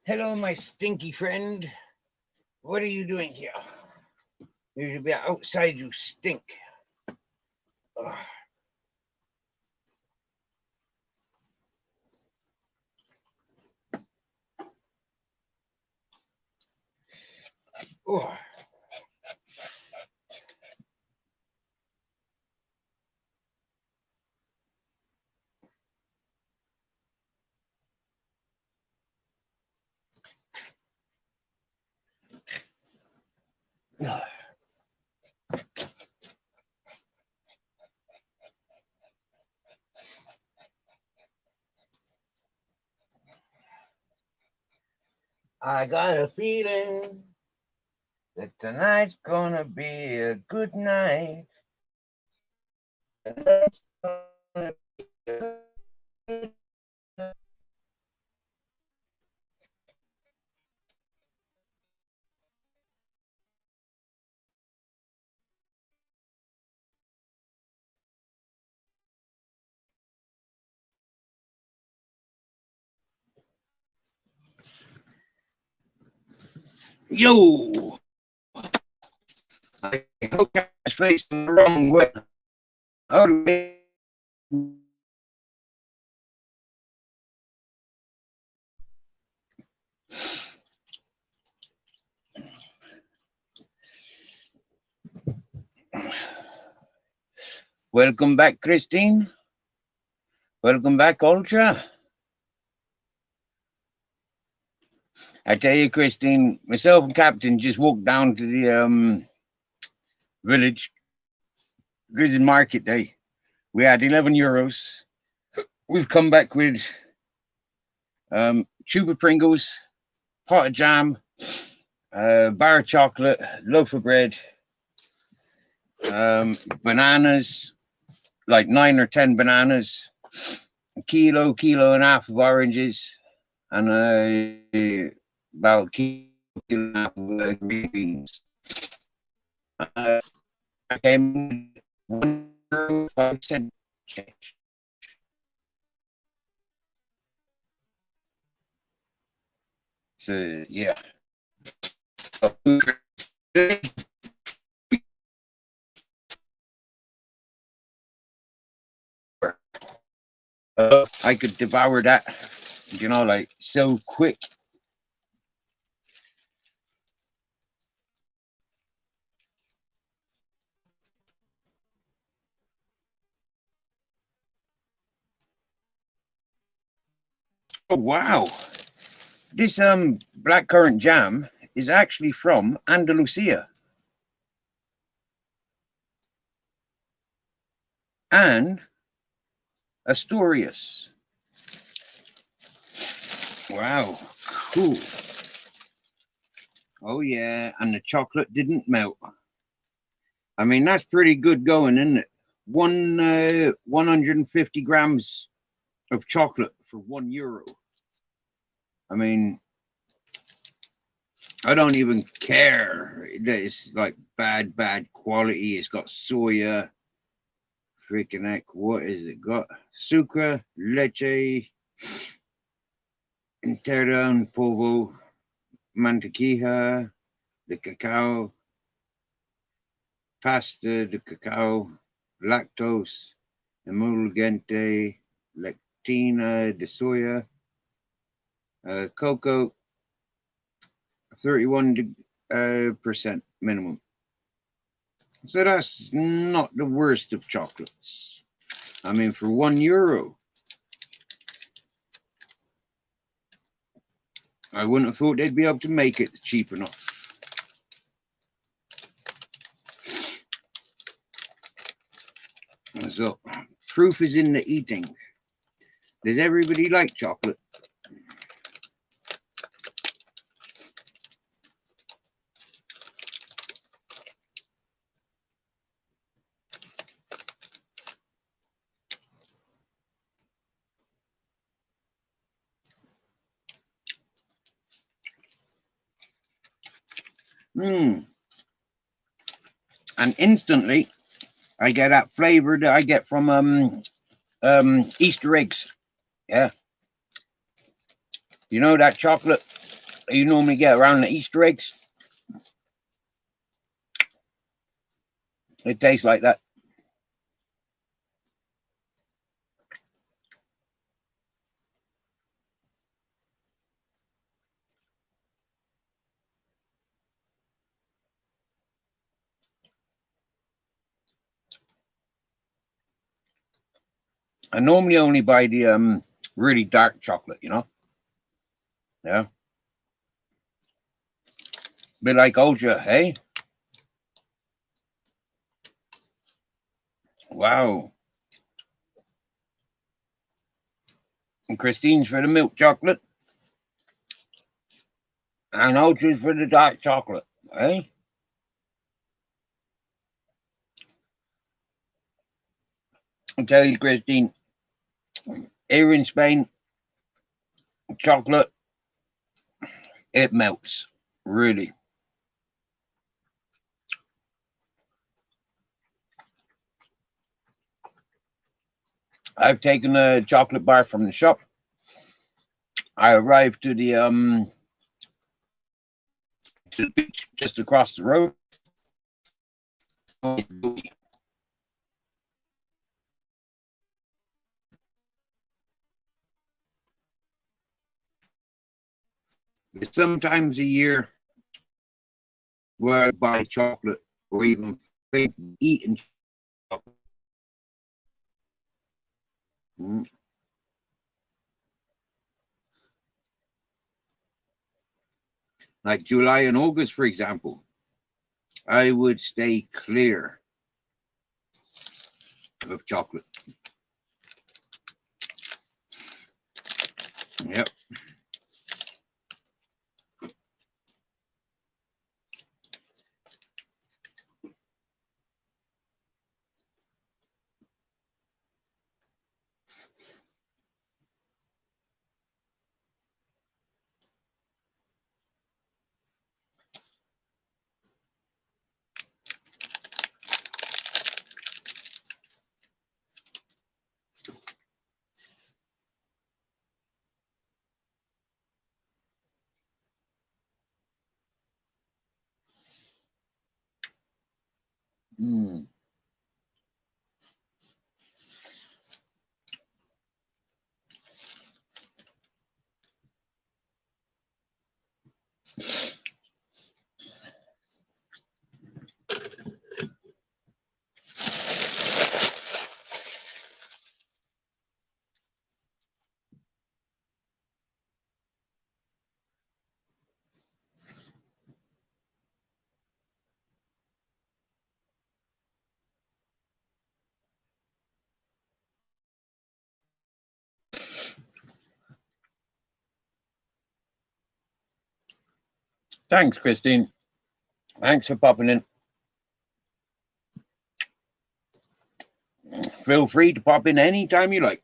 Hello, my stinky friend. What are you doing here? You should be outside, you stink. Ugh. Ugh. Ugh. I got a feeling that tonight's gonna be a good night. Tonight's gonna be a good night. Yo! I hope that's facing the wrong way. How do we... Welcome back, Christine. Welcome back, Ultra. I tell you, Christine, myself and Captain just walked down to the village. This is market day. We had 11 euros. We've come back with tube of Pringles, pot of jam, bar of chocolate, loaf of bread, bananas, like 9 or 10 bananas, a kilo and a half of oranges, and about a kilo and a half of green beans. I came with €1.05 change. So yeah. I could devour that, like so quick. Oh wow. This blackcurrant jam is actually from Andalusia and Asturias. Wow, cool. Oh yeah, and the chocolate didn't melt. I mean, that's pretty good going, isn't it? 150 grams of chocolate for €1. I mean, I don't even care that it's like bad quality. It's got soya, freaking heck. What is it got? Sucre, leche, entera en polvo, mantequilla, de cacao, pasta de cacao, lactose, emulgente, lectina de soya, cocoa, 31% minimum. So that's not the worst of chocolates. I mean, for €1, I wouldn't have thought they'd be able to make it cheap enough. So, proof is in the eating. Does everybody like chocolate? And instantly I get that flavor that I get from Easter eggs. Yeah. You know that chocolate you normally get around the Easter eggs? It tastes like that. I normally only buy the really dark chocolate, you know? Yeah. Bit like Oja, hey? Wow. And Christine's for the milk chocolate. And Oja's for the dark chocolate, hey? I tell you, Christine, here in Spain, chocolate, it melts, really. I've taken a chocolate bar from the shop. I arrived to the beach just across the road. There's sometimes a year where I buy chocolate or even eating chocolate. Like July and August, for example, I would stay clear of chocolate. Yep. Mm. Thanks, Christine. Thanks for popping in. Feel free to pop in anytime you like.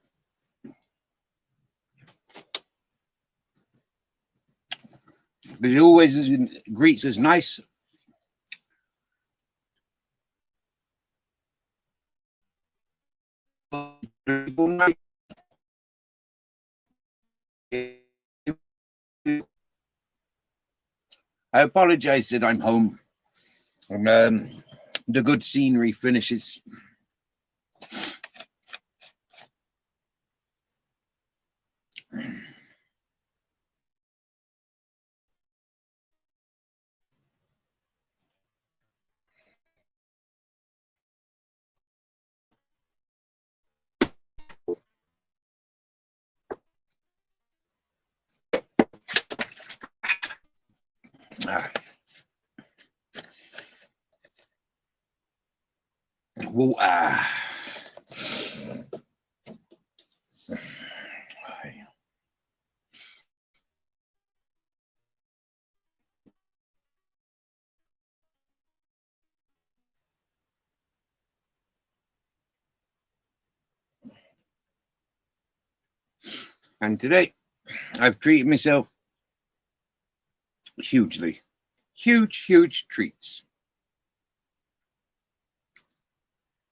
Because he always greets us nice. I apologize that I'm home. And, the good scenery finishes. Ah. Well, and today I've treated myself hugely. Huge, huge treats.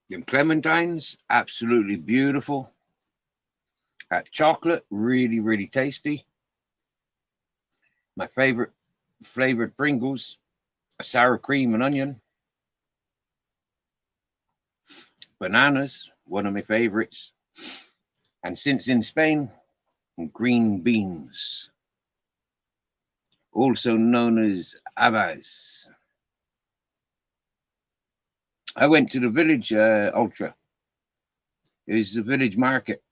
The clementines, absolutely beautiful. That chocolate, really, really tasty. My favorite flavored Pringles, sour cream and onion. Bananas, one of my favorites. And since in Spain, green beans, also known as habas. I went to the village ultra. It was the village market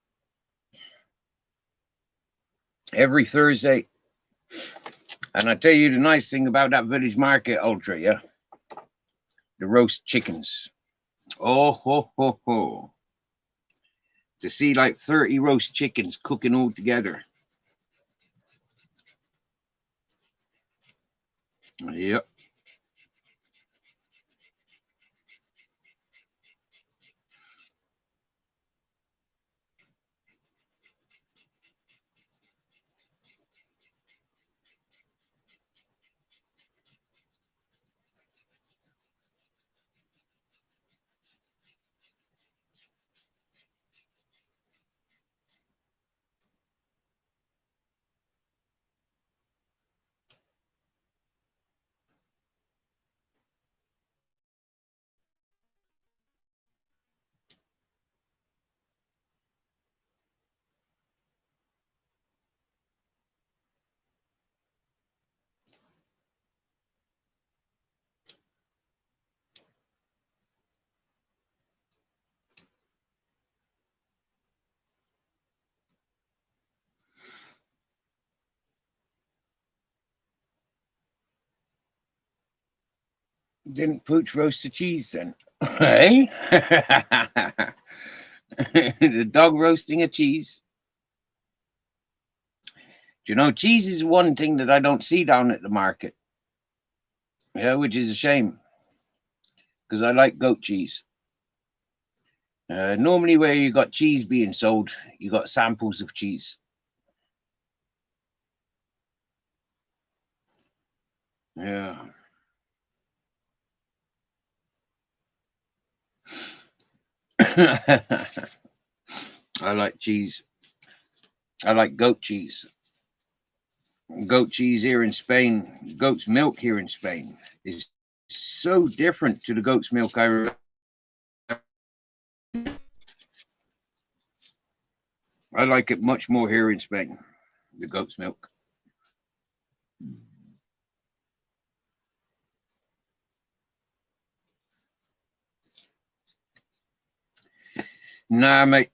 every Thursday. And I tell you the nice thing about that village market ultra, yeah? The roast chickens. Oh, ho, ho, ho. To see like 30 roast chickens cooking all together. Yep. Didn't Pooch roast the cheese then? Hey? The dog roasting a cheese. Do you know, cheese is one thing that I don't see down at the market. Yeah, which is a shame. Because I like goat cheese. Normally where you got cheese being sold, you got samples of cheese. Yeah. I like cheese. I like goat cheese. Goat cheese here in Spain, goat's milk here in Spain is so different to the goat's milk I like it much more here in Spain, the goat's milk. Nah, mate,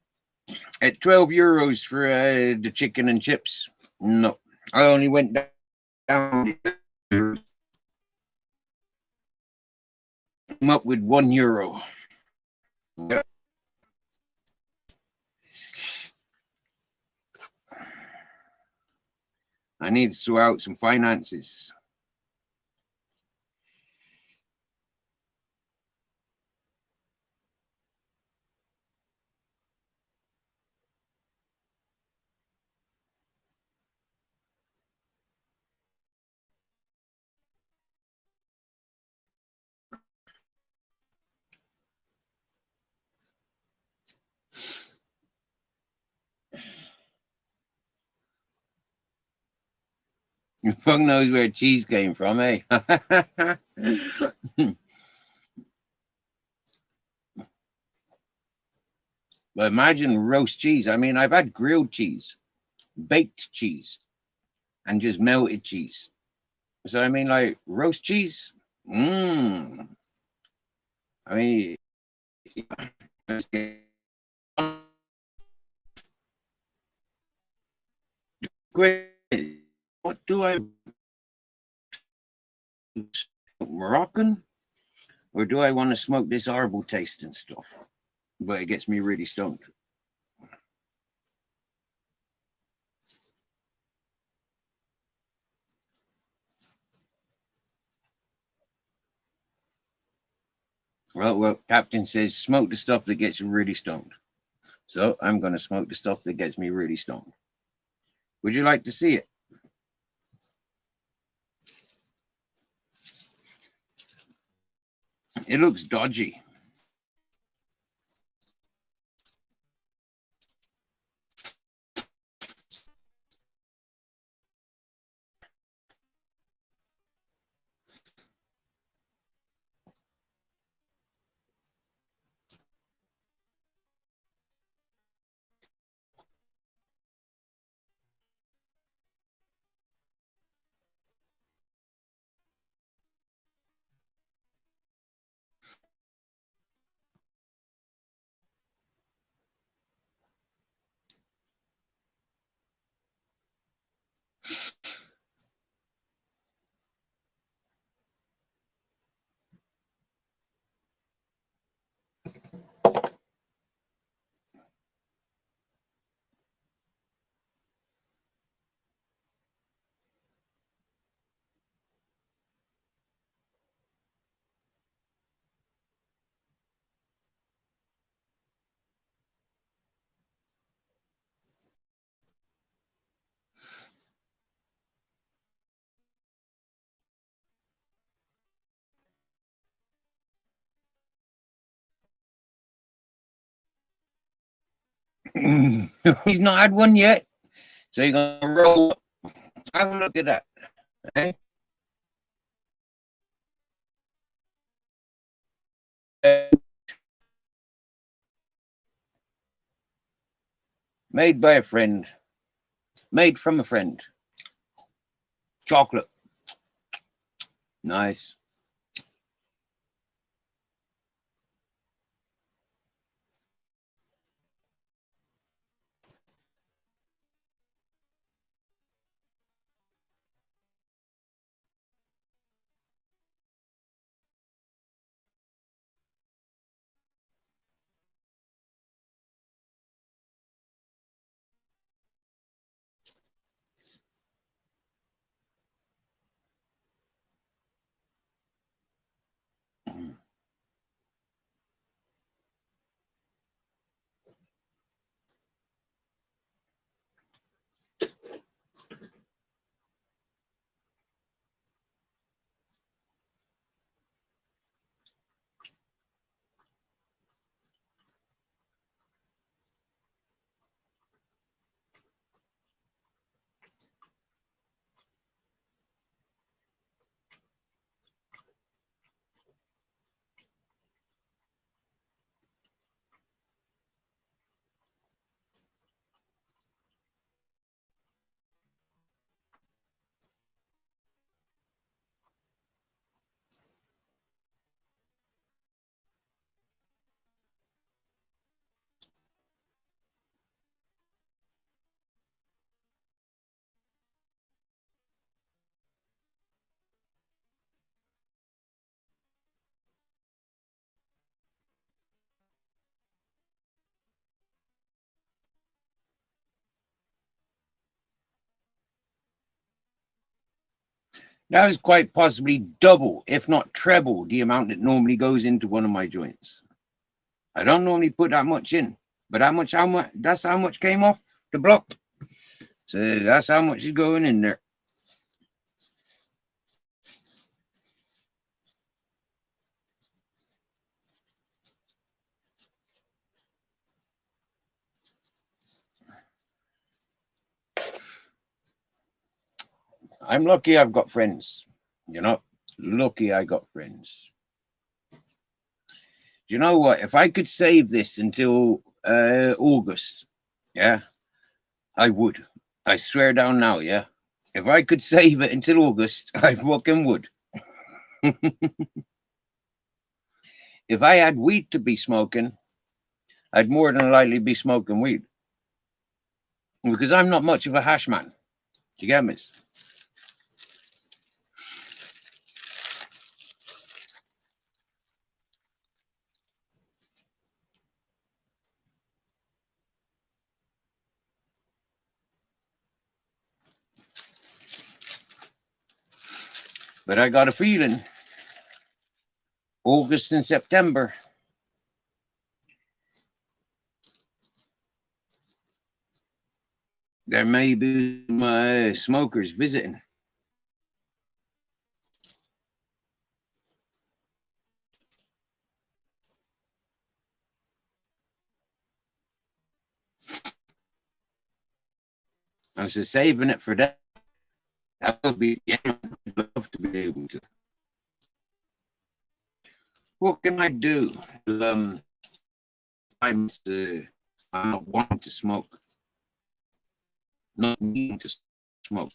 at 12 euros for the chicken and chips. No, I only went down, came up with €1. Yeah. I need to sort out some finances. Fuck knows where cheese came from, eh? But imagine roast cheese. I mean, I've had grilled cheese, baked cheese, and just melted cheese. So I mean, like roast cheese. Mmm. I mean, great. What do I Moroccan, or do I want to smoke this horrible tasting stuff? But it gets me really stoned. Well, Captain says smoke the stuff that gets you really stoned. So I'm going to smoke the stuff that gets me really stoned. Would you like to see it? It looks dodgy. He's not had one yet, so you're gonna roll up. Have a look at that. Eh? Made by a friend. Made from a friend. Chocolate. Nice. That is quite possibly double, if not treble, the amount that normally goes into one of my joints. I don't normally put that much in, but that's how much came off the block. So that's how much is going in there. I'm lucky I've got friends, you know, lucky I got friends. You know what? If I could save this until August, yeah, I would. I swear down now, yeah. If I could save it until August, I fucking would. If I had weed to be smoking, I'd more than likely be smoking weed. Because I'm not much of a hash man. Do you get me? But I got a feeling August and September, there may be my smokers visiting. And so saving it for that, would be, yeah, I'd love to be able to. What can I do? I'm not wanting to smoke, not needing to smoke.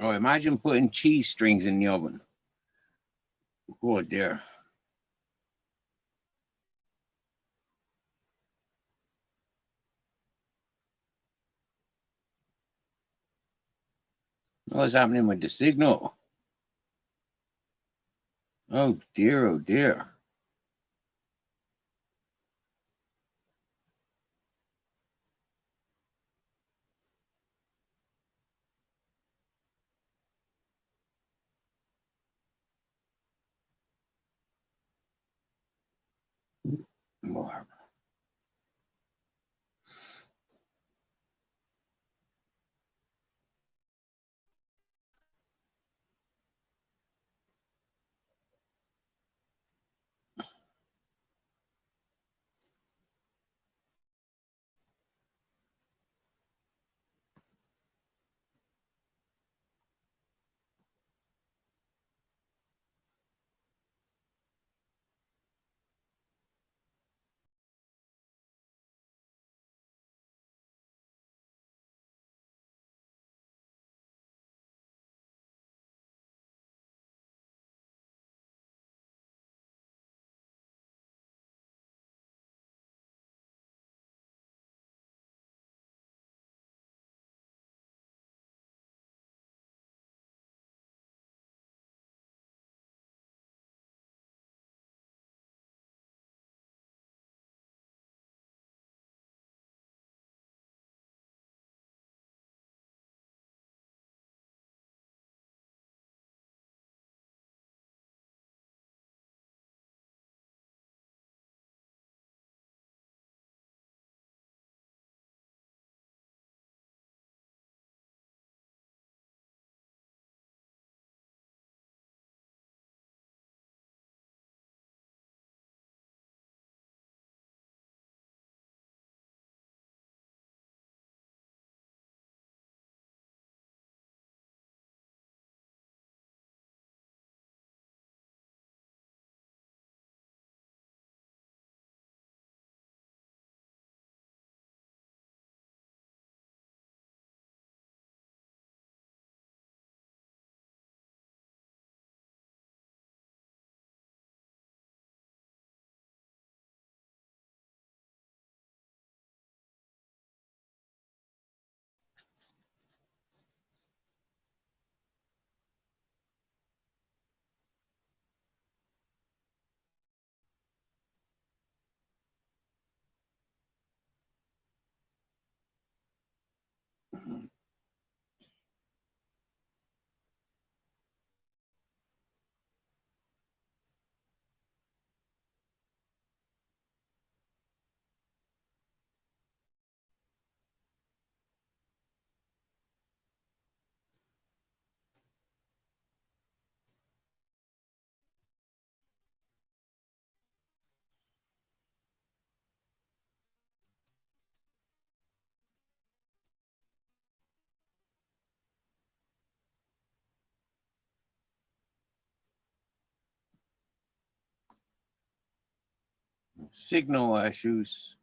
Oh, imagine putting cheese strings in the oven. Oh dear. What's happening with the signal? Oh dear, oh dear. More. Signal issues.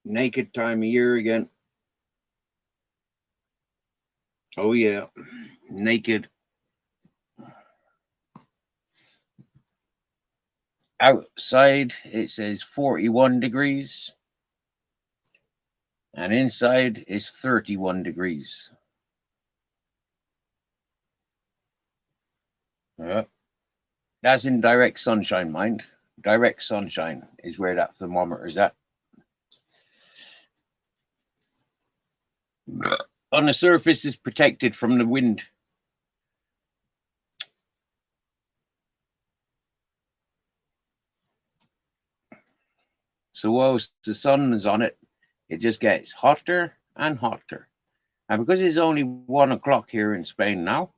Naked time of year again. Oh yeah, naked. Outside it says 41 degrees, and inside is 31 degrees. Yeah. That's in direct sunshine, mind. Direct sunshine is where that thermometer is at. On the surface is protected from the wind. So whilst the sun is on it, it just gets hotter and hotter. And because it's only 1 o'clock here in Spain now,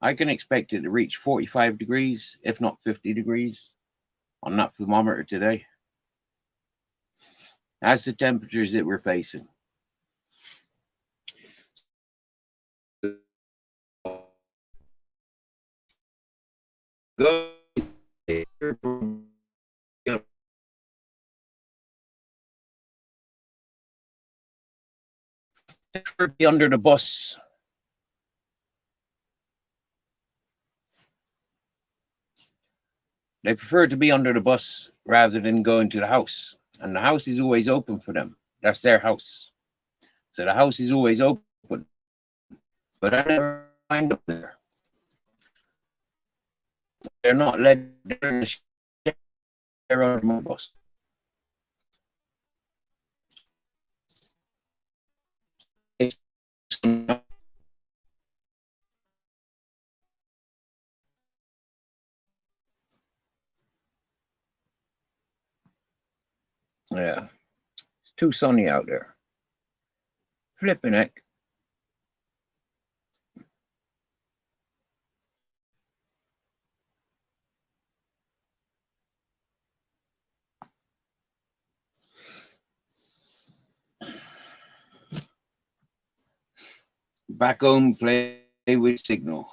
I can expect it to reach 45 degrees, if not 50 degrees, on that thermometer today. That's the temperatures that we're facing. Go prefer to be under the bus. They prefer to be under the bus rather than going to the house. And the house is always open for them. That's their house. So the house is always open. But I never find up there. They're not let in the share under my bus. Yeah, it's too sunny out there. Flipping heck. Back home, play with signal.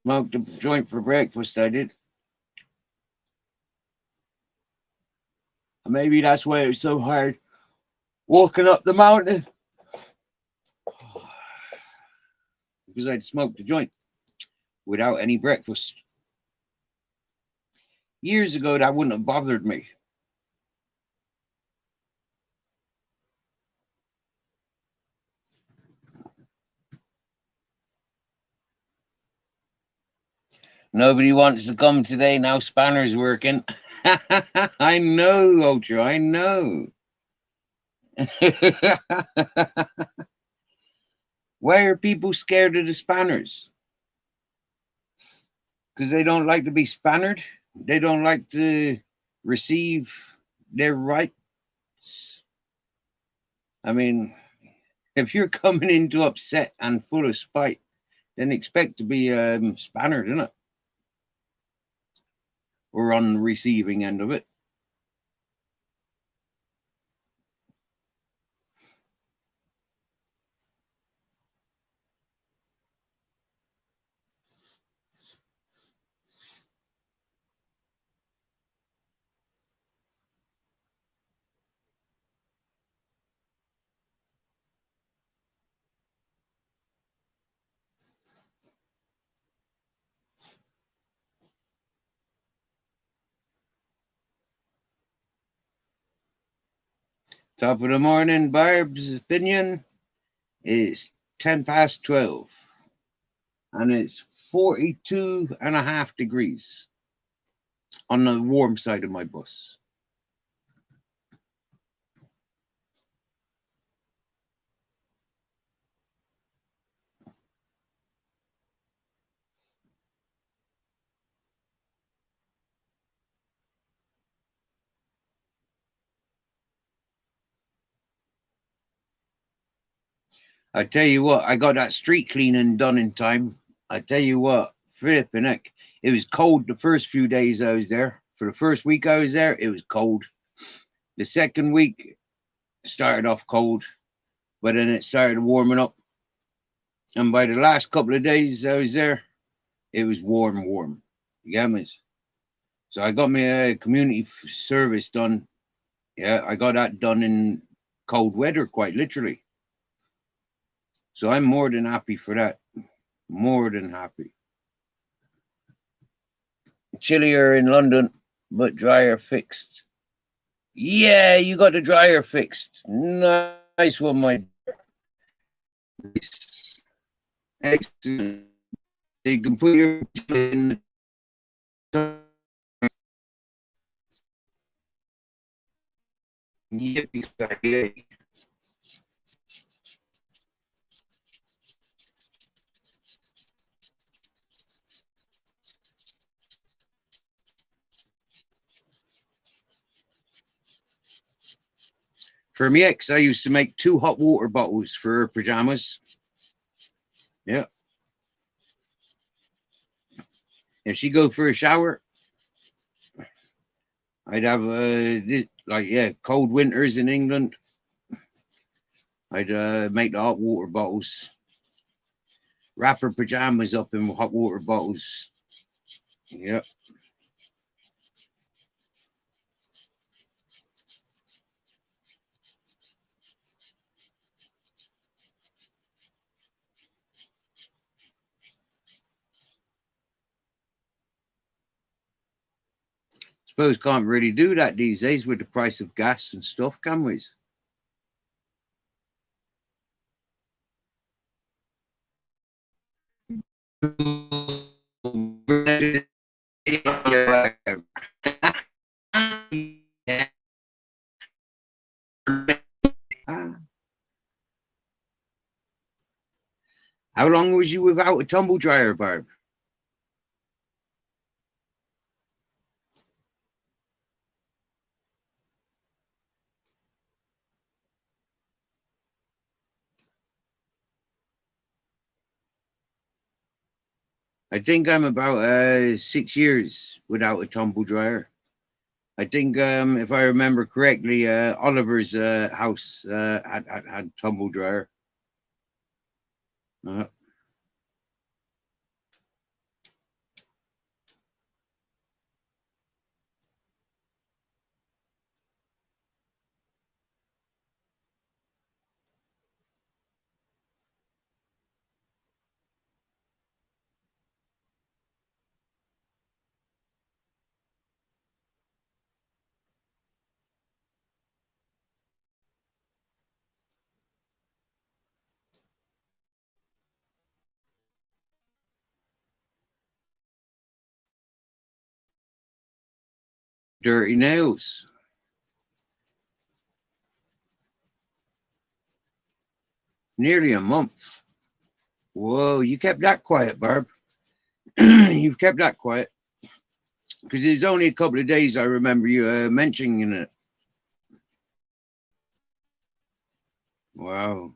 Smoked a joint for breakfast, I did. Maybe that's why it was so hard walking up the mountain. Because I'd smoked a joint without any breakfast. Years ago, that wouldn't have bothered me. Nobody wants to come today. Now Spanner's working. I know, Ultra, I know. Why are people scared of the Spanners? Because they don't like to be spannered? They don't like to receive their rights? I mean, if you're coming into upset and full of spite, then expect to be spannered, isn't it? Or on the receiving end of it. Top of the morning, Barb's opinion is 12:10. And it's 42.5 degrees on the warm side of my bus. I tell you what, I got that street cleaning done in time. I tell you what, flipping heck. It was cold the first few days I was there. For the first week I was there, it was cold. The second week started off cold, but then it started warming up. And by the last couple of days I was there, it was warm. You get me? So I got me a community service done. Yeah, I got that done in cold weather, quite literally. So I'm more than happy for that. More than happy. Chillier in London, but dryer fixed. Yeah, you got the dryer fixed. Nice one, my dear. Excellent. You can put your in the yippee. For my ex, I used to make 2 hot water bottles for her pajamas. Yeah. If she go for a shower, I'd have cold winters in England. I'd make the hot water bottles, wrap her pajamas up in hot water bottles. Yeah. Suppose can't really do that these days with the price of gas and stuff, can we? How long was you without a tumble dryer, Barb? I think I'm about 6 years without a tumble dryer. I think, if I remember correctly, Oliver's house had tumble dryer. Dirty nails. Nearly a month. Whoa, you kept that quiet, Barb. You've kept that quiet. Because it's only a couple of days I remember you mentioning it. Wow.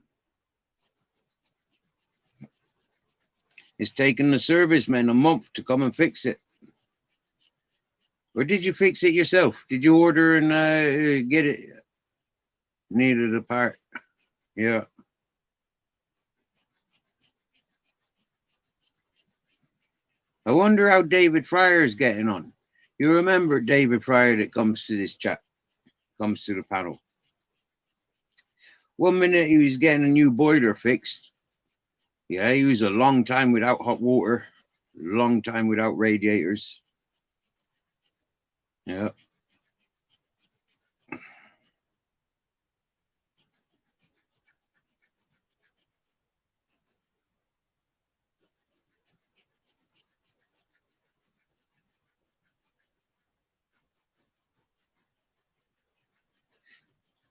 It's taken the servicemen a month to come and fix it. Or did you fix it yourself? Did you order and get it? Needed a part. Yeah. I wonder how David Fryer is getting on. You remember David Fryer that comes to this chat, comes to the panel. 1 minute he was getting a new boiler fixed. Yeah, he was a long time without hot water, long time without radiators. Yeah.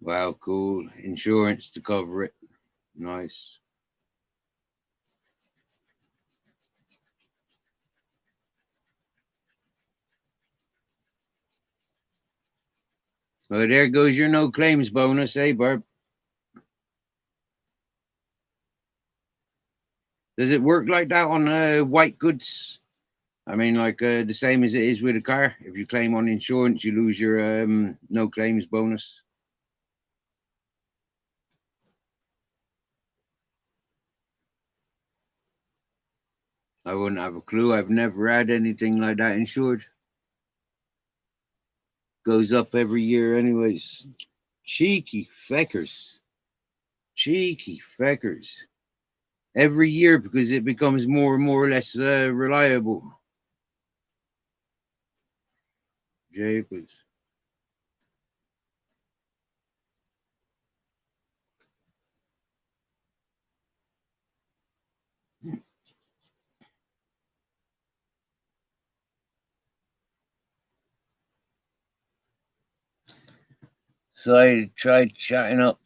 Wow, cool. Insurance to cover it. Nice. Well, there goes your no claims bonus, eh, Barb? Does it work like that on white goods? I mean, like the same as it is with a car. If you claim on insurance, you lose your no claims bonus. I wouldn't have a clue. I've never had anything like that insured. Goes up every year anyways. Cheeky feckers. Cheeky feckers. Every year because it becomes more and more or less reliable. Japers. So I tried chatting up.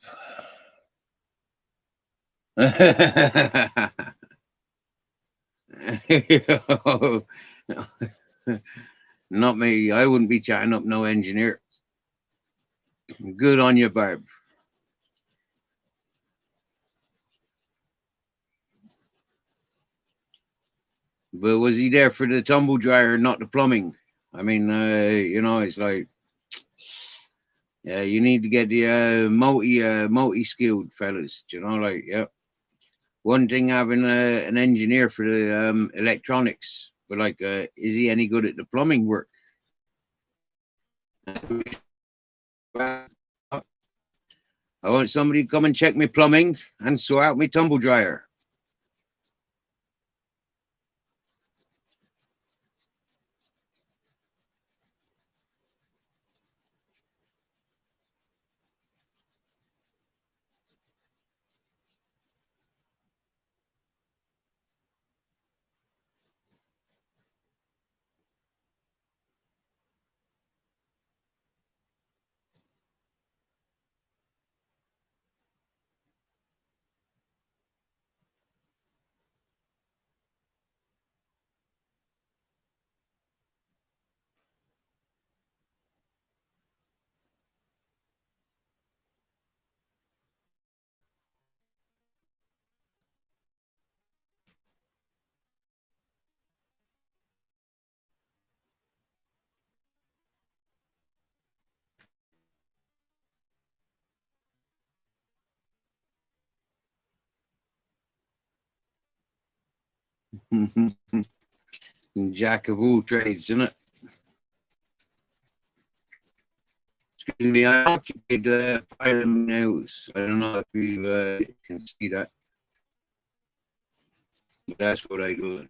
Not me. I wouldn't be chatting up no engineer. Good on you, Barb. But was he there for the tumble dryer, not the plumbing? I mean, it's like, yeah, you need to get the multi skilled fellas. Like, yeah. One thing having an engineer for the electronics, but like, is he any good at the plumbing work? I want somebody to come and check my plumbing and sort out my tumble dryer. Jack of all trades, isn't it? Excuse me, I occupied Pilot House. I don't know if you can see that. But that's what I do.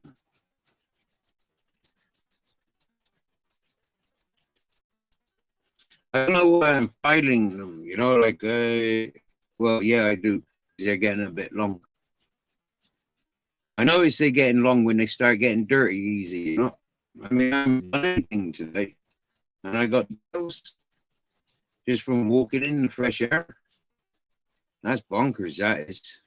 I don't know why I'm filing them, like, well, yeah, I do. They're getting a bit long. I notice they're getting long when they start getting dirty easy. I mean, I'm anything today, and I got those just from walking in the fresh air. That's bonkers, that is.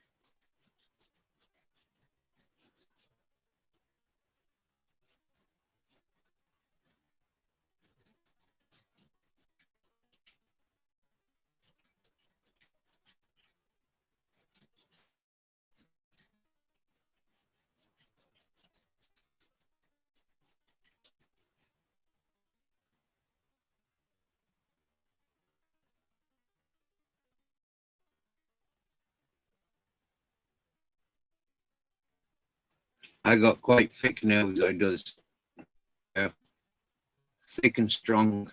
I got quite thick nails, I does. Yeah, thick and strong.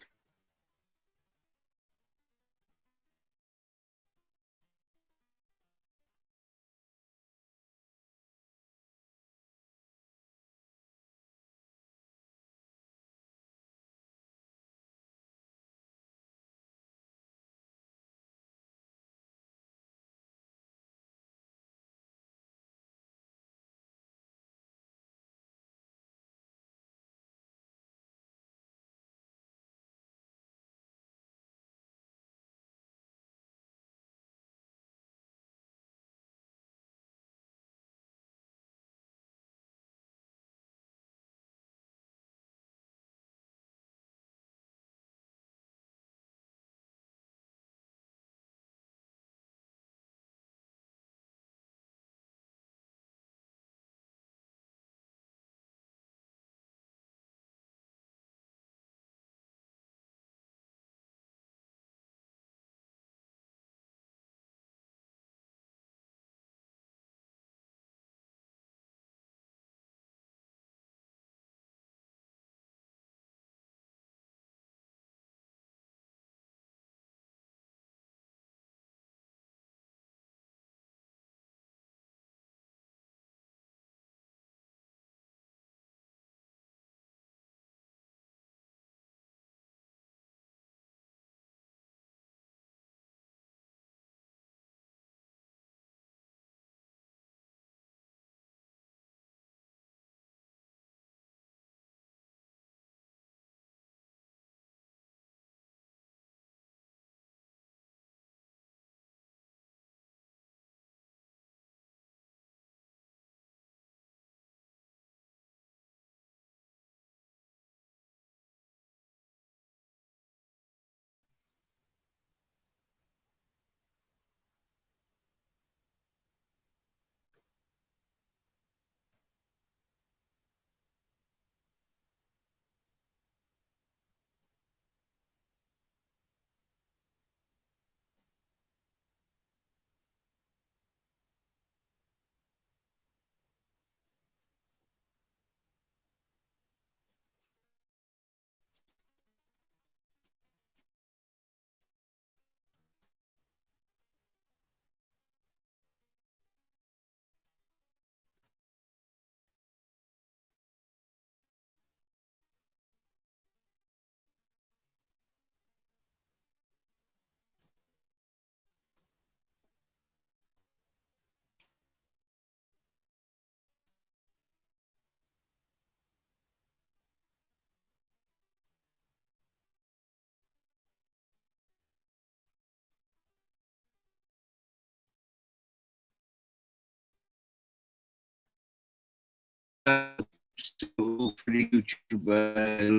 still for the YouTube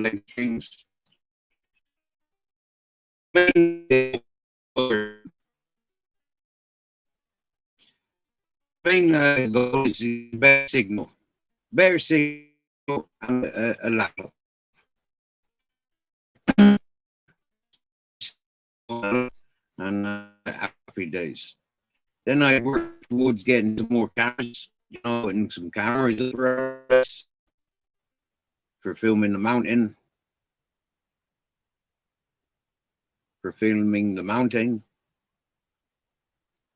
live streams. Main goal is better signal, and a laptop. And happy days. Then I worked towards getting some more cameras, you know, and some cameras for filming the mountain,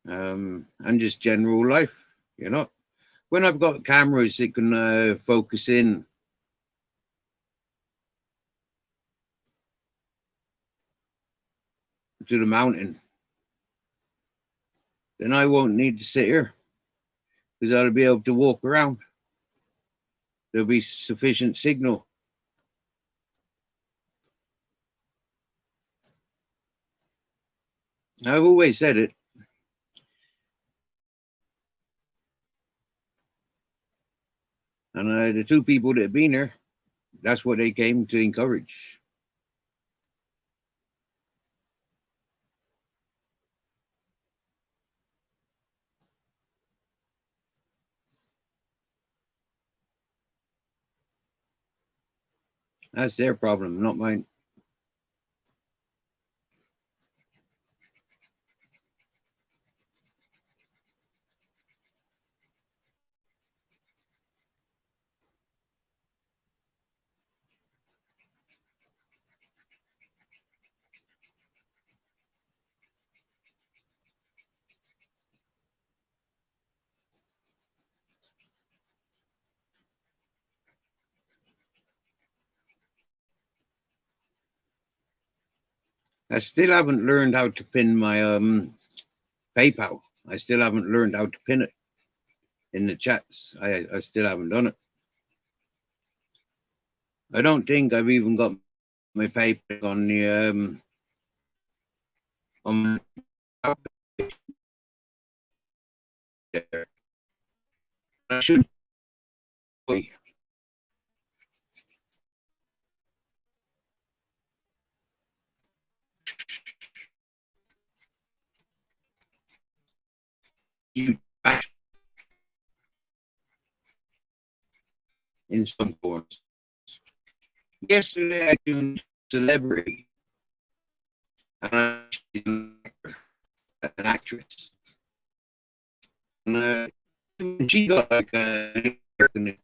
and just general life, you know. When I've got cameras that can focus in to the mountain, then I won't need to sit here because I'll be able to walk around. There'll be sufficient signal. I've always said it. And the two people that have been here, that's what they came to encourage. That's their problem, not mine. I still haven't learned how to pin my PayPal. I still haven't learned how to pin it in the chats. I still haven't done it. I don't think I've even got my PayPal on the on there. I should. You in some forms. Yesterday I tuned Celebrity, and she's an actress. And she got like an American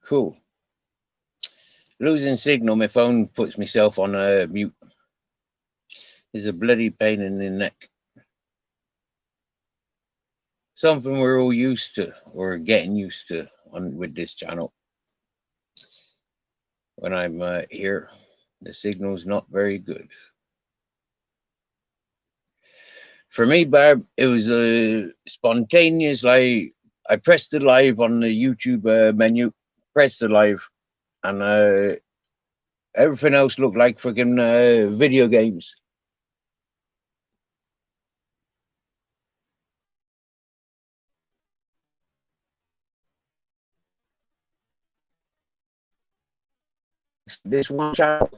Cool. Losing signal, my phone puts myself on mute. It's a bloody pain in the neck. Something we're all used to, or getting used to with this channel. When I'm here, the signal's not very good. For me, Barb, it was spontaneous. Like, I pressed the live on the YouTube menu, pressed the live, and everything else looked like freaking video games. This one channel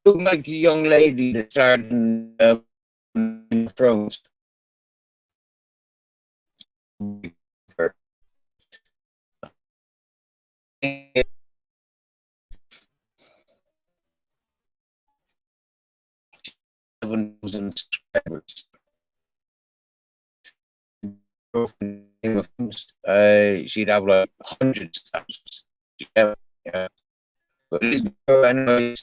looked like a young lady that started in Thrones. Subscribers. She'd have like hundreds of thousands. Yeah, yeah. But this girl, anyway,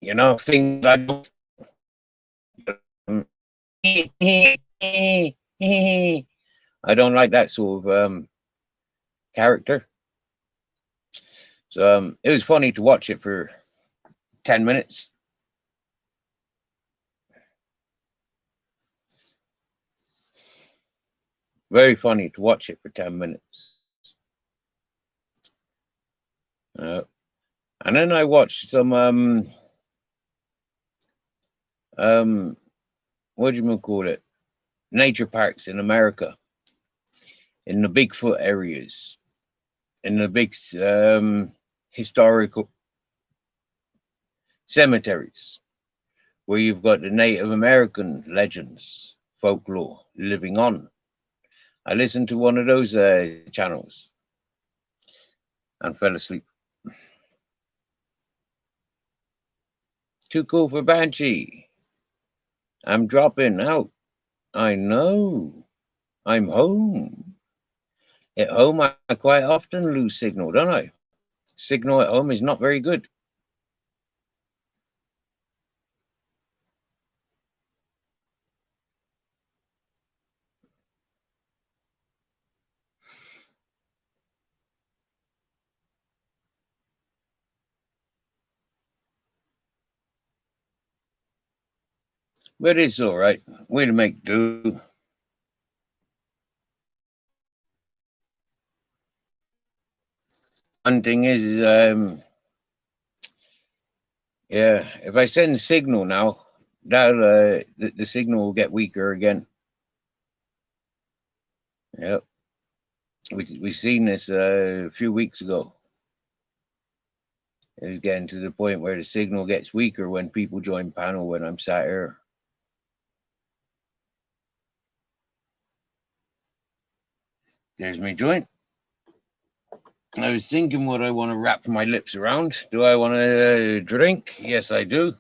you know, things I don't. I don't like that sort of character. So it was funny to watch it for 10 minutes. Very funny to watch it for 10 minutes. And then I watched some what do you call it? Nature parks in America, in the Bigfoot areas, in the big historical cemeteries, where you've got the Native American legends, folklore living on. I listened to one of those channels and fell asleep. Too cool for Banshee. I'm dropping out. I know. I'm home. At home, I quite often lose signal, don't I? Signal at home is not very good. But it's all right. We'll make do. One thing is yeah, if I send signal now, that the signal will get weaker again. Yep. We seen this a few weeks ago. It's getting to the point where the signal gets weaker when people join panel when I'm sat here. There's my joint. I was thinking what I want to wrap my lips around. Do I want to drink? Yes, I do.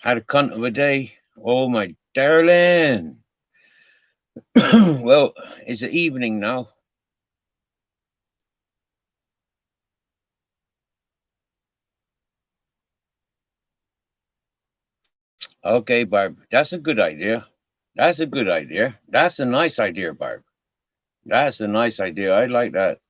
Had a cunt of a day. Oh, my darling. Well, it's the evening now. Okay, Barb. That's a good idea. That's a good idea. That's a nice idea, Barb. That's a nice idea. I like that.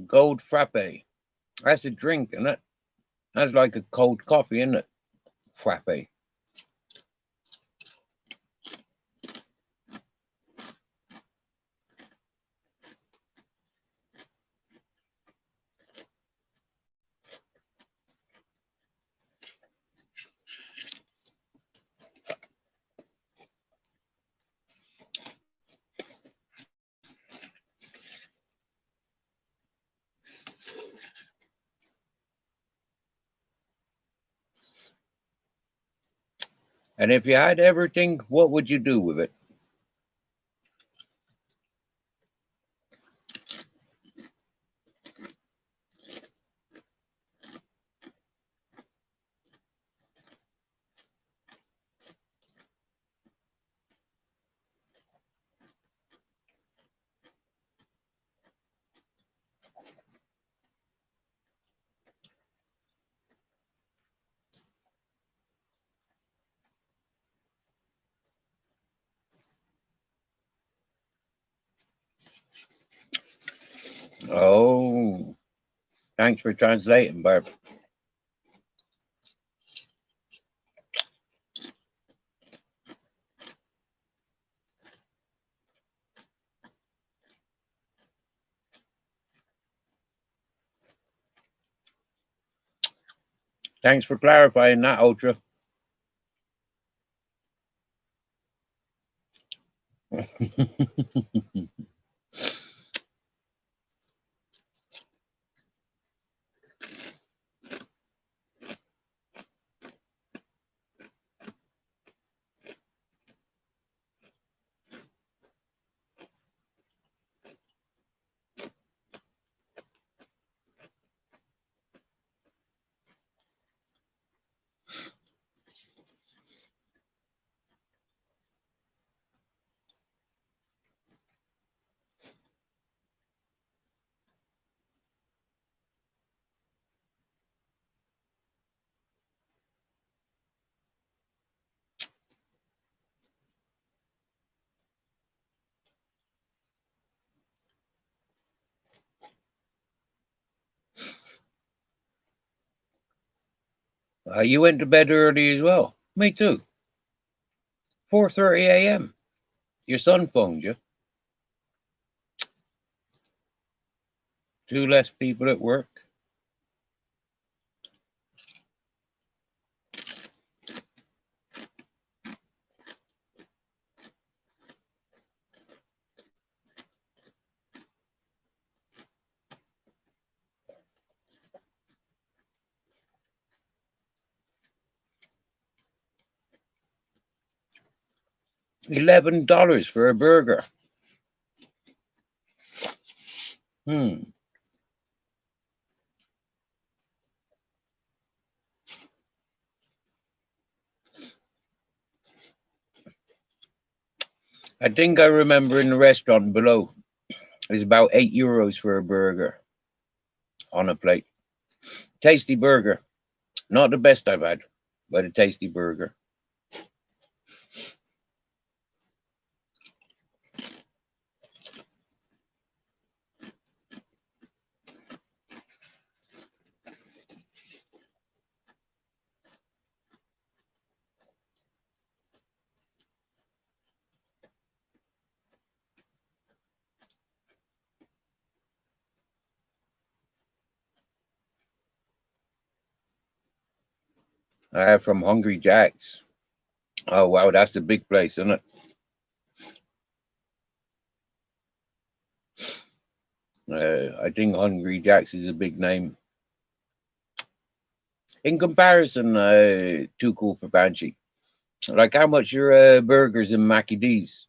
Gold frappe. That's a drink, isn't it? That's like a cold coffee, isn't it? Frappe. And if you had everything, what would you do with it? Oh, thanks for translating, Barb. Thanks for clarifying that, Ultra. You went to bed early as well. Me too. 4:30 a.m. Your son phoned you. Two less people at work. $11 for a burger. I think I remember in the restaurant below, it's about €8 for a burger on a plate. Tasty burger. Not the best I've had, but a tasty burger. From Hungry Jack's. Oh, wow, that's a big place, isn't it? I think Hungry Jack's is a big name. In comparison, Too Cool for Banshee. Like, how much your burgers in Mackie D's?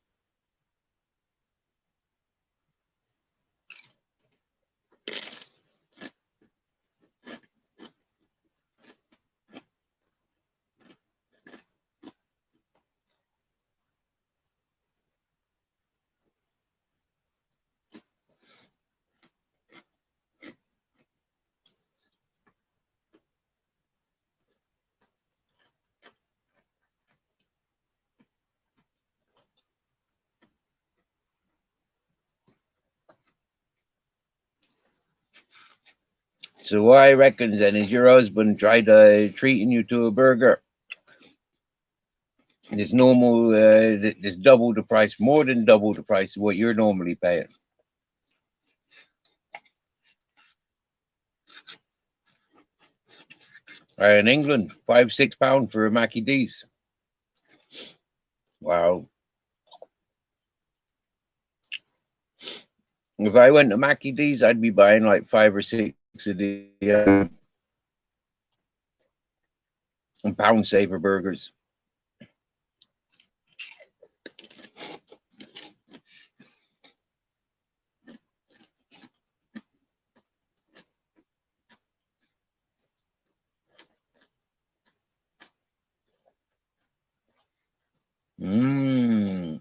So what I reckon then is your husband tried treating you to a burger. There's normal, there's double the price, more than double the price of what you're normally paying. In England, £5-6 for a Mackie D's. Wow. If I went to Mackie D's, I'd be buying like 5 or 6 of the pound saver burgers. Mmm.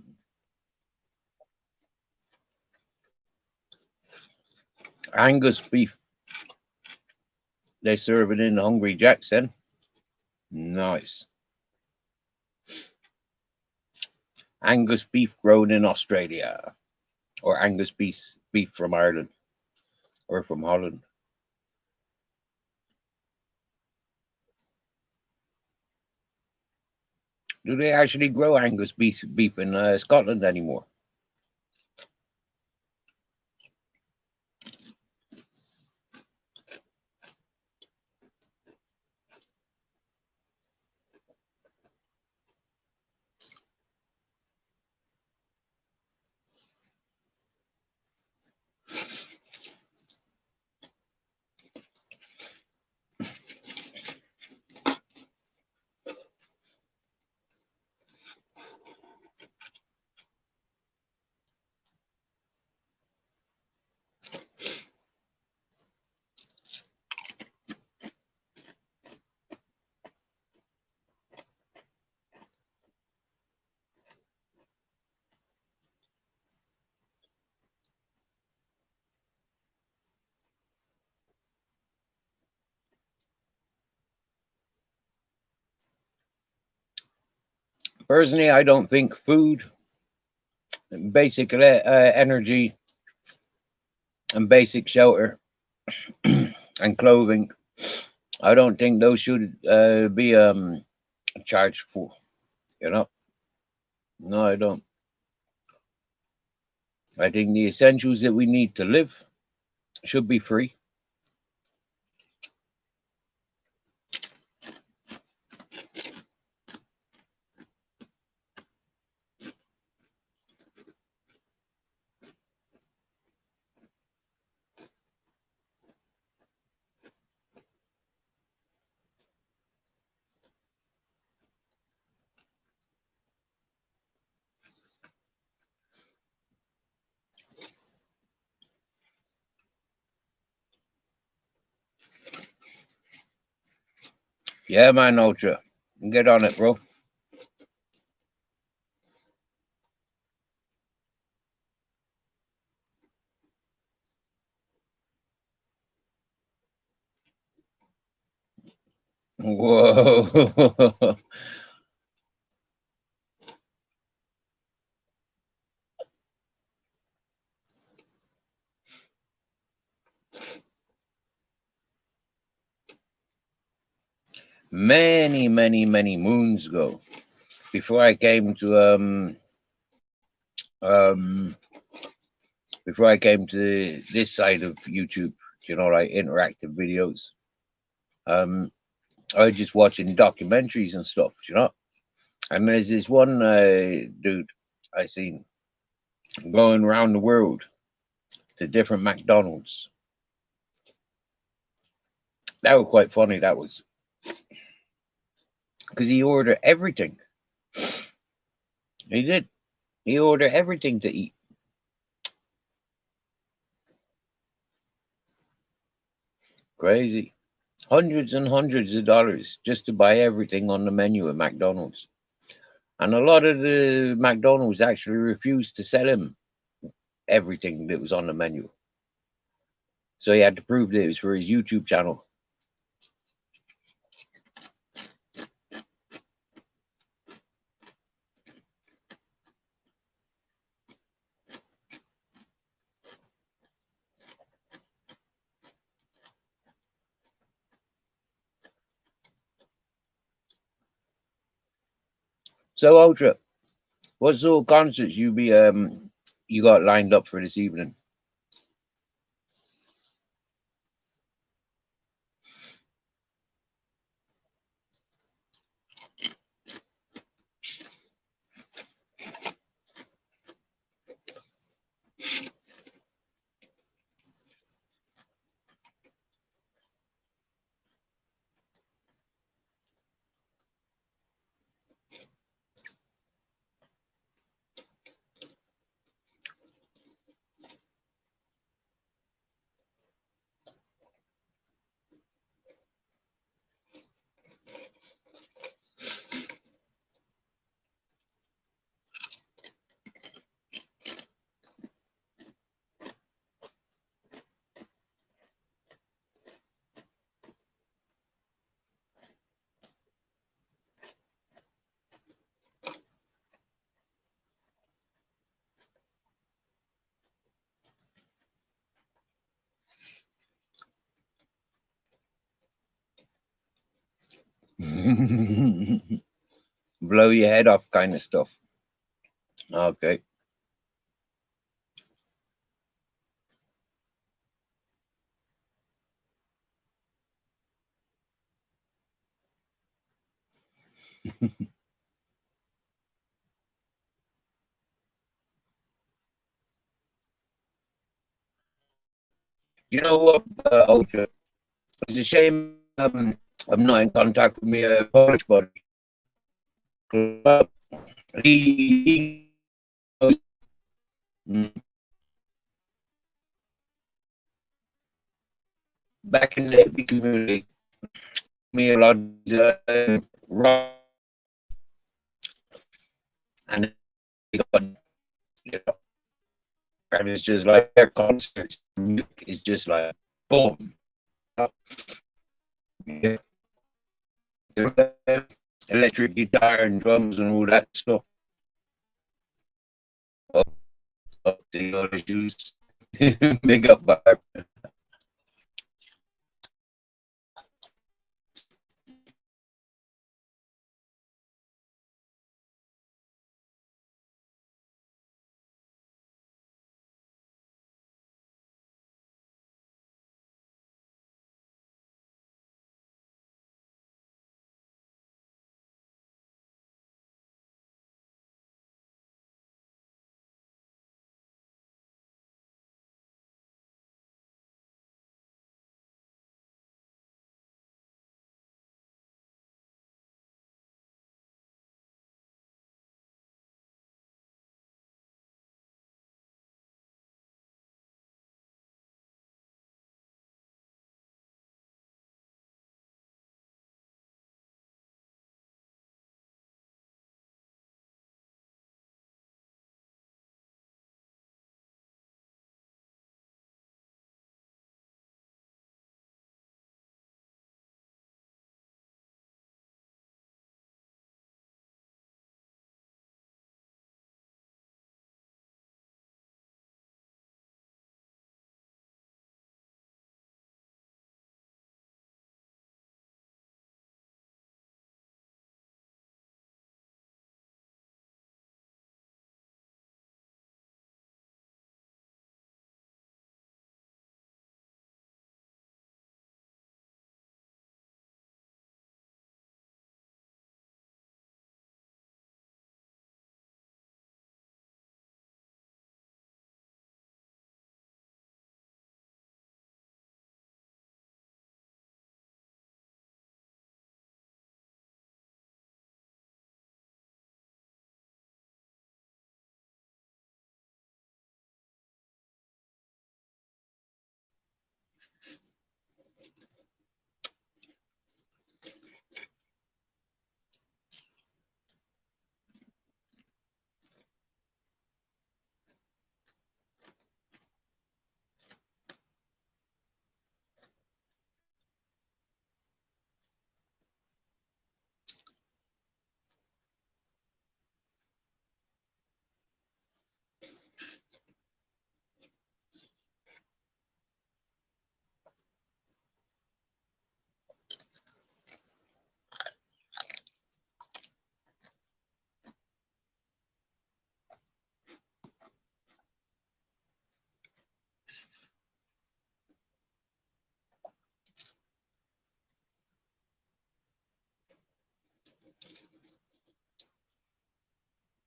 Angus beef. They serve it in Hungry Jack's then. Nice. Angus beef grown in Australia. Or Angus beef from Ireland. Or from Holland. Do they actually grow Angus beef in Scotland anymore? Personally, I don't think food, basic energy, and basic shelter and clothing, I don't think those should be charged for. You know? No, I don't. I think the essentials that we need to live should be free. Yeah, man, Ultra. Get on it, bro. Whoa. Many, many, many moons ago, before I came to um before I came to this side of YouTube, like interactive videos. I was just watching documentaries and stuff, And there's this one dude I seen going around the world to different McDonald's. That was quite funny. That was because he ordered everything. He did. He ordered everything to eat. Crazy. Hundreds and hundreds of dollars just to buy everything on the menu at McDonald's. And a lot of the McDonald's actually refused to sell him everything that was on the menu. So he had to prove that it was for his YouTube channel. So Ultra, what sort of concerts you got lined up for this evening? Blow your head off kind of stuff. Okay. You know what, Ultra? It's a shame I'm not in contact with my Polish buddy. Uh, he mm, back in the hippie community, me a lot of rock, and he got, you know, and it's just like their concerts is just like boom. Yeah. Electric guitar and drums and all that stuff. Up to the other shoes. Big up, Barb.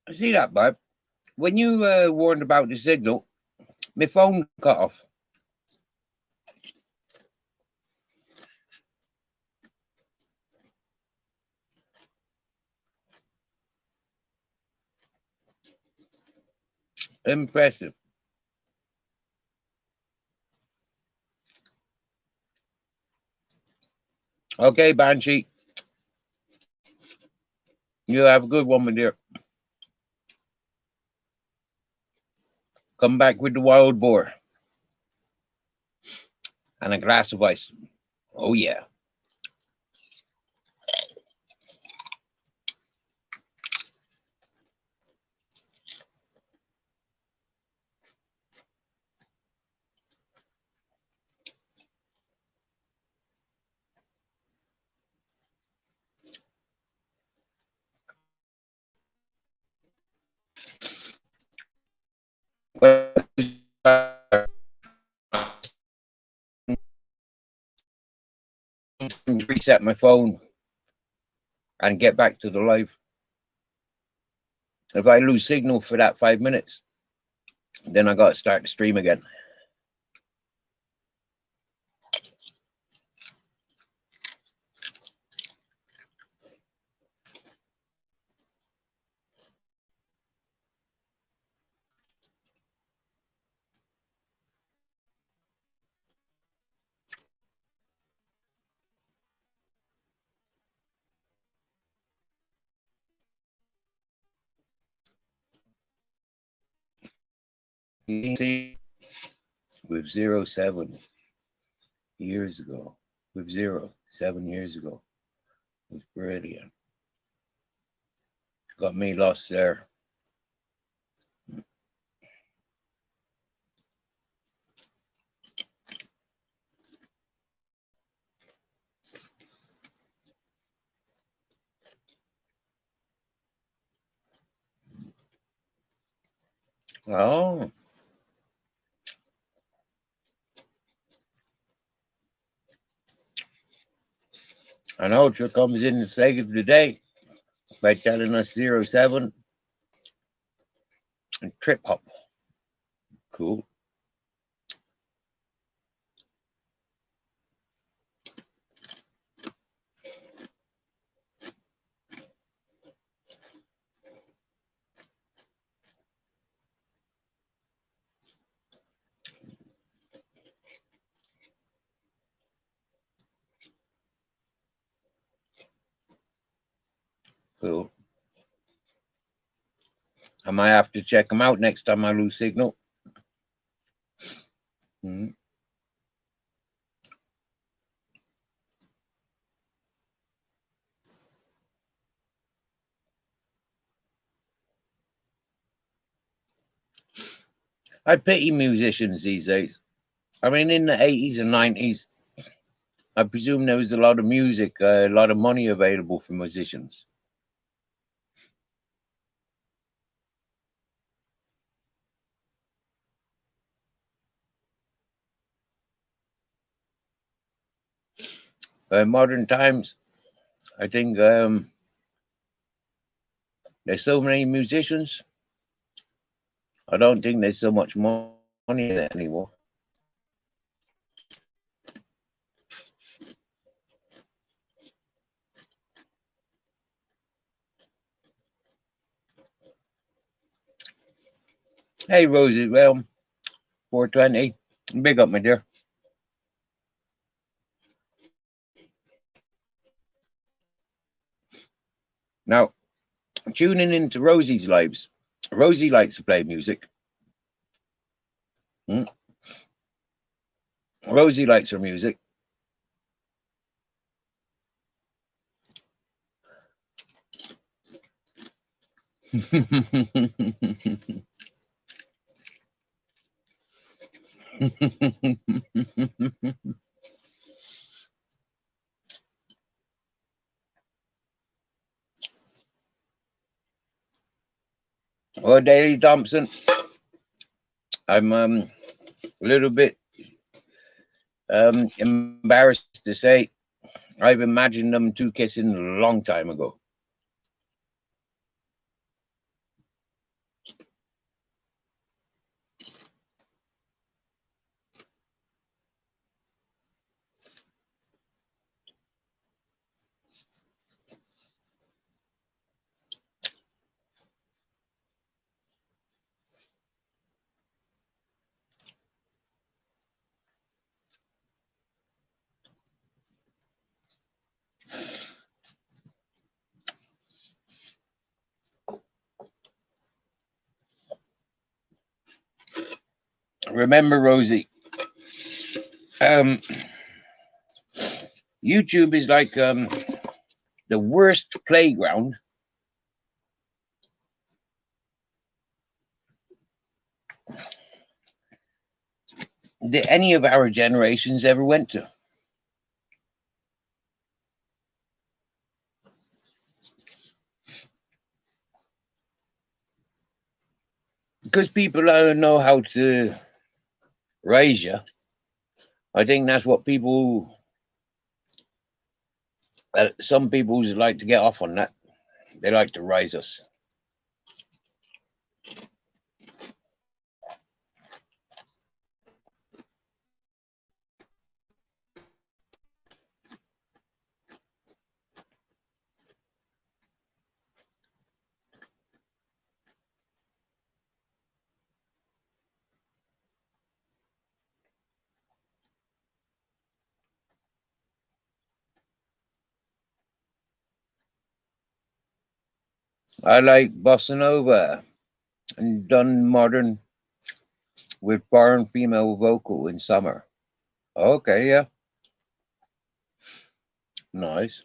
I see that, bud. When you warned about the signal, my phone cut off. Impressive. Okay, Banshee. You have a good one, my dear. Come back with the wild boar and a glass of ice. Oh, yeah. Reset my phone and get back to the live. If I lose signal for that 5 minutes, then I got to start the stream again. With 7 years ago, with 7 years ago, it was brilliant. Got me lost there. Oh, I know Ultra comes in to save the day by telling us 07 and trip hop. Cool. Cool. I might have to check them out next time I lose signal. Mm-hmm. I pity musicians these days. I mean, in the 80s and 90s, I presume there was a lot of music, a lot of money available for musicians. Modern times, I think there's so many musicians. I don't think there's so much money in it anymore. Hey, Rosie, well, 420. Big up, my dear. Now, tuning into Rosie's lives. Rosie likes to play music. Rosie likes her music. Well, Daley Thompson, I'm a little bit embarrassed to say I've imagined them two kissing a long time ago. Remember, Rosie, YouTube is like the worst playground that any of our generations ever went to. Because people don't know how to raise you. I think that's what some people like to get off on that. They like to raise us. I like bossa nova and done modern with foreign female vocal in summer. Okay, yeah. Nice.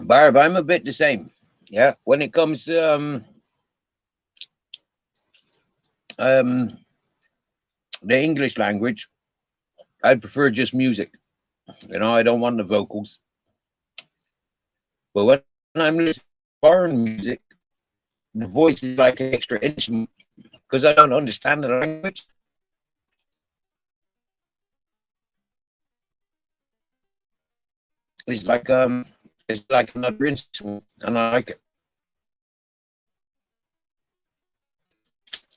Barb, I'm a bit the same. Yeah, when it comes to the English language, I prefer just music. I don't want the vocals. But when I'm listening to foreign music, the voice is like an extra instrument because I don't understand the language. It's like another instrument, and I like it.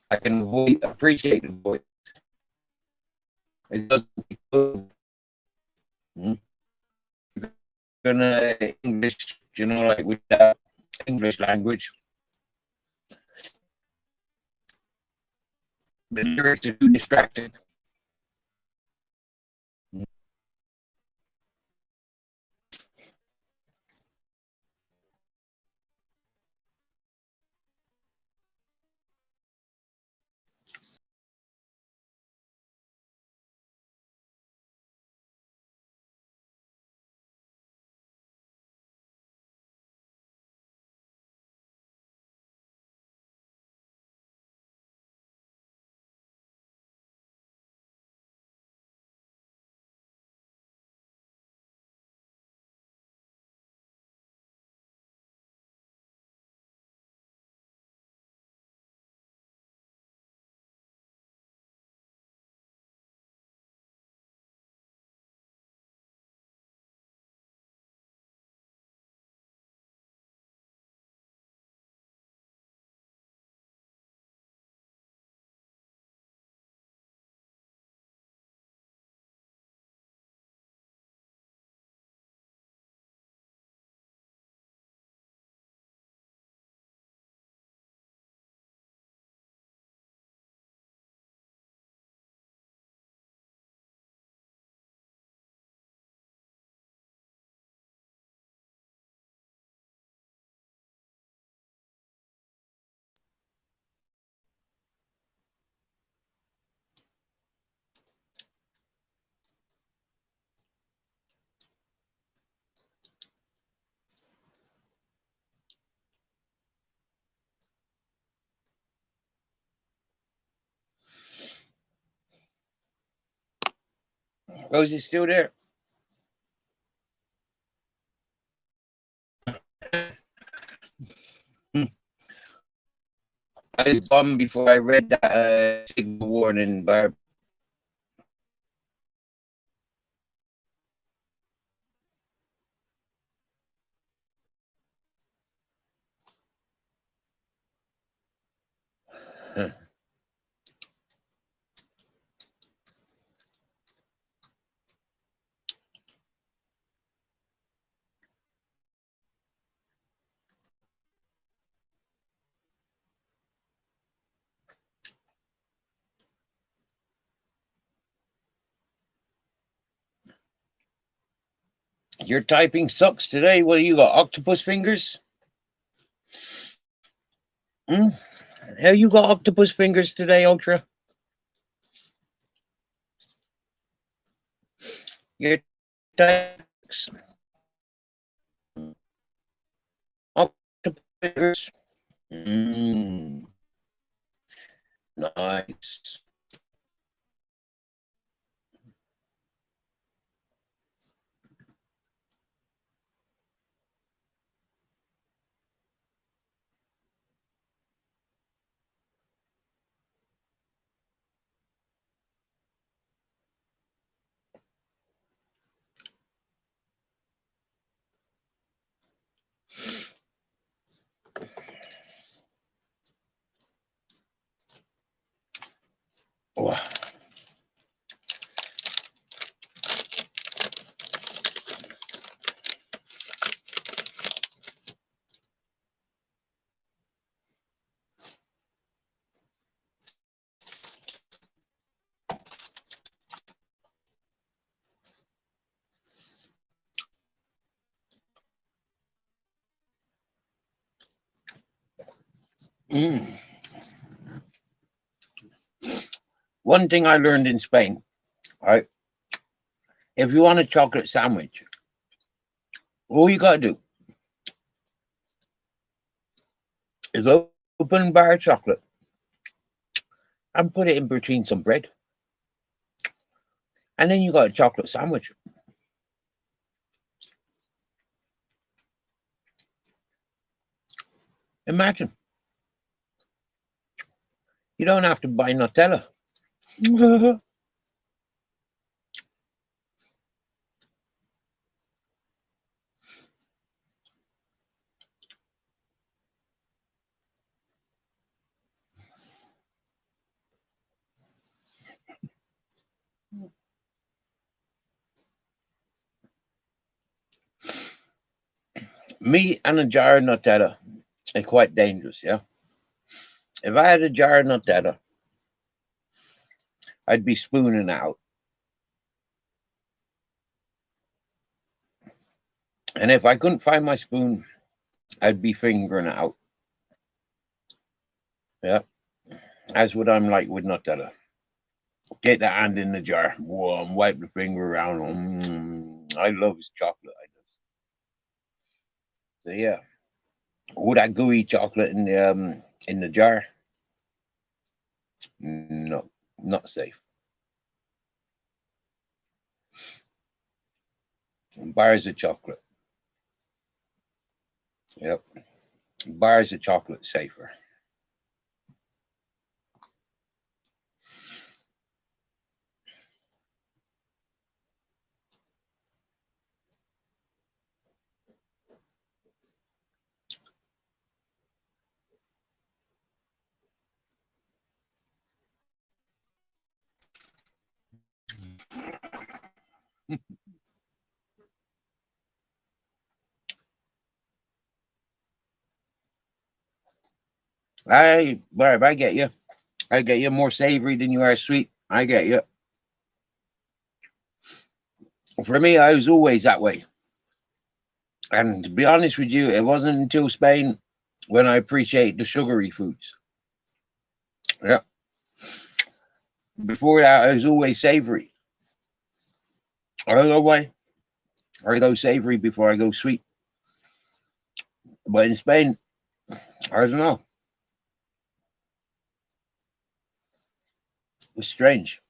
I can appreciate the voice. It doesn't. Gonna English, like with the English language, the lyrics are too distracting. Rosie's still there. I was bummed before I read that signal warning, Barb. Your typing sucks today. What you got? Octopus fingers? Hmm? How you got octopus fingers today, Ultra? Your typing sucks. Octopus fingers. Mm, nice. Oh. Mm. One thing I learned in Spain, right? If you want a chocolate sandwich, all you gotta do is open a bar of chocolate and put it in between some bread, and then you got a chocolate sandwich. Imagine. You don't have to buy Nutella. Me and a jar of Nutella are quite dangerous, yeah? If I had a jar of Nutella, I'd be spooning out. And if I couldn't find my spoon, I'd be fingering out. Yeah, that's what I'm like with Nutella. Get the hand in the jar, warm, wipe the finger around. I love his chocolate. I do. So yeah, all that gooey chocolate in the jar, no, not safe. Bars of chocolate, yep. Bars of chocolate safer. Barb, I get you. I get you more savory than you are sweet. I get you. For me, I was always that way. And to be honest with you, it wasn't until Spain when I appreciate the sugary foods. Yeah. Before that, I was always savory. I don't know why. I go savory before I go sweet. But in Spain, I don't know. It's strange.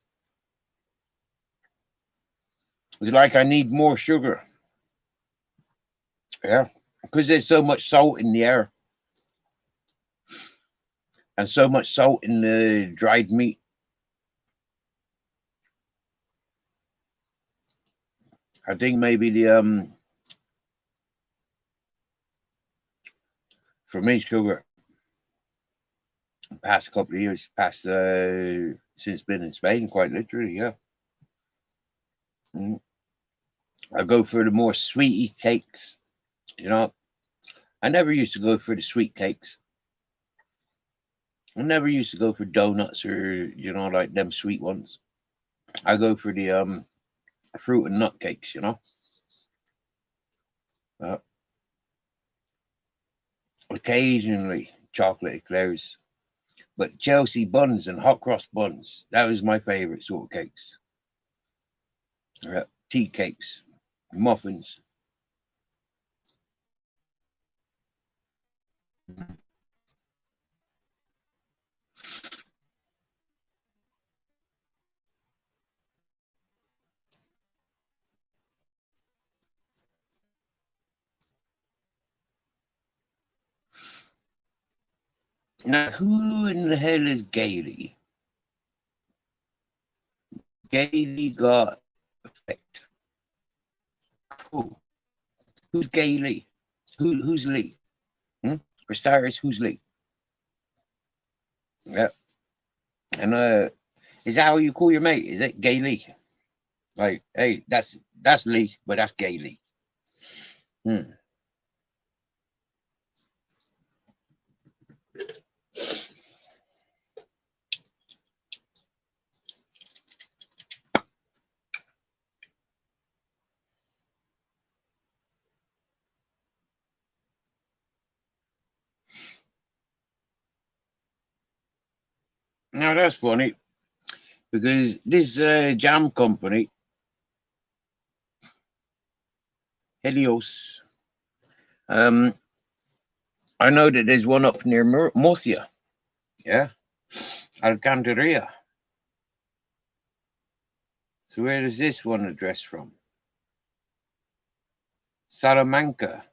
It's like I need more sugar. Yeah. Because there's so much salt in the air and so much salt in the dried meat. I think maybe for me sugar past couple of years, past since been in Spain, quite literally, yeah. Mm. I go for the more sweety cakes. You know, I never used to go for the sweet cakes. I never used to go for donuts or like them sweet ones. I go for the fruit and nut cakes. Uh, Occasionally chocolate eclairs, but Chelsea buns and hot cross buns, that was my favorite sort of cakes. Tea cakes, muffins. Now, who in the hell is Gailey? Gailey got effect. Cool. Who's Gailey? Who's Lee? For starters, who's Lee? Yeah. And is that how you call your mate? Is it Gailey? Like, hey, that's Lee, but that's Gailey. Now that's funny because this jam company, Helios, I know that there's one up near Murcia. Yeah, Alcantarilla. So where does this one address from? Salamanca.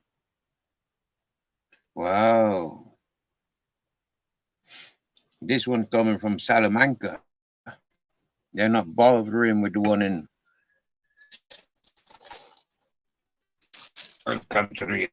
Wow. This one coming from Salamanca. They're not bothering with the one in Alcantarilla.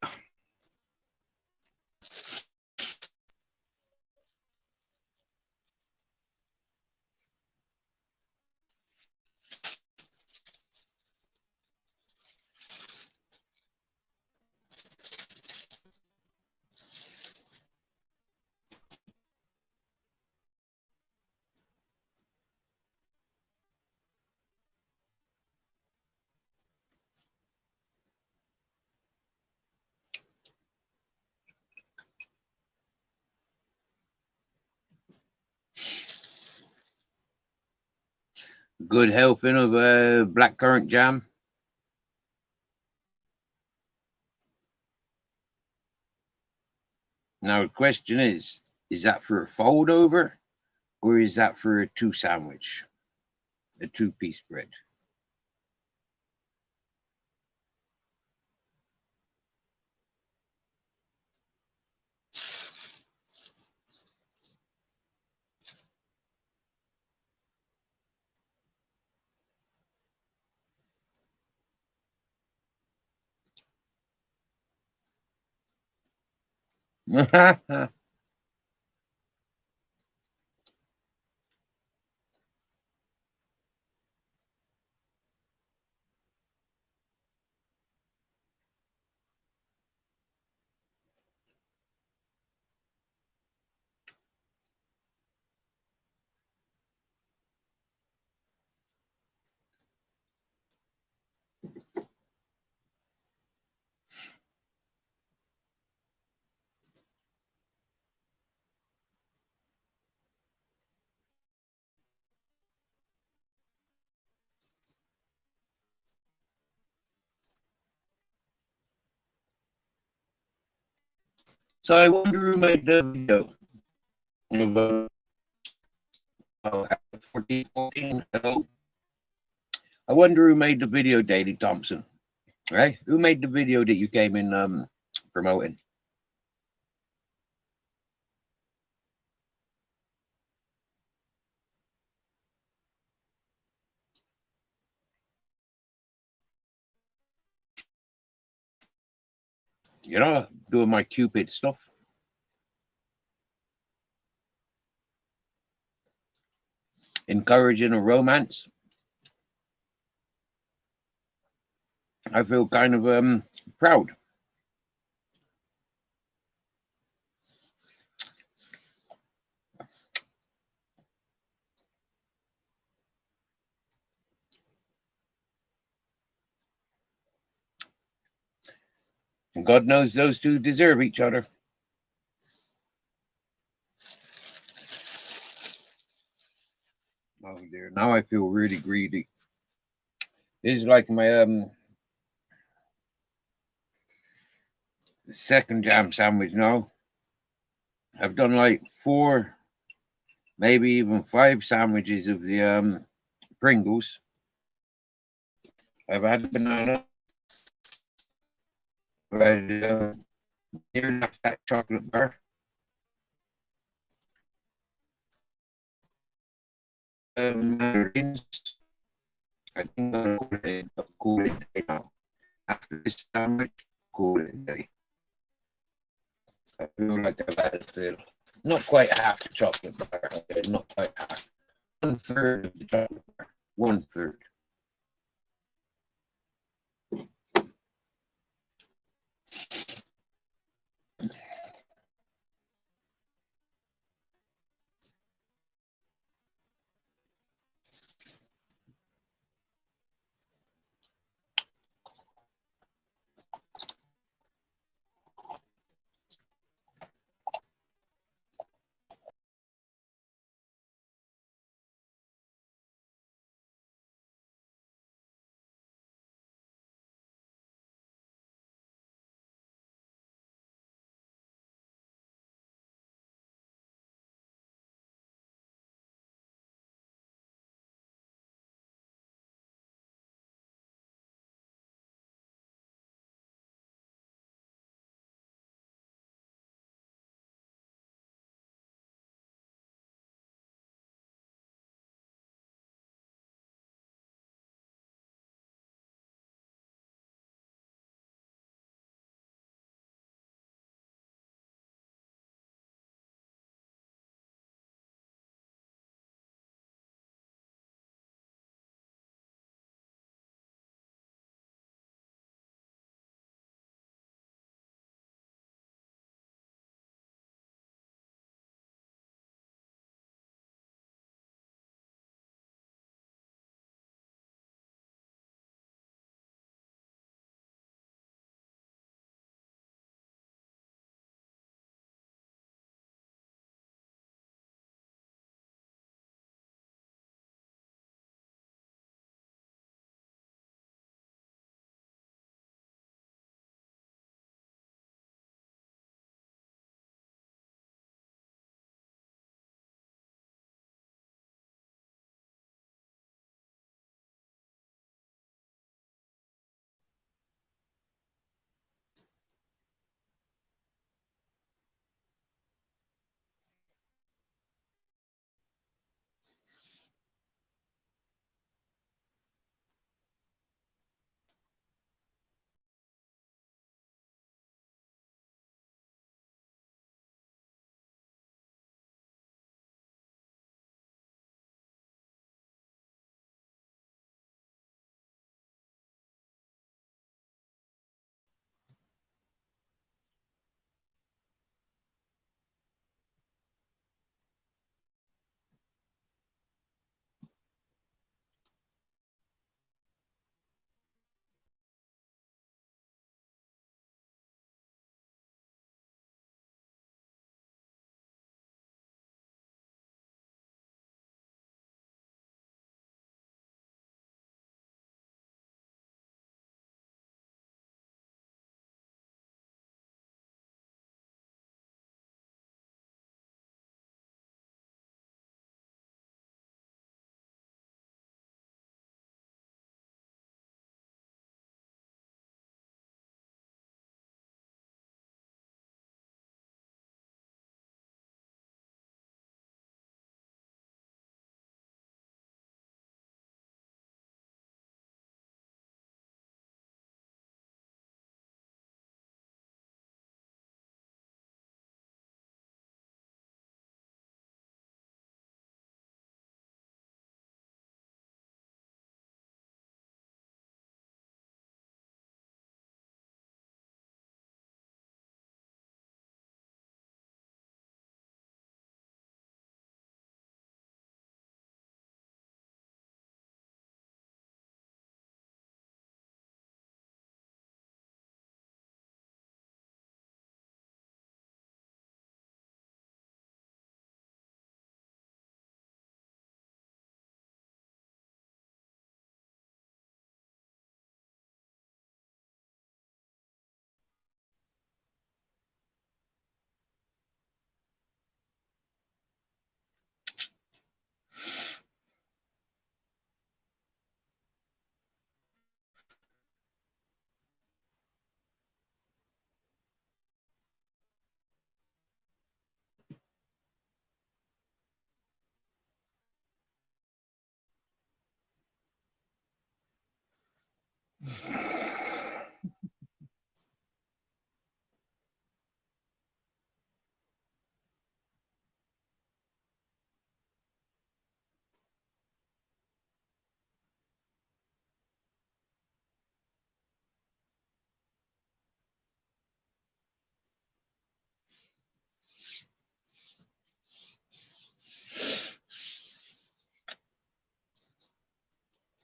Good helping of blackcurrant jam. Now the question is that for a fold over or is that for a two sandwich, a two-piece bread? So I wonder who made the video of 1414. Hello. I wonder who made the video, Daley Thompson. Right? Who made the video that you came in promoting? You know, doing my Cupid stuff. Encouraging a romance. I feel kind of proud. And God knows those two deserve each other. Oh dear, now I feel really greedy. This is like my second jam sandwich now. I've done like 4, maybe even 5 sandwiches of the Pringles. I've had banana. I've had near enough that chocolate bar. Mandarins. I think I'm gonna call it a day now. After this sandwich, call it a day. I feel like I've had it filled. Not quite half the chocolate bar. Okay, not quite half. 1/3 of the chocolate bar. 1/3.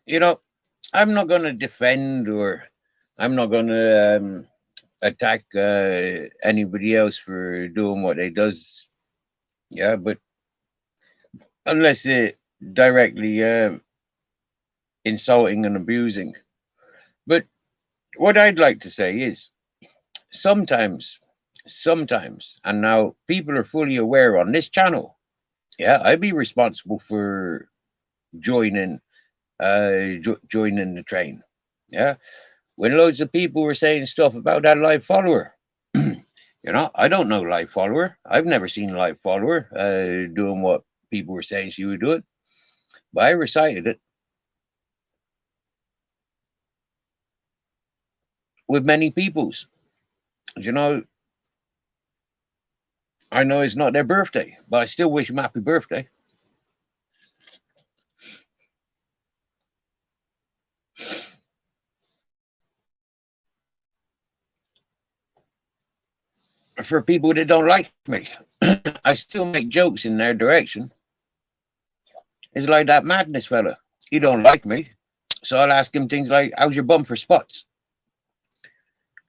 You know, I'm not going to defend, or I'm not going to attack anybody else for doing what they does. Yeah, but unless it directly insulting and abusing. But what I'd like to say is sometimes, and now people are fully aware on this channel. Yeah, I'd be responsible for joining joining the train. Yeah, when loads of people were saying stuff about that live follower. I don't know live follower. I've never seen live follower doing what people were saying she would do it, but I recited it with many peoples. You know, I know it's not their birthday, but I still wish them happy birthday. For people that don't like me, I still make jokes in their direction. It's like that madness fella. He don't like me, so I'll ask him things like, "How's your bum for spots?"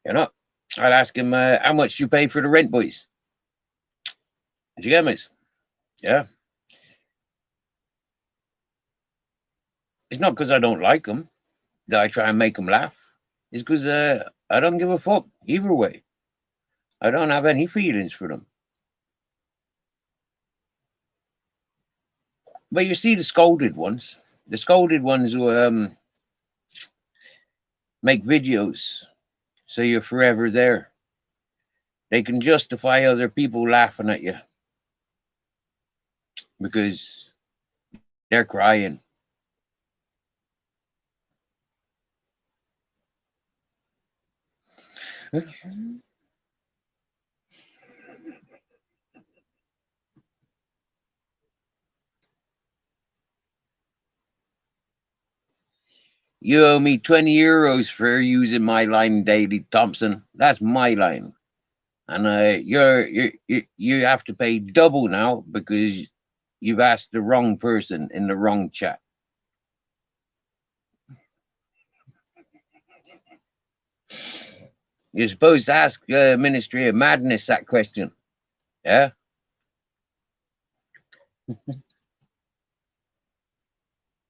You know, I'll ask him, "How much you pay for the rent, boys?" Do you get me? Yeah. It's not because I don't like them that I try and make them laugh. It's because I don't give a fuck either way. I don't have any feelings for them. But you see the scolded ones who make videos, so you're forever there. They can justify other people laughing at you because they're crying. You owe me 20 euros for using my line daily, Thompson. That's my line. And you have to pay double now because you've asked the wrong person in the wrong chat. You're supposed to ask Ministry of Madness that question. Yeah?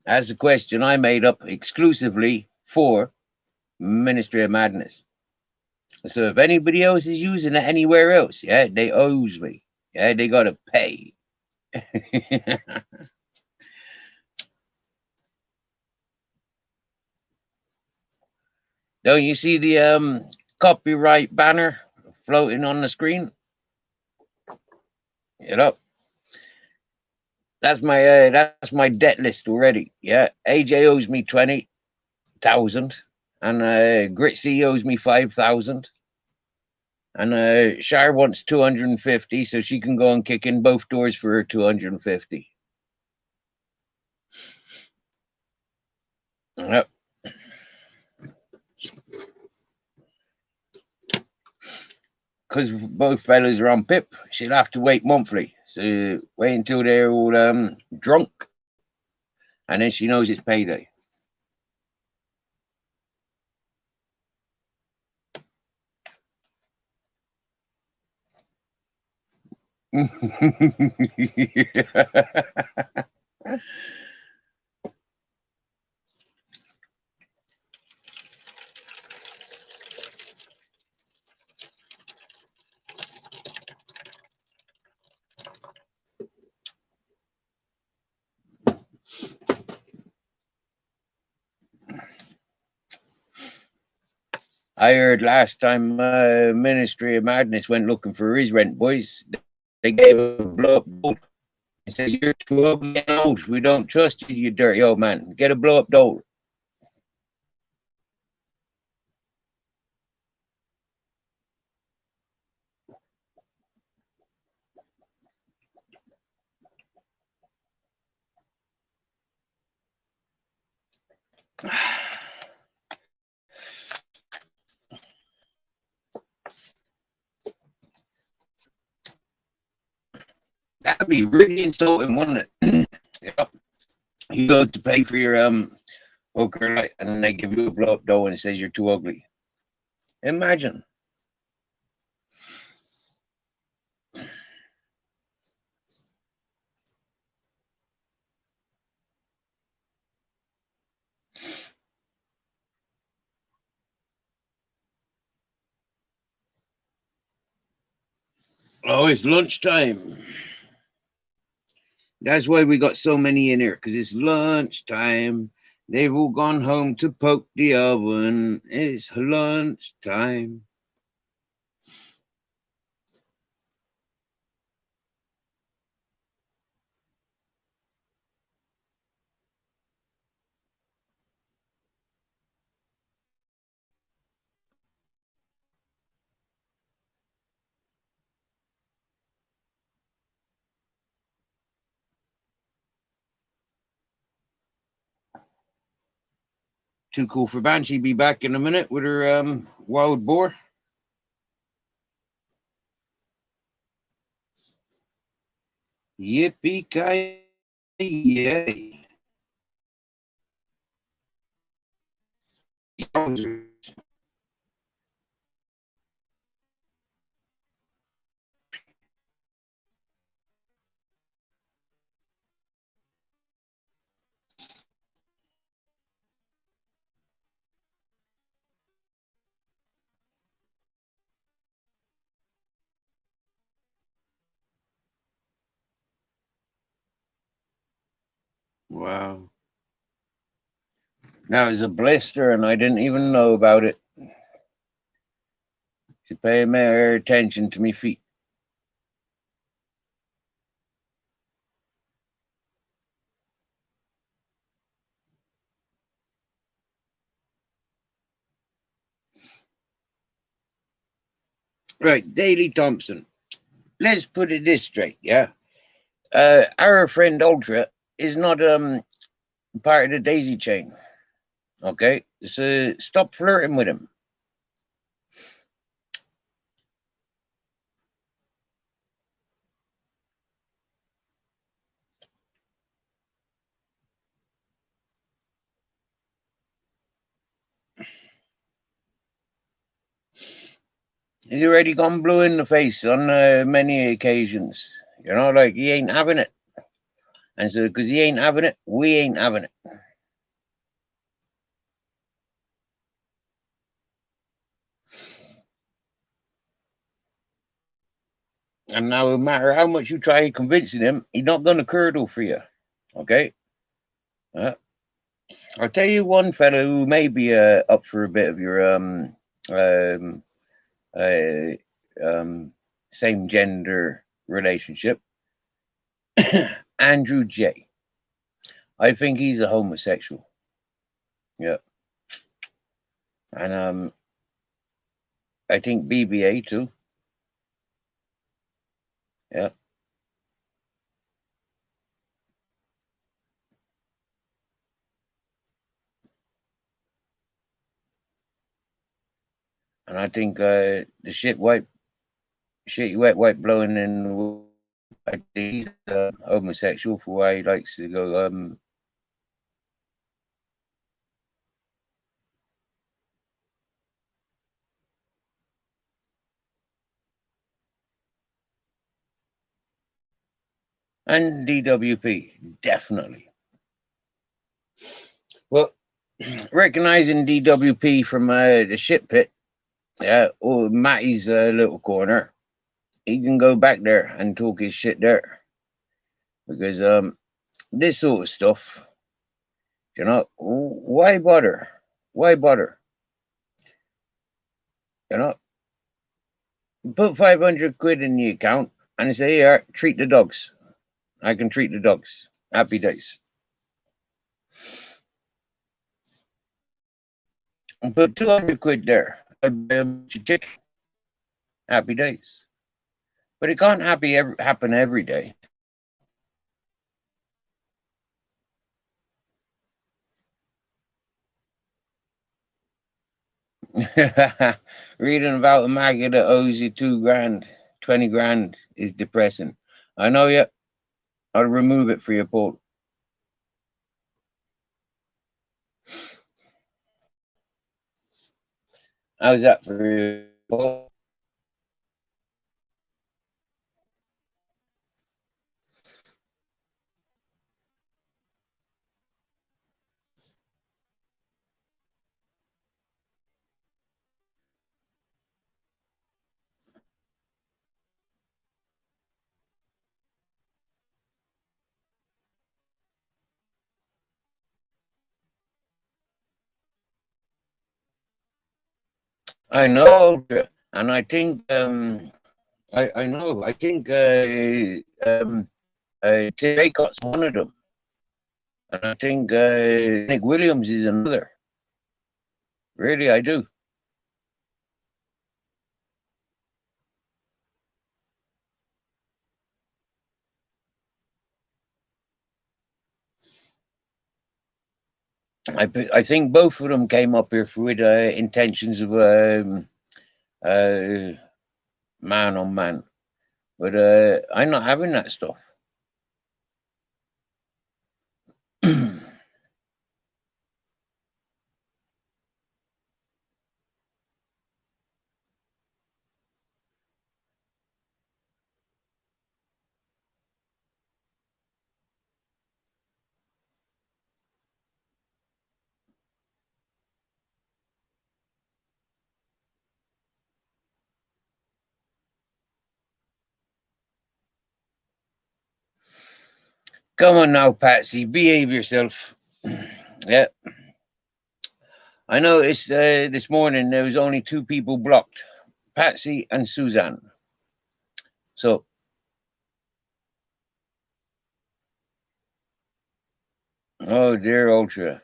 That's a question I made up exclusively for Ministry of Madness. So if anybody else is using it anywhere else, yeah, they owes me. Yeah, they gotta pay. Don't you see the copyright banner floating on the screen? You know, that's my debt list already. Yeah, AJ owes me 20,000, and Gritzy owes me 5,000, and Shire wants 250, so she can go and kick in both doors for her 250. Yep. Because both fellas are on PIP, she'll have to wait monthly. So wait until they're all drunk, and then she knows it's payday. I heard last time Ministry of Madness went looking for his rent boys. They gave a blow up doll. They said, "You're too ugly and old. We don't trust you, you dirty old man. Get a blow up doll." That'd be really insulting, wouldn't it? Yep. You go to pay for your hooker light, and then they give you a blow up doll and it says you're too ugly. Imagine. Oh, it's lunchtime. That's why we got so many in here, because it's lunchtime. They've all gone home to poke the oven. It's lunchtime. Too cool for Banshee. Be back in a minute with her wild boar. Yippee ki yay! Wow, that was a blister, and I didn't even know about it. Should pay more attention to me feet. Right, Daley Thompson. Let's put it this straight, yeah. Our friend Ultra is not part of the daisy chain. Okay, so stop flirting with him. He's already gone blue in the face on many occasions. You know, like he ain't having it. And so, because he ain't having it, we ain't having it. And now, no matter how much you try convincing him, he's not going to curdle for you. Okay? I'll tell you one fellow who may be up for a bit of your um, uh, same gender relationship. Andrew J. I think he's a homosexual. Yeah. And I think BBA too. Yeah. And I think the shit wet white blowing in. I think he's homosexual for why he likes to go and DWP definitely. Well, recognizing DWP from the shit pit, yeah, or Matty's little corner, he can go back there and talk his shit there, because this sort of stuff, you know, why bother? Why bother? You know, put 500 quid in the account and say, here, treat the dogs. I can treat the dogs. Happy days. And put 200 quid there. I buy a bunch of chicken. Happy days. But it can't happen every day. Reading about a maggot that owes you 2 grand, 20 grand is depressing. I know you. I'll remove it for you, Paul. How's that for you, Paul? I know, and I think I know. I think Tim Baycott's one of them, and I think Nick Williams is another. Really, I do. I think both of them came up here with intentions of man on man, but I'm not having that stuff. Come on now, Patsy, behave yourself. Yeah. I noticed this morning there was only 2 people blocked, Patsy and Suzanne. So, oh dear, Ultra.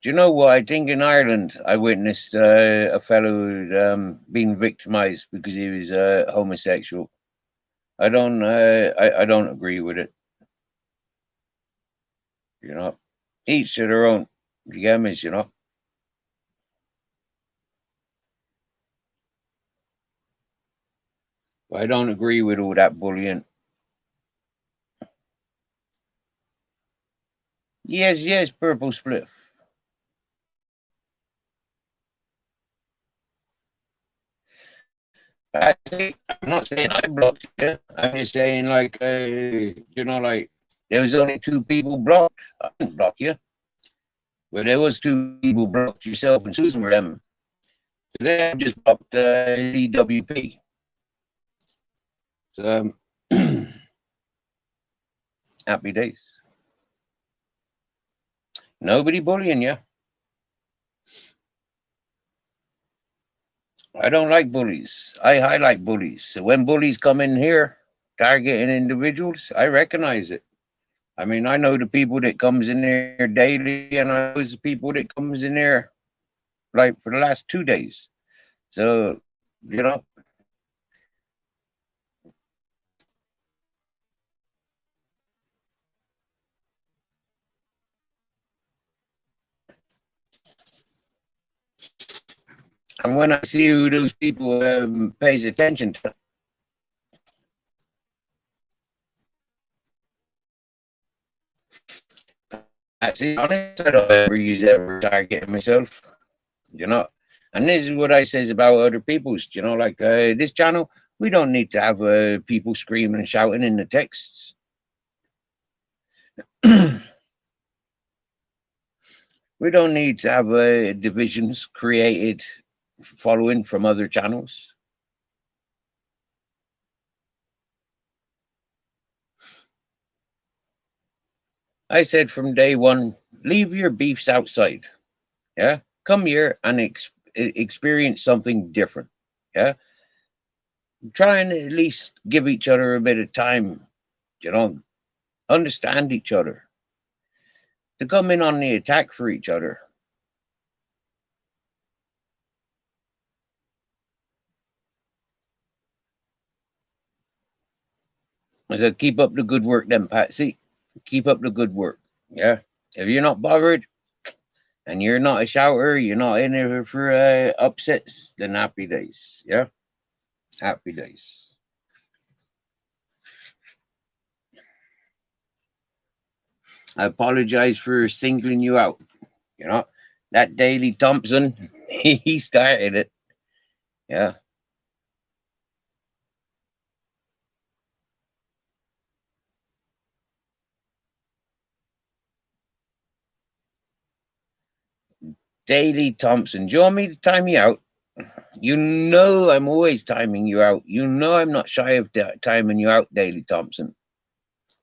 Do you know what? I think in Ireland I witnessed a fellow being victimized because he was homosexual. I don't agree with it. You know, each to their own. You get me? You know. I don't agree with all that bullying. Yes, purple spliff. I'm not saying I blocked you. I'm just saying, like, like there was only 2 people blocked. I didn't block you, but there was 2 people blocked. Yourself and Susan were them. Today I just blocked DWP. So happy days. Nobody bullying you. I don't like bullies. I highlight bullies. So when bullies come in here targeting individuals, I recognize it. I mean, I know the people that comes in there daily, and I know the people that comes in there like for the last 2 days. So, you know, and when I see who those people pays attention to, I see honest, I don't ever use ever targeting myself, you know. And this is what I says about other people's, like this channel, we don't need to have people screaming and shouting in the texts. We don't need to have divisions created following from other channels. I said from day one, leave your beefs outside. Yeah, come here and experience something different. Yeah, try and at least give each other a bit of time. You know, understand each other. To come in on the attack for each other. So keep up the good work, then, Patsy. Keep up the good work. Yeah. If you're not bothered and you're not a shouter, you're not in there for upsets, then happy days. Yeah. Happy days. I apologize for singling you out. You know, that Daley Thompson, he started it. Yeah. Daley Thompson. Do you want me to time you out? You know I'm always timing you out. You know I'm not shy of timing you out, Daley Thompson.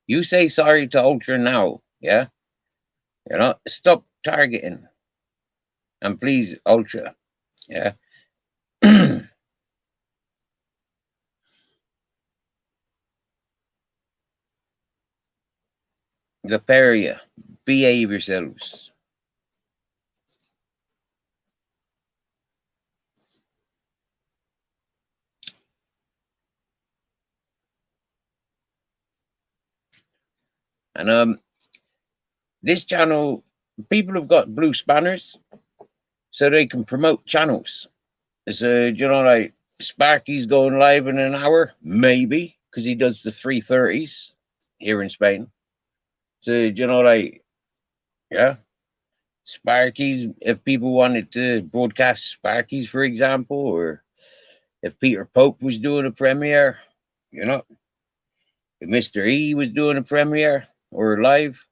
You say sorry to Ultra now, yeah? You know, stop targeting. And please, Ultra, yeah? The pair of you, behave yourselves. And this channel, people have got blue spanners so they can promote channels. So, you know, like Sparky's going live in an hour, maybe, because he does the 3:30s here in Spain. So, you know, like, yeah, Sparky's, if people wanted to broadcast Sparky's, for example, or if Peter Pope was doing a premiere, you know, if Mr. E was doing a premiere or live,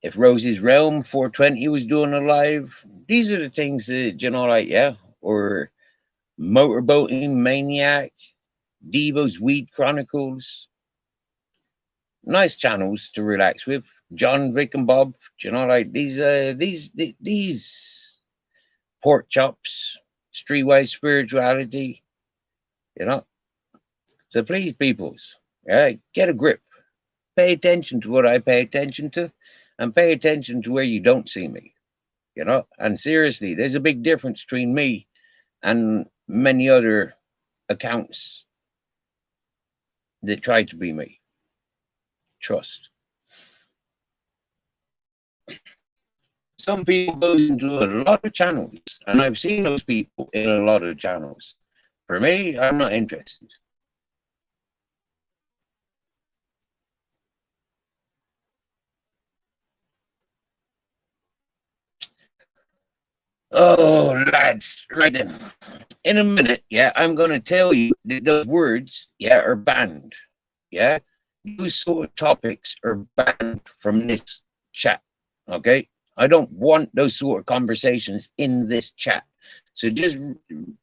if Rosie's Realm 420 was doing a live, these are the things that, you know, like, yeah, or Motorboating Maniac, Devo's Weed Chronicles, nice channels to relax with. John, Vic, and Bob, you know, like these pork chops, streetwise spirituality, you know. So please, peoples, get a grip. Pay attention to what I pay attention to, and pay attention to where you don't see me, you know. And seriously, there's a big difference between me and many other accounts that try to be me. Trust. Some people goes into a lot of channels, and I've seen those people in a lot of channels. For me, I'm not interested. Oh, lads, right then. In a minute, yeah, I'm going to tell you that those words, yeah, are banned. Yeah, those sort of topics are banned from this chat. Okay, I don't want those sort of conversations in this chat. So just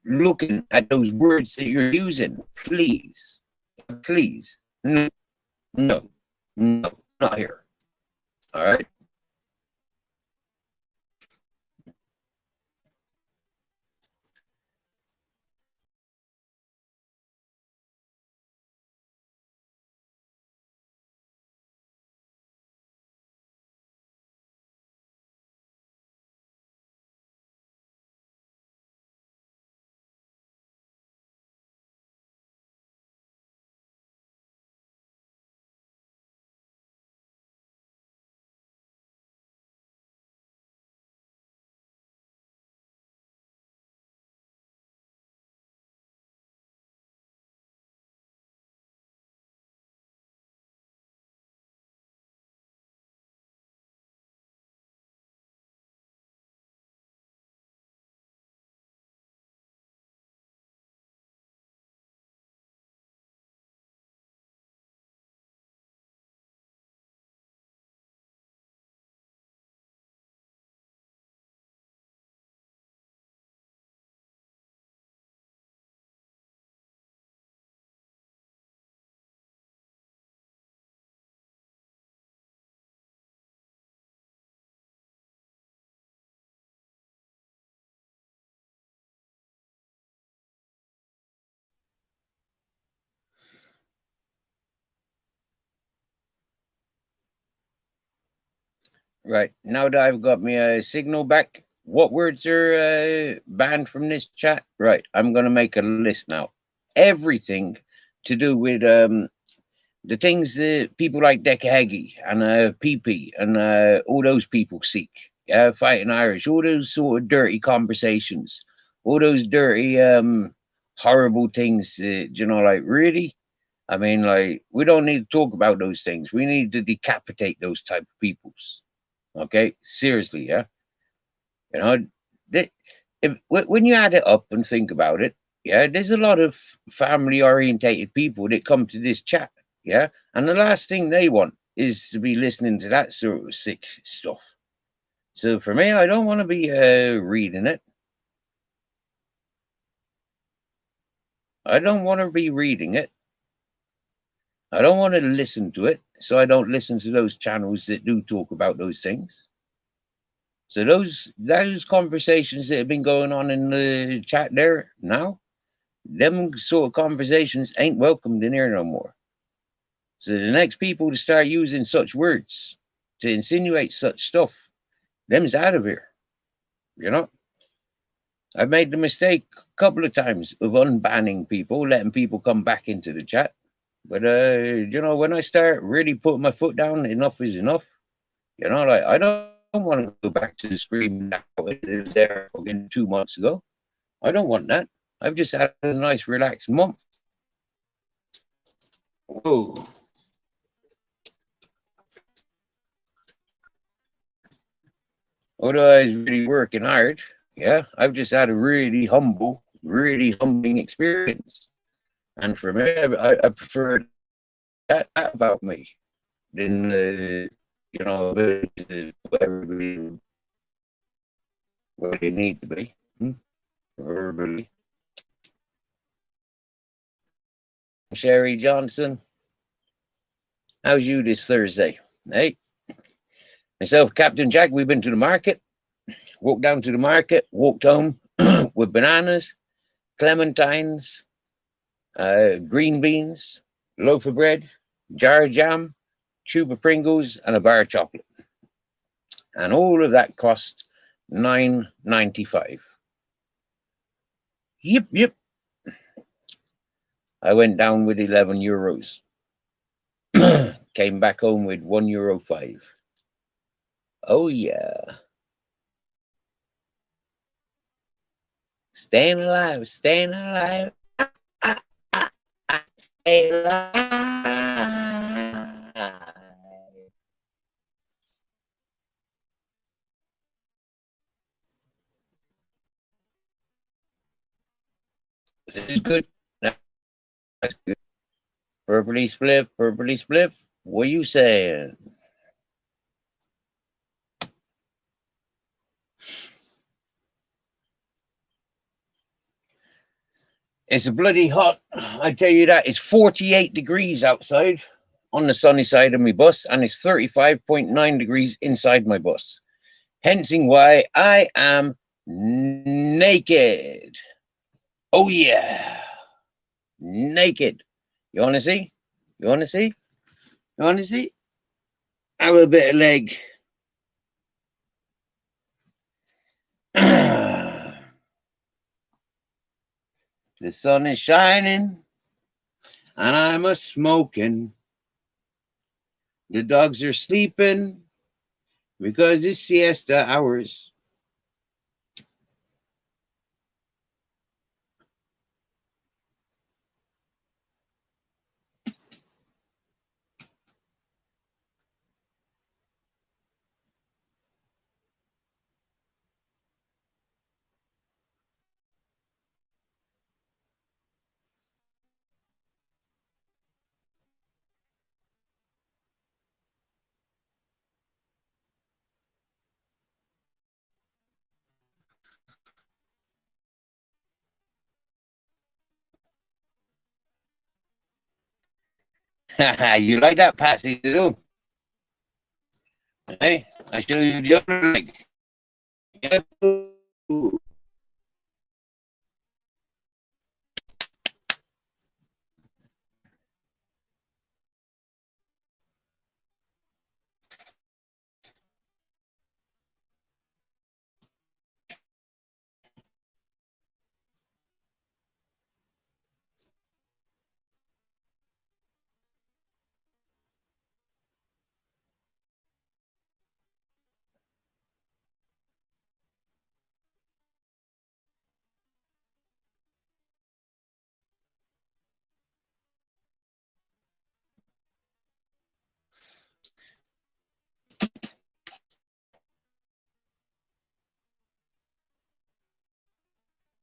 looking at those words that you're using, please, please, no, no, no, not here. All right. Right. Now that I've got my signal back, what words are banned from this chat? Right. I'm going to make a list now. Everything to do with the things that people like Dekahegi and PP and all those people seek. Fighting Irish, all those sort of dirty conversations, all those dirty, horrible things. You know, like really. I mean, like we don't need to talk about those things. We need to decapitate those type of peoples. Okay, seriously, yeah. You know, when you add it up and think about it, yeah, there's a lot of family orientated people that come to this chat, yeah, and the last thing they want is to be listening to that sort of sick stuff. So for me, I don't want to be reading it. I don't want to be reading it. I don't want to listen to it. So I don't listen to those channels that do talk about those things. So those conversations that have been going on in the chat there now, them sort of conversations ain't welcomed in here no more. So the next people to start using such words to insinuate such stuff, them's out of here. You know, I've made the mistake a couple of times of unbanning people, letting people come back into the chat. But you know, when I start really putting my foot down, enough is enough. You know, like I don't want to go back to the scream now. It was there fucking 2 months ago. I don't want that. I've just had a nice relaxed month. Whoa. Although I was really working hard, yeah, I've just had a really humbling experience. And for me, I prefer that about me than, you know, to put everybody where they need to be. Verbally. Sherry Johnson, how's you this Thursday? Hey, myself, Captain Jack, we've been to the market, walked down to the market, walked home with bananas, clementines, green beans, loaf of bread, jar of jam, tube of Pringles, and a bar of chocolate. And all of that cost $9.95. Yep, yep. I went down with €11. Came back home with €1.05. Oh yeah. Staying alive, staying alive. Stay alive. This is good. That's good. Purpley spliff. What you saying? It's a bloody hot. I tell you that. It's 48 degrees outside on the sunny side of my bus, and it's 35.9 degrees inside my bus. Hensing why I am naked. Oh yeah. Naked. You wanna see? You wanna see? You wanna see? Have a bit of leg. The sun is shining and I'm a smoking. The dogs are sleeping because it's siesta hours. You like that, Patsy? Do? Hey, I show you the other leg. Yep.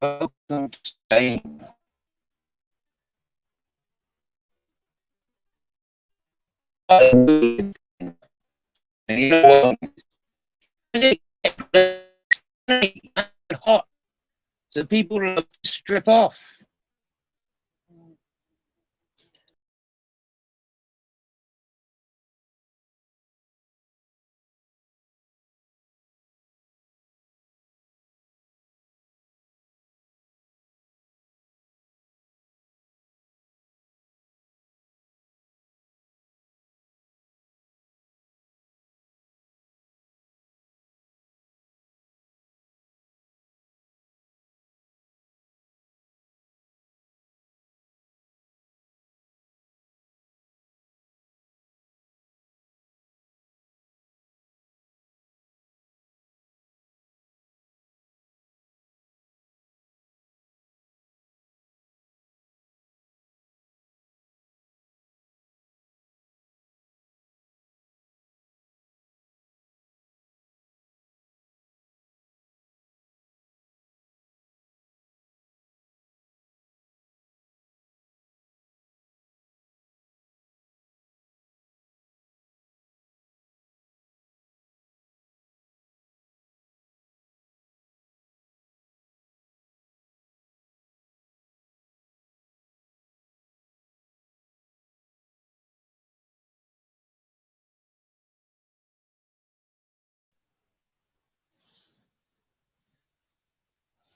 welcome to Spain. And you know what? It's hot, so people love to strip off.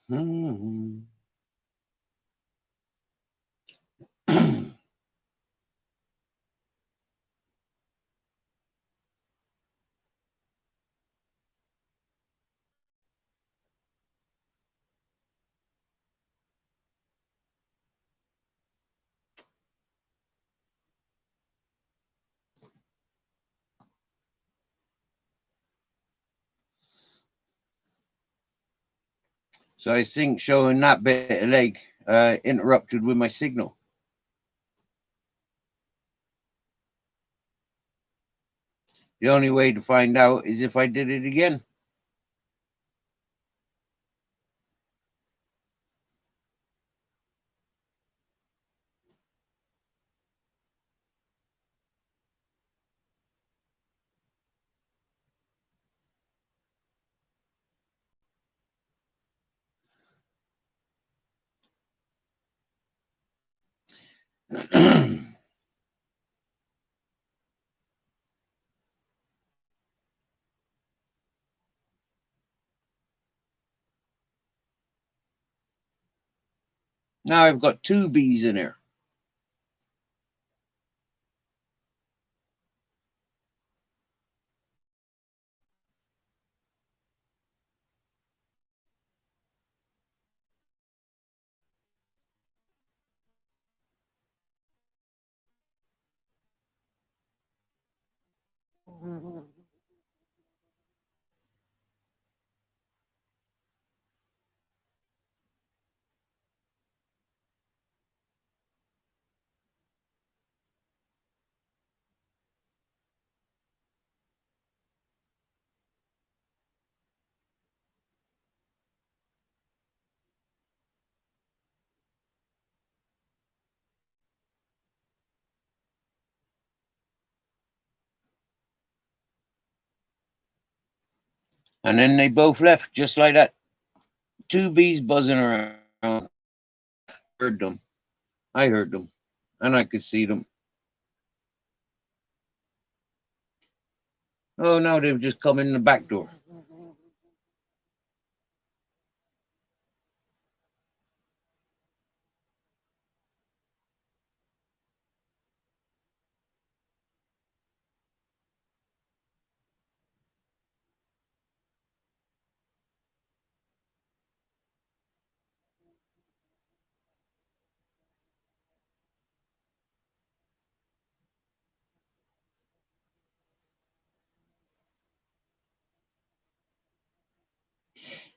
Hmm. So I think showing that bit of leg interrupted with my signal. The only way to find out is if I did it again. Now I've got two bees in here. And then they both left just like that. Two bees buzzing around. Heard them. I heard them. And I could see them. Oh, no, they've just come in the back door.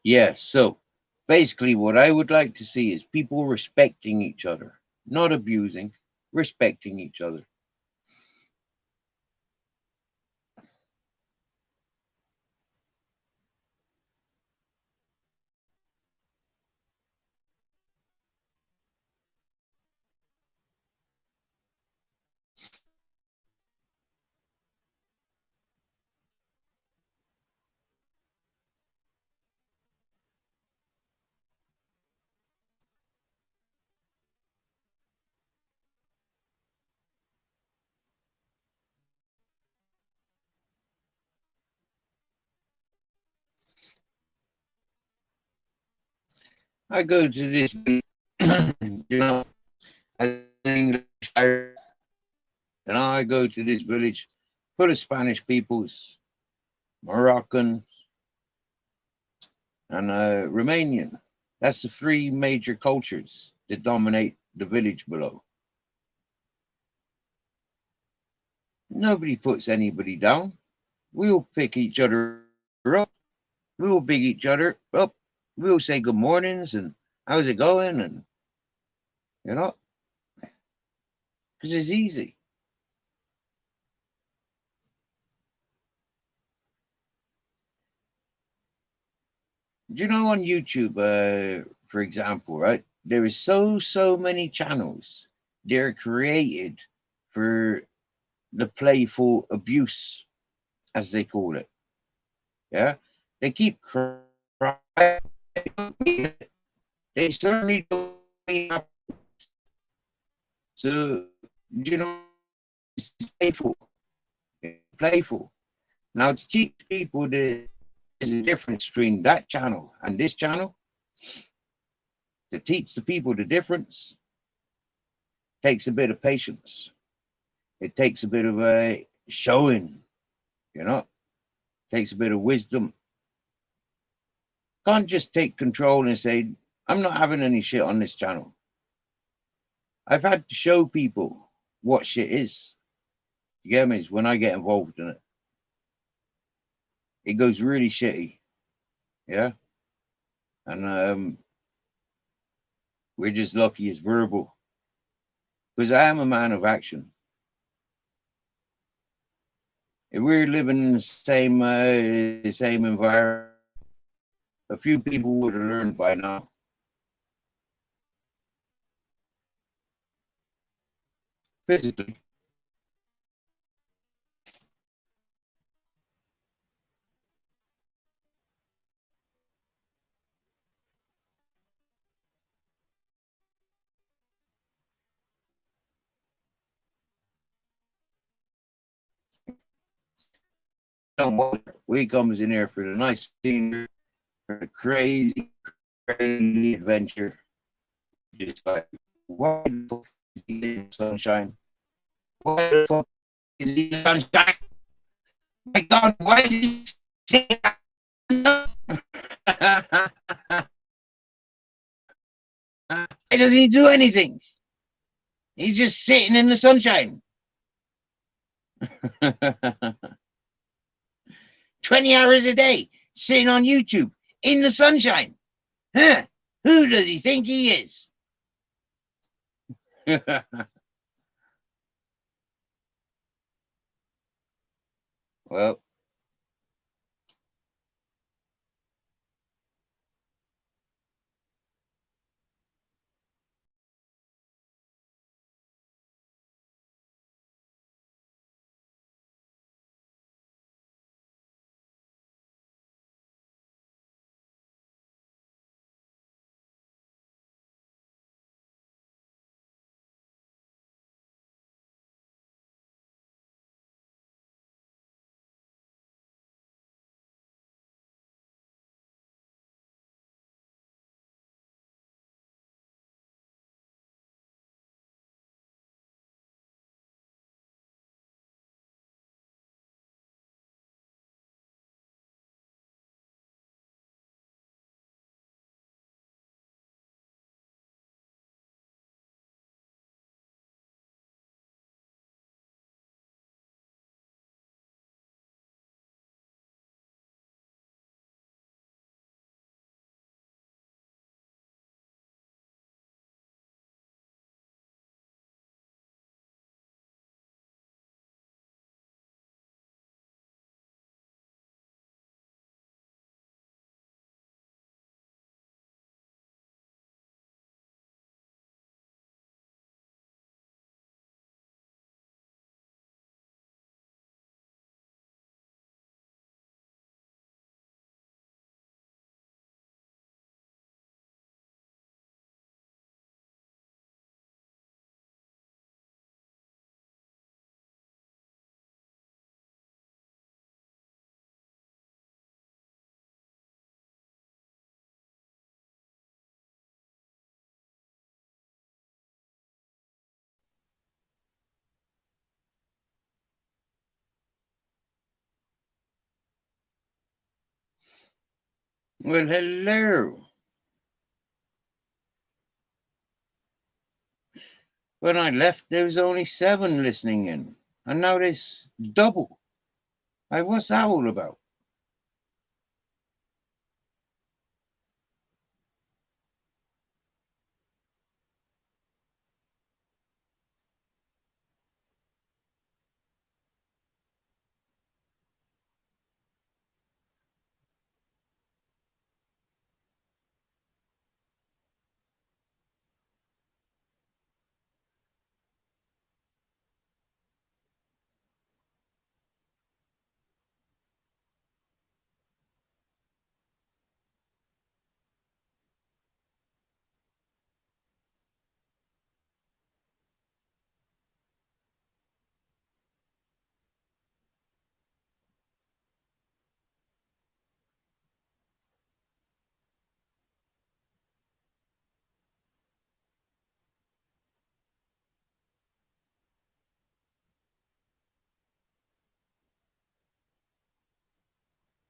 Yes, so basically what I would like to see is people respecting each other, not abusing, respecting each other. I go to this, you know, as an English, and I go to this village full of Spanish peoples, Moroccan, and Romanian. That's the three major cultures that dominate the village below. Nobody puts anybody down. We'll pick each other up. We'll big each other up. We'll say good mornings and how's it going, and you know, because it's easy. Do you know on YouTube, for example, right? There is so many channels. They're created for the playful abuse, as they call it. Yeah, they keep crying. They certainly don't mean up. So you know, it's playful. It's playful. Now to teach people the there's a difference between that channel and this channel. To teach the people the difference takes a bit of patience. It takes a bit of a showing, you know, it takes a bit of wisdom. Can't just take control and say, I'm not having any shit on this channel. I've had to show people what shit is. You get me? It's when I get involved in it, it goes really shitty. Yeah. And we're just lucky it's verbal because I am a man of action. If we're living in the same environment, a few people would have learned by now. Physically, don't want it. We comes in here for the nice scenery, for the crazy adventure. Just like, why the fuck is he in the sunshine? Why the fuck is he in the sunshine? My God, why is he sitting? Why doesn't he do anything? He's just sitting in the sunshine. 20 hours a day, sitting on YouTube in the sunshine. Huh? Who does he think he is? Well, Well, hello. When I left, there was only 7 listening in, and now there's double. What's that all about?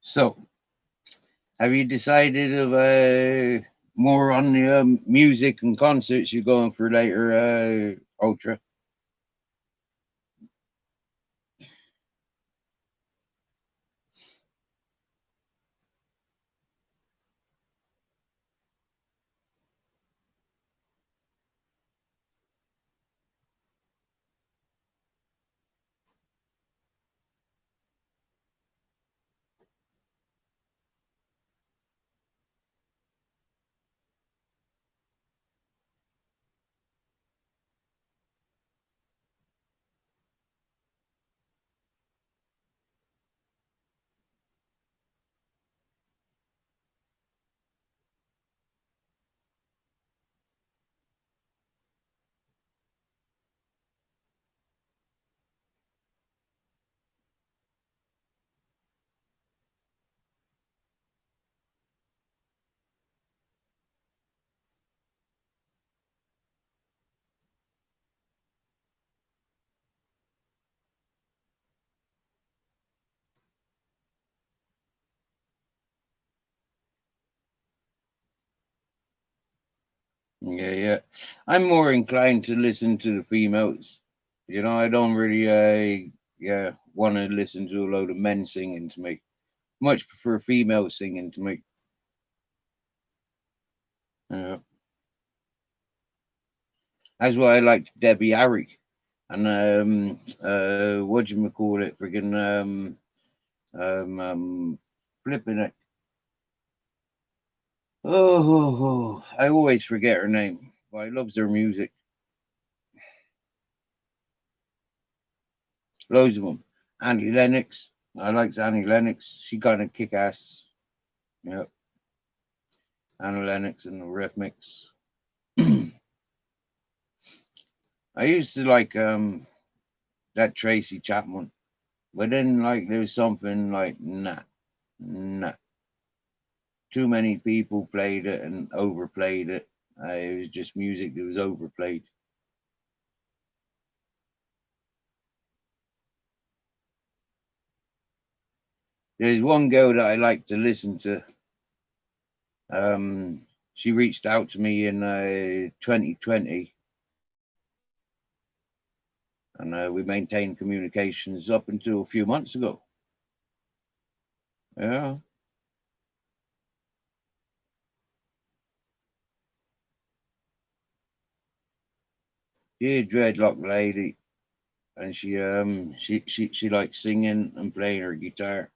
So, have you decided of more on the music and concerts you're going for later, Ultra? Yeah, yeah. I'm more inclined to listen to the females. I don't really, yeah, want to listen to a load of men singing to me. Much prefer female singing to me. Uh, that's why I like Debbie Harry and what do you call it? Friggin' flipping it. I always forget her name, but I loves her music. Loads of them. Annie Lennox. I like Annie Lennox. She kind of kick ass. Yep. Annie Lennox and the Rhythmics. I used to like that Tracy Chapman, but then like there was something like nah. Too many people played it and overplayed it. It was just music that was overplayed. There's one girl that I like to listen to. She reached out to me in 2020, and we maintained communications up until a few months ago. Yeah, she's a dreadlock lady, and she likes singing and playing her guitar.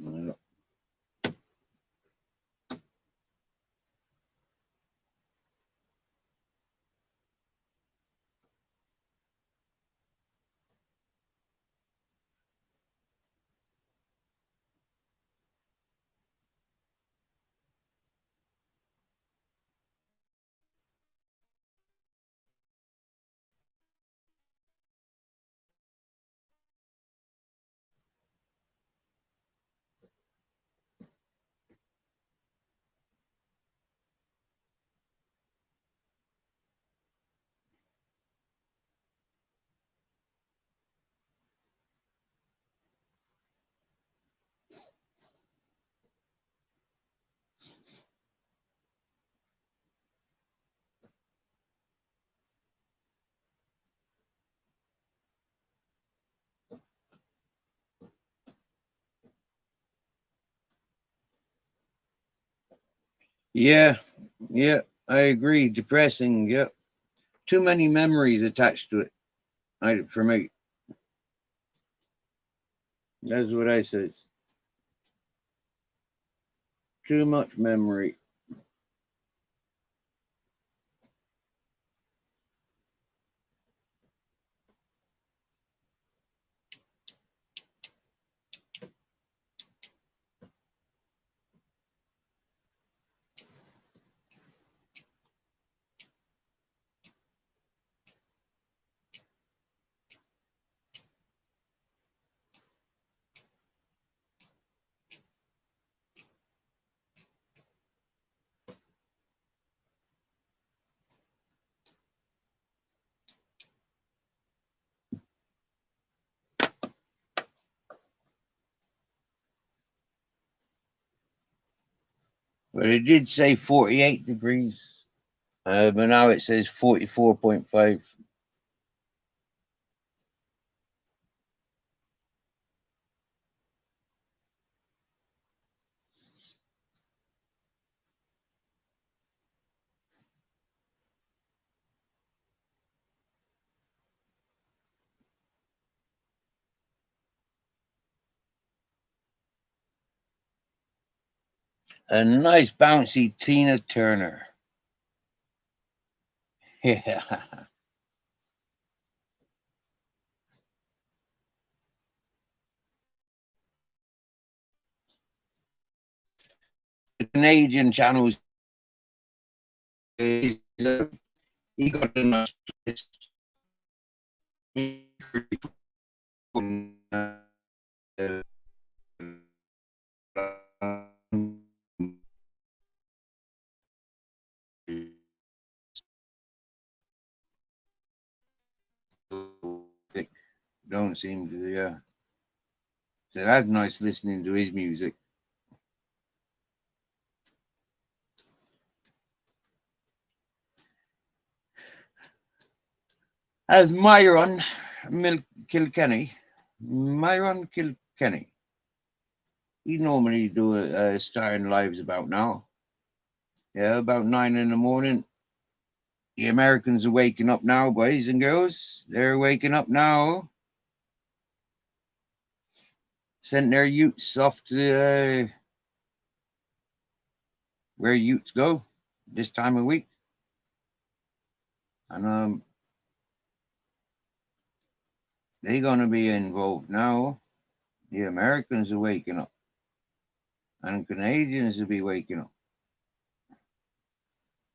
Uh, Yeah, yeah, I agree. Depressing. Yeah, too many memories attached to it. For me, that's what I said. Too much memory. But it did say 48 degrees. But now it says 44.5. A nice bouncy Tina Turner. Yeah. The Canadian channels is he got a nice don't seem to, yeah. So that's nice listening to his music. As Kilkenny, Myron Kilkenny. He normally do a starting lives about now. Yeah, about 9 in the morning. The Americans are waking up now, boys and girls. They're waking up now. Sent their utes off to where utes go this time of week. And they're going to be involved now. The Americans are waking up. And Canadians will be waking up.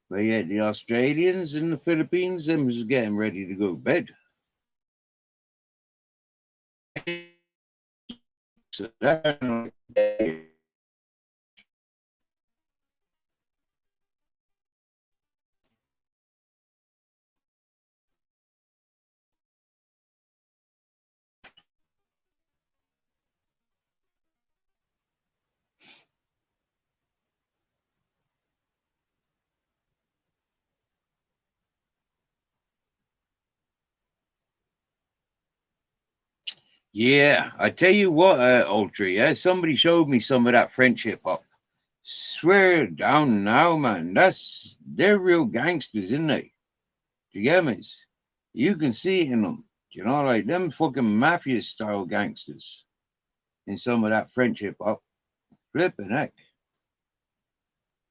But yet the Australians and the Philippines, them is getting ready to go to bed. So yeah, I tell you what, Ultra, yeah, somebody showed me some of that French hip hop. Swear down now, man. They're real gangsters, isn't they? You get me? You can see it in them. You know, like them fucking mafia style gangsters in some of that French hip hop. Flipping heck.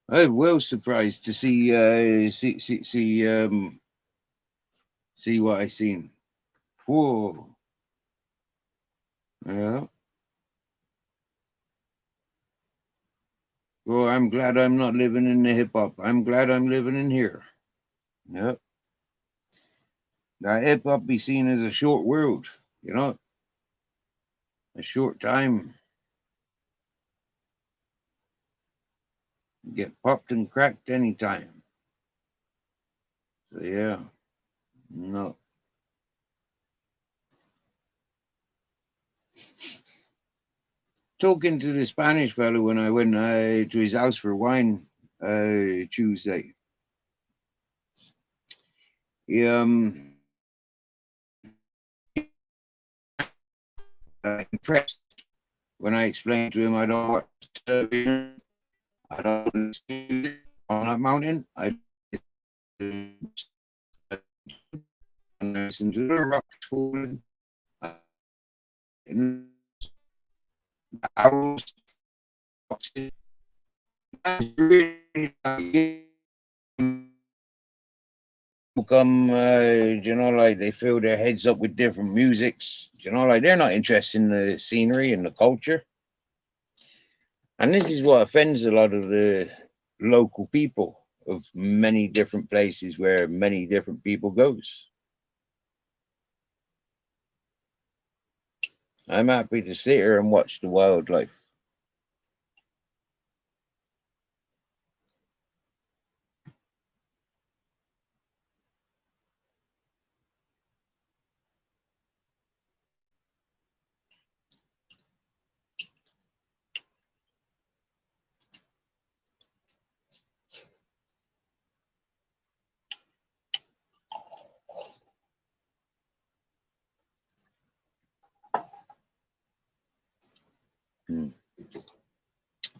I'm well surprised to see what I seen. Whoa. Yeah. Well, I'm glad I'm not living in the hip hop. I'm glad I'm living in here. Yep. Now hip hop be seen as a short world, you know, a short time. Get popped and cracked anytime. So yeah. No. Talking to the Spanish fellow when I went to his house for wine Tuesday. He impressed when I explained to him I don't watch television. I don't listen to it. on that mountain. I listen to the rocks falling. And arrows really come, you know, like they fill their heads up with different musics. You know, like they're not interested in the scenery and the culture. And this is what offends a lot of the local people of many different places where many different people goes. I'm happy to sit here and watch the wildlife.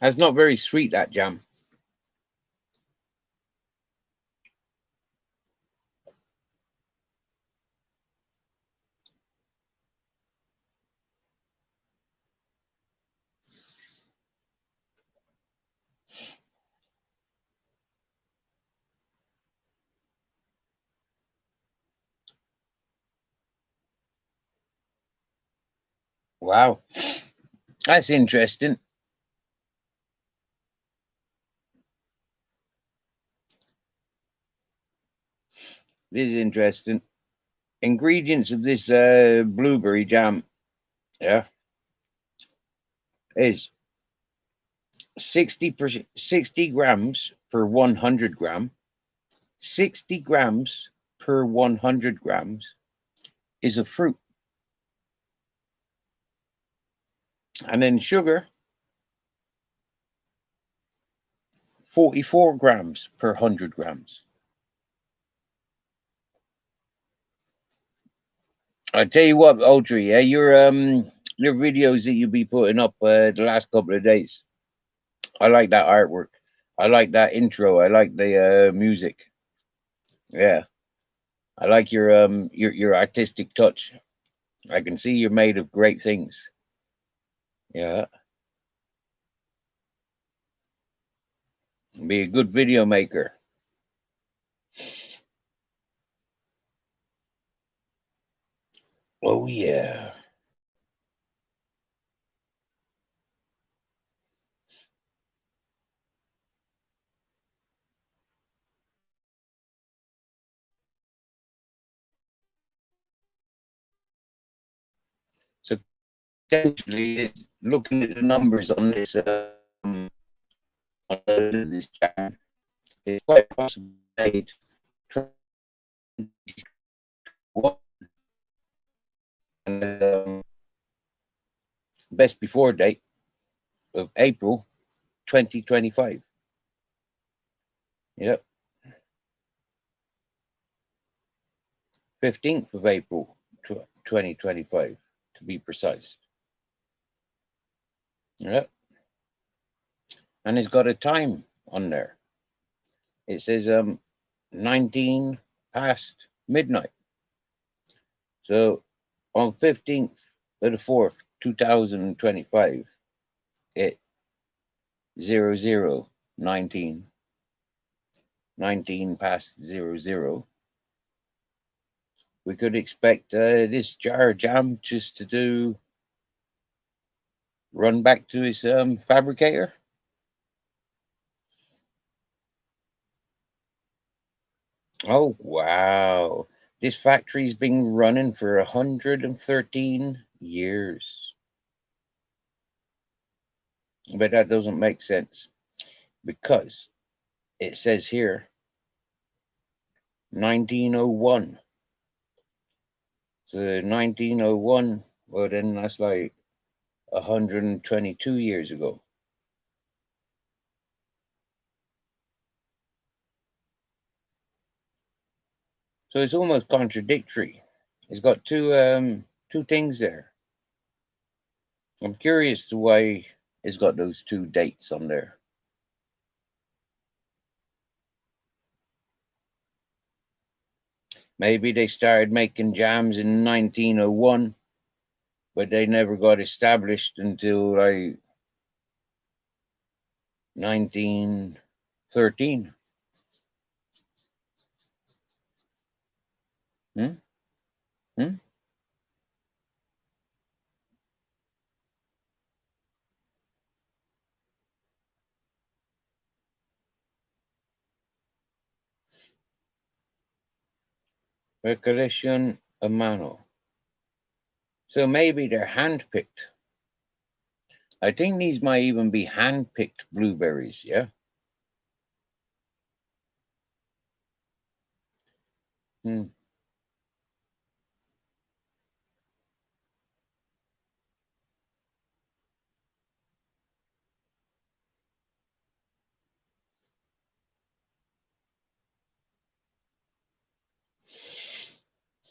That's not very sweet, that jam. Wow, that's interesting. This is interesting. Ingredients of this blueberry jam, yeah, is 60 grams per 100 gram. 60 grams per 100 grams is a fruit. And then sugar, 44 grams per 100 grams. I tell you what, Audrey, yeah, your videos that you be putting up the last couple of days, I like that artwork. I like that intro. I like the music. Yeah, I like your artistic touch. I can see you're made of great things. Yeah, be a good video maker. Oh yeah. So potentially, looking at the numbers on this channel, it's quite possible made best before date of April 2025. Yep, 15th of April 2025 to be precise. Yep, and it's got a time on there. It says 19 past midnight. So on 15th of the 4th 2025 at 0019 19 past 00, we could expect this jar jam just to do run back to his fabricator. Oh wow, this factory's been running for 113 years. But that doesn't make sense because it says here 1901. So 1901, well then that's like 122 years ago. So it's almost contradictory. It's got two things there. I'm curious to why it's got those two dates on there. Maybe they started making jams in 1901, but they never got established until like 1913. Hmm? Hmm? Recollection a mano. So maybe they're handpicked. I think these might even be handpicked blueberries, yeah? Hmm.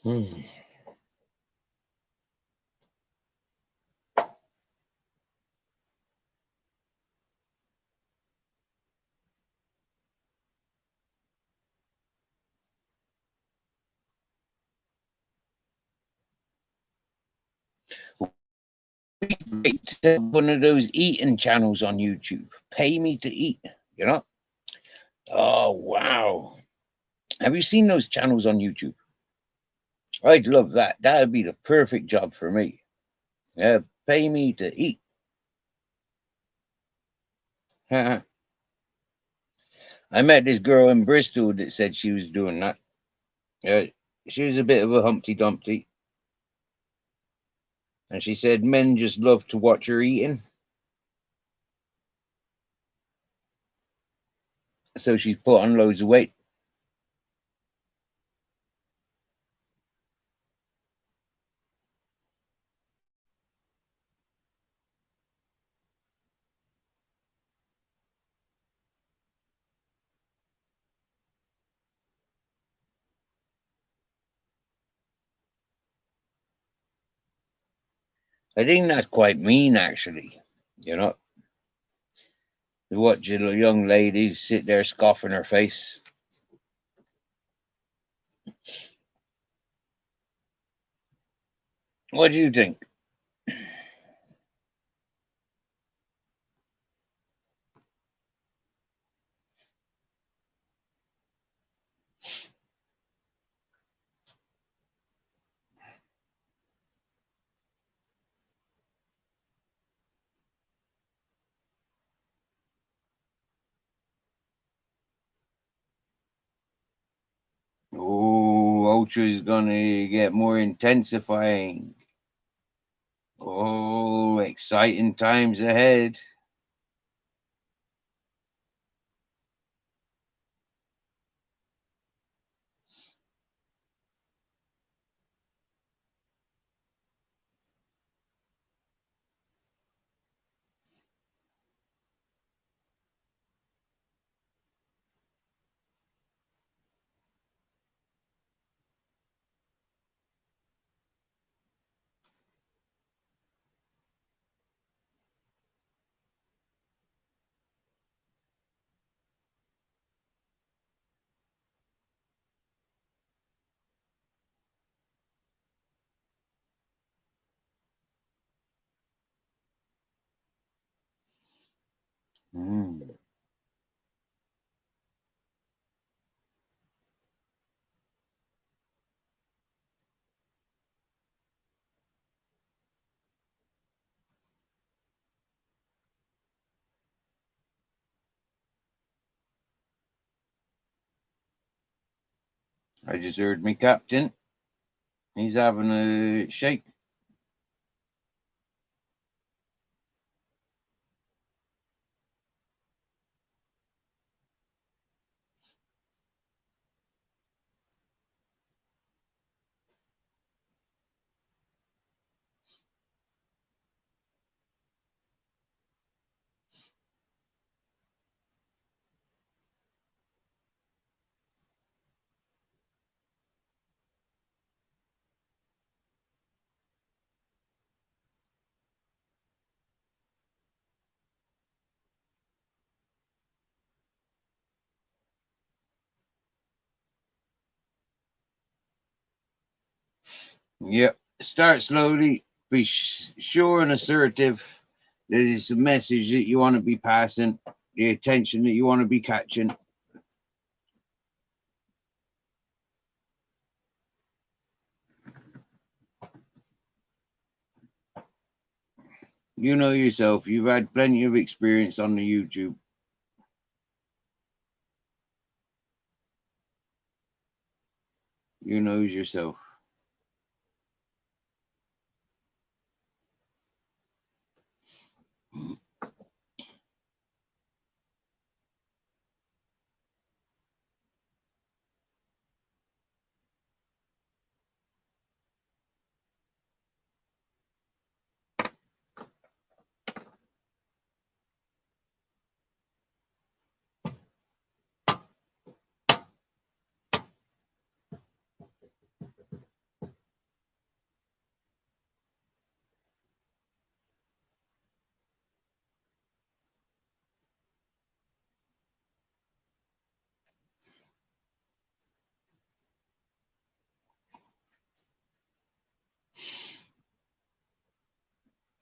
Hmm. Great to have one of those eating channels on YouTube. Pay me to eat, you know? Oh, wow. Have you seen those channels on YouTube? I'd love that. That'd be the perfect job for me. Yeah, pay me to eat. I met this girl in Bristol that said she was doing that. Uh, she was a bit of a Humpty Dumpty, and she said men just love to watch her eating, so she's put on loads of weight. I think that's quite mean, actually. You know, to watch a young lady sit there scoffing her face. What do you think? Oh, Ultra is gonna get more intensifying. Oh, exciting times ahead. Mm. I just heard me captain. He's having a shake. Yep. Start slowly. Be sure and assertive that it's the message that you want to be passing, the attention that you want to be catching. You know yourself. You've had plenty of experience on the YouTube. You knows yourself.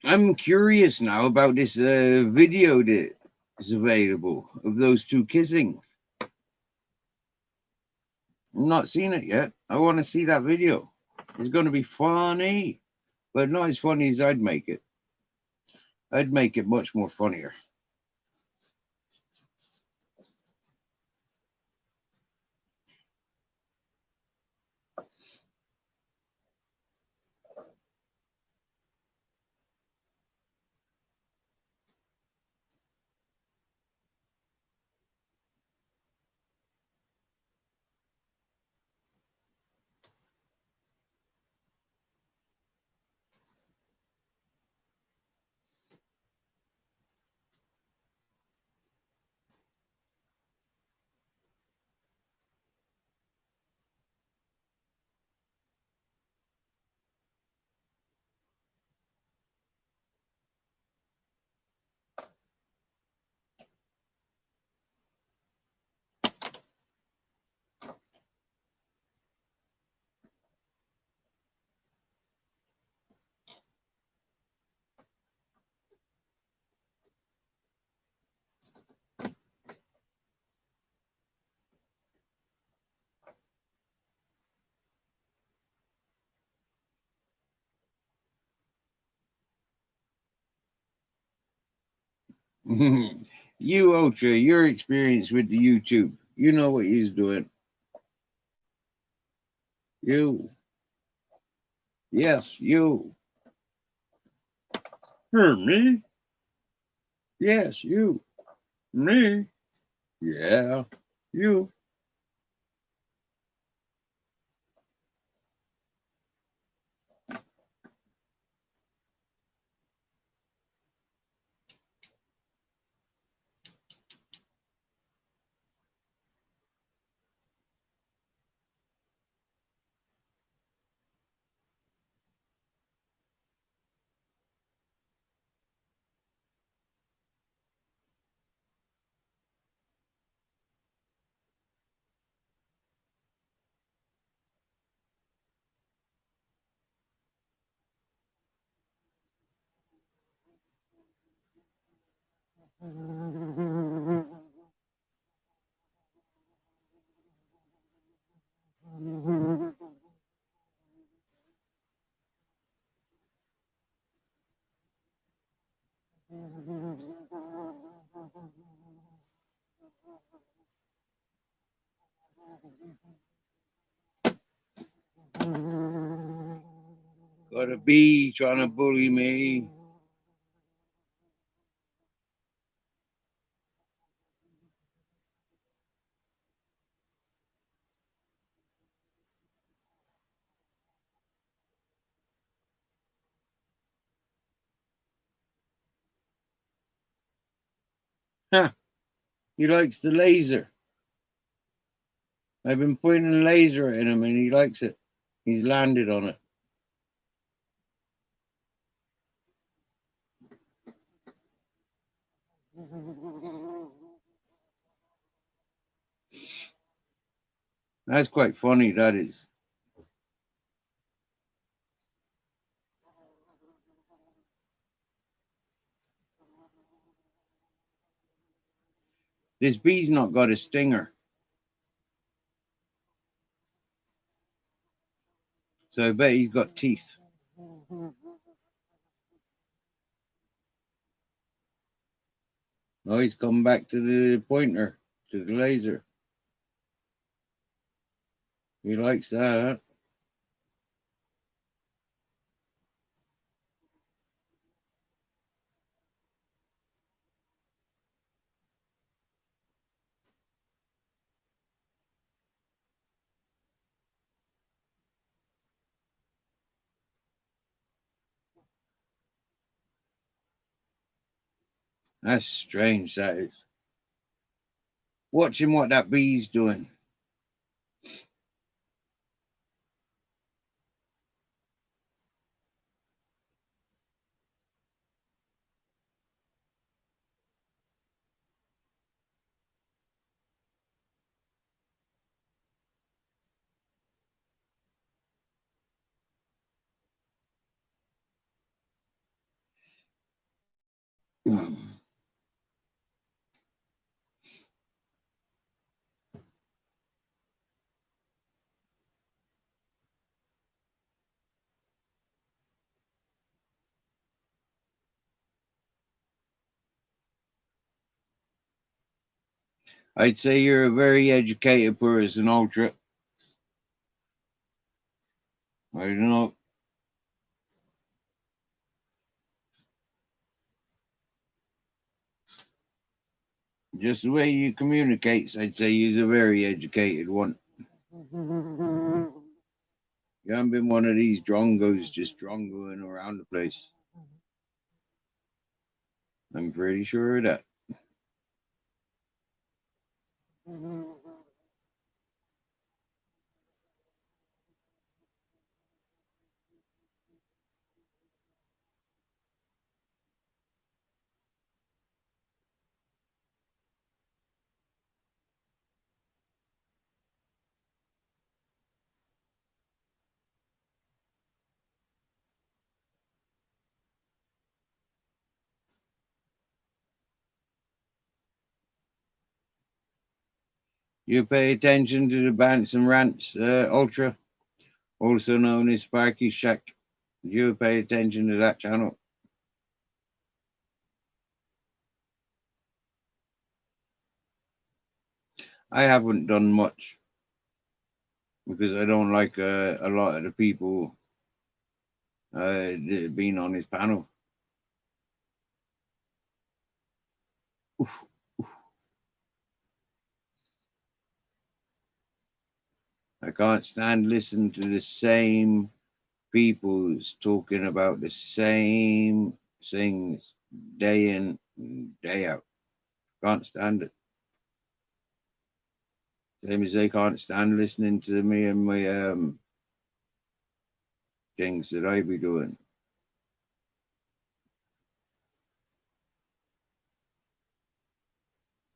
I'm curious now about this video that is available of those two kissing. I've not seen it yet. I want to see that video. It's going to be funny, but not as funny as I'd make it. I'd make it much more funnier. You, Ultra, your experience with the YouTube. You know what he's doing. You. Yes, you. Me? Yes, you. Me? Yeah, you. Got a bee trying to bully me. Huh, he likes the laser. I've been pointing a laser at him and he likes it. He's landed on it. That's quite funny, that is. This bee's not got a stinger. So I bet he's got teeth. Oh, he's come back to the pointer, to the laser. He likes that. That's strange, that is. Watching what that bee's doing. I'd say you're a very educated person, Ultra. I don't know. Just the way you communicate, I'd say you're a very educated one. You haven't been one of these drongos just drongoing around the place. I'm pretty sure of that. You pay attention to the Bants and Rants Ultra, also known as Sparky Shack. You pay attention to that channel. I haven't done much because I don't like a lot of the people that have been on his panel. Oof. I can't stand listening to the same people's talking about the same things day in and day out. Can't stand it. Same as they can't stand listening to me and my things that I be doing.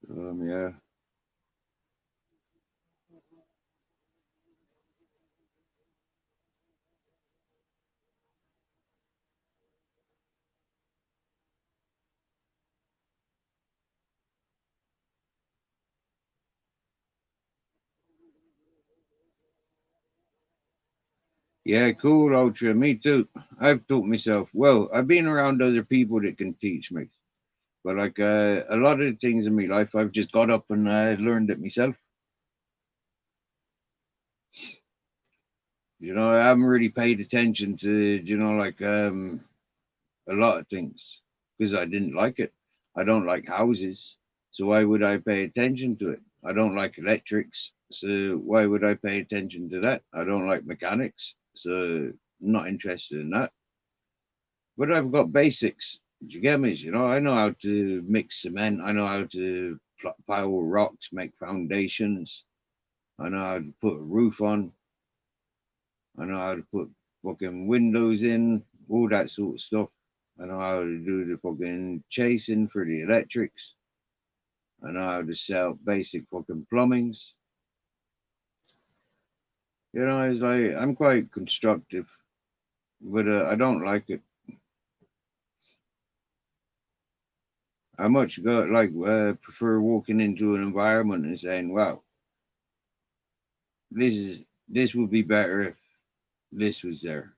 Yeah. Yeah, cool, Ultra. Me too. I've taught myself. Well, I've been around other people that can teach me. But like a lot of the things in my life, I've just got up and learned it myself. I haven't really paid attention to, like a lot of things because I didn't like it. I don't like houses, so why would I pay attention to it? I don't like electrics, so why would I pay attention to that? I don't like mechanics, so I'm not interested in that. But I've got basics. Do you get me? I know how to mix cement. I know how to pile rocks, make foundations. I know how to put a roof on. I know how to put fucking windows in, all that sort of stuff. I know how to do the fucking chasing for the electrics. I know how to sell basic fucking plumbings. It's like I'm quite constructive, but I don't like it. I much go like prefer walking into an environment and saying, "Wow, this would be better if this was there.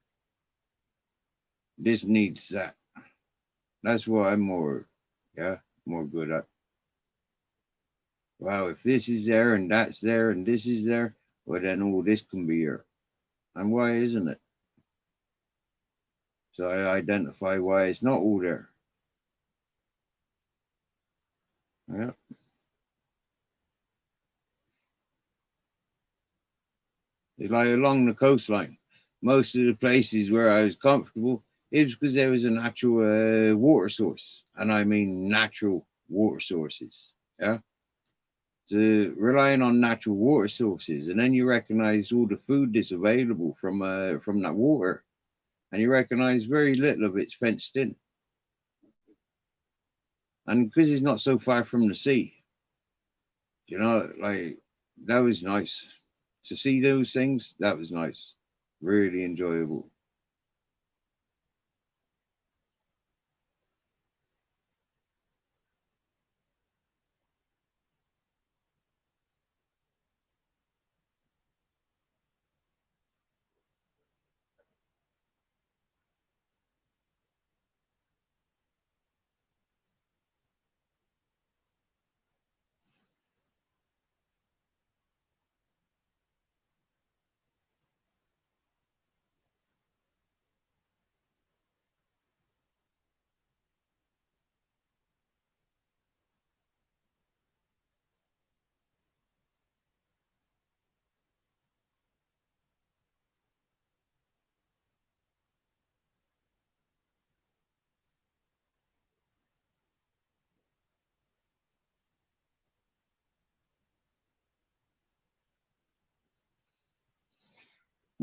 This needs that." That's what I'm yeah, more good at. Wow, if this is there and that's there and this is there, well then all this can be here. And why isn't it? So I identify why it's not all there. Yeah. It's like along the coastline. Most of the places where I was comfortable, it was because there was a natural water source. And I mean natural water sources. Yeah. So relying on natural water sources, and then you recognize all the food that's available from that water, and you recognize very little of it's fenced in. And because it's not so far from the sea, like that was nice to see those things. That was nice, really enjoyable.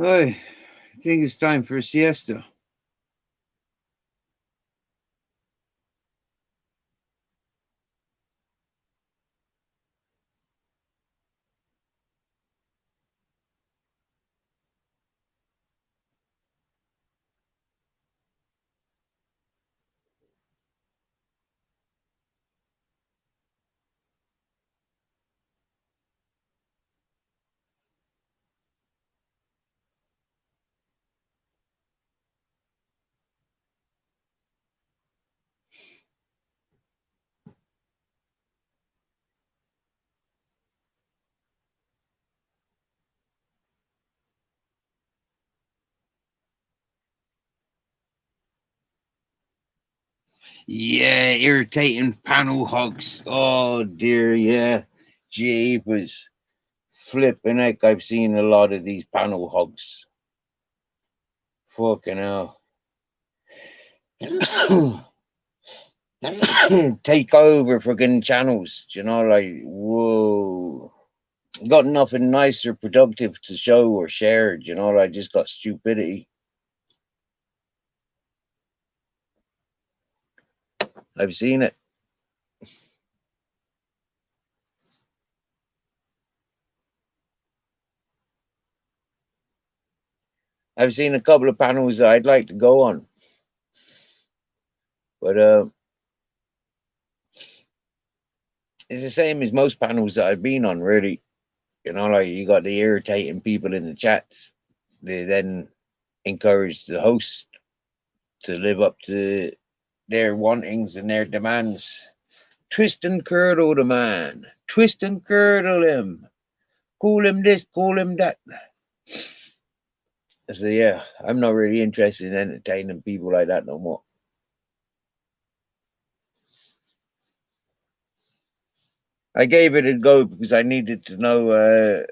I think it's time for a siesta. Yeah, irritating panel hogs. Oh dear, yeah. Jeepers. Flipping heck, I've seen a lot of these panel hogs. Fucking hell. Take over fucking channels, like, whoa. Got nothing nice or productive to show or share, I just got stupidity. I've seen it. I've seen a couple of panels that I'd like to go on, but it's the same as most panels that I've been on, really. Like you got the irritating people in the chats. They then encourage the host to live up to their wantings and their demands. Twist and curdle the man. Twist and curdle him. Call him this, call him that. So yeah, I'm not really interested in entertaining people like that no more. I gave it a go because I needed to know.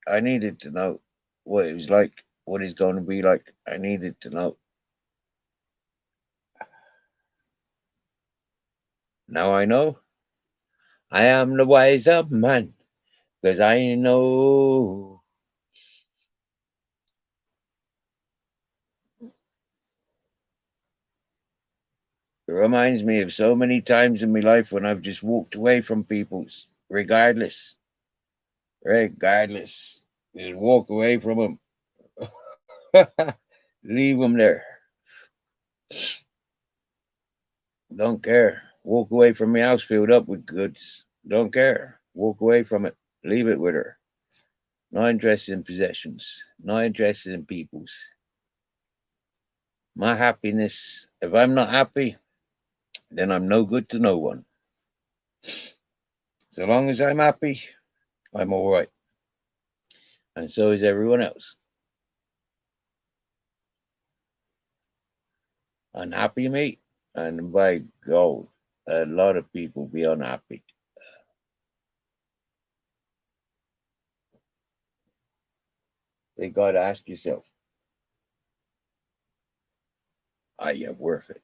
I needed to know what it was like, what it's going to be like. I needed to know. Now I know. I am the wiser man because I know. It reminds me of so many times in my life when I've just walked away from people's, regardless. Just walk away from them, leave them there. Don't care. Walk away from my house filled up with goods. Don't care. Walk away from it. Leave it with her. Not interested in possessions. Not interested in people's. My happiness, if I'm not happy, then I'm no good to no one. So long as I'm happy, I'm all right. And so is everyone else. Unhappy, mate? And by God, a lot of people be unhappy. They got to ask yourself, are you worth it?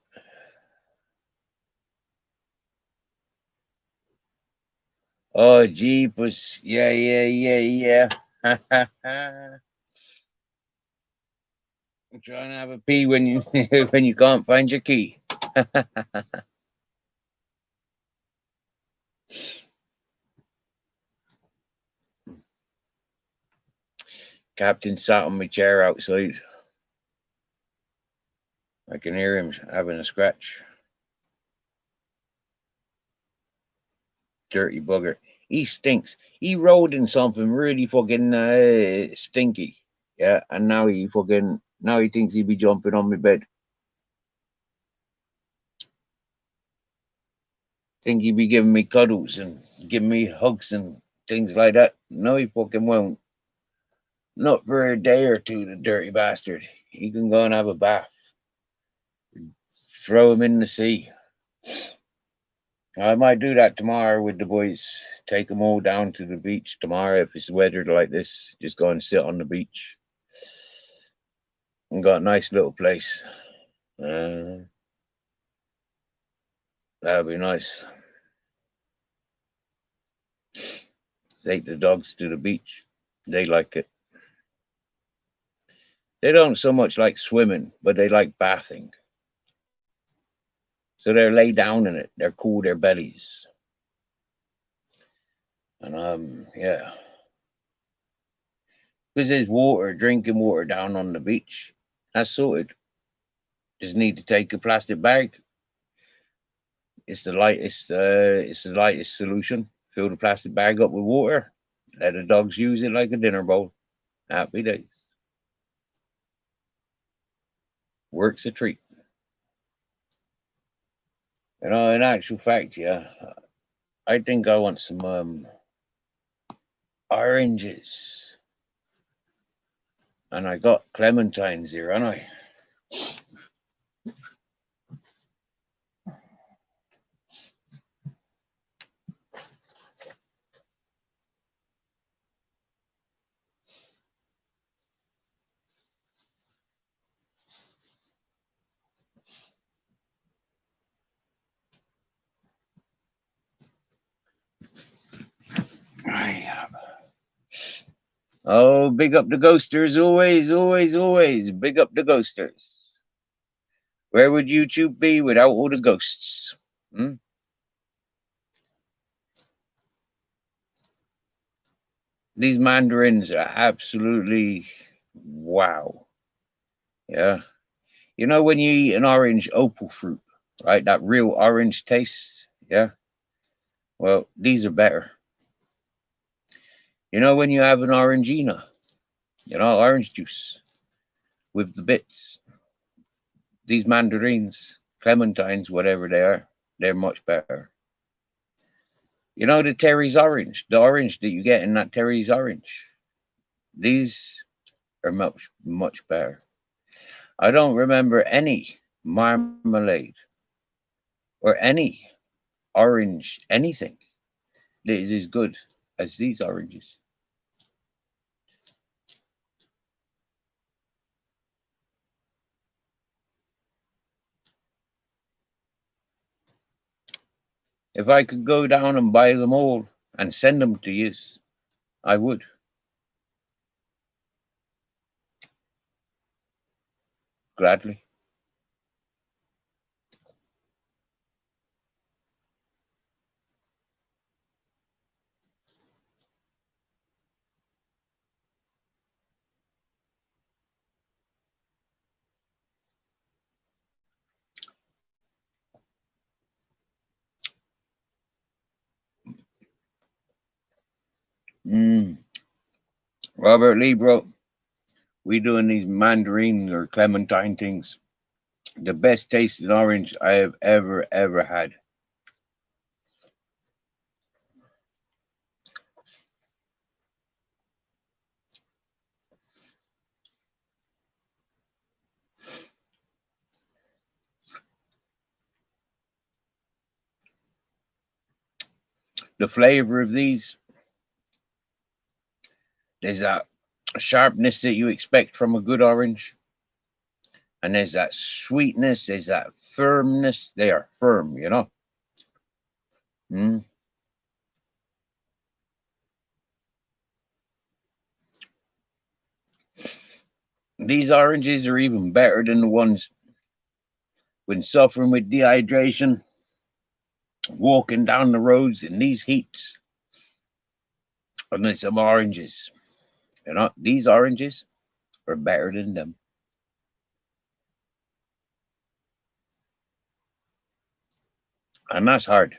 Oh, jeepers. Yeah, yeah. I'm trying to have a pee when you when you can't find your key. Captain sat on my chair outside. I can hear him having a scratch. Dirty bugger. He stinks. He rolled in something really fucking stinky. Yeah, and now he thinks he'd be jumping on my bed. Think he'd be giving me cuddles and giving me hugs and things like that. No, he fucking won't. Not for a day or two, the dirty bastard. He can go and have a bath. Throw him in the sea. I might do that tomorrow with the boys. Take them all down to the beach tomorrow if it's weathered like this. Just go and sit on the beach. And got a nice little place. Uh, that'd be nice. Take the dogs to the beach. They like it. They don't so much like swimming, but they like bathing. So they're lay down in it. They're cool their bellies. And yeah. Because there's water, drinking water down on the beach. That's sorted. Just need to take a plastic bag. It's the lightest solution. Fill the plastic bag up with water. Let the dogs use it like a dinner bowl. Happy days. Works a treat. In actual fact, yeah, I think I want some oranges. And I got clementines here, haven't I? I have. Oh, big up the ghosters, always. Big up the ghosters. Where would YouTube be without all the ghosts? Hmm? These mandarins are absolutely wow. Yeah. You know when you eat an orange opal fruit, right? That real orange taste. Yeah. Well, these are better. You know when you have an orangina, orange juice with the bits. These mandarins, clementines, whatever they are, they're much better. You know the Terry's orange, the orange that you get in that Terry's orange. These are much better. I don't remember any marmalade or any orange anything that is as good as these oranges. If I could go down and buy them all and send them to you, I would gladly. Robert Lee, bro, we doing these mandarin or clementine things. The best tasting orange I have ever had. The flavor of these, there's that sharpness that you expect from a good orange, and there's that sweetness, there's that firmness. They are firm, you know. These oranges are even better than the ones when suffering with dehydration, walking down the roads in these heats. And there's some oranges, you know. These oranges are better than them. And that's hard,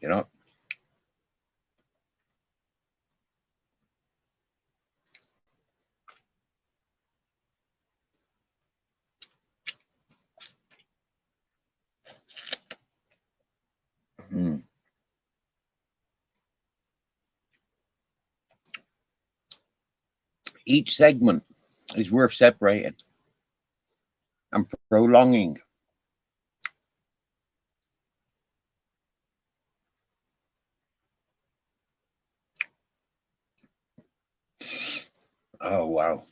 you know. Mm. Each segment is worth separating and prolonging. Oh, wow.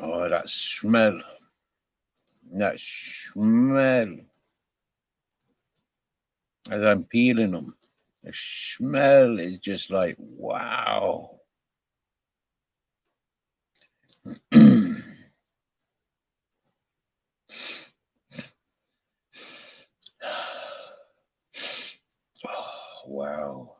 Oh, that smell. That smell as I'm peeling them. The smell is just like, wow. Oh, wow.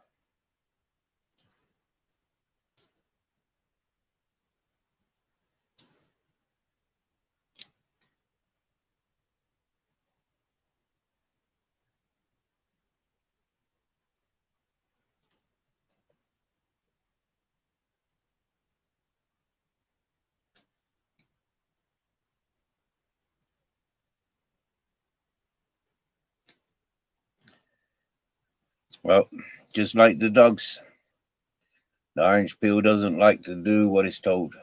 Well, just like the dogs, the orange peel doesn't like to do what it's told.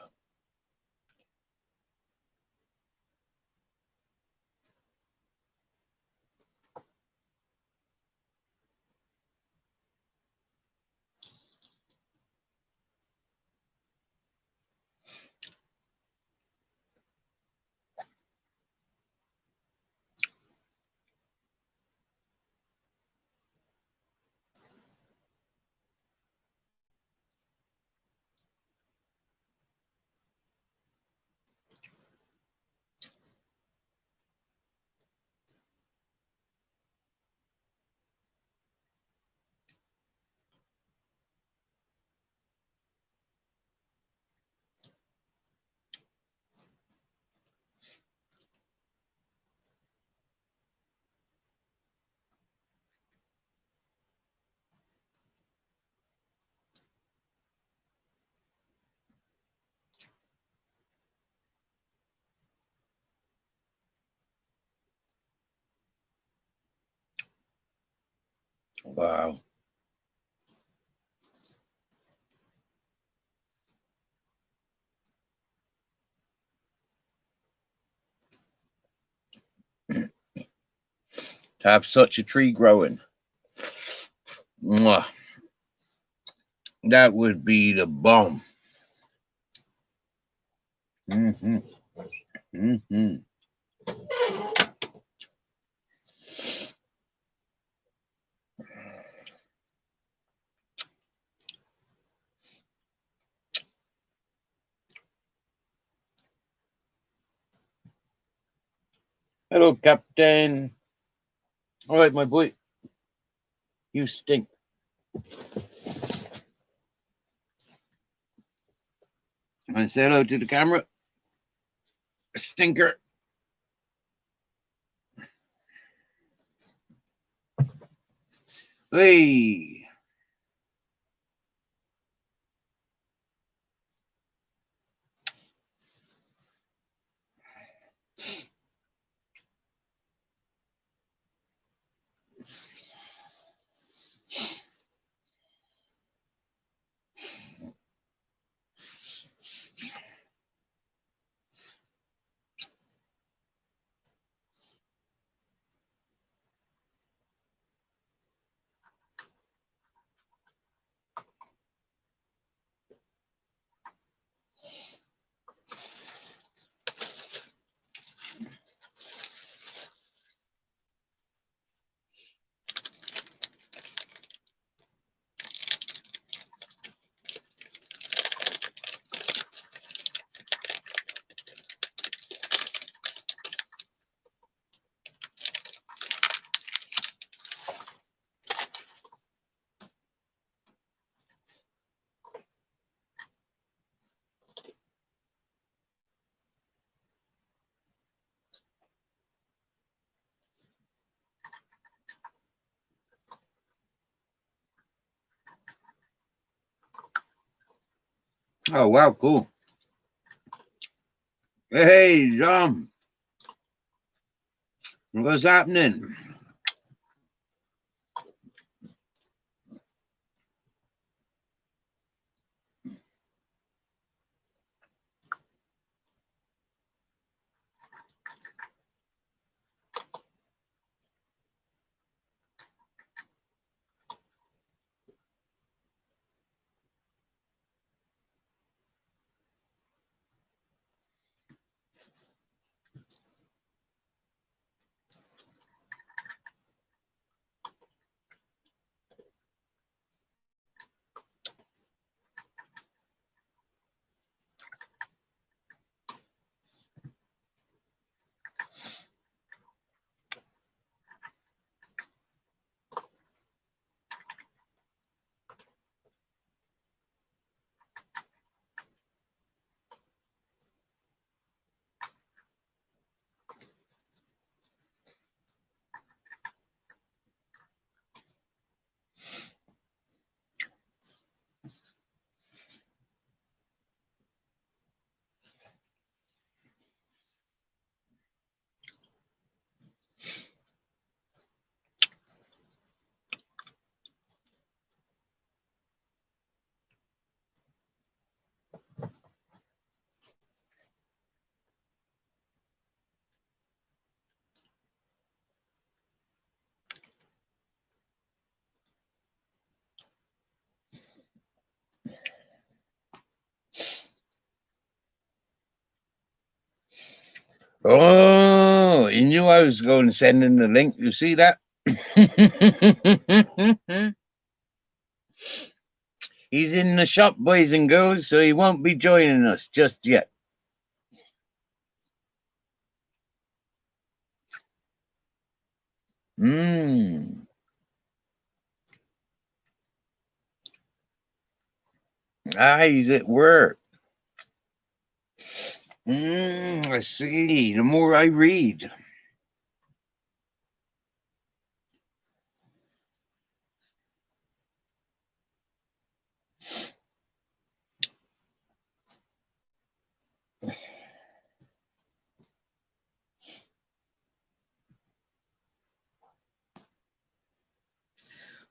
Wow. To have such a tree growing, mwah, that would be the bomb. Mm-hmm. Mm-hmm. Hello, Captain. All right, my boy. You stink. And say hello to the camera. Stinker. Hey. Oh, wow, cool. Hey, John. What's happening? Oh, you knew I was going to send in the link. You see that? He's in the shop, boys and girls, so he won't be joining us just yet. He's at work. I see. The more I read.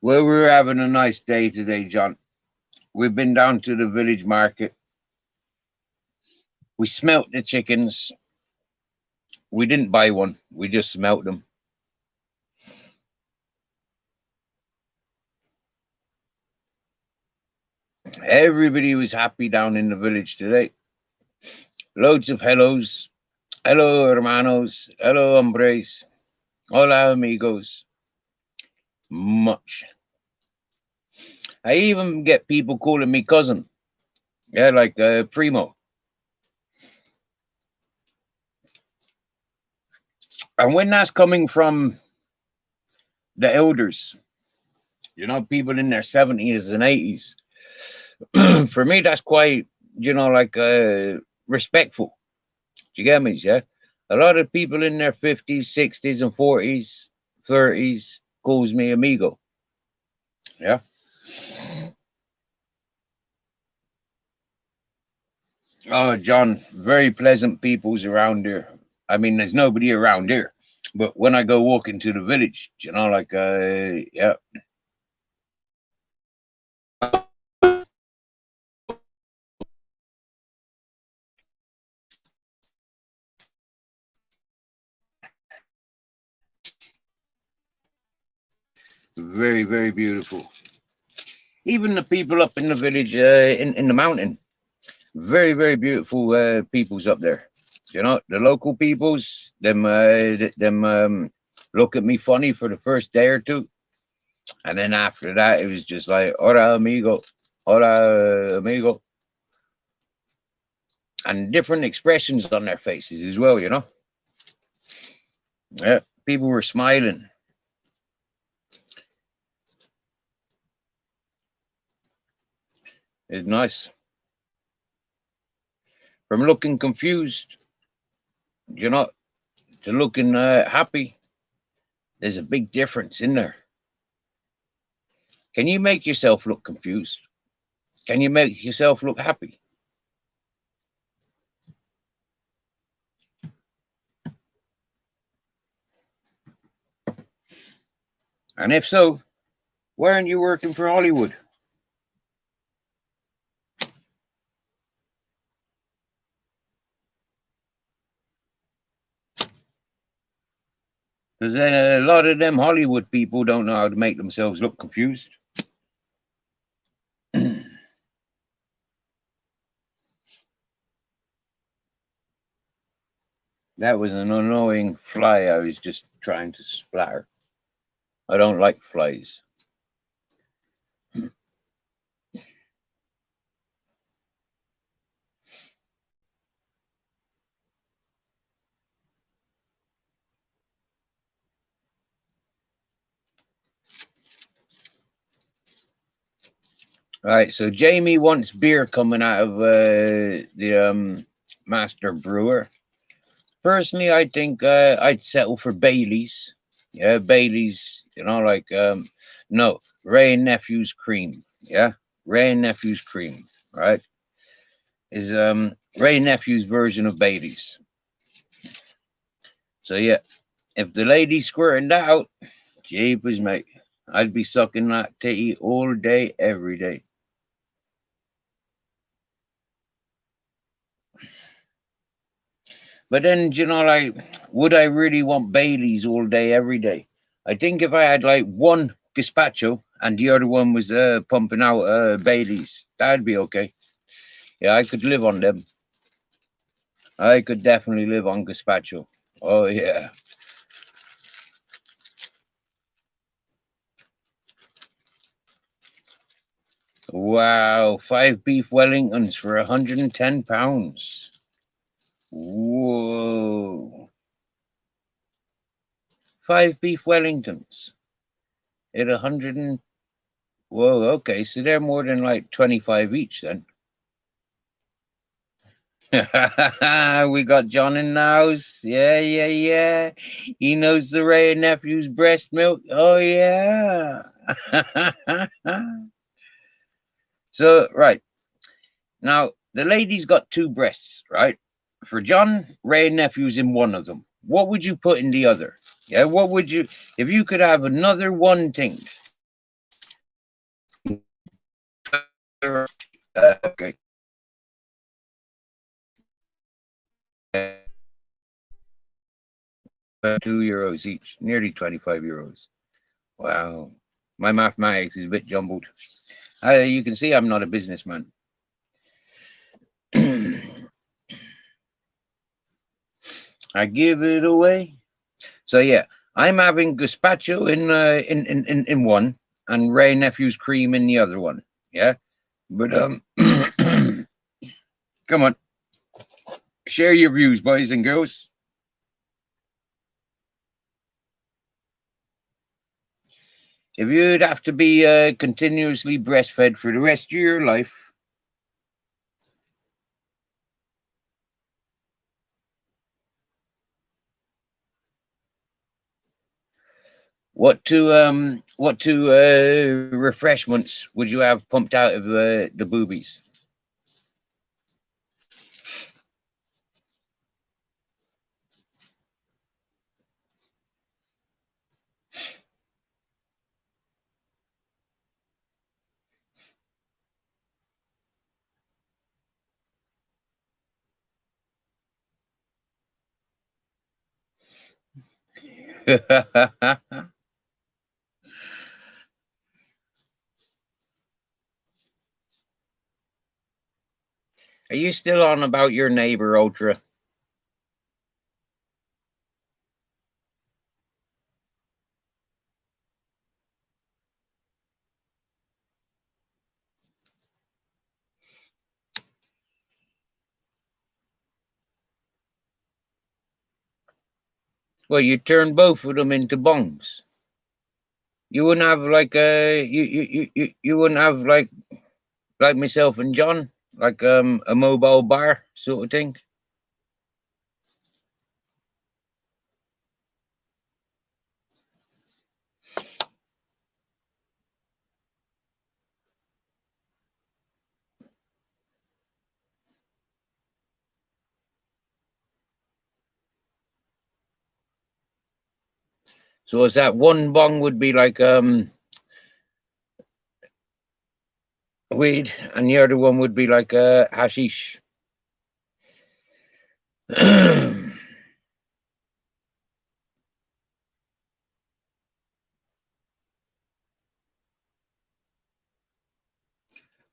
Well, we're having a nice day today, John. We've been down to the village market. We smelt the chickens. We didn't buy one. We just smelt them. Everybody was happy down in the village today. Loads of hellos. Hello, hermanos. Hello, hombres. Hola, amigos. Much. I even get people calling me cousin. Yeah, like Primo. And when that's coming from the elders, you know, people in their 70s and 80s, for me, that's quite, you know, like respectful. Do you get me? Yeah. A lot of people in their 50s, 60s, and 40s, 30s calls me amigo. Yeah. Oh, John, very pleasant peoples around here. I mean, there's nobody around here, but when I go walking to the village, you know, like, yeah, very, very beautiful. Even the people up in the village, in the mountain, very, very beautiful peoples up there. You know, the local peoples, them look at me funny for the first day or two, and then after that, it was just like, "Hola, amigo, hola, amigo," and different expressions on their faces as well. You know, yeah, people were smiling. It's nice. From looking confused, you know, to looking happy, there's a big difference in there. Can you make yourself look confused? Can you make yourself look happy? And if so, why aren't you working for Hollywood? Because a lot of them Hollywood people don't know how to make themselves look confused. That was an annoying fly I was just trying to splatter. I don't like flies. All right, so Jamie wants beer coming out of the master brewer. Personally, I think I'd settle for Bailey's. Yeah, Bailey's. You know, like no Ray and Nephew's cream. Yeah, Ray and Nephew's cream. Right, is Ray and Nephew's version of Bailey's. So yeah, if the lady's squirting that out, jeepers, mate, I'd be sucking that titty all day, every day. But then, you know, like, would I really want Bailey's all day, every day? I think if I had like one gazpacho and the other one was pumping out Bailey's, that'd be okay. Yeah, I could live on them. I could definitely live on gazpacho. Oh yeah. Wow, 5 beef Wellingtons for £110. Whoa. 5 beef Wellingtons at 100 and whoa, okay, so they're more than like 25 each then. We got John in the house. Yeah, yeah, yeah. He knows the Ray and Nephew's breast milk. Oh yeah. So right. Now the lady's got two breasts, right? For John, Ray and Nephew's in one of them. What would you put in the other? Yeah, what would you if you could have another one thing? Okay. €2 each, nearly €25. Wow. My mathematics is a bit jumbled. You can see I'm not a businessman. I give it away. So yeah, I'm having gazpacho in one and Ray Nephew's cream in the other one. Yeah, but come on, share your views, boys and girls. If you'd have to be continuously breastfed for the rest of your life, what two refreshments would you have pumped out of the boobies? Are you still on about your neighbor, Ultra? Well, you turn both of them into bongs. You wouldn't have like you wouldn't have like myself and John, like a mobile bar sort of thing. So is that one bong would be like weed, and the other one would be like hashish.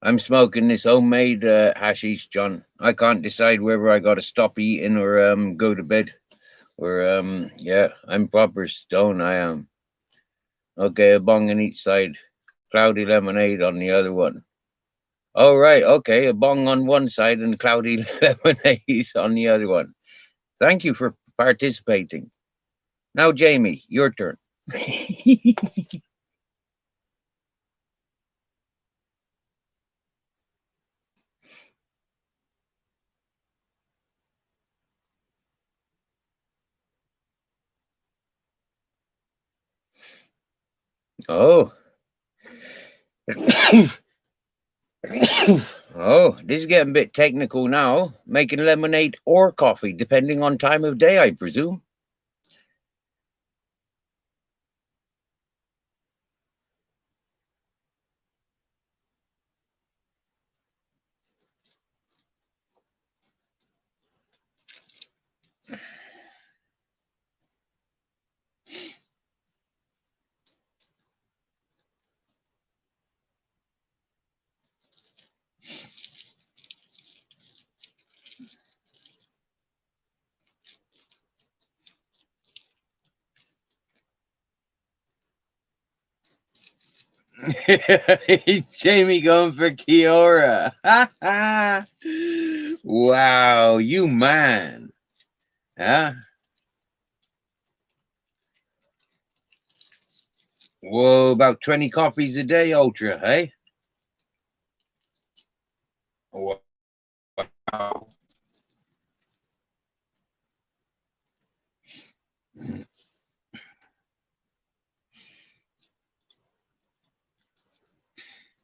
I'm smoking this homemade hashish, John. I can't decide whether I got to stop eating or go to bed. Or yeah, I'm proper stone. I am. Okay, a bong on each side, cloudy lemonade on the other one. Oh right, okay, a bong on one side and cloudy lemonade on the other one. Thank you for participating. Now, Jamie, your turn. Oh. Oh, this is getting a bit technical now. Making lemonade or coffee, depending on time of day, I presume. Jamie going for Kiora. Wow, you man. Huh? Whoa, about 20 copies a day, Ultra, hey? Wow.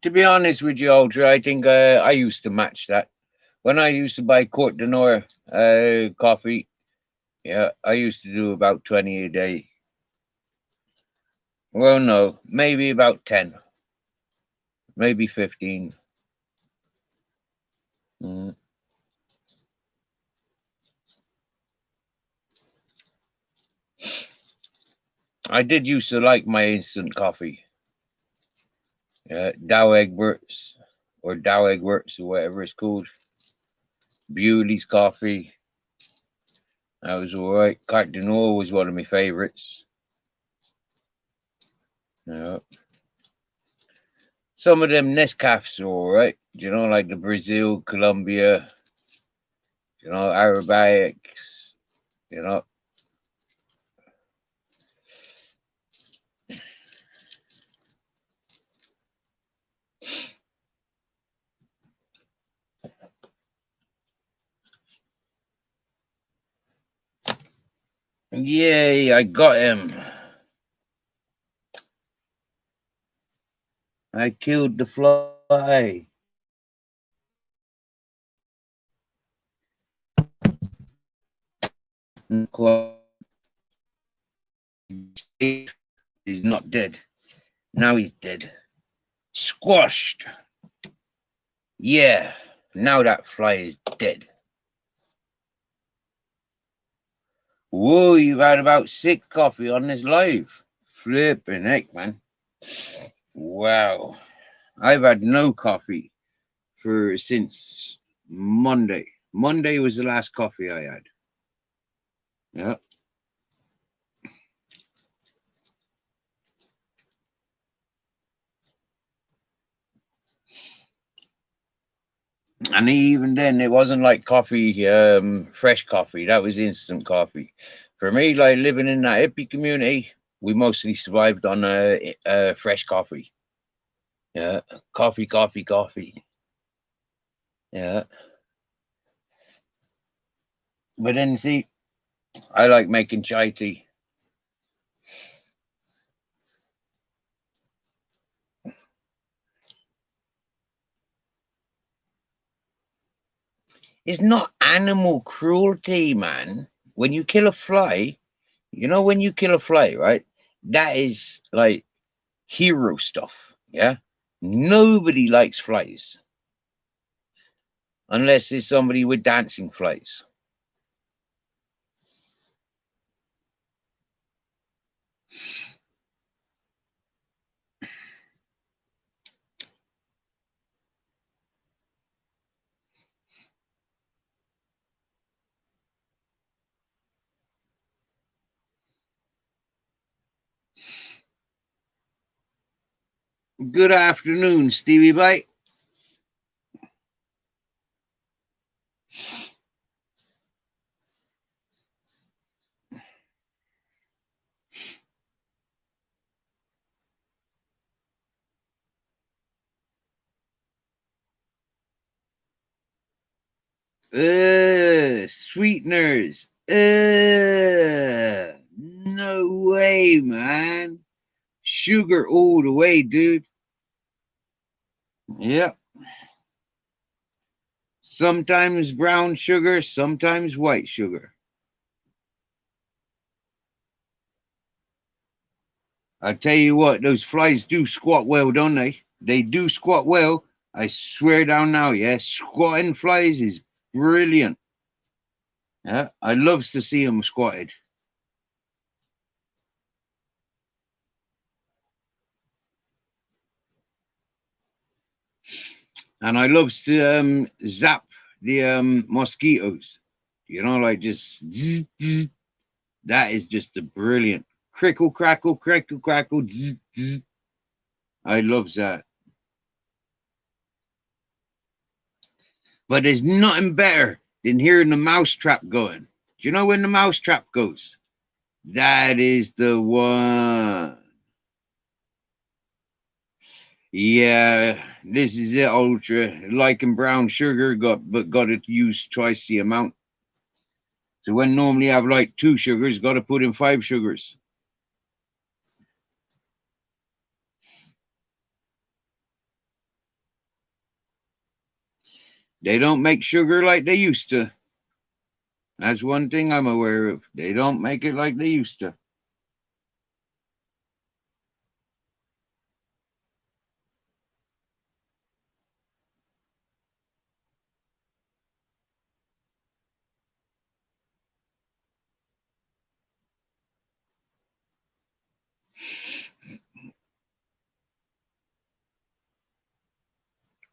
To be honest with you, Ultra, I think I used to match that. When I used to buy Court d'Or coffee, yeah, I used to do about 20 a day. Well, no, maybe about 10, maybe 15. Mm. I did used to like my instant coffee. Dow Egberts or Dow Egberts or whatever it's called. Bewley's coffee. That was all right. Carte de Nord was one of my favorites. Yeah. Some of them Nescafes are all right. You know, like the Brazil, Colombia, you know, Arabics, you know. Yay, I got him. I killed the fly. He's not dead. Now he's dead. Squashed. Yeah. Now that fly is dead. Whoa, you've had about 6 coffee on this live. Flipping heck, man. Wow. I've had no coffee since Monday. Monday was the last coffee I had. Yeah. And even then, it wasn't like coffee, fresh coffee. That was instant coffee. For me, like living in that hippie community, we mostly survived on fresh coffee. Yeah, coffee, coffee, coffee. Yeah. But then, see, I like making chai tea. It's not animal cruelty, man. When you kill a fly, when you kill a fly, right? That is like hero stuff. Yeah. Nobody likes flies unless it's somebody with dancing flies. Good afternoon, Stevie Bite. Sweeteners. No way, man. Sugar all the way, dude. Yep. Sometimes brown sugar, sometimes white sugar. I tell you what, those flies do squat well, don't they? They do squat well. I swear down now, yeah. Squatting flies is brilliant. Yeah, I loves to see them squatted. And I loves to zap the mosquitoes. Like just zzz, zzz. That is just a brilliant crickle crackle crickle crackle. Zzz, zzz. I love that. But there's nothing better than hearing the mousetrap going. Do you know when the mousetrap goes? That is the one. Yeah, this is it, ultra. Like in brown sugar, got to use twice the amount. So when normally I have like 2 sugars, got to put in 5 sugars. They don't make sugar like they used to. That's one thing I'm aware of. They don't make it like they used to.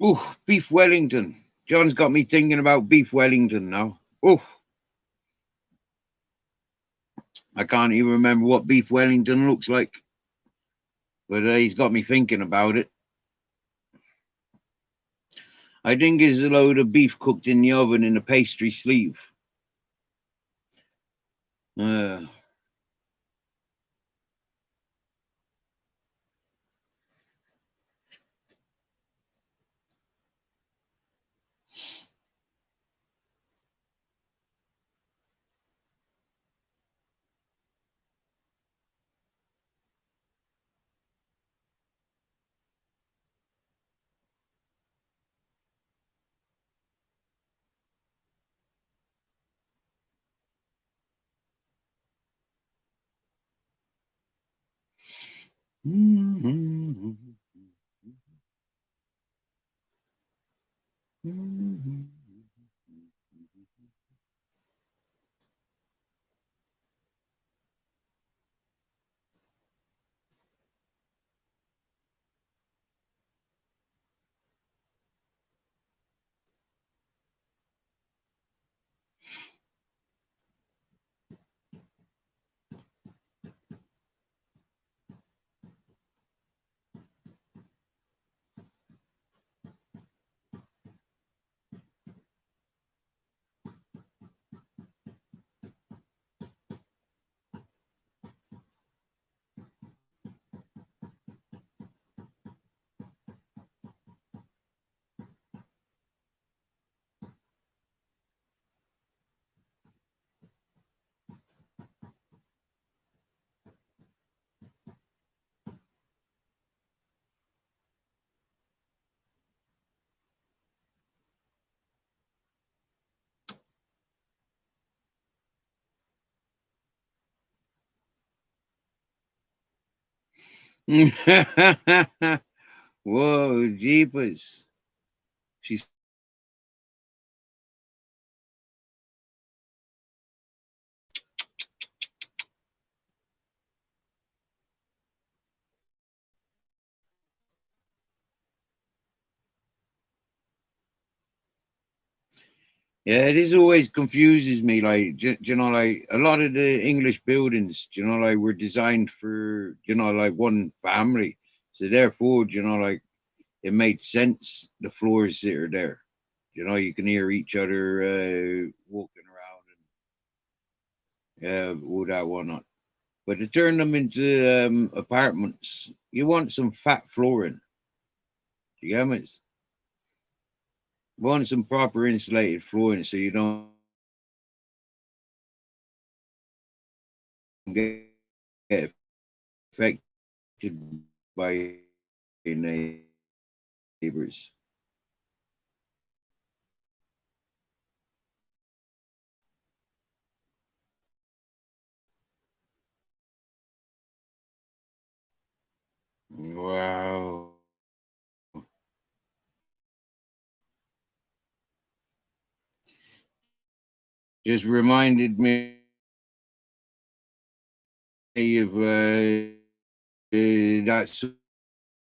Ooh, beef Wellington. John's got me thinking about beef Wellington now. Ooh, I can't even remember what beef Wellington looks like, but he's got me thinking about it. I think it's a load of beef cooked in the oven in a pastry sleeve. Uh, Whoa, jeepers. She's yeah, this always confuses me. Like, you know, like a lot of the English buildings, you know, like were designed for, you know, like one family. So therefore, you know, like it made sense. The floors that are there, you know, you can hear each other walking around and all that whatnot. But to turn them into apartments, you want some fat flooring. You get me? You want some proper insulated flooring so you don't get affected by your neighbors. Wow. Just reminded me of that sort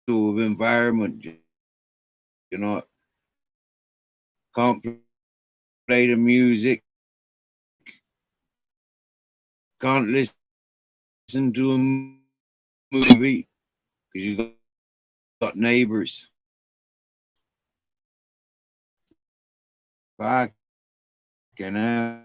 of environment. You know, can't play the music, can't listen to a movie because you got neighbors. Fucking hell.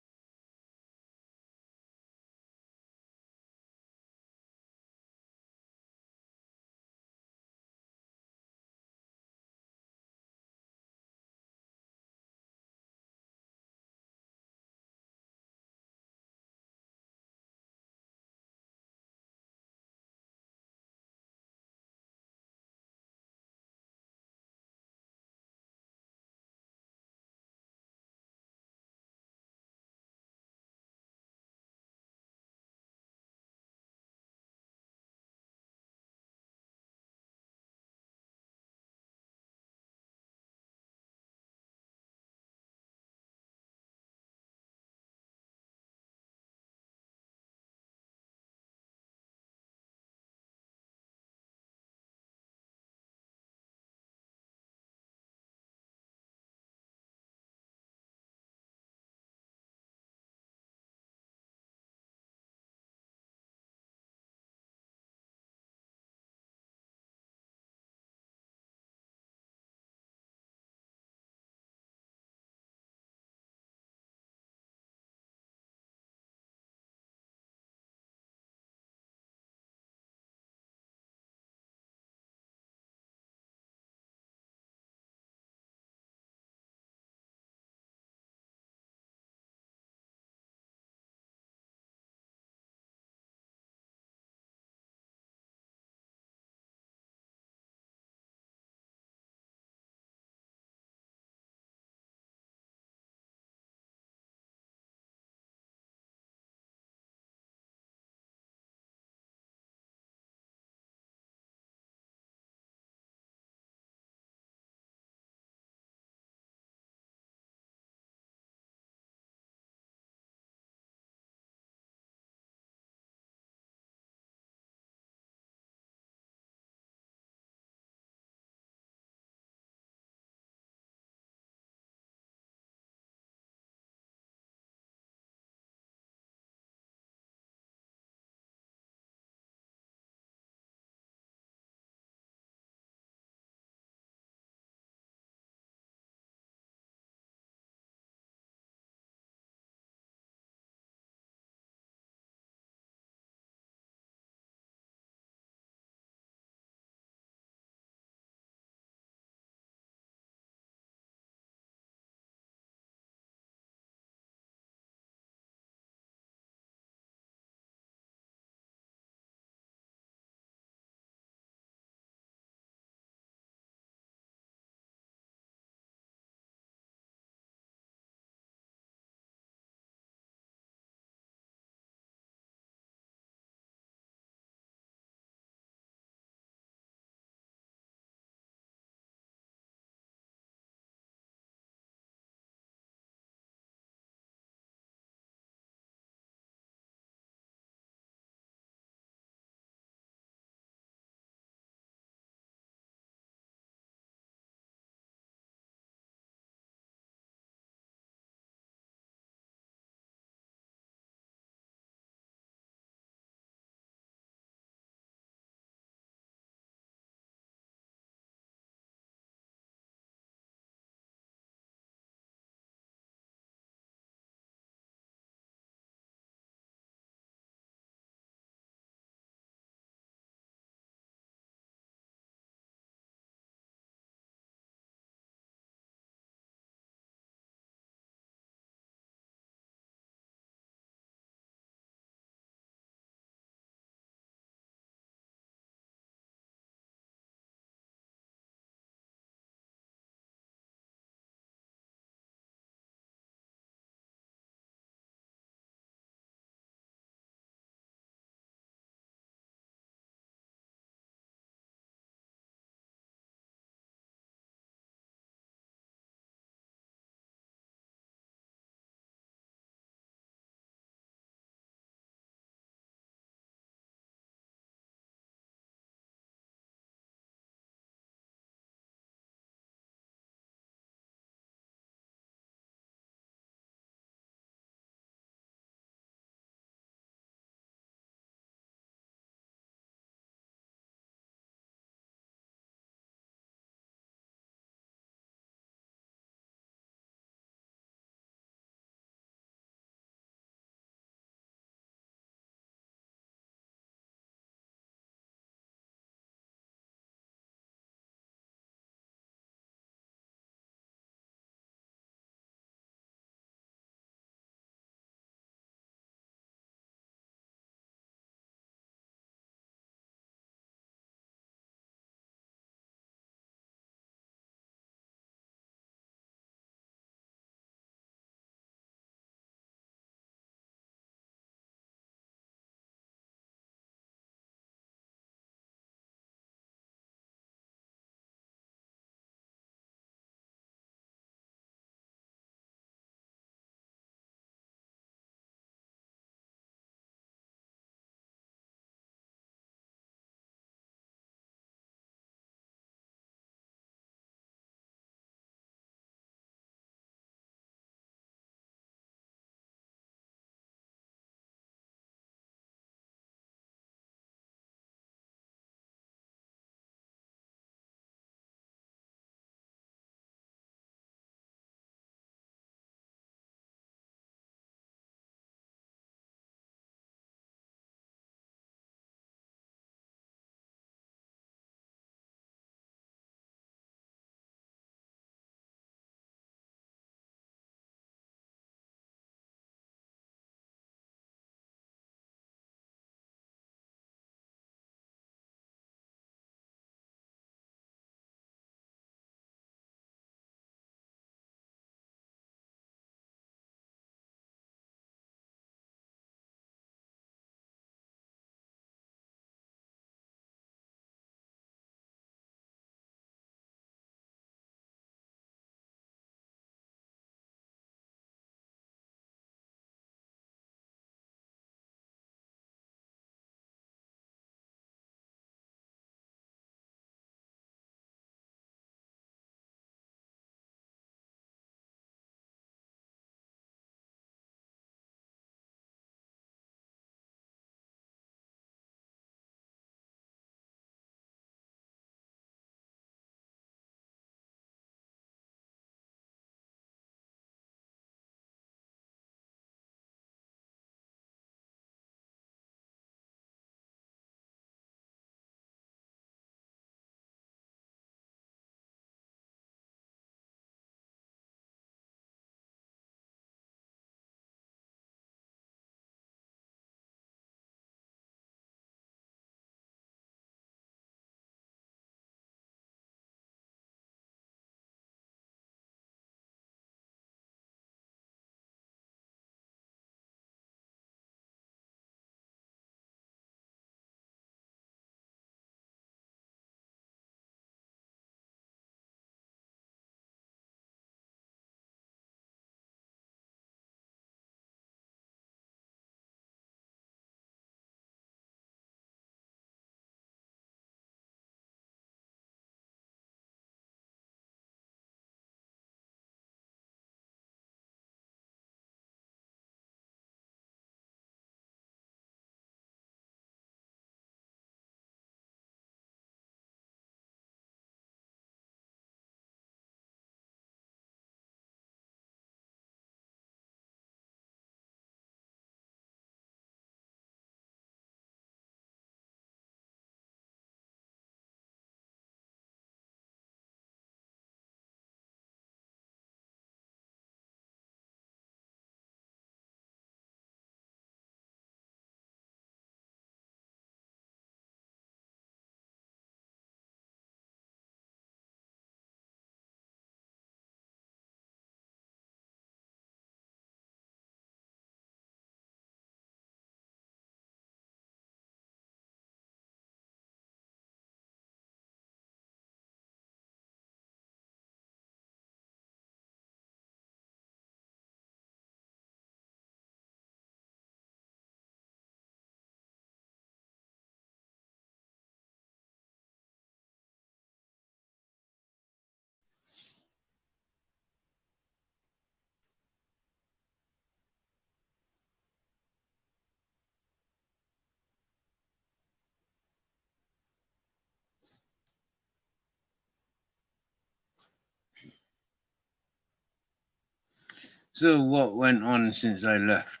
So what went on since I left?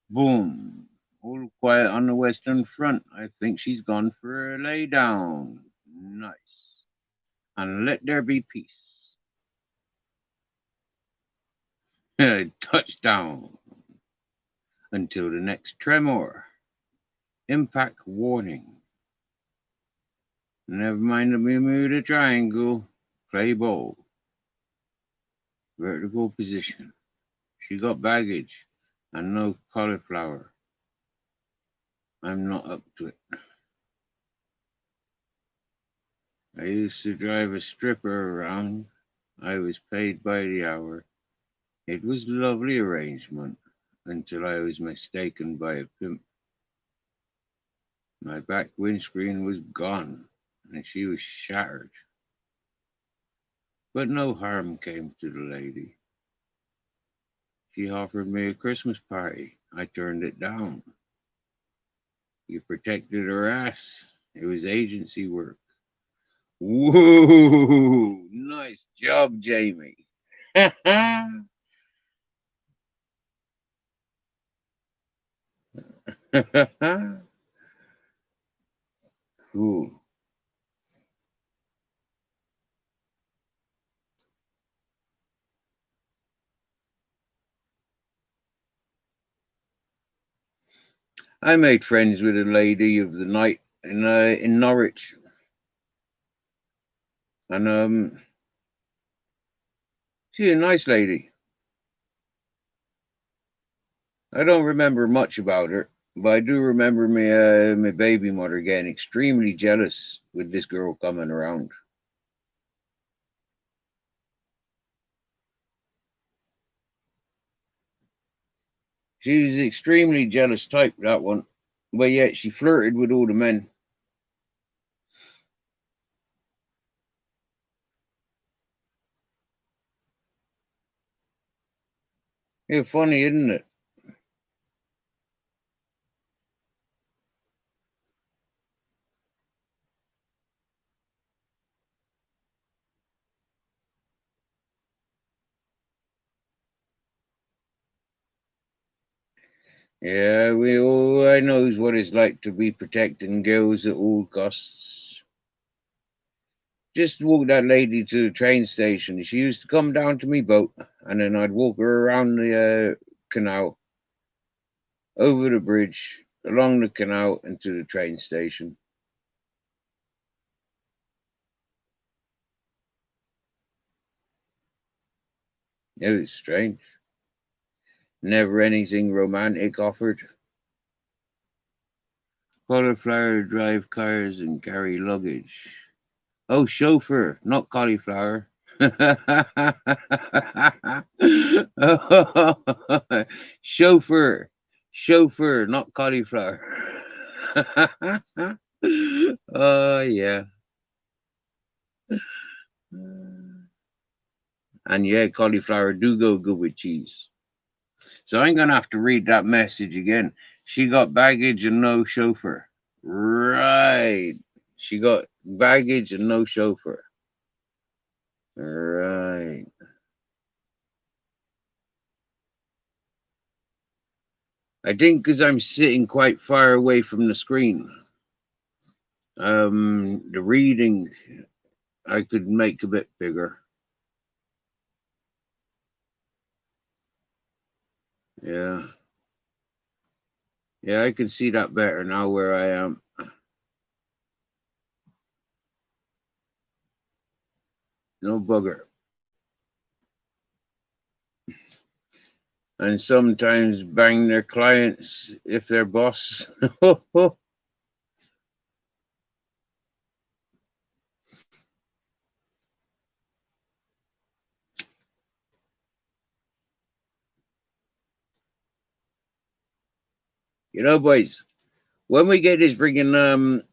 Boom. All quiet on the Western Front. I think she's gone for a lay down. Nice. And let there be peace. Touchdown. Until the next tremor. Impact warning. Never mind the Bermuda Triangle. Play ball. Vertical position. She got baggage and no cauliflower. I'm not up to it. I used to drive a stripper around. I was paid by the hour. It was a lovely arrangement until I was mistaken by a pimp. My back windscreen was gone and she was shattered. But no harm came to the lady. She offered me a Christmas party. I turned it down. You protected her ass. It was agency work. Whoa! Nice job, Jamie. Cool. I made friends with a lady of the night in Norwich, and she's a nice lady. I don't remember much about her, but I do remember my baby mother getting extremely jealous with this girl coming around. She was an extremely jealous type, that one, but yet she flirted with all the men. It's funny, isn't it? Yeah, we all I knows what it's like to be protecting girls at all costs. Just walk that lady to the train station. She used to come down to me boat, and then I'd walk her around the canal, over the bridge, along the canal, and to the train station. It was strange. Never anything romantic offered. Cauliflower drive cars and carry luggage. Oh, chauffeur, not cauliflower. Chauffeur, chauffeur, not cauliflower. Oh, yeah. And yeah, cauliflower do go good with cheese. So I'm going to have to read that message again. She got baggage and no chauffeur. Right. She got baggage and no chauffeur. Right. I think because I'm sitting quite far away from the screen, the reading I could make a bit bigger. Yeah. Yeah, I can see that better now where I am. No bugger. And sometimes bang their clients if they're boss. You know, boys, when we get this friggin'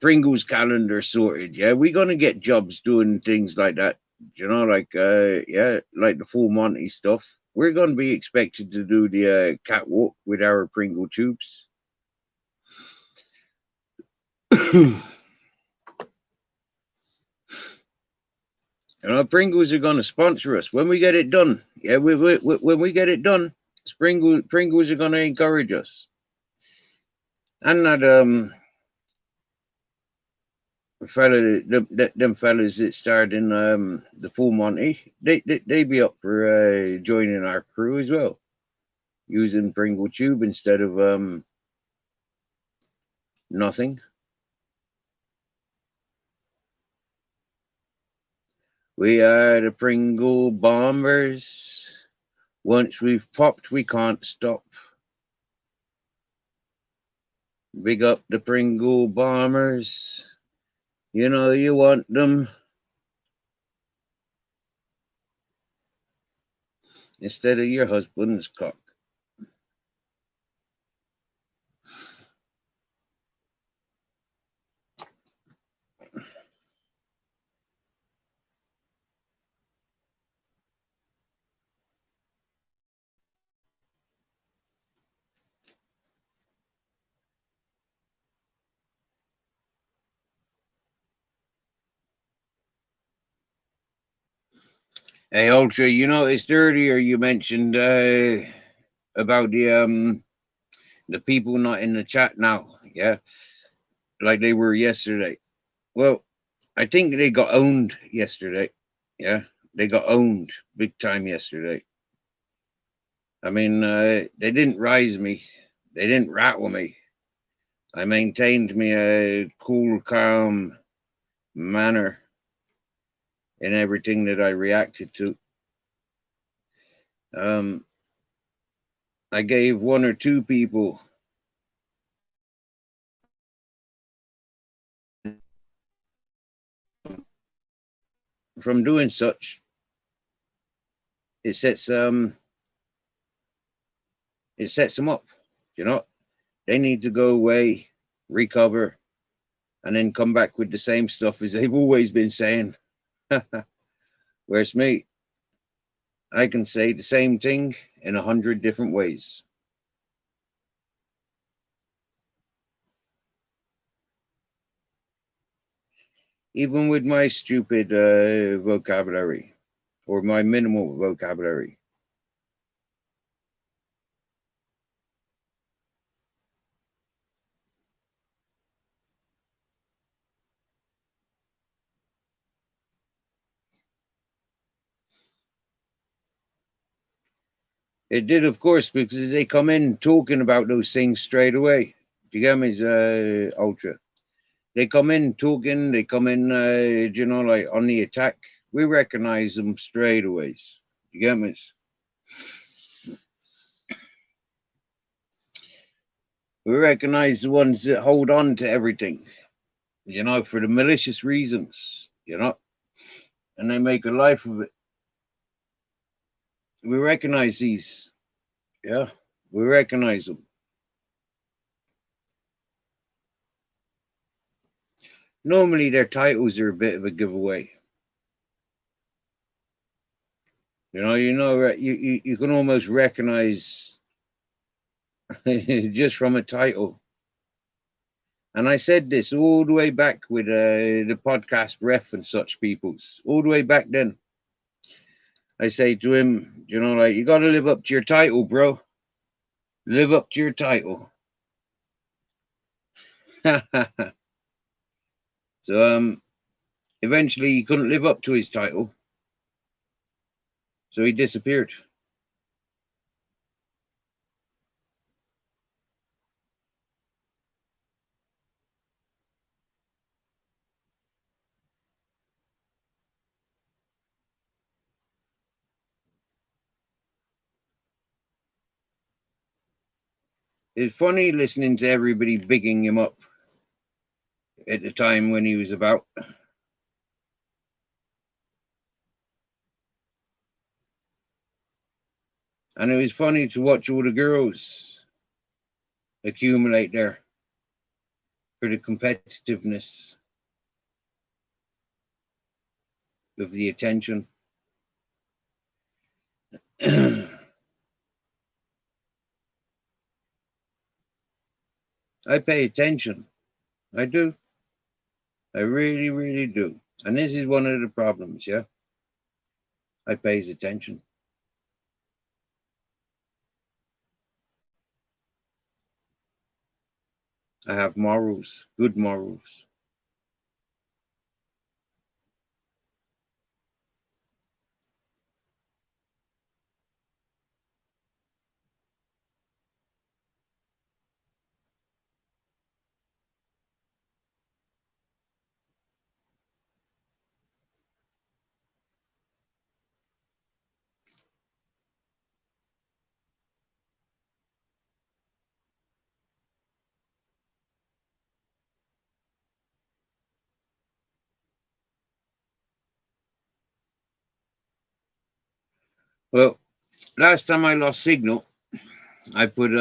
Pringles calendar sorted, yeah, we're gonna get jobs doing things like that. You know, like yeah, like the full Monty stuff. We're gonna be expected to do the catwalk with our Pringle tubes. You know, Pringles are going to sponsor us when we get it done. Yeah, when we get it done, Pringles are going to encourage us. And that fella, them fellas that starred in the Full Monty, they be up for joining our crew as well, using Pringle tube instead of nothing. We are the Pringle Bombers. Once we've popped, we can't stop. Big up the Pringle Bombers. You know you want them. Instead of your husband's cock. Hey, Ultra, you noticed earlier you mentioned about the people not in the chat now, yeah, like they were yesterday. Well, I think they got owned yesterday. Yeah, they got owned big time yesterday. I mean, they didn't rise me, they didn't rattle me. I maintained me a cool, calm manner in everything that I reacted to. I gave one or two people from doing such. It sets them up. You know, they need to go away, recover, and then come back with the same stuff as they've always been saying. Whereas me, I can say the same thing in 100 different ways. Even with my stupid vocabulary or my minimal vocabulary. It did, of course, because they come in talking about those things straight away. Do you get me, Ultra? They come in talking, they come in, you know, like on the attack. We recognize them straight away. You get me? We recognize the ones that hold on to everything, you know, for the malicious reasons, you know, and they make a life of it. We recognize these, yeah, we recognize them. Normally, their titles are a bit of a giveaway. You can almost recognize just from a title. And I said this all the way back with the podcast ref and such peoples, all the way back then. I say to him, you know, like, you got to live up to your title, bro. Live up to your title. So eventually he couldn't live up to his title, so he disappeared. It's funny listening to everybody bigging him up at the time when he was about. And it was funny to watch all the girls accumulate there for the competitiveness of the attention. I pay attention. I do. I really, really do. And this is one of the problems, yeah? I pays attention. I have morals, good morals. Well, last time I lost signal, I put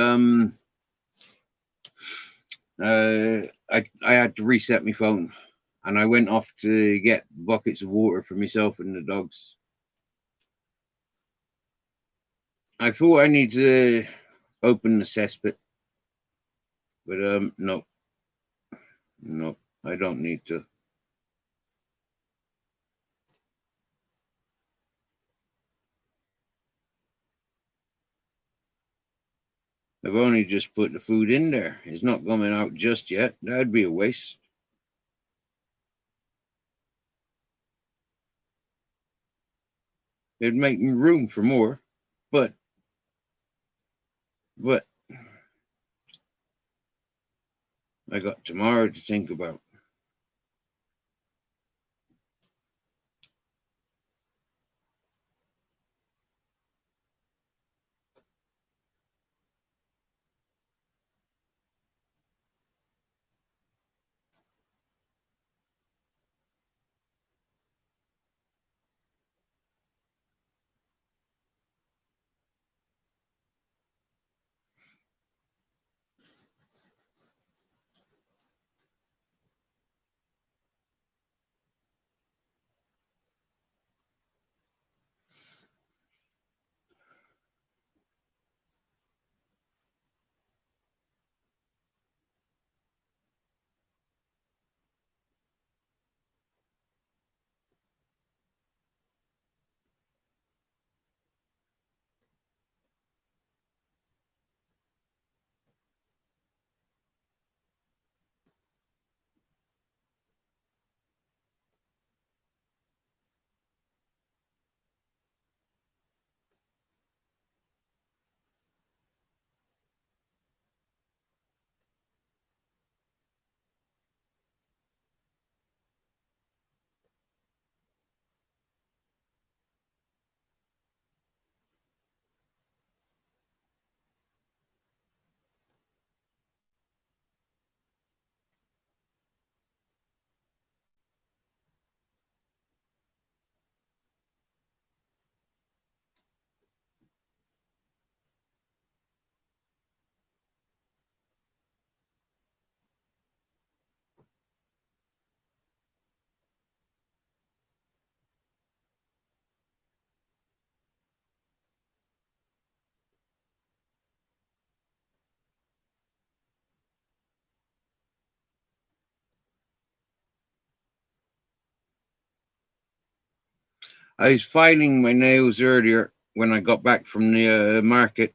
I had to reset my phone, and I went off to get buckets of water for myself and the dogs. I thought I need to open the cesspit, but no, no, I don't need to. I've only just put the food in there. It's not coming out just yet. That'd be a waste. It'd make room for more, but but I got tomorrow to think about. I was filing my nails earlier when I got back from the market,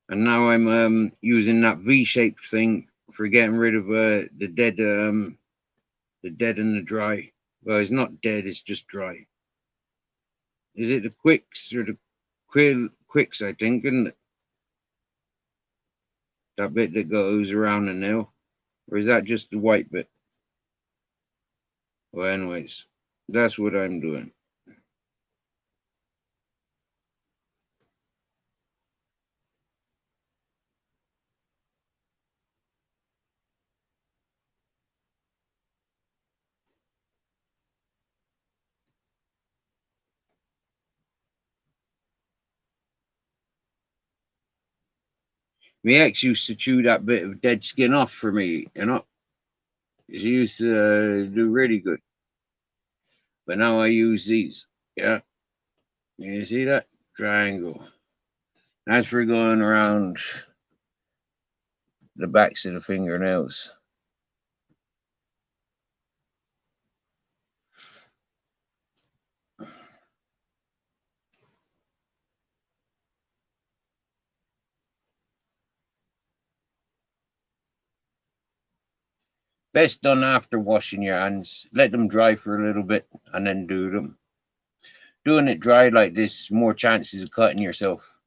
and now I'm using that V-shaped thing for getting rid of the dead and the dry. Well, it's not dead; it's just dry. Is it the quicks or the quicks? I think, isn't it? That bit that goes around the nail, or is that just the white bit? Well, anyways, that's what I'm doing. My ex used to chew that bit of dead skin off for me, you know. She used to do really good. But now I use these. Yeah. You see that? Triangle. That's for going around the backs of the fingernails. Best done after washing your hands. Let them dry for a little bit and then do them. Doing it dry like this, more chances of cutting yourself.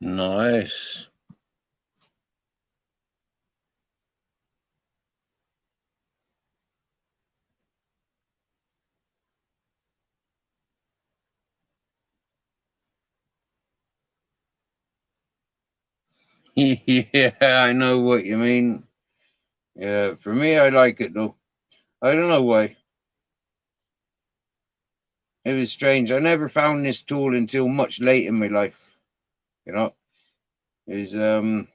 Nice. Yeah, I know what you mean. Yeah, for me, I like it though. I don't know why. It was strange. I never found this tool until much late in my life. You know, it was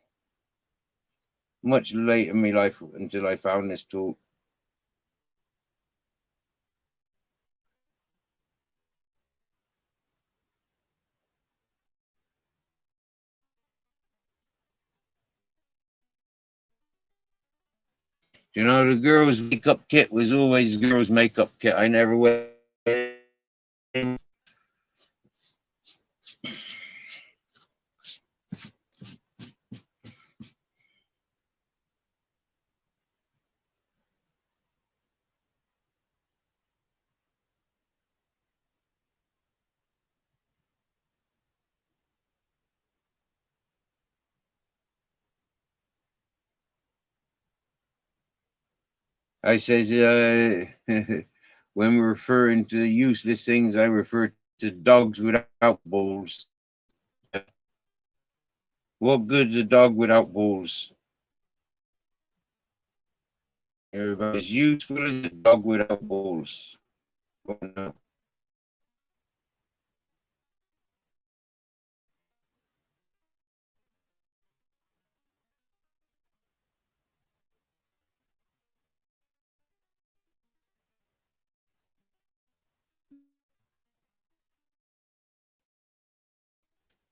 much late in my life until I found this tool. You know, the girls' makeup kit was always the girls' makeup kit. I never went. I says, when we're referring to useless things, I refer to dogs without balls. What good's a dog without balls? Everybody's useful as a dog without balls. Oh, no.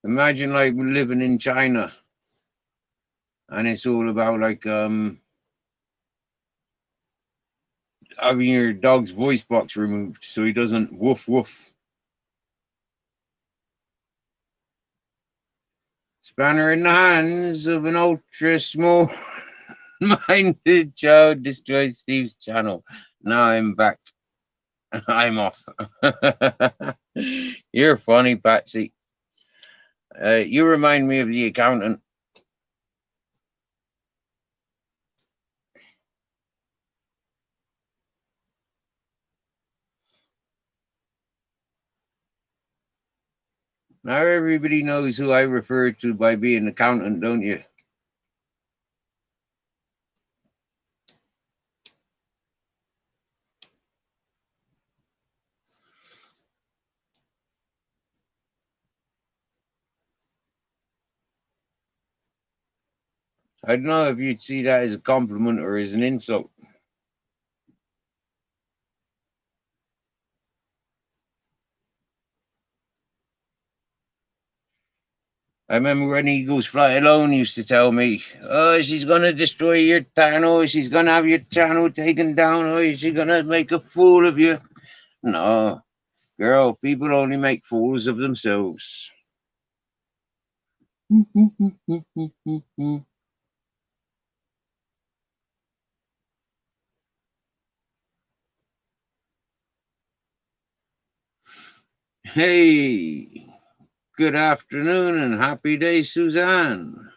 Imagine like living in China and it's all about like having your dog's voice box removed so he doesn't woof woof. Spanner in the hands of an ultra small minded child destroyed Steve's channel. Now I'm back. I'm off. You're funny, Patsy. You remind me of the accountant. Now everybody knows who I refer to by being accountant, don't you? I don't know if you'd see that as a compliment or as an insult. I remember when Eagles Fly Alone used to tell me, oh, she's going to destroy your channel, she's going to have your channel taken down, oh, she's going to make a fool of you. No, girl, people only make fools of themselves. Hey, good afternoon and happy day, Suzanne.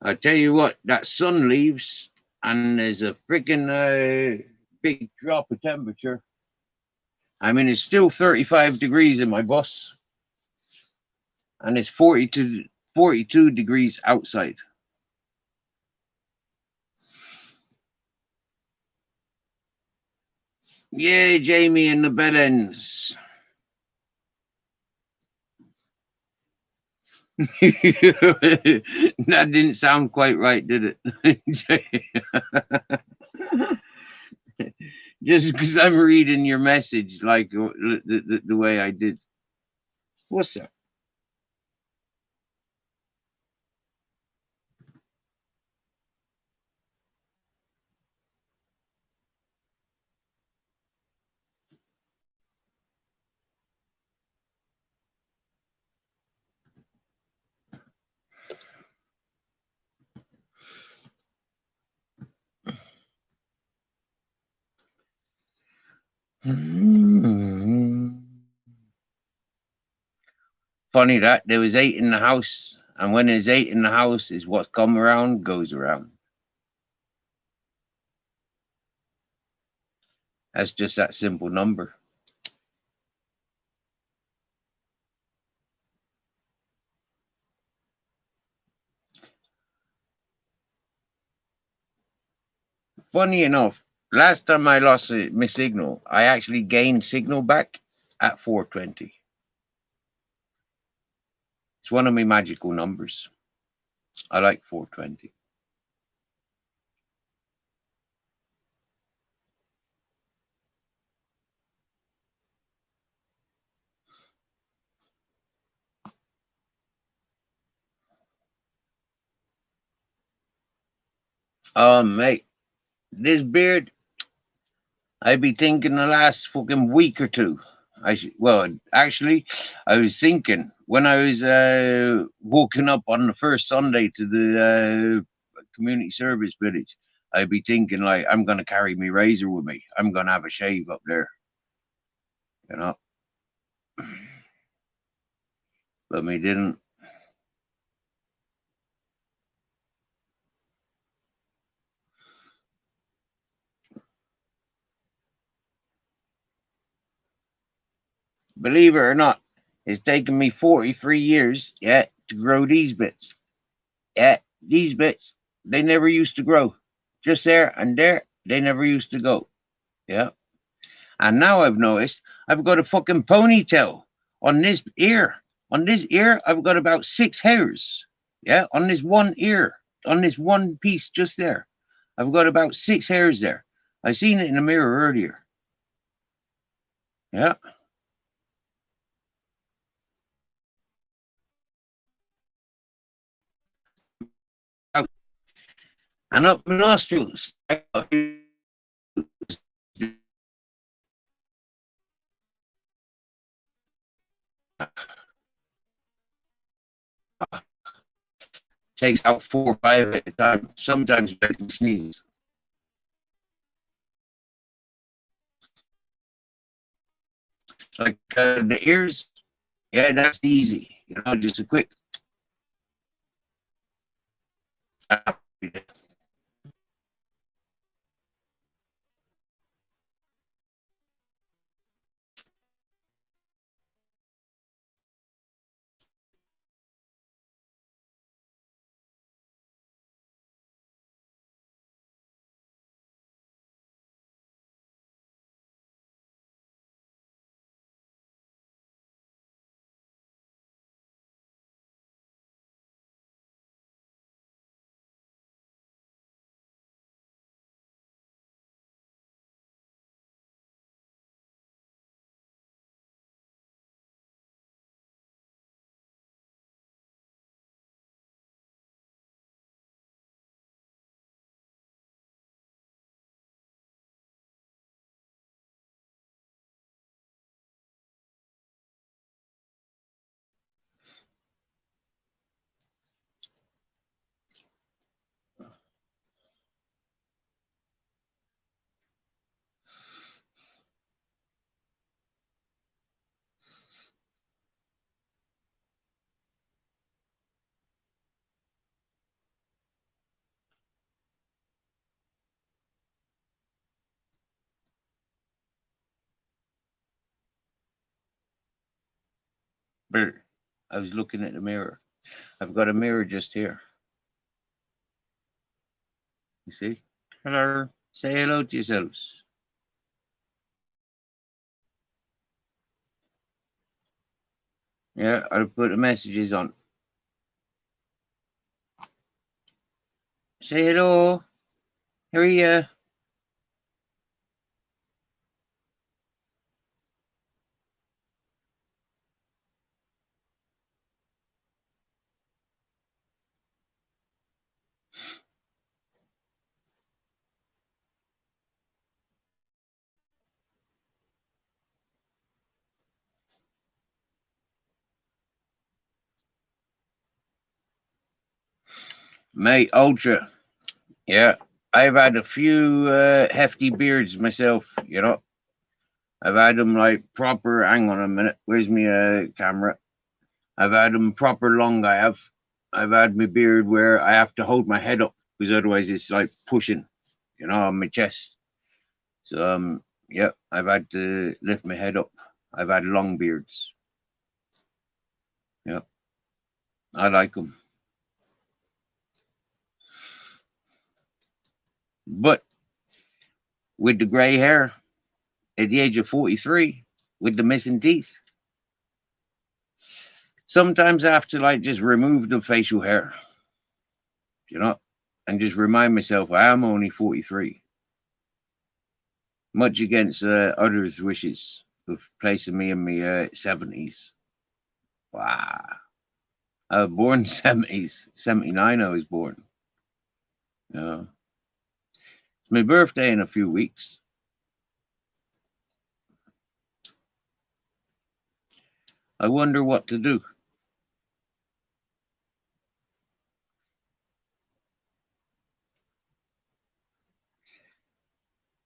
I tell you what, that sun leaves and there's a freaking big drop of temperature. I mean, it's still 35 degrees in my bus and it's 42 degrees outside. Yeah, Jamie and the Bellends. That didn't sound quite right, did it? Just because I'm reading your message like the way I did. What's that? Funny that there was 8 in the house, and when there's 8 in the house, is what come around goes around. That's just that simple number. Funny enough, last time I lost my signal, I actually gained signal back at 420. It's one of my magical numbers. I like 420. Mate, this beard, I be thinking the last fucking week or two. Actually, I was thinking when I was walking up on the first Sunday to the community service village, I'd be thinking like, I'm gonna carry my razor with me. I'm gonna have a shave up there, you know. But me didn't. Believe it or not, it's taken me 43 years, yeah, to grow these bits. Yeah, these bits. they never used to grow. Just there and there, they never used to go. Yeah. And now I've noticed I've got a fucking ponytail on this ear. On this ear, I've got about 6 hairs. Yeah, on this one ear, on this one piece just there. I've got about 6 hairs there. I seen it in the mirror earlier. Yeah. And up my nostrils. Takes out 4 or 5 at a time. Sometimes I can sneeze. Like the ears, yeah, that's easy. You know, just a quick. But I was looking at the mirror. I've got a mirror just here. You see? Hello. Say hello to yourselves. Yeah, I'll put the messages on. Say hello. Here are you. Mate, ultra. Yeah. I've had a few hefty beards myself, you know. I've had them like proper. Hang on a minute. Where's my camera? I've had them proper long. I've had my beard where I have to hold my head up because otherwise it's like pushing, you know, on my chest. So yeah, I've had to lift my head up. I've had long beards. Yeah, I like them. But with the grey hair at the age of 43, with the missing teeth, sometimes I have to like just remove the facial hair, you know, and just remind myself I am only 43. Much against others' wishes of placing me in my 70s. Wow. I was born 70s, 79 I was born. It's my birthday in a few weeks. I wonder what to do.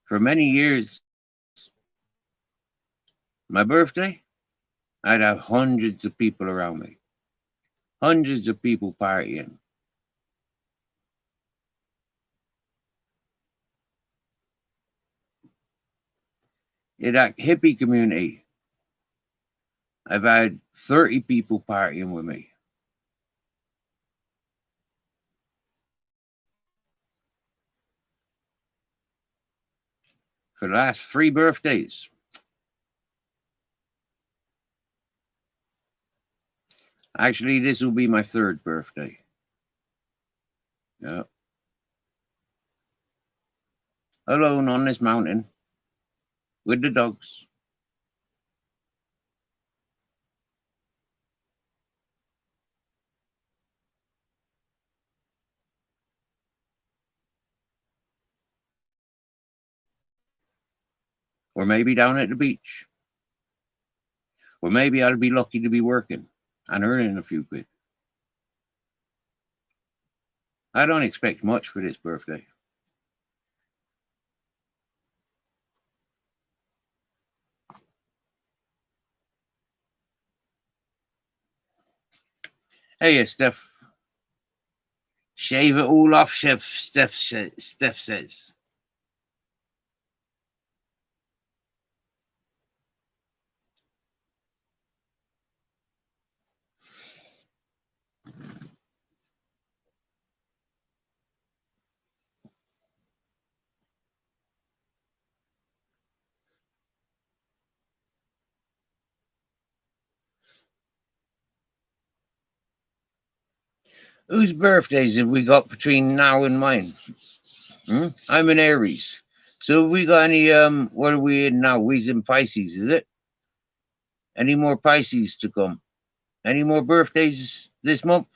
For many years, my birthday, I'd have hundreds of people around me. Hundreds of people partying. In that hippie community, I've had 30 people partying with me. for the last 3 birthdays. Actually, this will be my 3rd birthday. Yeah. Alone on this mountain with the dogs. Or maybe down at the beach. Or maybe I'll be lucky to be working and earning a few quid. I don't expect much for this birthday. Hey, Steph. Shave it all off, Chef. Steph says. Whose birthdays have we got between now and mine? I'm an Aries. So have we got any, what are we in now? We's in Pisces, is it? Any more Pisces to come? Any more birthdays this month?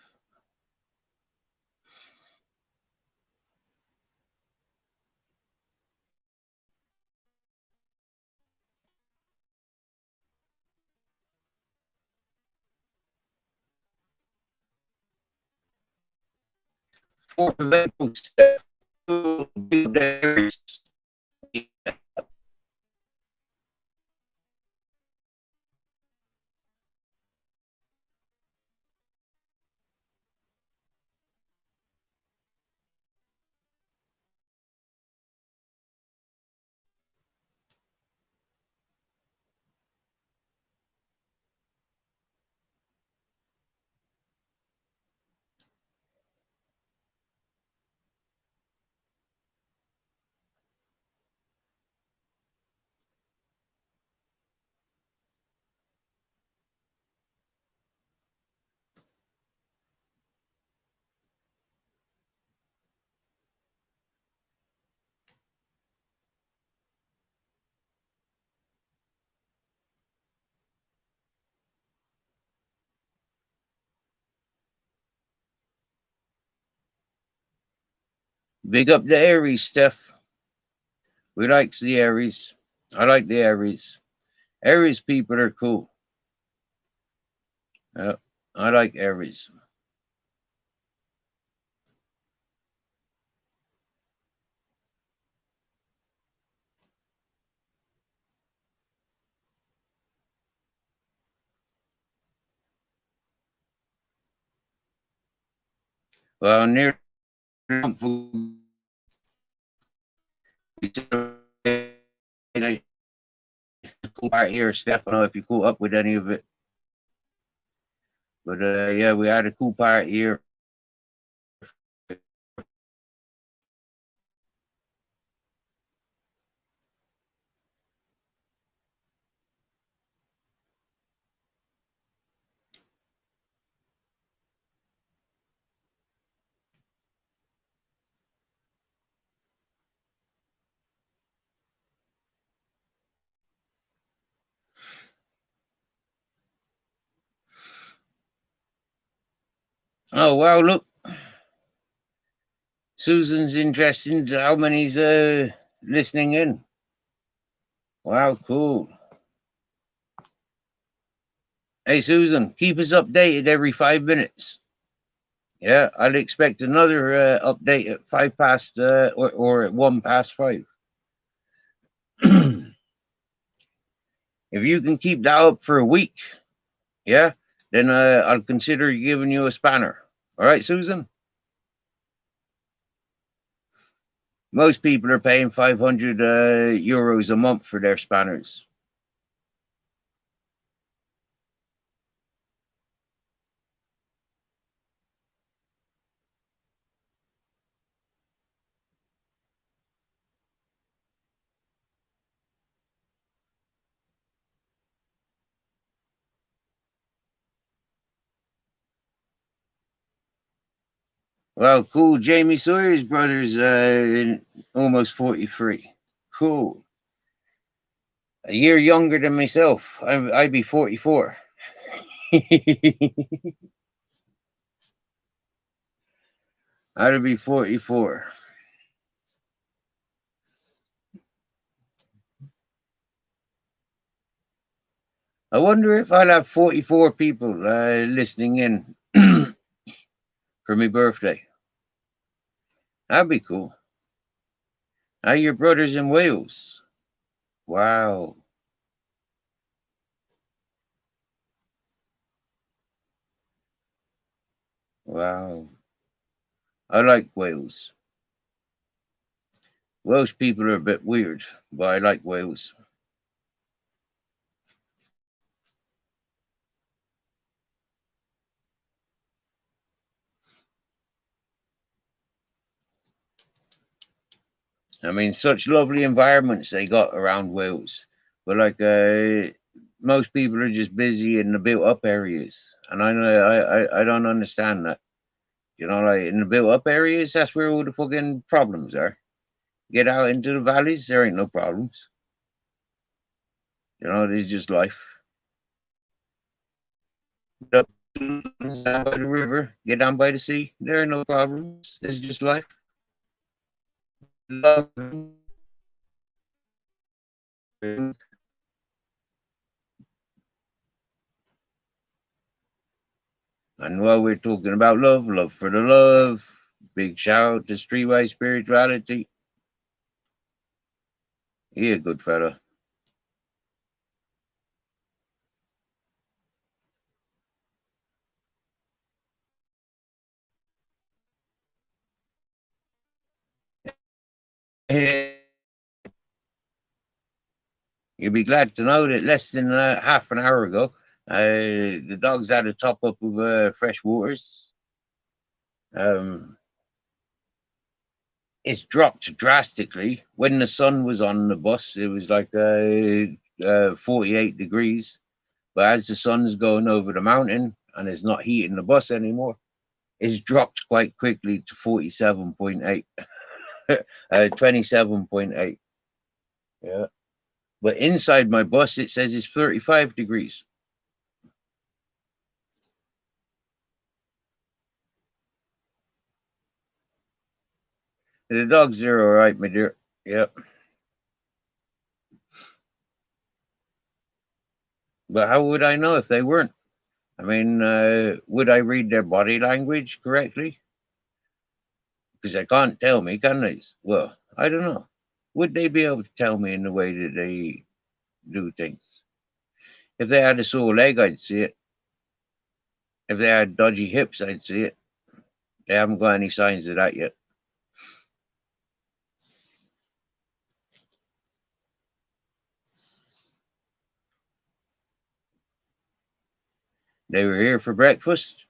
Fourth of April, Steph. Big up the Aries, Steph. We like the Aries. I like the Aries. Aries people are cool. I like Aries. Well, near the cool part here, Steph. I don't know if you caught up with any of it. But yeah, we had a cool part here. Oh wow, look. Susan's interested. How many's listening in? Wow, cool. Hey Susan, keep us updated every 5 minutes. Yeah, I'll expect another update at 5 past or at 1 past 5. If you can keep that up for a week, yeah, then I'll consider giving you a spanner. All right, Susan? Most people are paying 500 euros a month for their spanners. Well, cool. Jamie Sawyer's brother's almost 43. Cool. A year younger than myself. I'd be 44. I'd be 44. I wonder if I'll have 44 people listening in for my birthday. That'd be cool. Now your brother's in Wales. Wow. Wow. I like Wales. Welsh people are a bit weird, but I like Wales. I mean, such lovely environments they got around Wales. But like, most people are just busy in the built-up areas, and I know I don't understand that. You know, like in the built-up areas, that's where all the fucking problems are. Get out into the valleys, there ain't no problems. You know, it's just life. Get up down by the river, get down by the sea, there are no problems. It's just life. Love. And while we're talking about love, love for the love, big shout out to Streetwise Spirituality. He a good fella. You'll be glad to know that less than half an hour ago, the dogs had a top up of fresh waters. It's dropped drastically. When the sun was on the bus, it was like 48 degrees. But as the sun's going over the mountain and it's not heating the bus anymore, it's dropped quite quickly to 47.8, 27.8. Yeah. But inside my bus, it says it's 35 degrees. The dogs are all right, my dear. Yep. But how would I know if they weren't? I mean, would I read their body language correctly? Because they can't tell me, can they? Well, I don't know. Would they be able to tell me in the way that they do things? If they had a sore leg, I'd see it. If they had dodgy hips, I'd see it. They haven't got any signs of that yet. They were here for breakfast.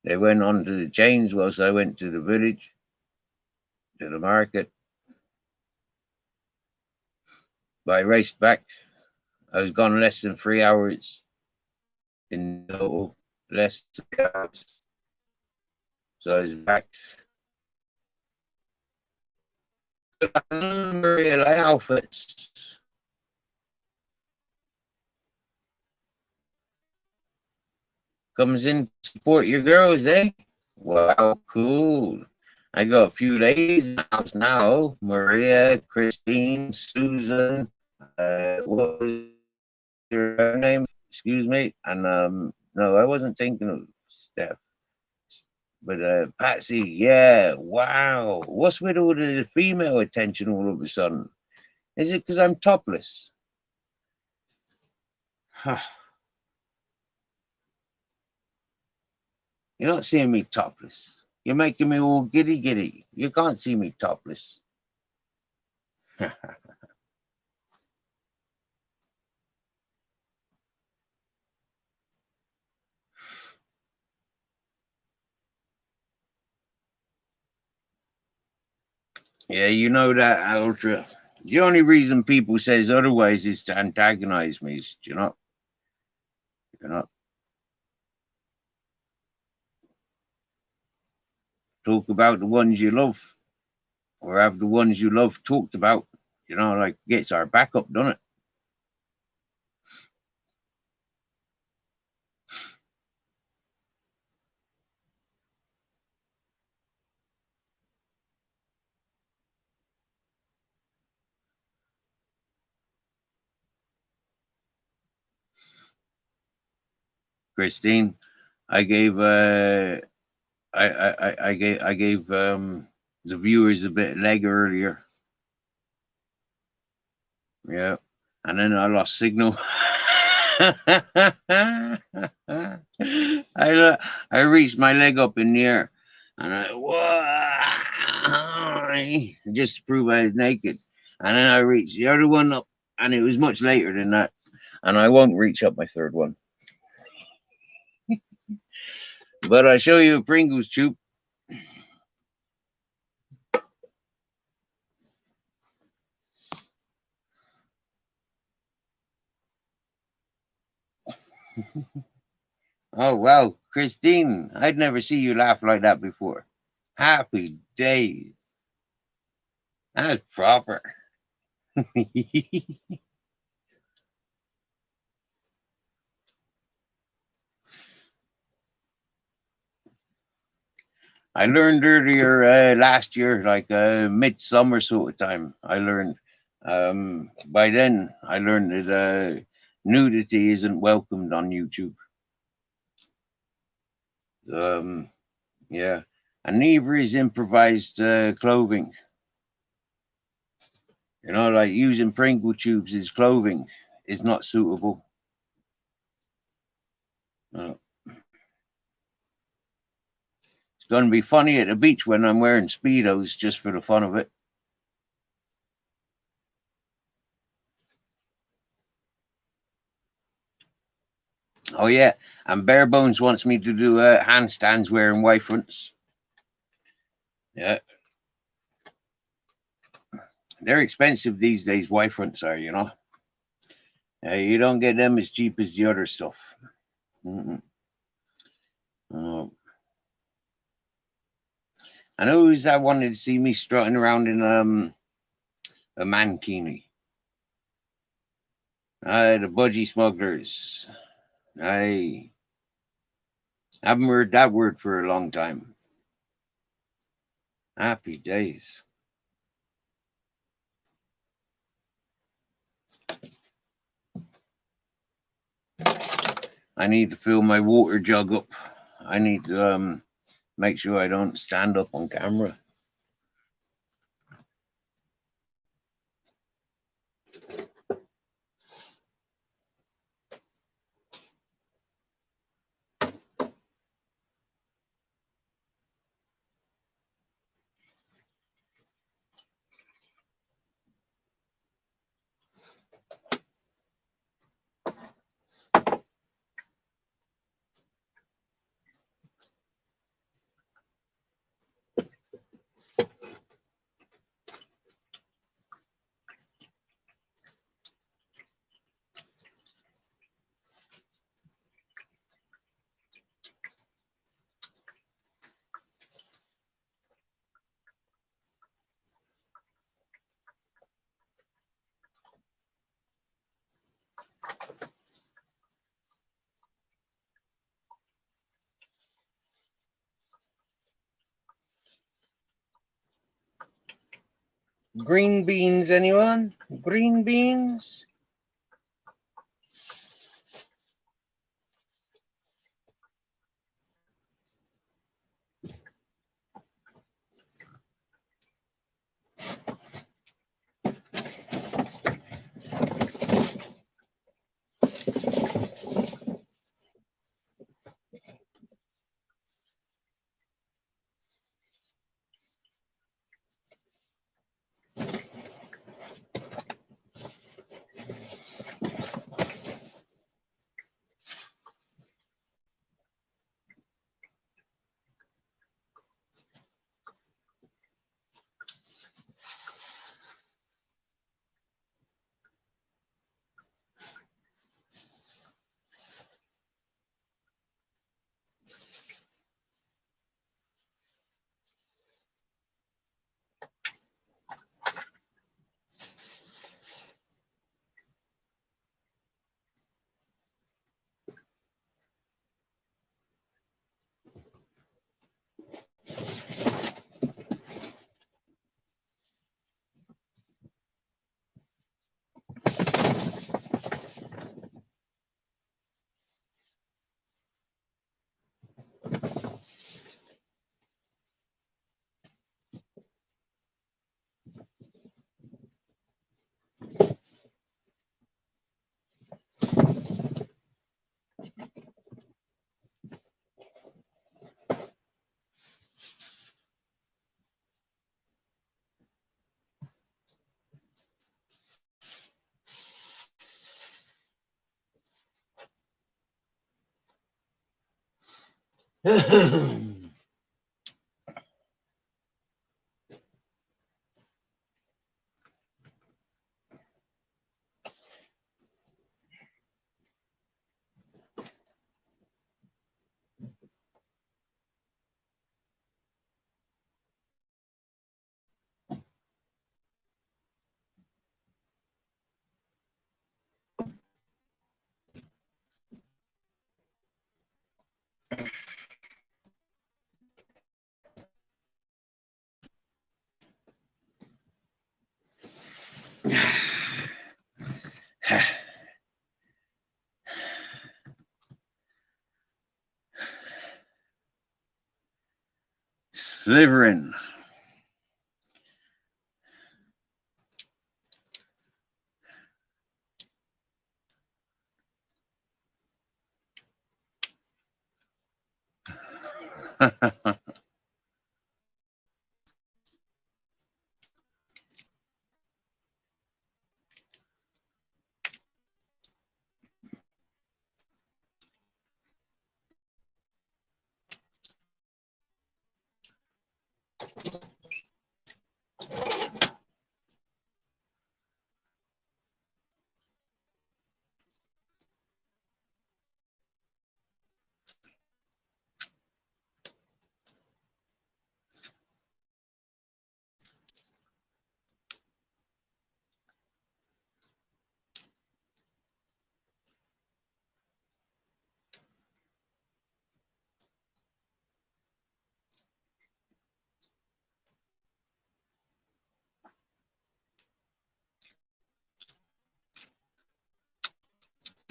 They went on to the chains whilst I went to the village, to the market. But I raced back. I was gone less than 3 hours in total, less than 3 hours. So I was back. Real outfits. Comes in to support your girls, eh? Wow, cool. I got a few ladies in the house now. Maria, Christine, Susan. What was her name? Excuse me. And no, I wasn't thinking of Steph. But Patsy, yeah, wow. What's with all the female attention all of a sudden? Is it because I'm topless? You're not seeing me topless. You're making me all giddy giddy. You can't see me topless. Yeah, you know that, Ultra. The only reason people says otherwise is to antagonize me. Do you know? You know, talk about the ones you love, or have the ones you love talked about. You know, like gets our back up, doesn't it? Christine, I gave I gave the viewers a bit of leg earlier. Yeah, and then I lost signal. I reached my leg up in the air, and just to prove I was naked. And then I reached the other one up, and it was much later than that. And I won't reach up my third one. But I'll show you a Pringles tube. Oh wow, Christine, I'd never see you laugh like that before. Happy days. That's proper. I learned earlier last year, like midsummer sort of time. I learned. By then, I learned that nudity isn't welcomed on YouTube. Um, yeah, and neither is improvised clothing. You know, like using Pringle tubes as clothing is not suitable. Uh, it's going to be funny at the beach when I'm wearing Speedos just for the fun of it. Oh, yeah. And Bare Bones wants me to do handstands wearing Y fronts. Yeah. They're expensive these days, Y fronts are, you know. You don't get them as cheap as the other stuff. Mm-mm. Oh. And who's that wanted to see me strutting around in a mankini? The budgie smugglers. I haven't heard that word for a long time. Happy days. I need to fill my water jug up. I need to make sure I don't stand up on camera. Green beans, anyone? Green beans? Slivering.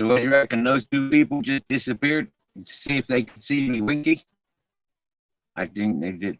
So what do you reckon? Those two people just disappeared to see if they could see me winky? I think they did.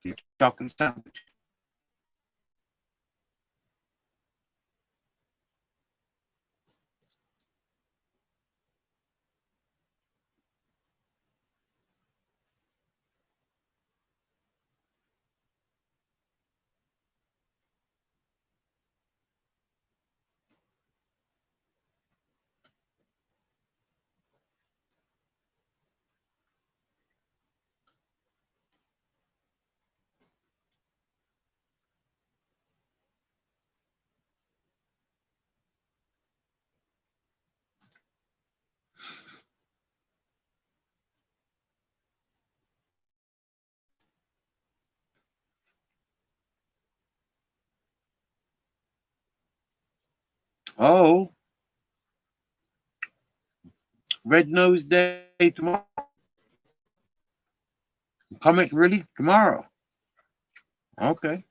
You're talking sandwich. Oh, Red Nose Day tomorrow. Comic release tomorrow. Okay.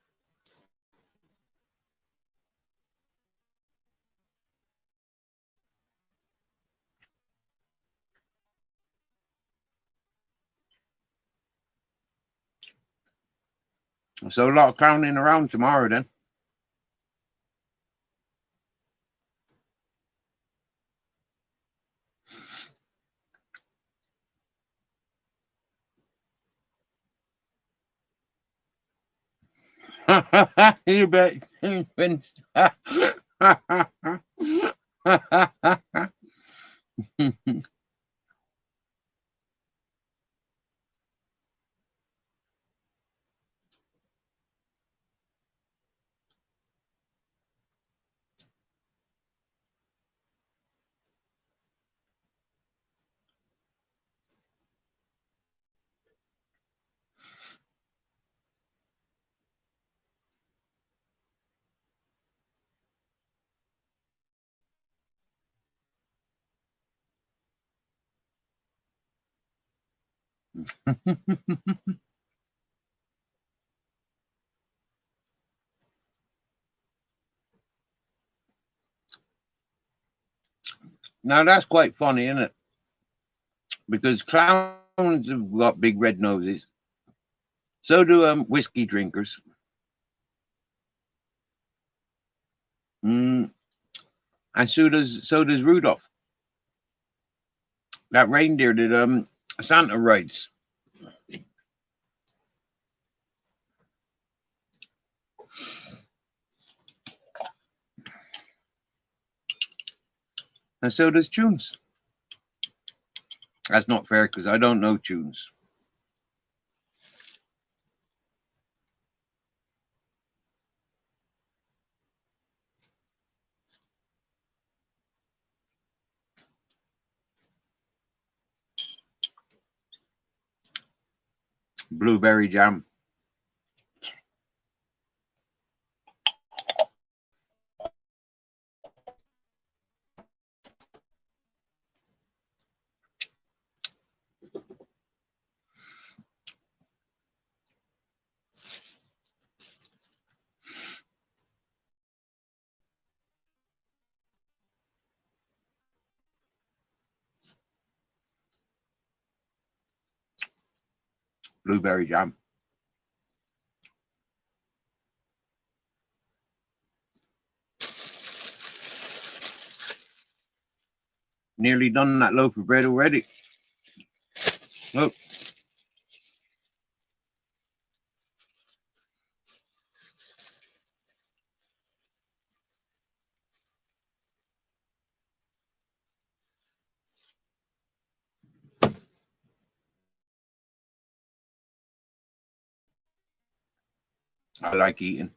So a lot of clowning around tomorrow then. You bet. Now that's quite funny, isn't it? Because clowns have got big red noses. So do whiskey drinkers. Mm, and so does Rudolph, that reindeer that Santa rides. And so does Tunes. That's not fair because I don't know Tunes. Blueberry jam. Blueberry jam. Nearly done that loaf of bread already. Look. I like eating.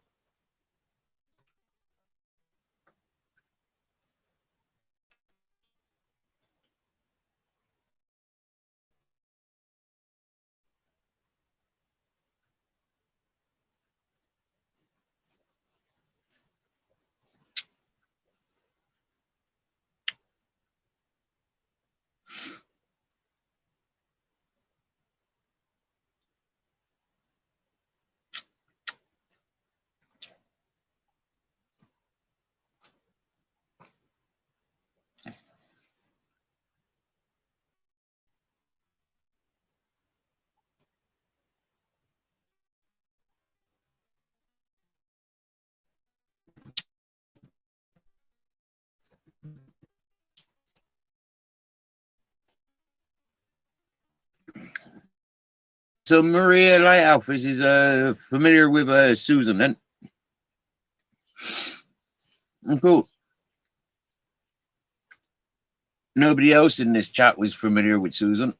So Maria Lighthouse is familiar with Susan, then? Cool. Nobody else in this chat was familiar with Susan.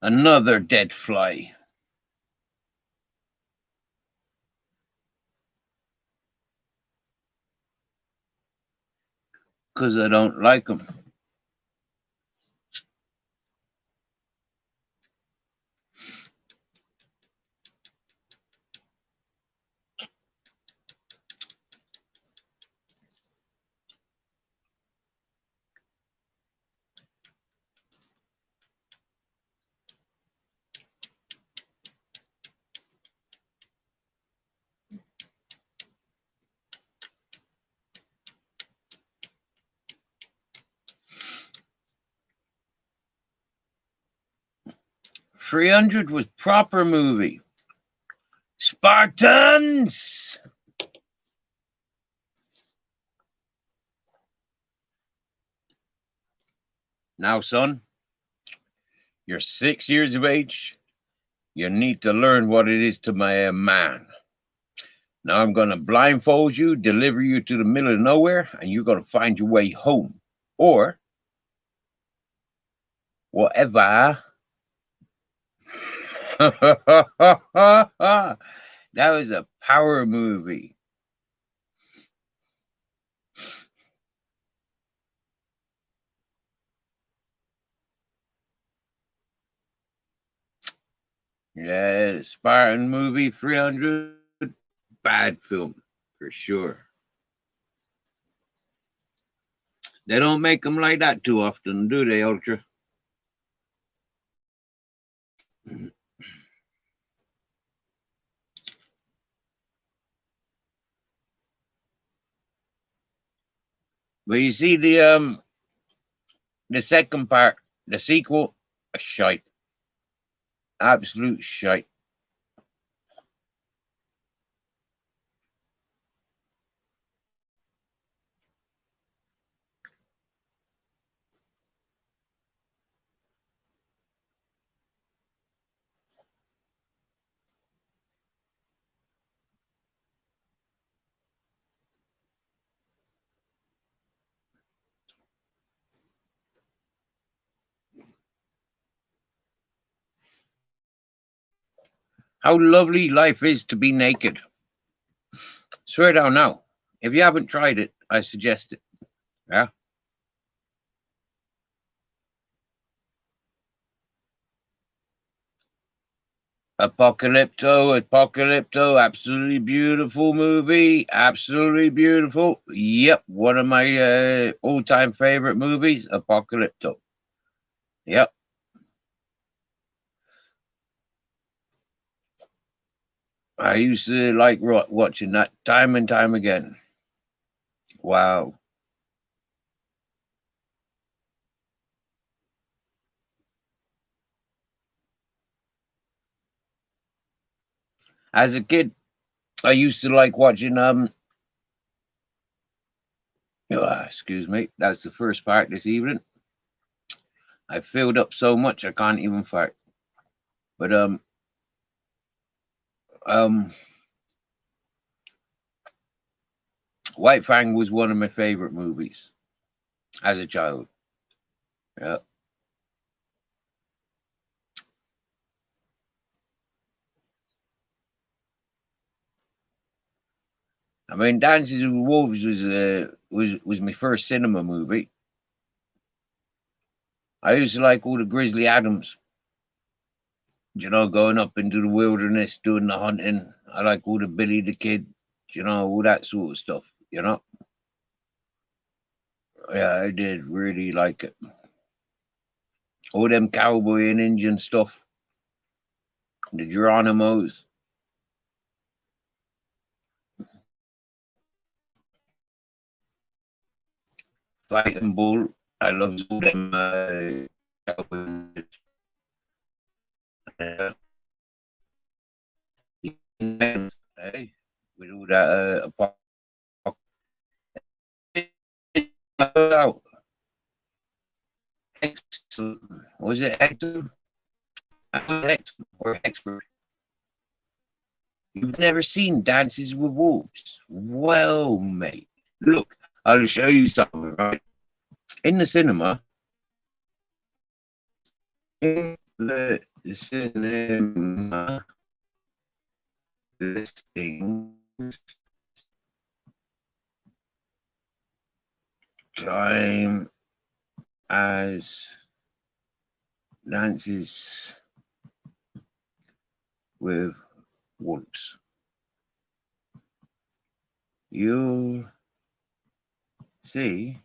Another dead fly. Because I don't like them. 300 was proper movie. Spartans! Now, son, you're 6 years of age. You need to learn what it is to be a man. Now I'm going to blindfold you, deliver you to the middle of nowhere, and you're going to find your way home. Or whatever. That was a power movie. Yeah, the Spartan movie, 300, bad film, for sure. They don't make them like that too often, do they, Ultra? But you see the second part, the sequel, a shite. Absolute shite. How lovely life is to be naked. Swear down now. If you haven't tried it, I suggest it. Yeah. Apocalypto, absolutely beautiful movie. Absolutely beautiful. Yep, one of my all-time favorite movies, Apocalypto. Yep. I used to like watching that time and time again. Wow. As a kid, I used to like watching excuse me, that's the first part this evening. I filled up so much I can't even fart. But White Fang was one of my favorite movies as a child. Yeah. I mean, Dances with Wolves was my first cinema movie. I used to like all the Grizzly Adams. You know, going up into the wilderness, doing the hunting. I like all the Billy the Kid, you know, all that sort of stuff, you know. Yeah, I did really like it. All them cowboy and Indian stuff. The Geronimos. Fighting Bull. I love all them cowboy hey, with all that excellent. Was it excellent? I was excellent or expert. You've never seen Dances with Wolves? Well, mate, look, I'll show you something, right? In the cinema, in the cinema listings, time as Dances with Wolves. You'll see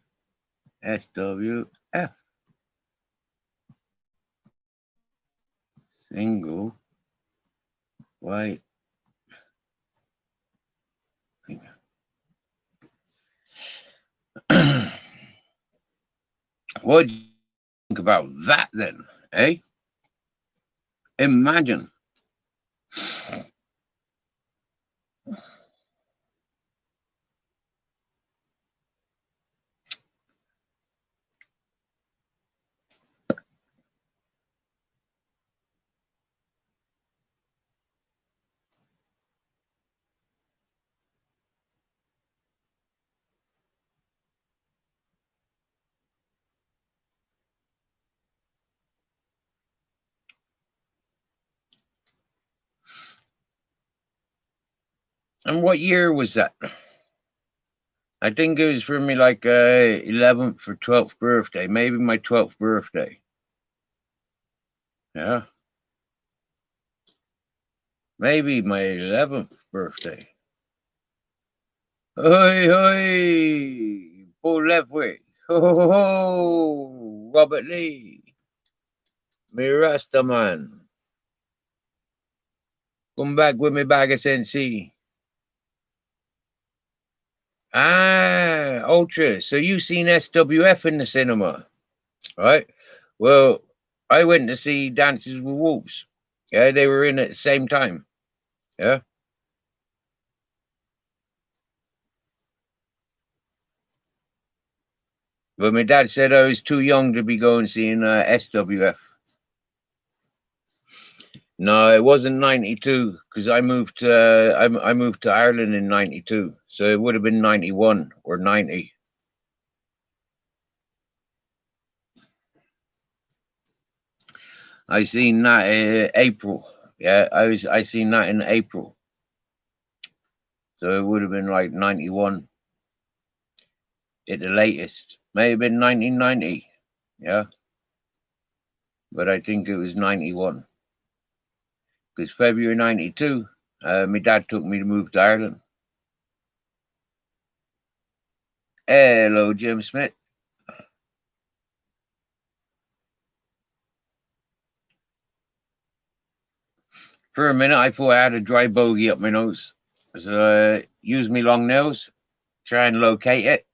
SWF. Single white finger. What do you think about that then, eh? Imagine. And what year was that? I think it was for me like 11th or 12th birthday, maybe my 12th birthday. Yeah. Maybe my 11th birthday. Hoi, hoi. Pull left way. Ho, ho, ho, ho. Robert Lee. Me Rasta man. Come back with me bag of Sensi. Ah, Ultra. So you seen SWF in the cinema, right? Well, I went to see Dances with Wolves. Yeah, they were in at the same time. Yeah. But my dad said I was too young to be going seeing SWF. No, it wasn't 92 because I moved I moved to Ireland in 92. So it would have been 91 or 90. I seen that April. Yeah, I seen that in April. So it would have been like 91 at the latest. May have been 1990. Yeah. But I think it was 91. Because February 92, my dad took me to move to Ireland. Hello, Jim Smith. For a minute, I thought I had a dry bogey up my nose. So use me long nails, try and locate it.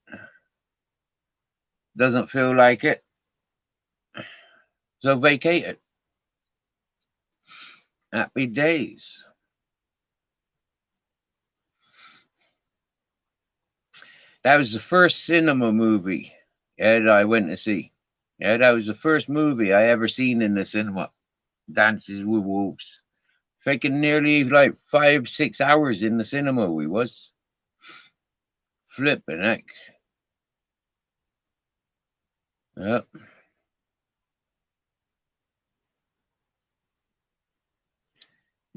Doesn't feel like it. So vacate it. Happy days. That was the first cinema movie that I went to see. Yeah, that was the first movie I ever seen in the cinema. Dances with Wolves. Freaking nearly like 5-6 hours in the cinema we was. Flipping heck. Yep.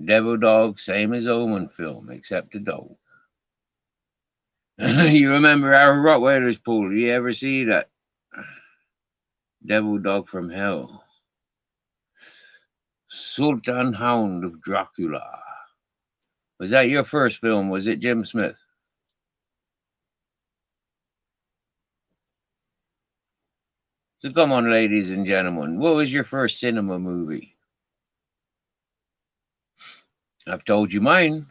Devil Dog, same as Omen film, except the dog. You remember our Rottweilers, Paul? You ever see that? Devil Dog from Hell. Sultan Hound of Dracula. Was that your first film? Was it Jim Smith? So come on, ladies and gentlemen. What was your first cinema movie? I've told you mine.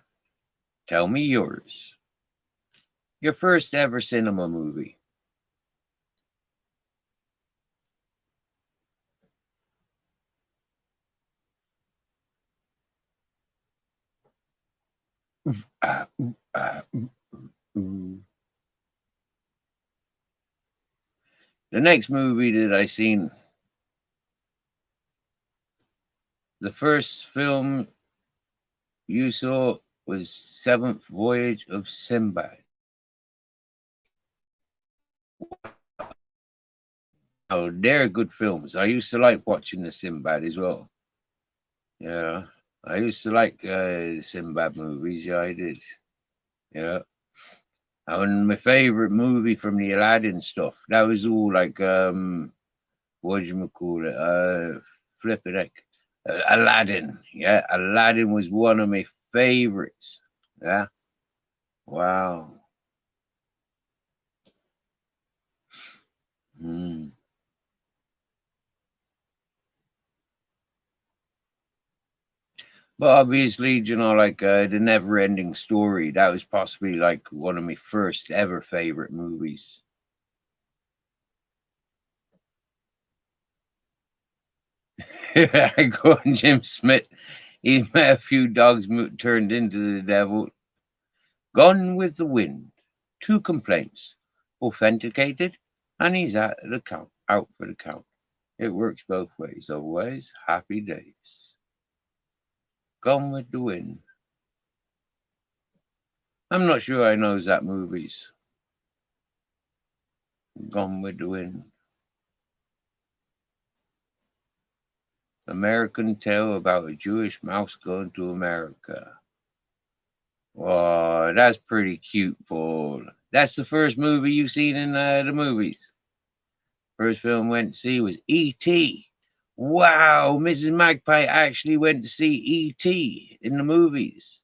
Tell me yours. Your first ever cinema movie. Ah, ooh, ah, ooh, ooh. The next movie that I seen, the first film you saw was Seventh Voyage of Sinbad. Oh, they're good films. I used to like watching the Sinbad as well. Yeah, I used to like Sinbad movies. Yeah, I did. Yeah. And my favorite movie from the Aladdin stuff. That was all like what do you call it? Flipping heck. Aladdin. Yeah, Aladdin was one of my favorites. Yeah. Wow. Mm. But obviously, you know, like the Never Ending Story, that was possibly like one of my first ever favorite movies. According to Jim Smith, he met a few dogs turned into the devil. Gone with the wind. 2 complaints. Authenticated, and he's out for the count. It works both ways. Otherwise, happy days. Gone with the wind. I'm not sure I knows that movie's Gone with the Wind. American tale about a Jewish mouse going to America. Oh, that's pretty cute, Paul. That's the first movie you've seen in the movies. First film went to see was E.T. Wow, Mrs. Magpie actually went to see E.T. in the movies.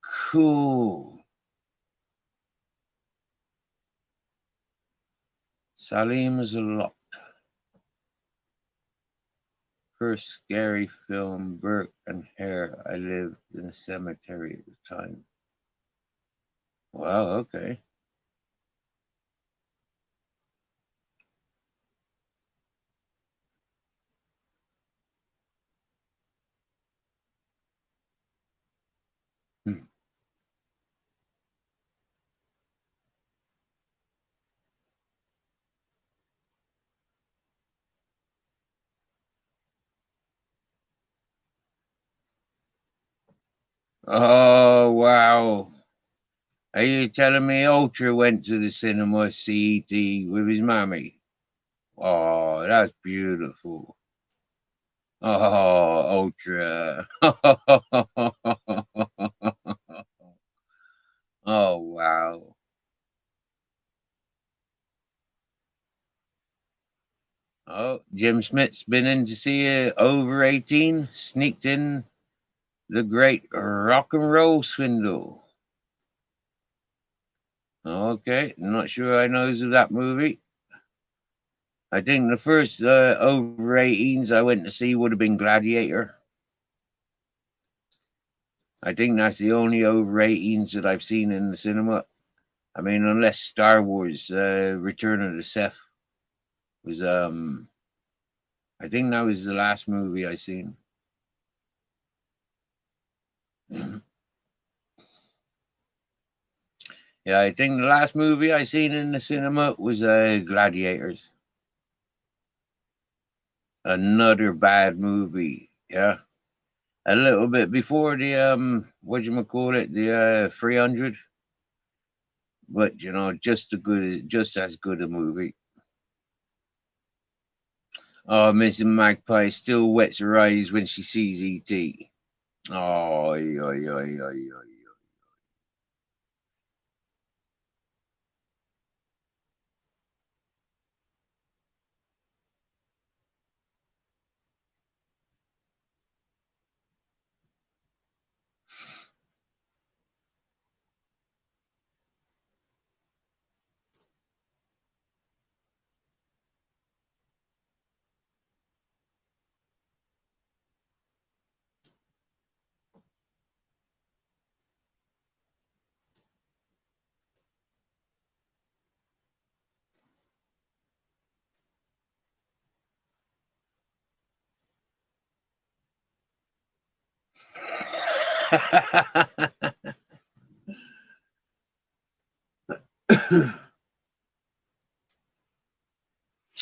Cool. Salim is a lot. First scary film, Burke and Hare. I lived in a cemetery at the time. Wow, okay. Hmm. Oh, wow. Are you telling me Ultra went to the cinema to see E.T. with his mommy? Oh, that's beautiful. Oh, Ultra. Oh, wow. Oh, Jim Smith's been in to see over 18, sneaked in the great rock and roll swindle. Okay, not sure I knows of that movie. I think the first over 18s I went to see would have been Gladiator. I think that's the only over 18s that I've seen in the cinema. I mean, unless Star Wars Return of the Sith was, I think that was the last movie I seen. Yeah, I think the last movie I seen in the cinema was Gladiators. Another bad movie. Yeah, a little bit before the what you call it, the 300, but you know, just as good a movie. Oh, Mrs. Magpie still wets her eyes when she sees E.T. Oh, oy, oy, oy, oy, oy.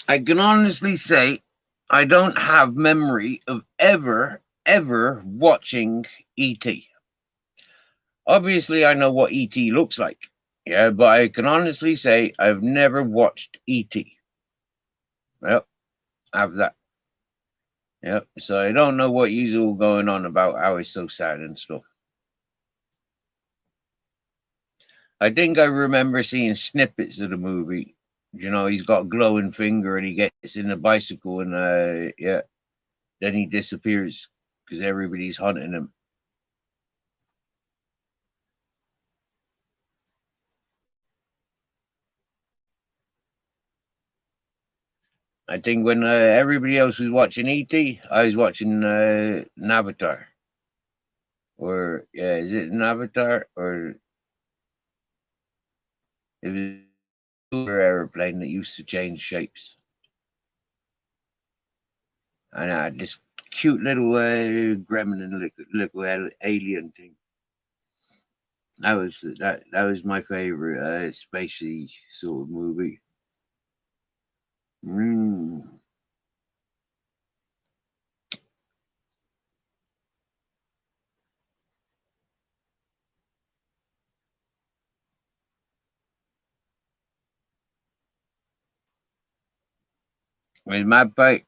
I can honestly say I don't have memory of ever watching E.T. Obviously, I know what E.T. looks like. Yeah, but I can honestly say I've never watched E.T. Yep, I have that. Yep. So I don't know what you's all going on about how it's so sad and stuff. I think I remember seeing snippets of the movie. You know, he's got a glowing finger and he gets in a bicycle and yeah, then he disappears because everybody's hunting him. I think when everybody else was watching ET, I was watching an Avatar. Or yeah, is it an Avatar or it was an airplane that used to change shapes? and this cute little gremlin, little alien thing. That was my favorite spacey sort of movie. With my bike,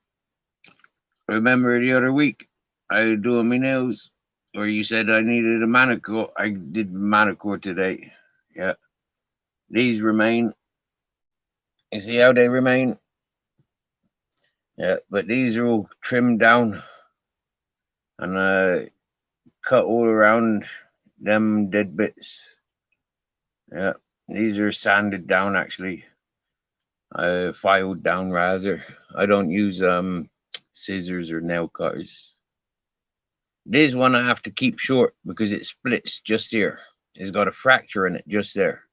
remember the other week I was doing my nails, or you said I needed a manicure. I did manicure today. Yeah, these remain. You see how they remain? Yeah, but these are all trimmed down and cut all around them dead bits. Yeah, these are sanded down actually. Filed down rather. I don't use scissors or nail cutters. This one I have to keep short because it splits just here. It's got a fracture in it just there.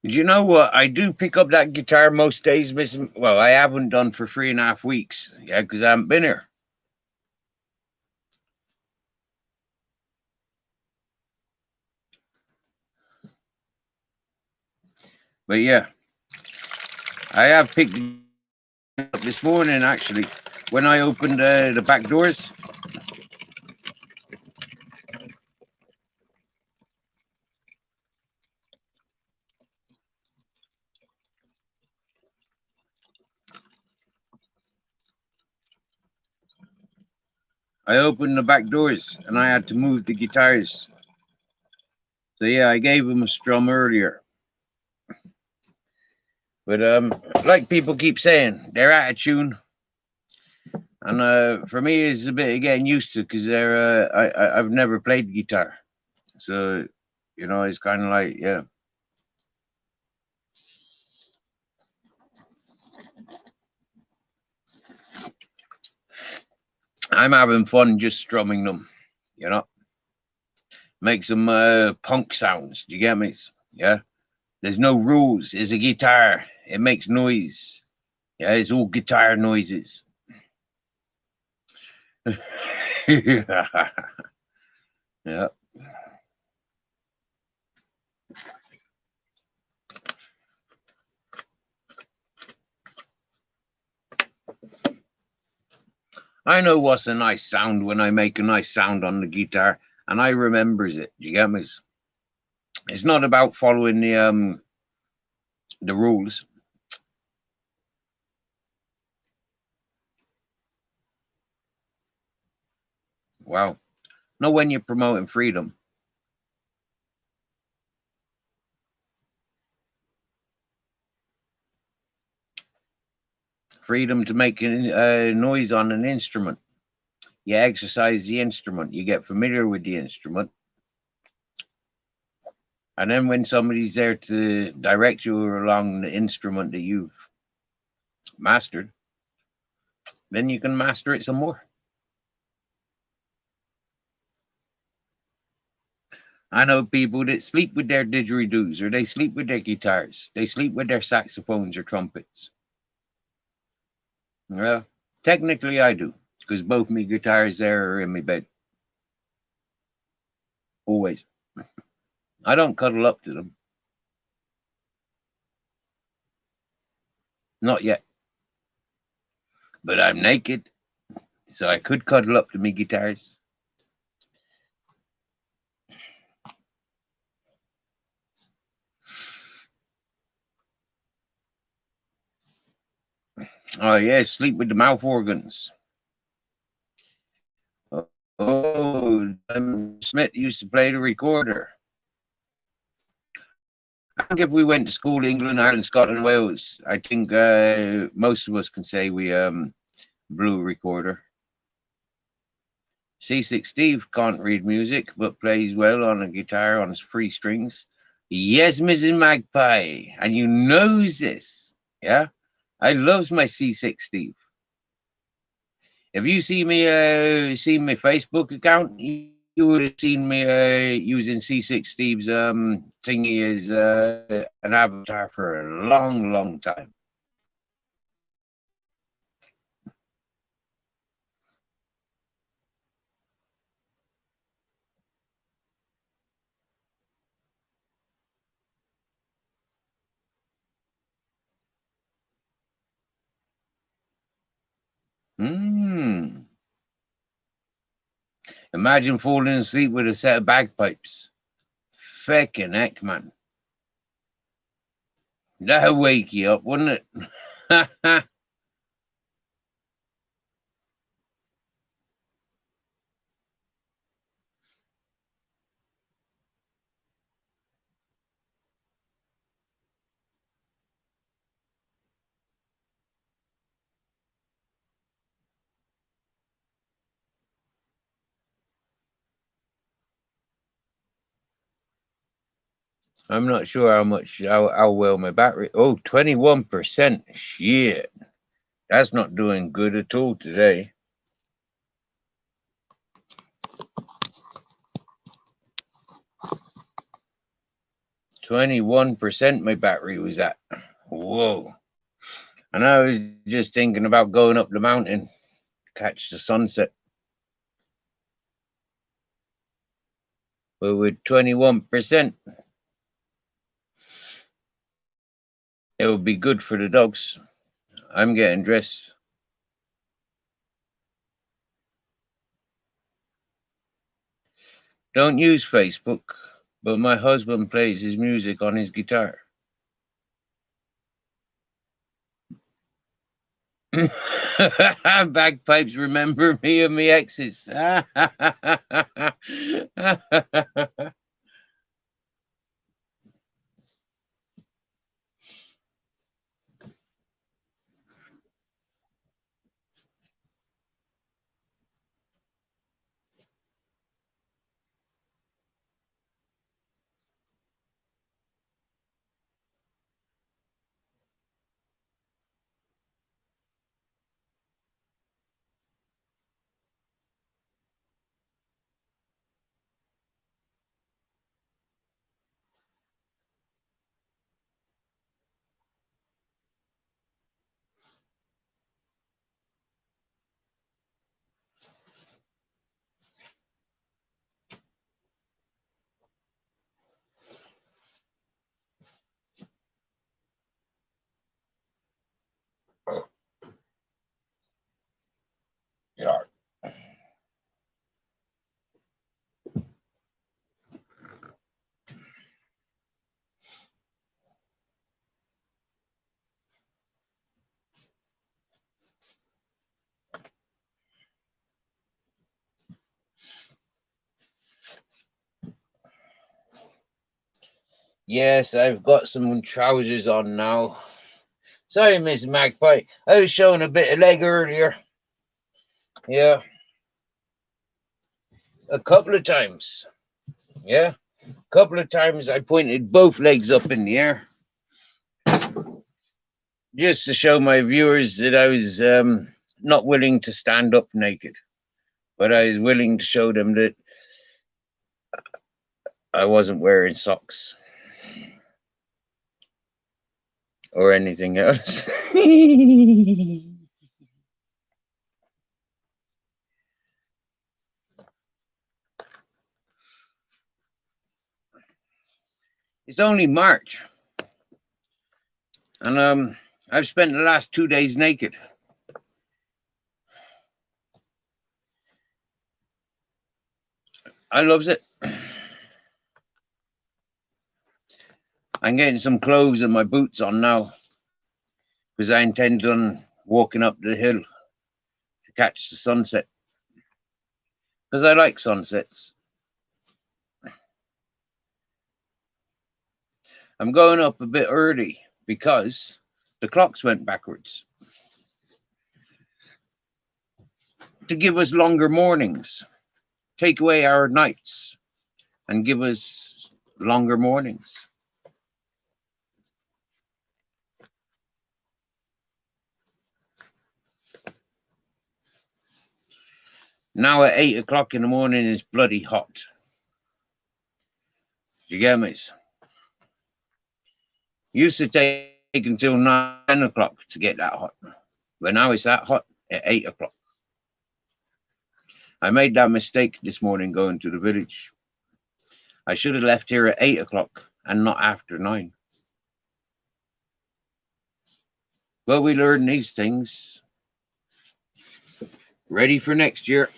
Did you know what? I do pick up that guitar most days, Miss. Well, I haven't done for 3.5 weeks. Yeah, because I haven't been here. But yeah, I have picked it up this morning actually. When I opened the back doors, and I had to move the guitars. So yeah, I gave him a strum earlier. But like people keep saying, they're out of tune. And for me, it's a bit of getting used to because I've never played guitar, so it's kind of like yeah. I'm having fun just strumming them, make some punk sounds. Do you get me? Yeah. There's no rules. It's a guitar. It makes noise. Yeah, it's all guitar noises. Yeah. I know what's a nice sound when I make a nice sound on the guitar, and I remembers it. Do you get me? It's not about following the rules. Wow. Not when you're promoting freedom. Freedom to make a noise on an instrument. You exercise the instrument. You get familiar with the instrument. And then when somebody's there to direct you along the instrument that you've mastered, then you can master it some more. I know people that sleep with their didgeridoos, or they sleep with their guitars. They sleep with their saxophones or trumpets. Well, technically I do, because both my guitars there are in my bed. Always. I don't cuddle up to them. Not yet. But I'm naked, so I could cuddle up to me guitars. Oh yeah, sleep with the mouth organs. Oh, Smith used to play the recorder. if we went to school, England, Ireland, Scotland, Wales, I think most of us can say we blew a recorder. C6 Steve can't read music, but plays well on a guitar on his free strings. Yes, Mrs. Magpie, and you knows this. Yeah, I loves my C6 Steve. If you see me my Facebook account, you would have seen me using C6 Steve's thingy as an avatar for a long, long time. Imagine falling asleep with a set of bagpipes. Feckin' heck, man. That'd wake you up, wouldn't it? I'm not sure how well my battery. Oh, 21%. Shit. That's not doing good at all today. 21% my battery was at. Whoa. And I was just thinking about going up the mountain, catch the sunset. But with 21%, it would be good for the dogs. I'm getting dressed. Don't use Facebook, but my husband plays his music on his guitar. Bagpipes remember me and me exes. Yeah. Yes, I've got some trousers on now. Sorry, Miss Magpie. I was showing a bit of leg earlier. Yeah. A couple of times. Yeah. A couple of times I pointed both legs up in the air. Just to show my viewers that I was not willing to stand up naked. But I was willing to show them that I wasn't wearing socks. Or anything else. It's only March. And I've spent the last 2 days naked. I loves it. I'm getting some clothes and my boots on now because I intend on walking up the hill to catch the sunset because I like sunsets. I'm going up a bit early because the clocks went backwards to give us longer mornings, take away our nights and give us longer mornings. Now at 8 o'clock in the morning it's bloody hot. You get me? Used to take until 9 o'clock to get that hot, but now it's that hot at 8 o'clock. I made that mistake this morning going to the village. I should have left here at 8 o'clock and not after 9. Well, we learn these things. Ready for next year.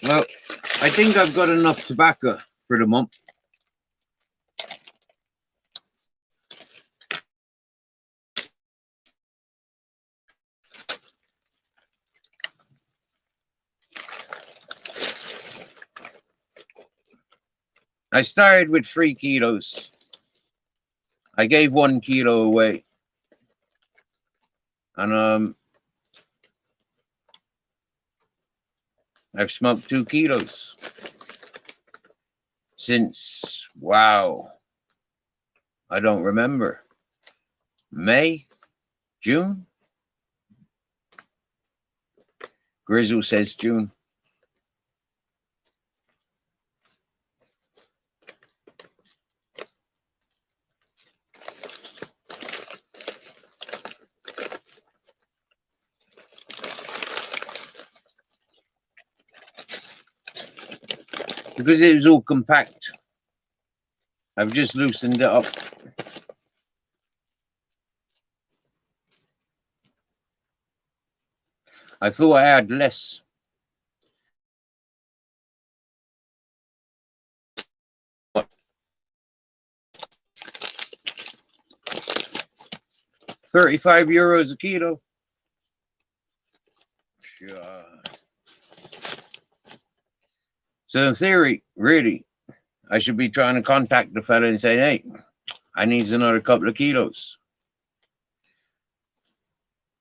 Well, I think I've got enough tobacco for the month. I started with 3 kilos. I gave 1 kilo away. And I've smoked 2 kilos since, wow, I don't remember. May? June? Grizzle says June. Because it was all compact. I've just loosened it up. I thought I had less. €35 a kilo. Sure. So in theory, really, I should be trying to contact the fella and say, hey, I need another couple of kilos.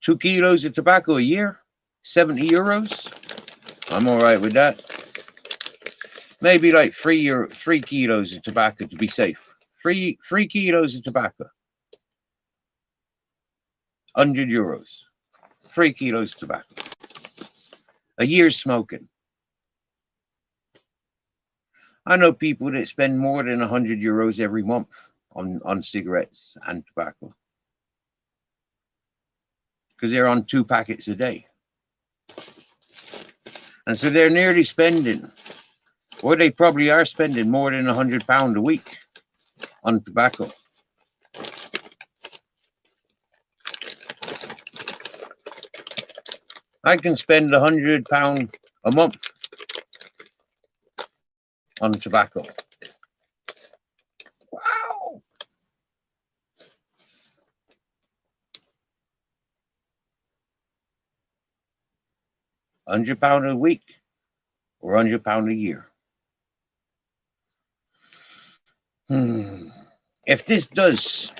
2 kilos of tobacco a year, €70. I'm all right with that. Maybe like 3 kilos of tobacco to be safe. 3 kilos of tobacco. €100. 3 kilos of tobacco. A year's smoking. I know people that spend more than €100 every month on cigarettes and tobacco. Because they're on 2 packets a day. And so they're nearly spending, or they probably are spending more than £100 a week on tobacco. I can spend £100 a month on tobacco. Wow. £100 a week or £100 a year. If this does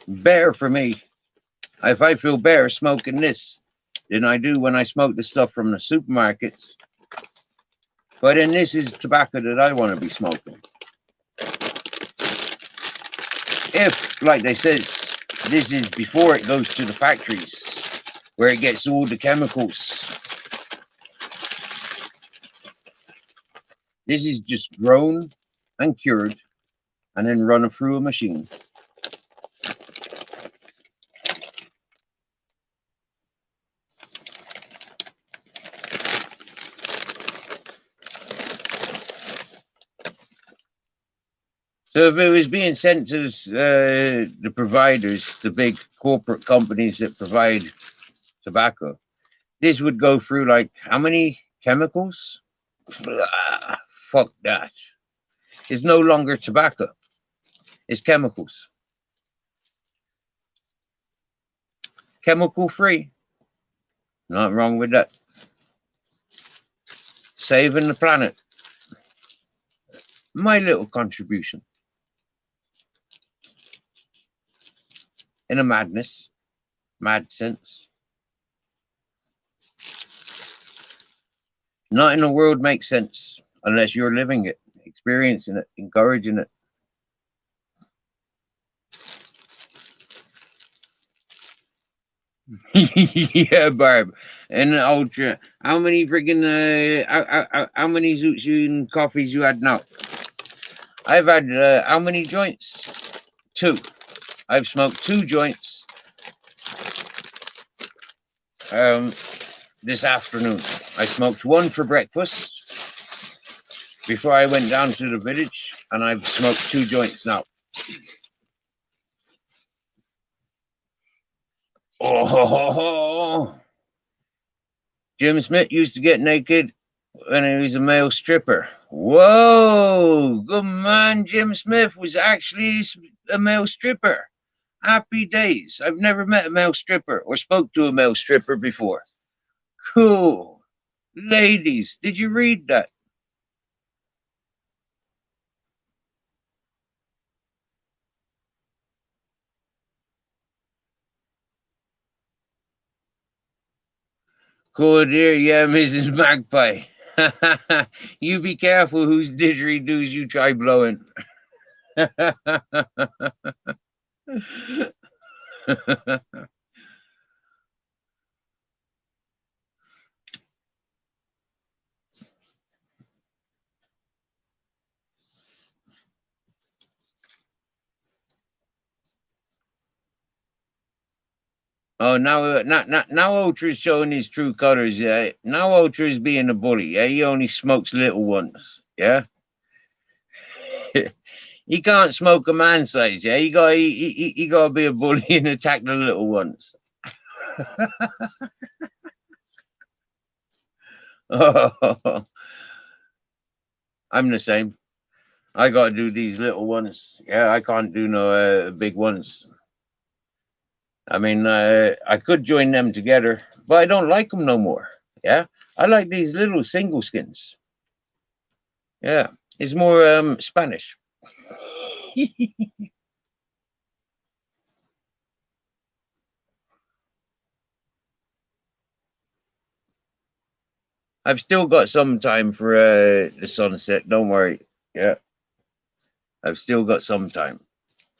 better for me, if I feel better smoking this than I do when I smoke the stuff from the supermarkets, but then this is tobacco that I want to be smoking. If, like they said, this is before it goes to the factories where it gets all the chemicals. This is just grown and cured and then run through a machine. So if it was being sent to the providers, the big corporate companies that provide tobacco, this would go through like how many chemicals? Fuck that. It's no longer tobacco. It's chemicals. Chemical free. Nothing wrong with that. saving the planet. My little contribution. In a mad sense. Not in the world makes sense unless you're living it, experiencing it, encouraging it. Yeah, Barb. And Ultra, how many friggin' how many Zoot coffees you had now? I've had how many joints? 2. I've smoked 2 joints this afternoon. I smoked 1 for breakfast before I went down to the village, and I've smoked 2 joints now. Oh, Jim Smith used to get naked when he was a male stripper. Whoa, good man. Jim Smith was actually a male stripper. Happy days. I've never met a male stripper or spoke to a male stripper before. Cool. Ladies, did you read that? Cool, dear. Yeah, Mrs. Magpie. You be careful whose didgeridoos you try blowing. Oh, now Ultra's showing his true colors. Yeah, now Ultra's being a bully. Yeah, he only smokes little ones. Yeah, he can't smoke a man size. Yeah, he got to be a bully and attack the little ones. Oh, I'm the same. I got to do these little ones. Yeah, I can't do no big ones. I mean, I could join them together, but I don't like them no more. Yeah, I like these little single skins. Yeah, it's more Spanish. I've still got some time for the sunset. Don't worry. Yeah, I've still got some time.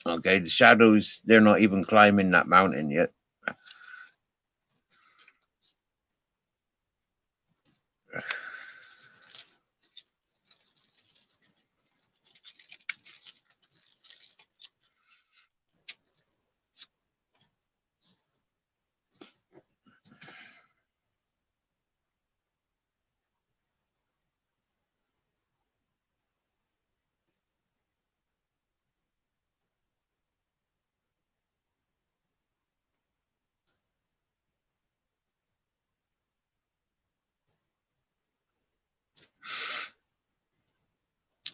Okay, the shadows, they're not even climbing that mountain yet.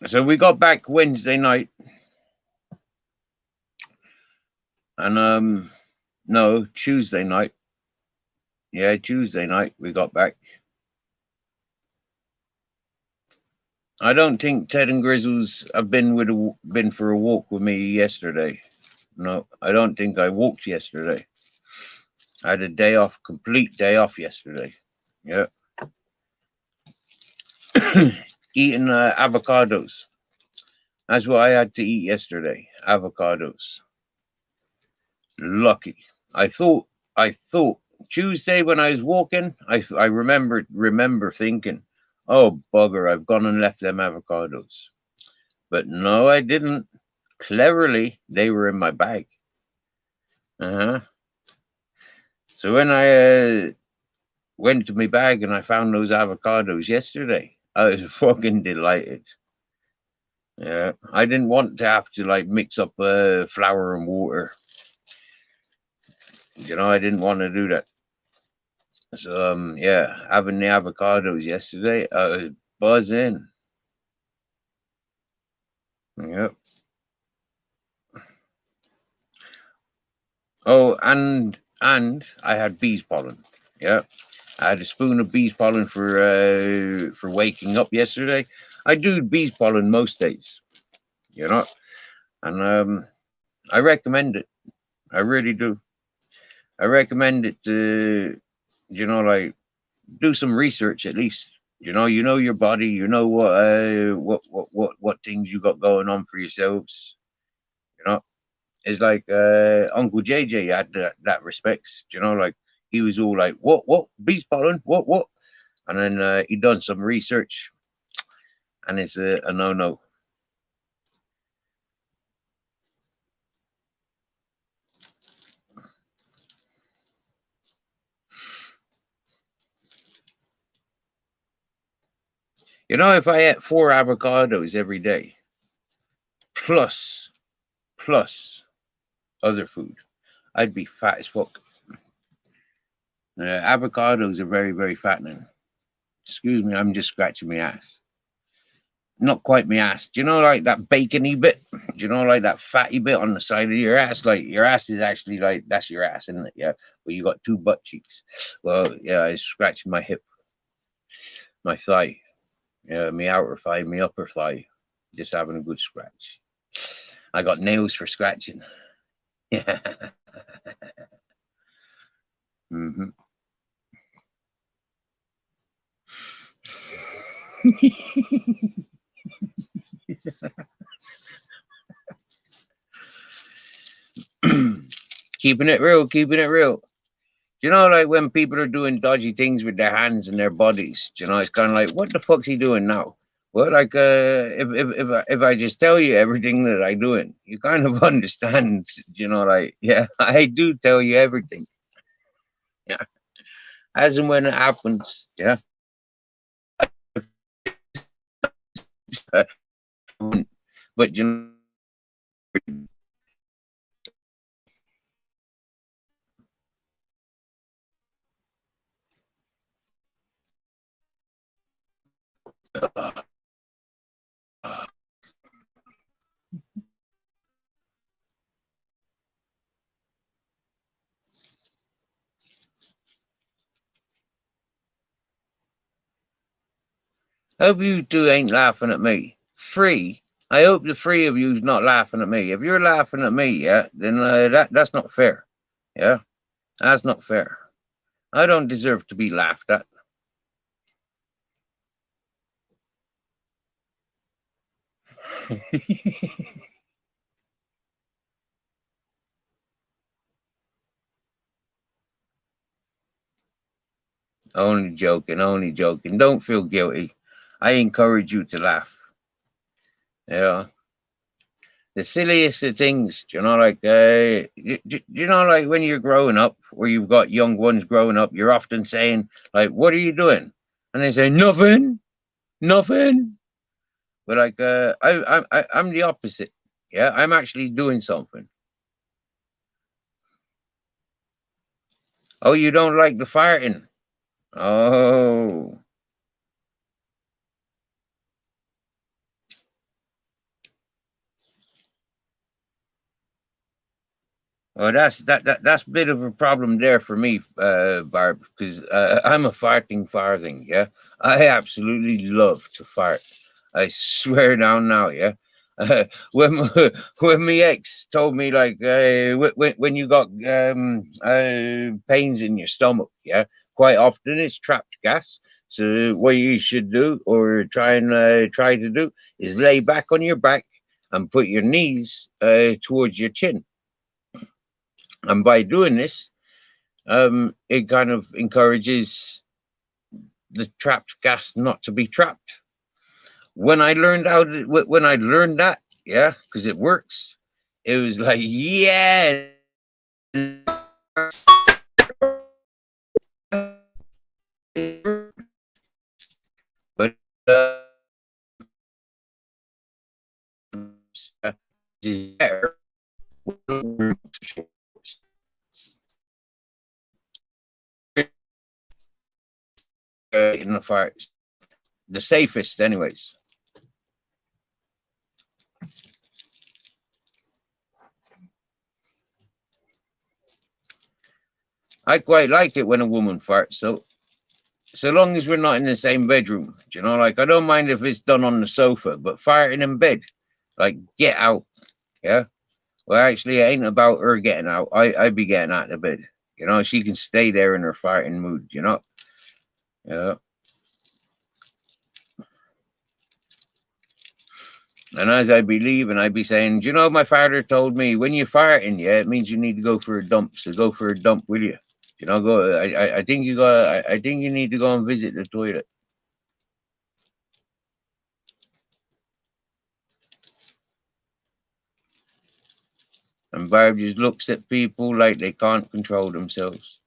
So we got back Wednesday night, and no, Tuesday night. Yeah, Tuesday night we got back. I don't think Ted and Grizzles have been for a walk with me yesterday. No, I don't think I walked yesterday. I had a day off, complete day off yesterday. Yeah. Eating avocados. That's what I had to eat yesterday. Avocados. Lucky. I thought Tuesday when I was walking, I remember thinking, oh bugger, I've gone and left them avocados. But no, I didn't. Cleverly, they were in my bag. So when I went to my bag and I found those avocados yesterday, I was fucking delighted. Yeah, I didn't want to have to like mix up flour and water. You know, I didn't want to do that. So yeah, having the avocados yesterday, I was buzzing. Yep. Oh, and I had bees pollen. Yeah, I had a spoon of bees pollen for waking up yesterday. I do bees pollen most days, you know, and I recommend it. I really do. I recommend it to, like, do some research at least. You know your body. You know what things you got going on for yourselves. You know, it's like Uncle JJ had that respects. Like he was all like, what bees pollen, what, and then he done some research, and it's a no. If I ate 4 avocados every day, plus other food, I'd be fat as fuck. Avocados are very, very fattening. Excuse me, I'm just scratching my ass. Not quite my ass. Do you know, like that bacony bit? Do you know, like that fatty bit on the side of your ass? Like your ass is actually like, that's your ass, isn't it? Yeah. But you got two butt cheeks. Well, yeah, I was scratching my hip, my thigh, my outer thigh, my upper thigh. Just having a good scratch. I got nails for scratching. Yeah. Mm-hmm. Keeping it real, keeping it real. Like when people are doing dodgy things with their hands and their bodies, it's kind of like, what the fuck's he doing now? Well, like, if I just tell you everything that I'm doing, you kind of understand, like, yeah, I do tell you everything. Yeah. As and when it happens. Yeah. But, hope you two ain't laughing at me. Free. I hope the three of you's not laughing at me. If you're laughing at me, yeah, then that's not fair. Yeah, that's not fair. I don't deserve to be laughed at. Only joking, only joking. Don't feel guilty. I encourage you to laugh. Yeah. The silliest of things, like, like when you're growing up, or you've got young ones growing up, you're often saying, like, what are you doing? And they say, nothing, nothing. But like, I'm the opposite. Yeah, I'm actually doing something. Oh, you don't like the farting? Oh. Oh, that's a bit of a problem there for me, Barb, because I'm a farting farthing. Yeah, I absolutely love to fart. I swear down now. Yeah, when when my ex told me, like, when you got pains in your stomach, yeah, quite often it's trapped gas. So what you should do, or try to do, is lay back on your back and put your knees towards your chin. And by doing this, it kind of encourages the trapped gas not to be trapped. When I learned that, yeah, because it works, it was like, yeah. But in the fire, the safest, anyways. I quite like it when a woman farts, so So long as we're not in the same bedroom, you know, like I don't mind if it's done on the sofa, but farting in bed, like get out, yeah. Well, actually, it ain't about her getting out. I be getting out of bed. You know, she can stay there in her farting mood. You know, yeah. And as I be leaving, I be saying, do you know, my father told me when you're farting, yeah, it means you need to go for a dump. So go for a dump, will you? You know, go. I think you got. I think you need to go and visit the toilet. And Barb just looks at people like they can't control themselves.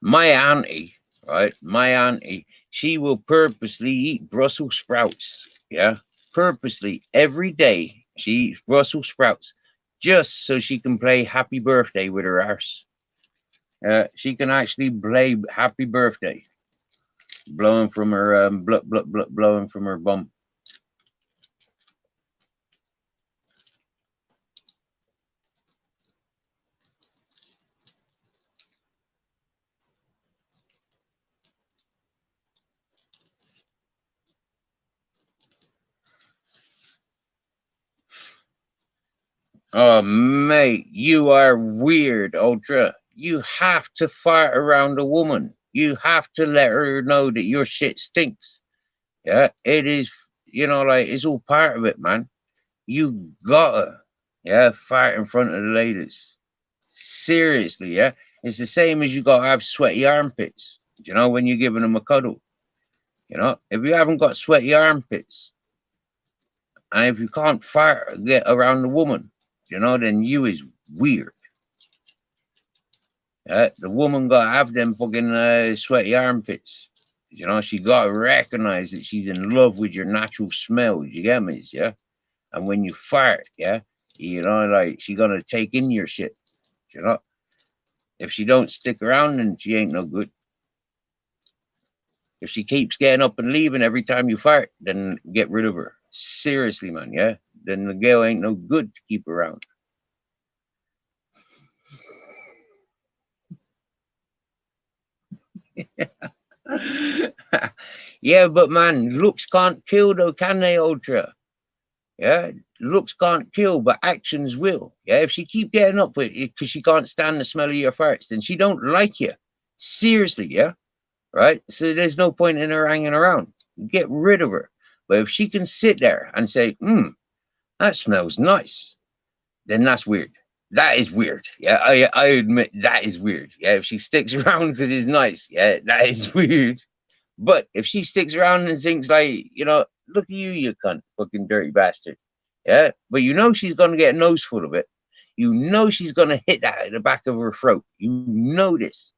My auntie, right? My auntie, she will purposely eat Brussels sprouts. Yeah, purposely every day she eats Brussels sprouts just so she can play Happy Birthday with her arse. She can actually play Happy Birthday, blowing from her blowing from her bum. Oh, mate, you are weird, Ultra. You have to fart around a woman. You have to let her know that your shit stinks. Yeah, it is, you know, like it's all part of it, man. You gotta, yeah, fart in front of the ladies. Seriously, yeah. It's the same as you gotta have sweaty armpits, you know, when you're giving them a cuddle. You know, if you haven't got sweaty armpits, and if you can't fart get around the woman, you know, then you is weird. The woman gotta have them fucking sweaty armpits. You know, she gotta recognize that she's in love with your natural smell. You get me? Yeah. And when you fart, yeah, you know, like she gonna take in your shit. You know, if she don't stick around, then she ain't no good. If she keeps getting up and leaving every time you fart, then get rid of her. Seriously, man, yeah. Then the girl ain't no good to keep around. Yeah, but man, looks can't kill though, can they, Ultra? Yeah, looks can't kill, but actions will. Yeah, if she keep getting up with it because she can't stand the smell of your farts, then she don't like you. Seriously, yeah, right. So there's no point in her hanging around. Get rid of her. But if she can sit there and say, that smells nice," then that's weird. That is weird. Yeah, I admit that is weird. Yeah, if she sticks around because it's nice, yeah, that is weird. But if she sticks around and thinks like, you know, look at you, you cunt, fucking dirty bastard. Yeah. But you know she's gonna get a nose full of it. You know she's gonna hit that at the back of her throat. You know this.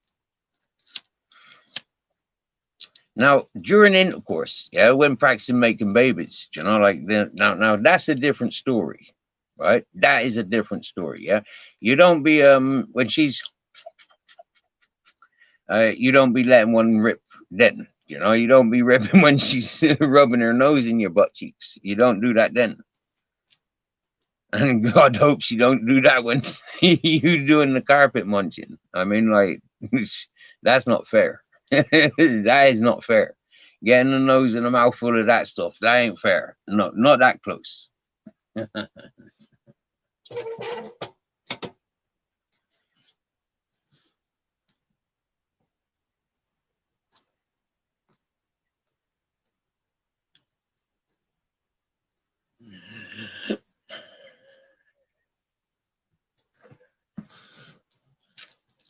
Now, during intercourse, yeah, when practicing making babies, you know, like now that's a different story, right? That is a different story. Yeah. You don't be when she's you don't be letting one rip then. You know, you don't be ripping when she's rubbing her nose in your butt cheeks. You don't do that then. And God hopes you don't do that when you doing the carpet munching. I mean, like, that's not fair. That is not fair. Getting the nose and a mouthful of that stuff, that ain't fair. No, not that close.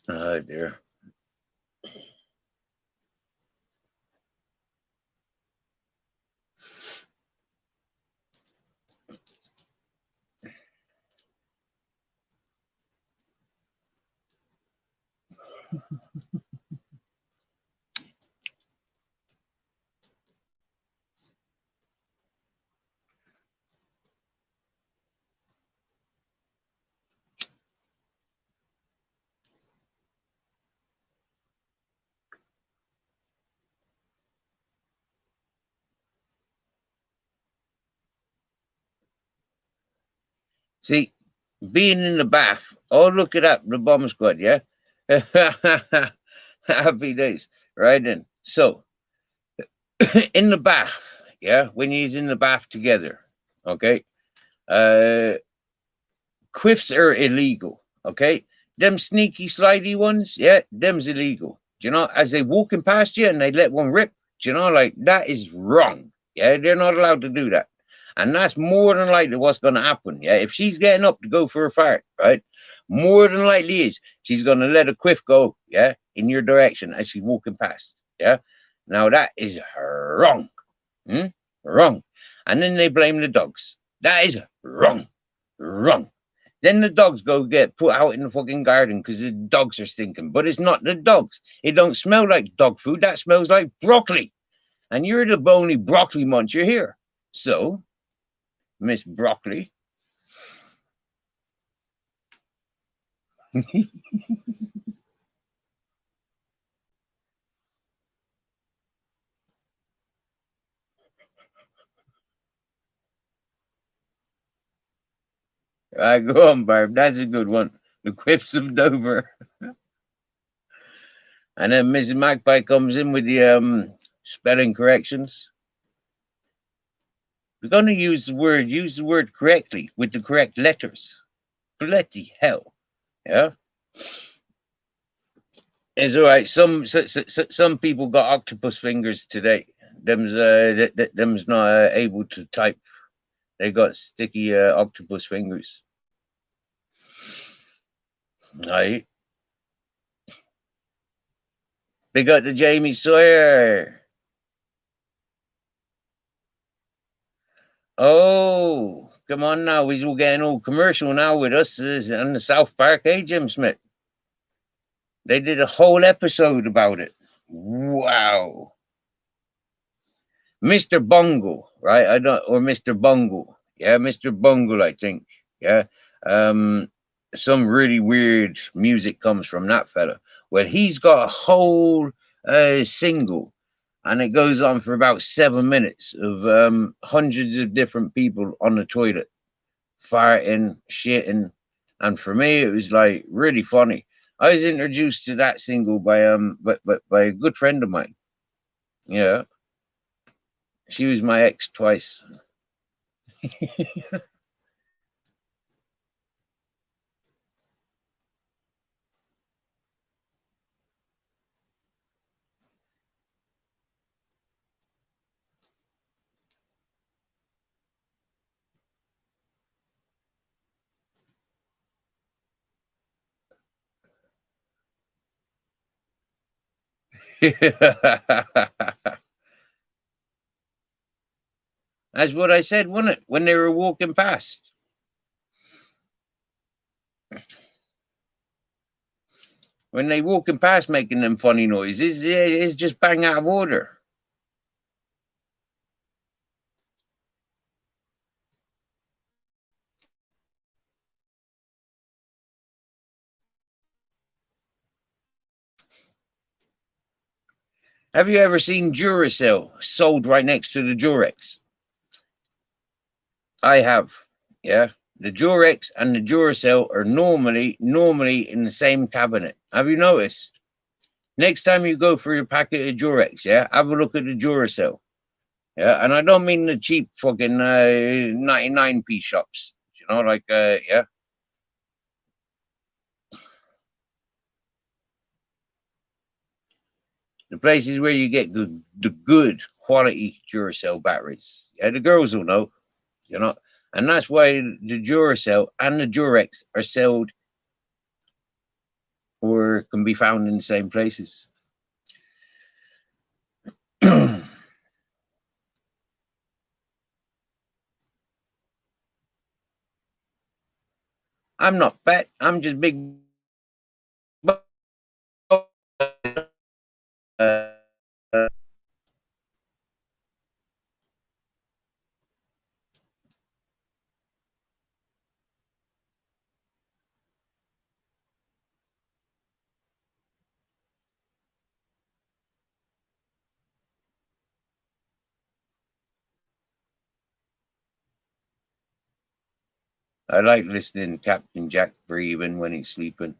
Oh dear. See, being in the bath, oh, look it up, the bomb squad, yeah? Happy days. Right then. So in the bath, yeah, when he's in the bath together, okay, uh quiffs are illegal, okay? Them sneaky slidey ones, yeah, them's illegal. Do you know, as they walking past you and they let one rip, do you know, like that is wrong. Yeah, they're not allowed to do that. And that's more than likely what's gonna happen. Yeah. If she's getting up to go for a fart, right? More than likely is she's gonna let a quiff go, yeah, in your direction as she's walking past. Yeah. Now that is wrong. Hmm? Wrong. And then they blame the dogs. That is wrong. Wrong. Then the dogs go get put out in the fucking garden because the dogs are stinking. But it's not the dogs. It don't smell like dog food. That smells like broccoli. And you're the only broccoli muncher here. So, Miss Broccoli. Go on, Barb. That's a good one. The quips of Dover. And then Mrs. Magpie comes in with the spelling corrections. We're going to use the word correctly with the correct letters. Bloody hell. Yeah. It's all right. Some people got octopus fingers today. Them's not able to type. They got sticky octopus fingers. Right. They got the Jamie Sawyer. Oh, come on now. We're all getting all commercial now with us on the South Park, Jim Smith? They did a whole episode about it. Wow. Mr. Bungle, right? I don't, or Mr. Bungle. Yeah, Mr. Bungle, I think. Yeah. Some really weird music comes from that fella. Well, he's got a whole single, and it goes on for about 7 minutes of hundreds of different people on the toilet, farting, shitting. And for me, it was like really funny. I was introduced to that single by a good friend of mine. Yeah. She was my ex twice. That's what I said, wasn't it? When they were walking past. When they walking past making them funny noises, it's just bang out of order. Have you ever seen Duracell sold right next to the Durex? I have. Yeah. The Durex and the Duracell are normally in the same cabinet. Have you noticed? Next time you go for your packet of Durex, yeah, have a look at the Duracell. Yeah, and I don't mean the cheap fucking 99p shops. You know, like yeah. The places where you get the good quality Duracell batteries. Yeah, the girls will know, you know. And that's why the Duracell and the Durex are sold or can be found in the same places. I'm not fat. I'm just big. Uh, I like listening to Captain Jack breathing when he's sleeping.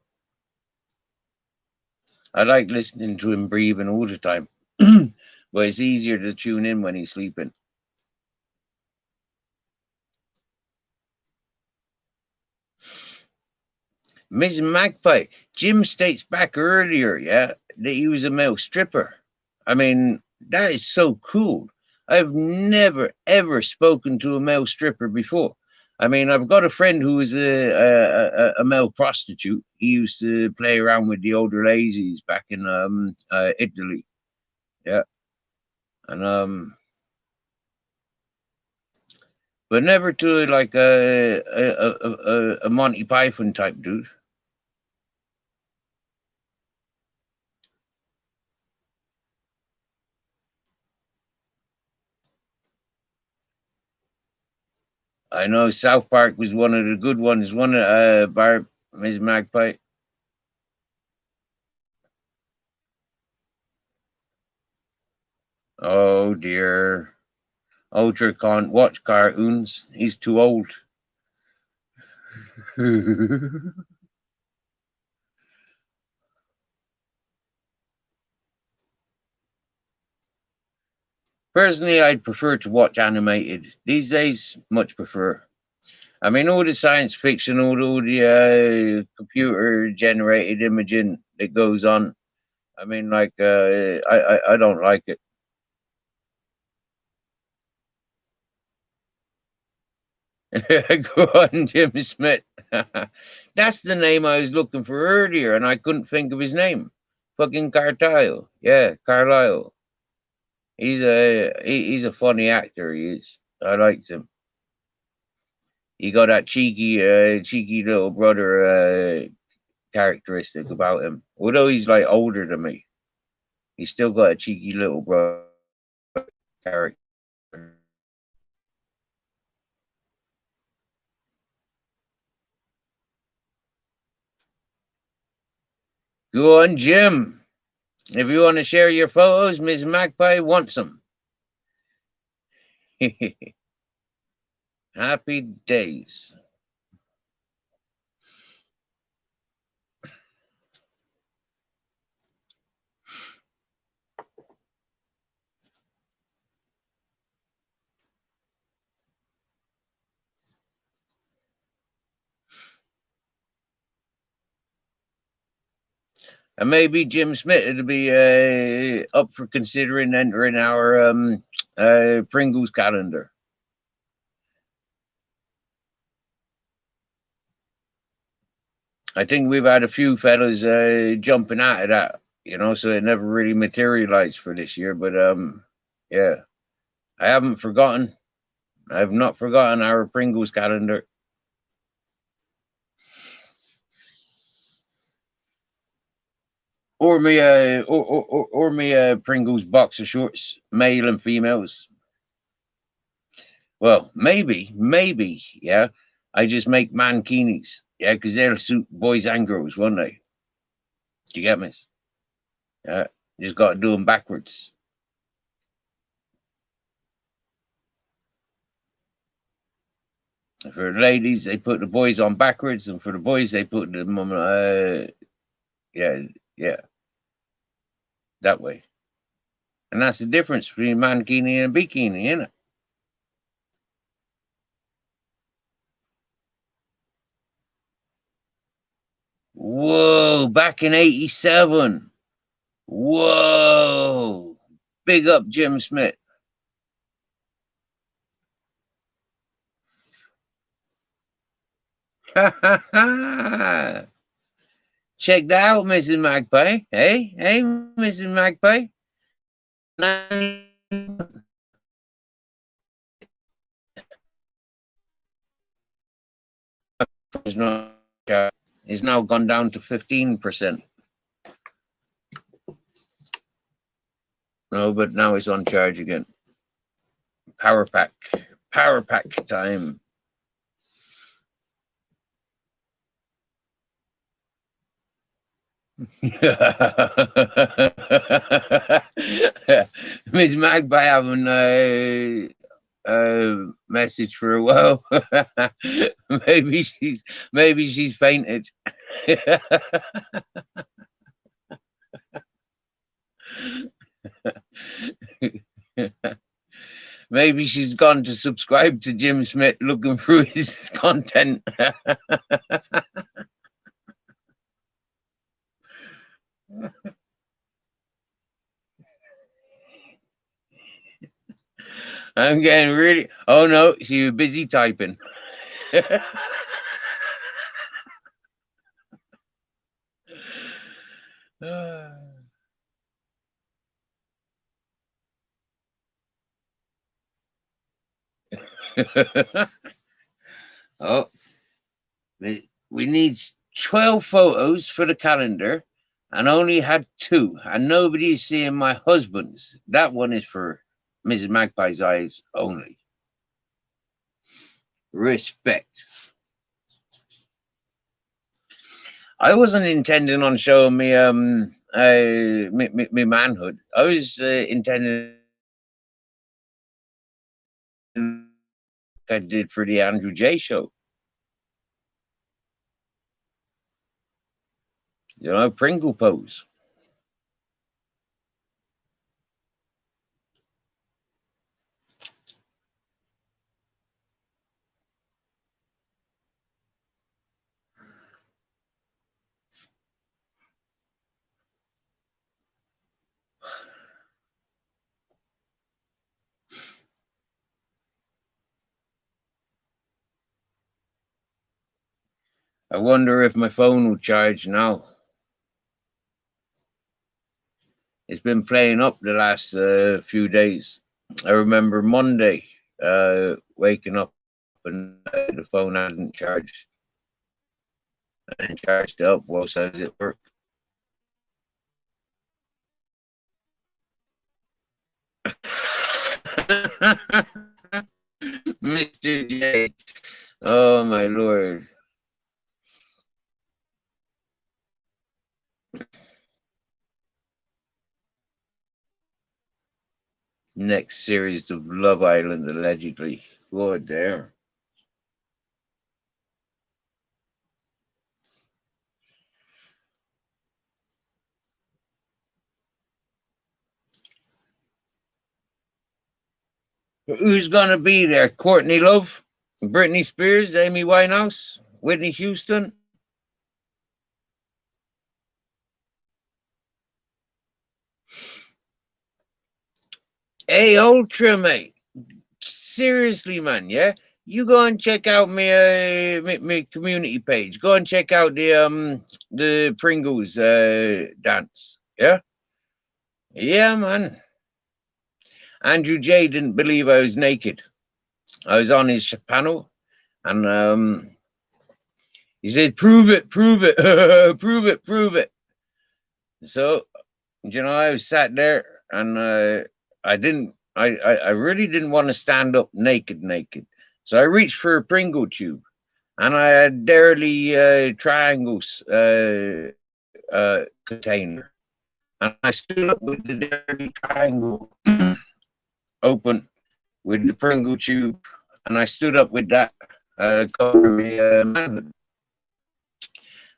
I like listening to him breathing all the time. But it's easier to tune in when he's sleeping. Miss Magpie, Jim states back earlier, yeah, that he was a male stripper. I mean, that is so cool. I've never ever spoken to a male stripper before. I mean, I've got a friend who is a male prostitute. He used to play around with the older ladies back in Italy. Yeah, and but never to like a Monty Python type dude. I know South Park was one of the good ones. One of Ms. Magpie. Oh dear. Ultra can't watch cartoons. He's too old. Personally, I'd prefer to watch animated. These days, much prefer. I mean, all the science fiction, all the computer generated imaging that goes on. I mean, like, I don't like it. Go on, Jim Smith. That's the name I was looking for earlier, and I couldn't think of his name. Fucking Cartile. Yeah, Carlisle. He's a funny actor. He is. I liked him. He got that cheeky little brother characteristic about him. Although he's like older than me, he's still got a cheeky little brother character. Go on, Jim. If you want to share your photos, Miss Magpie wants them. Happy days. And maybe Jim Smith would be up for considering entering our Pringles calendar. I think we've had a few fellas jumping out of that, so it never really materialized for this year. But yeah, I haven't forgotten. I have not forgotten our Pringles calendar. Or me, or me, Pringles boxer shorts, male and females. Well, maybe, yeah. I just make mankinis, yeah, because they'll suit boys and girls, won't they? Do you get me? Yeah, just got to do them backwards. For the ladies, they put the boys on backwards, and for the boys, they put them on, yeah, that way. And that's the difference between mankini and bikini, isn't it? Whoa, back in '87. Whoa, big up Jim Smith. Check that out, Mrs. Magpie. Hey, Mrs. Magpie. It's now gone down to 15%. No, but now it's on charge again. Power pack time. Miss Magpie having a message for a while. maybe she's fainted. Maybe she's gone to subscribe to Jim Smith looking through his content. I'm getting really. Oh no, she was busy typing. Oh, we need 12 photos for the calendar and only had 2, and nobody's seeing my husband's. That one is for Mrs. Magpie's eyes only. Respect. I wasn't intending on showing me me manhood. I was intending I did for the Andrew J show. You know, Pringle pose. I wonder if my phone will charge now. It's been playing up the last few days. I remember Monday waking up and the phone hadn't charged. I didn't charge it up whilst I was at work. Mr. J. Oh my lord. Next series of Love Island, allegedly. Lord there. Who's gonna be there? Courtney Love, Britney Spears, Amy Winehouse, Whitney Houston. Hey, Ultra, mate. Seriously, man, yeah? You go and check out my community page. Go and check out the Pringles dance. Yeah? Yeah, man. Andrew J didn't believe I was naked. I was on his panel and he said, prove it, prove it, prove it, prove it. So, you know, I was sat there and I really didn't want to stand up naked. So I reached for a Pringle tube and I had Dairy Triangles container. And I stood up with the Dairy Triangle open with the Pringle tube and I stood up with that covering me manhood.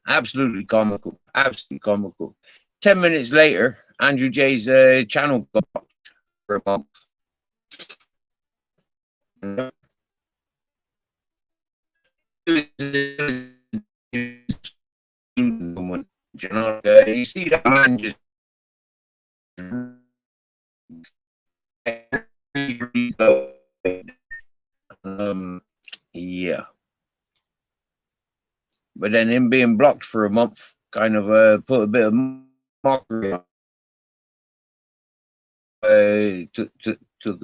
Absolutely comical. Absolutely comical. 10 minutes later, Andrew J's channel got blocked for a month. You know, you see that man just yeah. But then him being blocked for a month kind of put a bit of mockery on. Took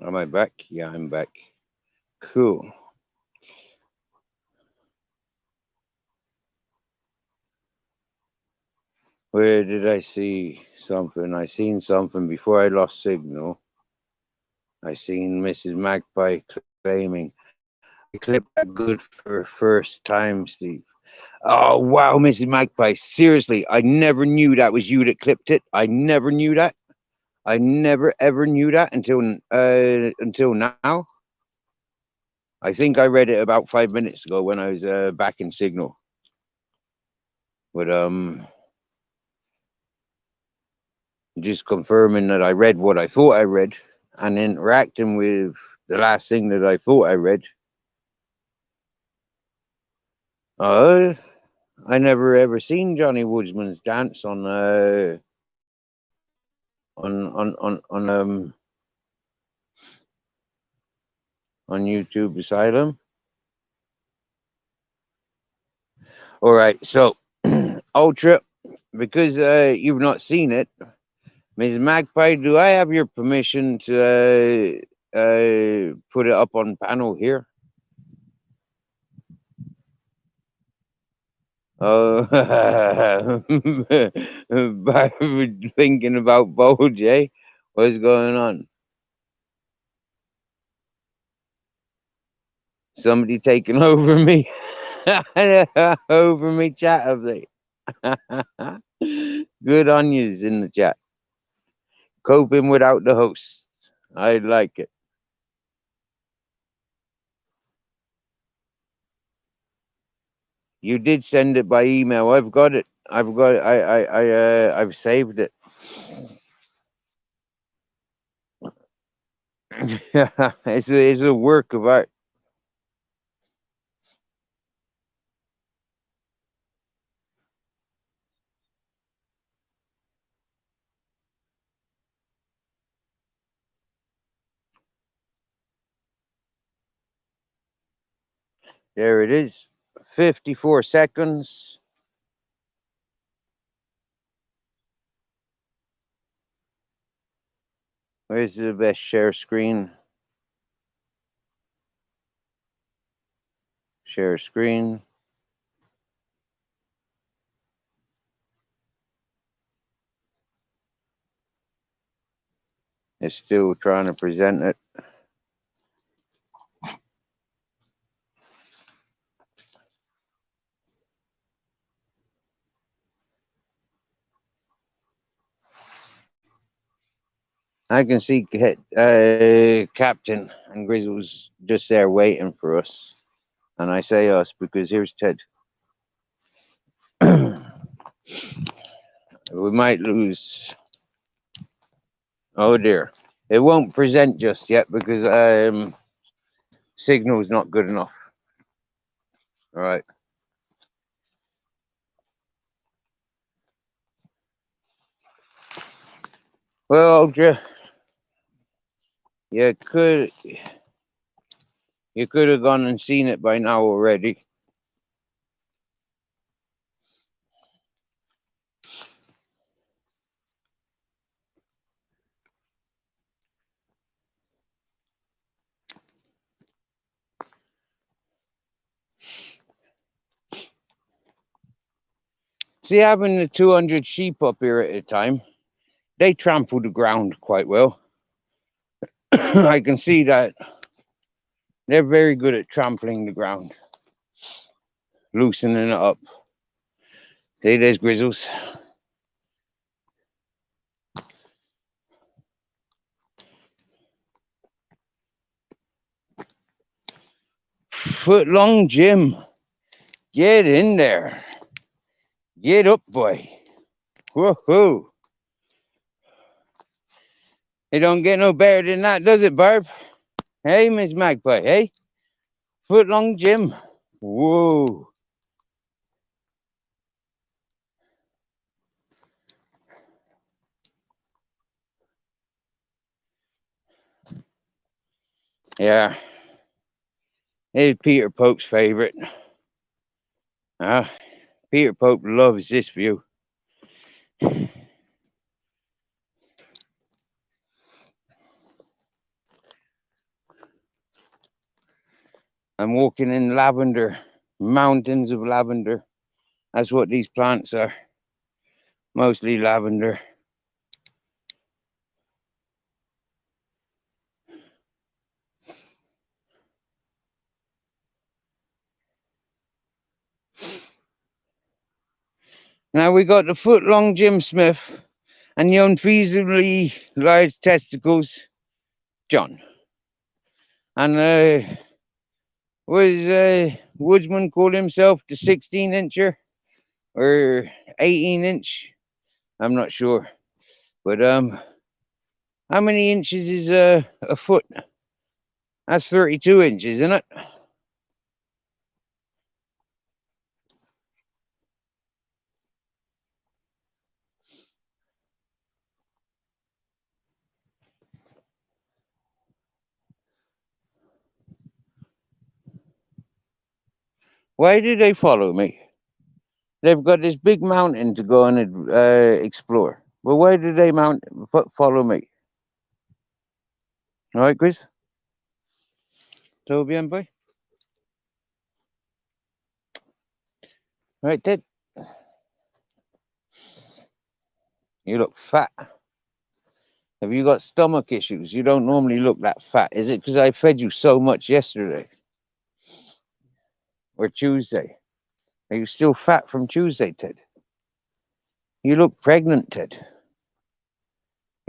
Am I back? Yeah, I'm back. Cool. Where did I see something? I seen something before I lost signal. I seen Mrs. Magpie claiming I clipped that good for first time, Steve. Oh wow, Mrs. Magpie. Seriously, I never knew that was you that clipped it. I never knew that. I never ever knew that until now. I think I read it about 5 minutes ago when I was back in Signal. But just confirming that I read what I thought I read and interacting with the last thing that I thought I read. I never ever seen Johnny Woodsman's dance on on YouTube Asylum. All right, so Ultra, because you've not seen it, Ms. Magpie, do I have your permission to put it up on panel here? Oh, thinking about Bulge, eh? What's going on? Somebody taking over me? Over me chat, have they? Good on yous in the chat. Coping without the host. I like it. You did send it by email. I've got it. I've got it. I've saved it. It's a work of art. There it is. 54 seconds. Where's the best share screen? Share screen. It's still trying to present it. I can see Captain and Grizzle's just there waiting for us. And I say us because here's Ted. We might lose. Oh dear. It won't present just yet because signal's not good enough. All right. Well, you could have gone and seen it by now already. See, having the 200 sheep up here at a time, they trample the ground quite well. I can see that they're very good at trampling the ground, loosening it up. See, there's Grizzles. Foot long Jim. Get in there. Get up, boy. Woohoo. It don't get no better than that, does it, Barb? Hey, Miss Magpie, hey? Foot long Jim. Whoa. Yeah. It's Peter Pope's favorite. Peter Pope loves this view. I'm walking in lavender, mountains of lavender. That's what these plants are, mostly lavender. Now we got the foot-long Jim Smith and the unfeasibly large testicles, John. And was Woodsman called himself the 16-incher or 18-inch? I'm not sure. But how many inches is a foot? That's 32 inches, isn't it? Why do they follow me? They've got this big mountain to go and explore. Well, why do they follow me? All right, Chris? Todo bien, boy? All right, Ted? You look fat. Have you got stomach issues? You don't normally look that fat. Is it because I fed you so much yesterday? Or Tuesday? Are you still fat from Tuesday, Ted? You look pregnant, Ted.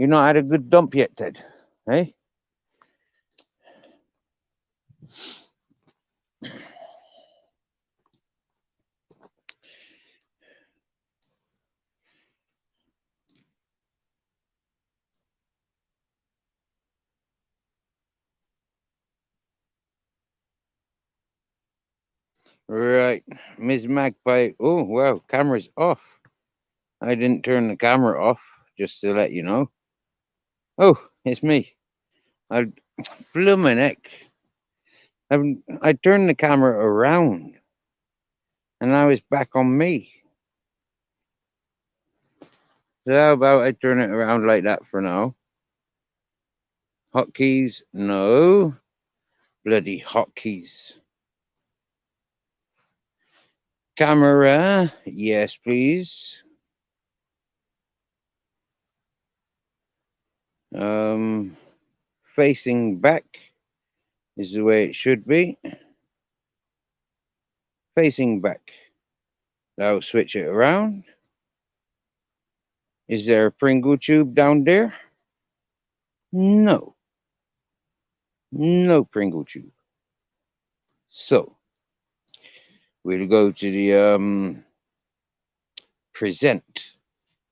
You not had a good dump yet, Ted. Hey? Right. Miss Magpie. Oh, wow. Camera's off. I didn't turn the camera off, just to let you know. Oh, it's me. I bloomin' heck. I turned the camera around, and now it's back on me. So how about I turn it around like that for now? Hotkeys? No. Bloody hotkeys. Camera? Yes, please. Facing back is the way it should be. Facing back. Now switch it around. Is there a Pringle tube down there? No. No Pringle tube. So we'll go to the present.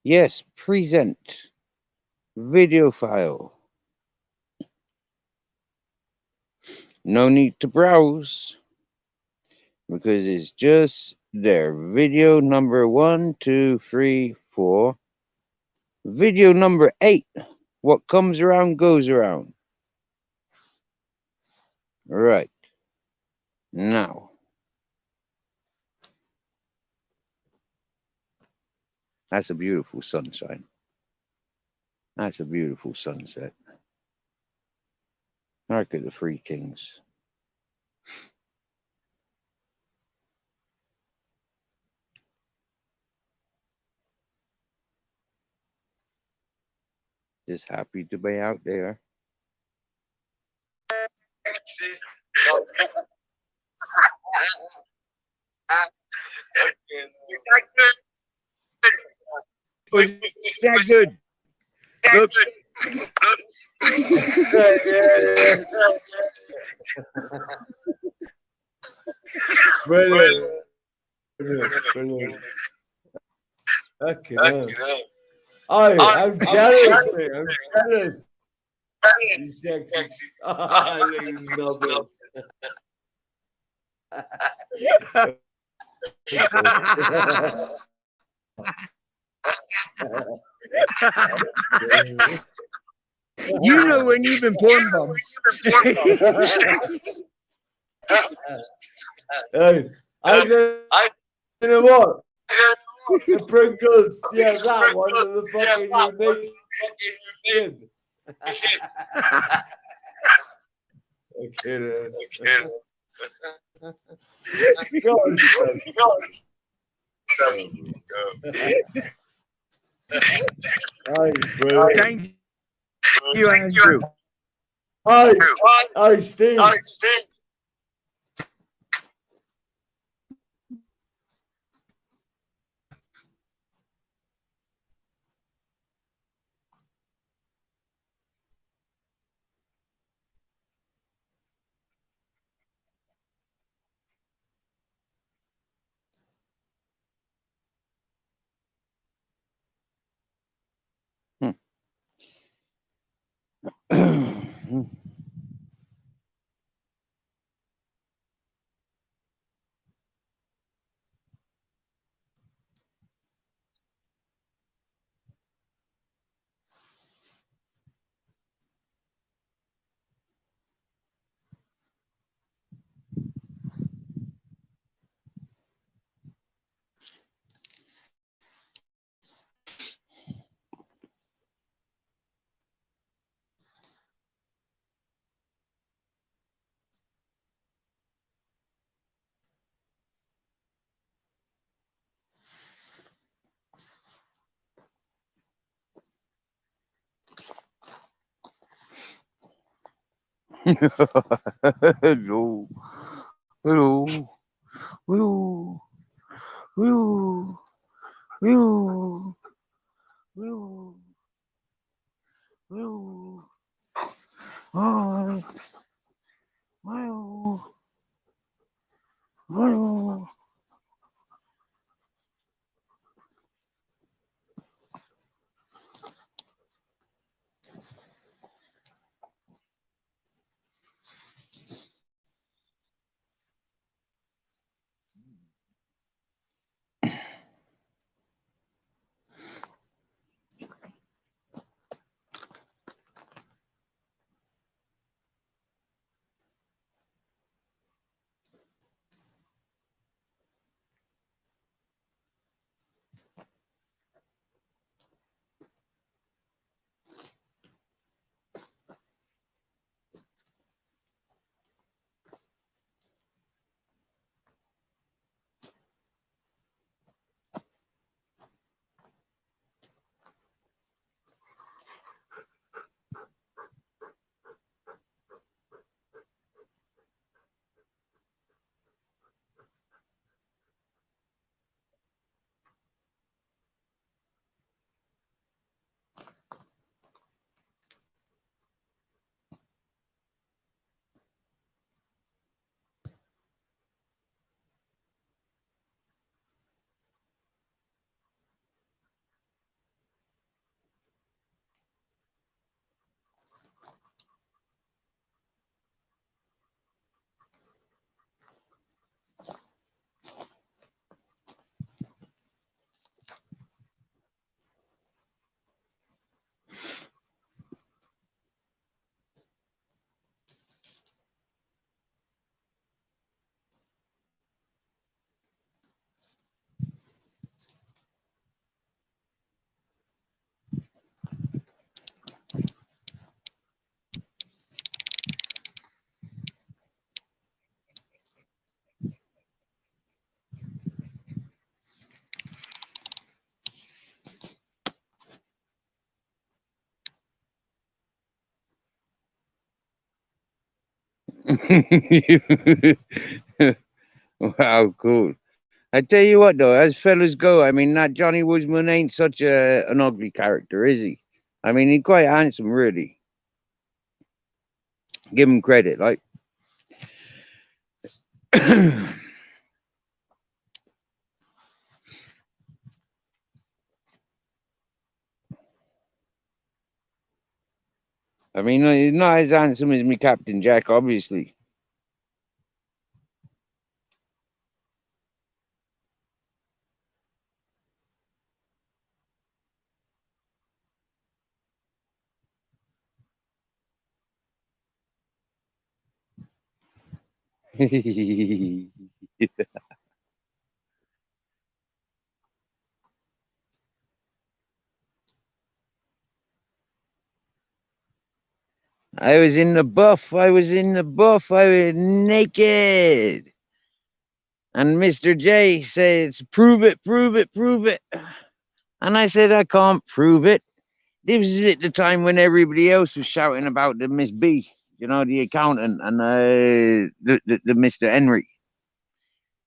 Yes, present. Video file. No need to browse because it's just there. Video number 1, 2, 3, 4. Video number 8. What comes around goes around. Right. Now. That's a beautiful sunshine. That's a beautiful sunset. Ark of the Three Kings. Just happy to be out there. Was that good? Look. Brilliant. Brilliant. Okay. I'm jealous, mate. I'm jealous. You sexy. You know when you've been porn bombed. Hey, you know what? The Pringles, yeah, that one and the fucking unique. Okay, Go on, son. Aye, brilliant. Thank you, Andrew. Aye, Steve. Hello. Hello. Hello. Hello. Hello. Hello. Hello. Hi. Hello. Hello. Wow, cool. I tell you what, though, as fellas go, I mean, that Johnny Woodsman ain't such an ugly character, is he? I mean, he's quite handsome, really. Give him credit, like. I mean, he's not as handsome as me Captain Jack, obviously. I was in the buff. I was in the buff. I was naked. And Mr. J says, prove it, prove it, prove it. And I said, I can't prove it. This is at the time when everybody else was shouting about the Miss B, the accountant, and the Mr. Henry.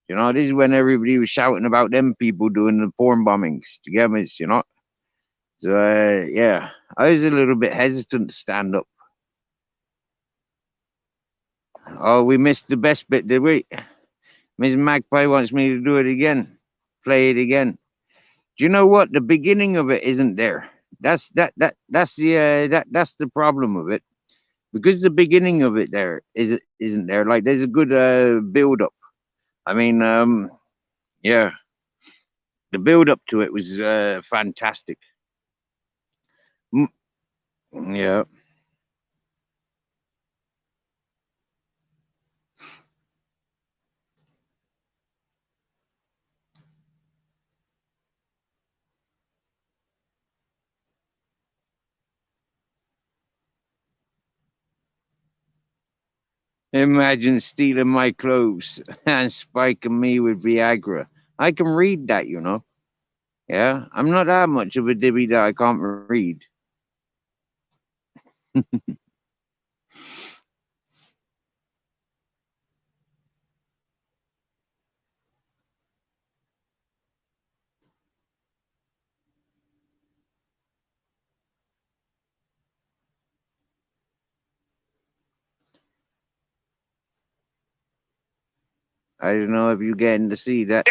This is when everybody was shouting about them people doing the porn bombings together. So, yeah, I was a little bit hesitant to stand up. Oh, we missed the best bit, did we? Miss Magpie wants me to do it again, play it again. Do you know what? The beginning of it isn't there. That's the problem of it, because the beginning of it isn't there. Like, there's a good build up. I mean, yeah, the build up to it was fantastic. Yeah. Imagine stealing my clothes and spiking me with Viagra. I can read that. Yeah, I'm not that much of a dibby that I can't read. I don't know if you're getting to see that.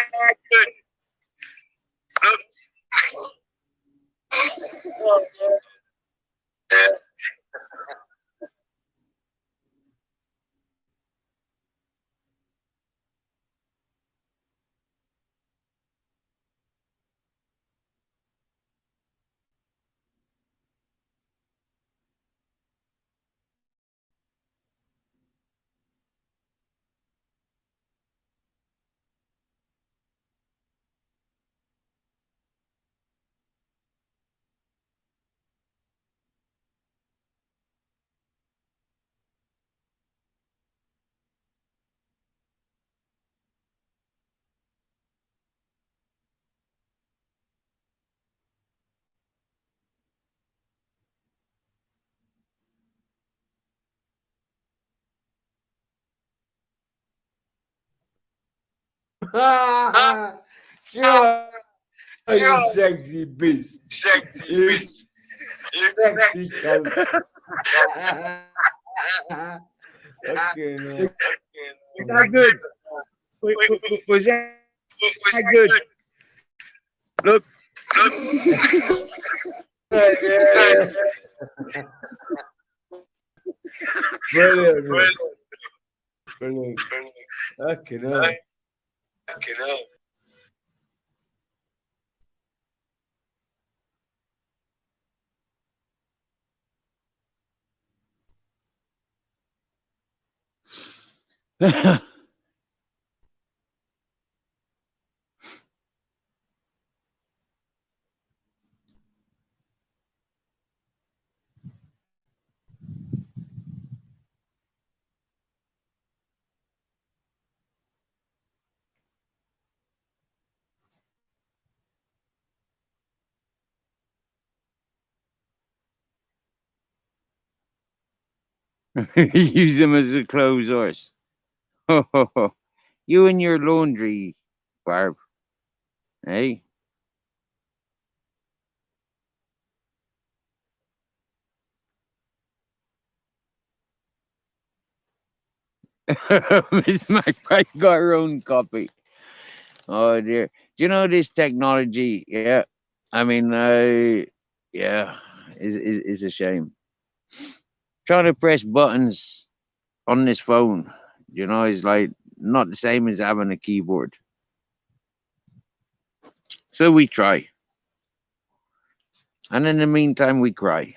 Sure, you sexy beast. You sexy cunt. Okay, no. Was that good? Was that good? Look. Brilliant, man. Brilliant. Okay, no. Use them as a clothes horse. You and your laundry, Barb. Hey? Miss Magpie got her own copy. Oh dear. Do you know this technology? Yeah. I mean, yeah, is a shame. Trying to press buttons on this phone, is like not the same as having a keyboard. So we try. And in the meantime, we cry.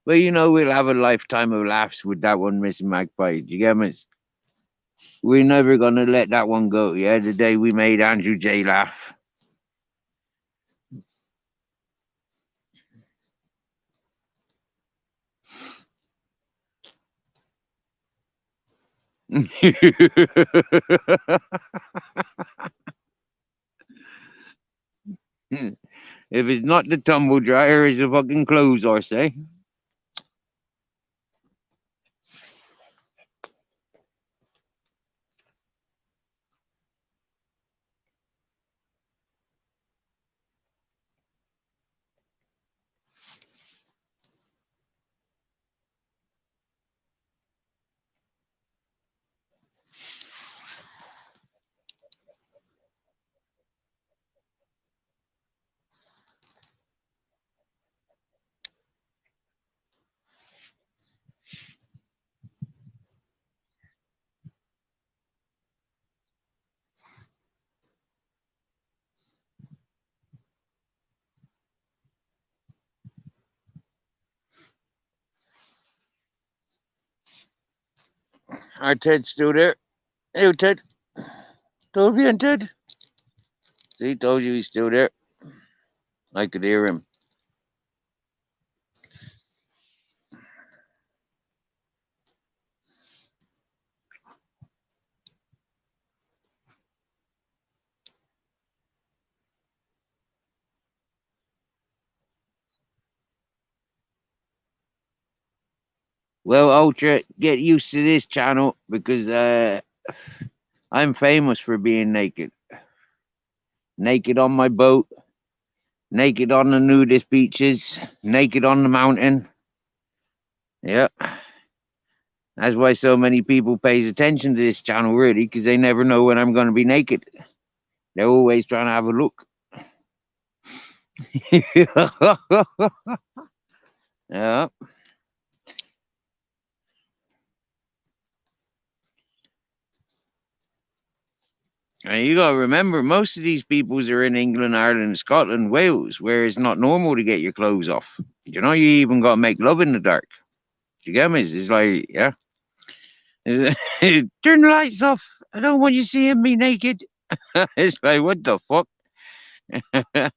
But we'll have a lifetime of laughs with that one, Miss Magpie. Do you get me? We're never going to let that one go. Yeah, the day we made Andrew J laugh. If it's not the tumble dryer, it's the fucking clothes horse, eh? Our Ted's still there. Hey, Ted. Told you, Ted. See, told you he's still there. I could hear him. Well, Ultra, get used to this channel because I'm famous for being naked. Naked on my boat, naked on the nudist beaches, naked on the mountain. Yeah. That's why so many people pays attention to this channel, really, because they never know when I'm going to be naked. They're always trying to have a look. Yeah. And you got to remember, most of these peoples are in England, Ireland, Scotland, Wales, where it's not normal to get your clothes off. You know, you even got to make love in the dark. You get me? It's like, yeah. Turn the lights off. I don't want you seeing me naked. It's like, what the fuck? But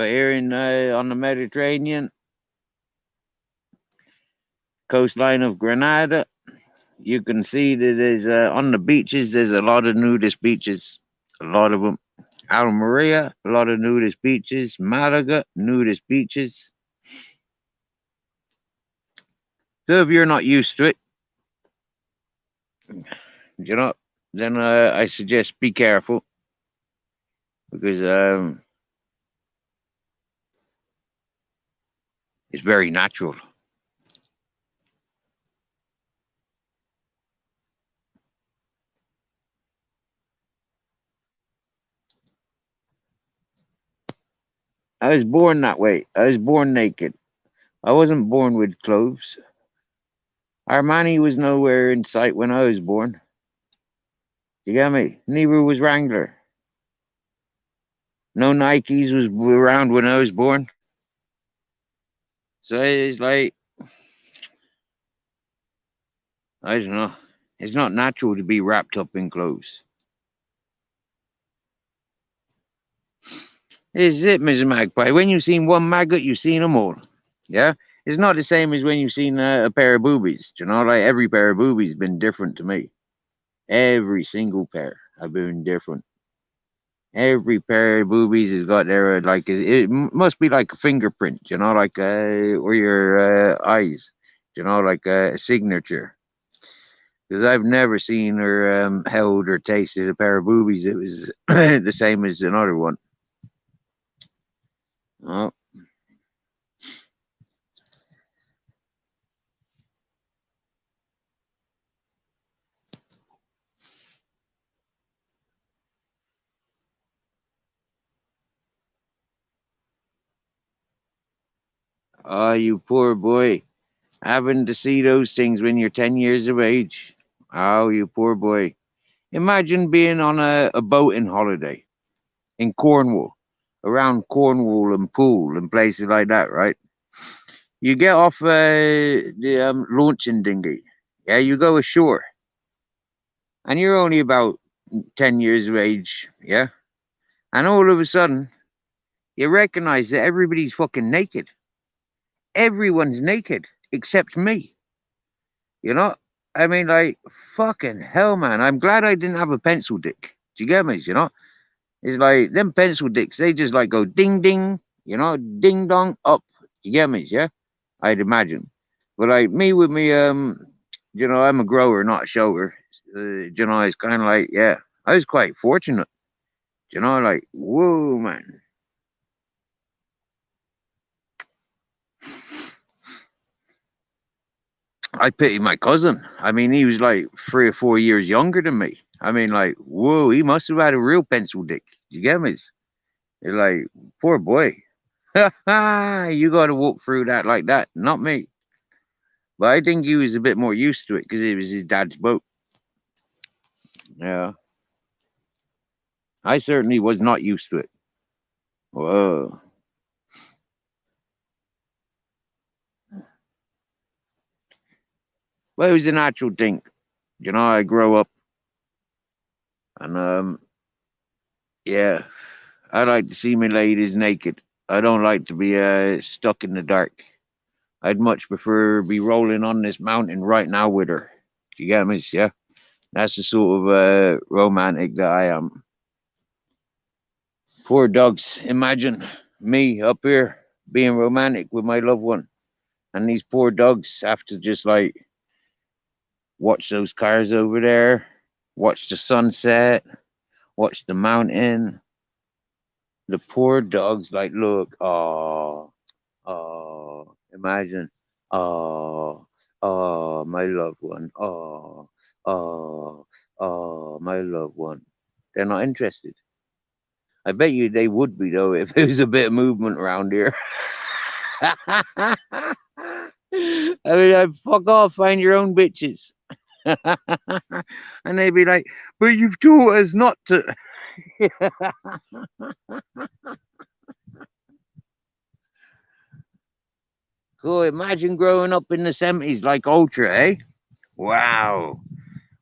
here in on the Mediterranean coastline of Granada, you can see that there's on the beaches. There's a lot of nudist beaches, a lot of them. Almeria, a lot of nudist beaches. Malaga, nudist beaches. So if you're not used to it, you know, then I suggest be careful because it's very natural. I was born that way. I was born naked. I wasn't born with clothes. Armani was nowhere in sight when I was born. You get me? Neither was Wrangler. No Nikes was around when I was born. So it's like, I don't know. It's not natural to be wrapped up in clothes. This is it, Mrs. Magpie. When you've seen one maggot, you've seen them all. Yeah? It's not the same as when you've seen a pair of boobies. You know, like every pair of boobies has been different to me. Every single pair have been different. Every pair of boobies has got their, like, it must be like a fingerprint, you know, like, or your eyes, you know, like a signature. Because I've never seen or held or tasted a pair of boobies that was the same as another one. Oh. Oh, you poor boy. Having to see those things when you're 10 years of age. Oh, you poor boy. Imagine being on a boating holiday in Cornwall, around Cornwall and Poole and places like that, right? You get off the launching dinghy. Yeah, you go ashore. And you're only about 10 years of age. Yeah. And all of a sudden, you recognize that everybody's fucking naked. Everyone's naked except me. You know, I mean, like, fucking hell, man. I'm glad I didn't have a pencil dick. Do you get me? You know, it's like them pencil dicks, they just like go ding ding, you know, ding dong up. You get me? Yeah, I'd imagine. But like me with me, you know, I'm a grower, not a shower. You know, it's kind of like, yeah, I was quite fortunate. You know, like, whoa, man. I pity my cousin. I mean, he was like 3 or 4 years younger than me. I mean, like, whoa, he must have had a real pencil dick. You get me? It's like, poor boy. You got to walk through that like that, not me. But I think he was a bit more used to it because it was his dad's boat. Yeah, I certainly was not used to it. Whoa. Well, it was a natural thing. You know, I grow up and, yeah, I like to see my ladies naked. I don't like to be stuck in the dark. I'd much prefer be rolling on this mountain right now with her. You get me? Yeah, that's the sort of romantic that I am. Poor dogs. Imagine me up here being romantic with my loved one, and these poor dogs have to just like watch those cars over there, watch the sunset, watch the mountain. The poor dogs, like, look, imagine, my loved one, my loved one. They're not interested. I bet you they would be though if there was a bit of movement around here. I mean, I'd fuck off, find your own bitches. And they'd be like, but you've taught us not to. Cool. Imagine growing up in the 70s like Ultra, eh? Wow.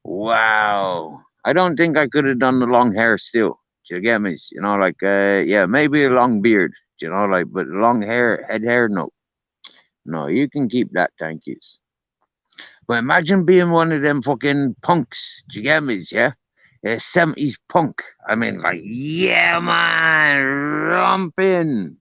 Wow. I don't think I could have done the long hair still. Do you get me? You know, like, yeah, maybe a long beard, you know, like, but long hair, head hair, no. No, you can keep that, thank yous. But imagine being one of them fucking punks. Do you get me? Yeah? 70s punk. I mean, like, yeah, man, romping.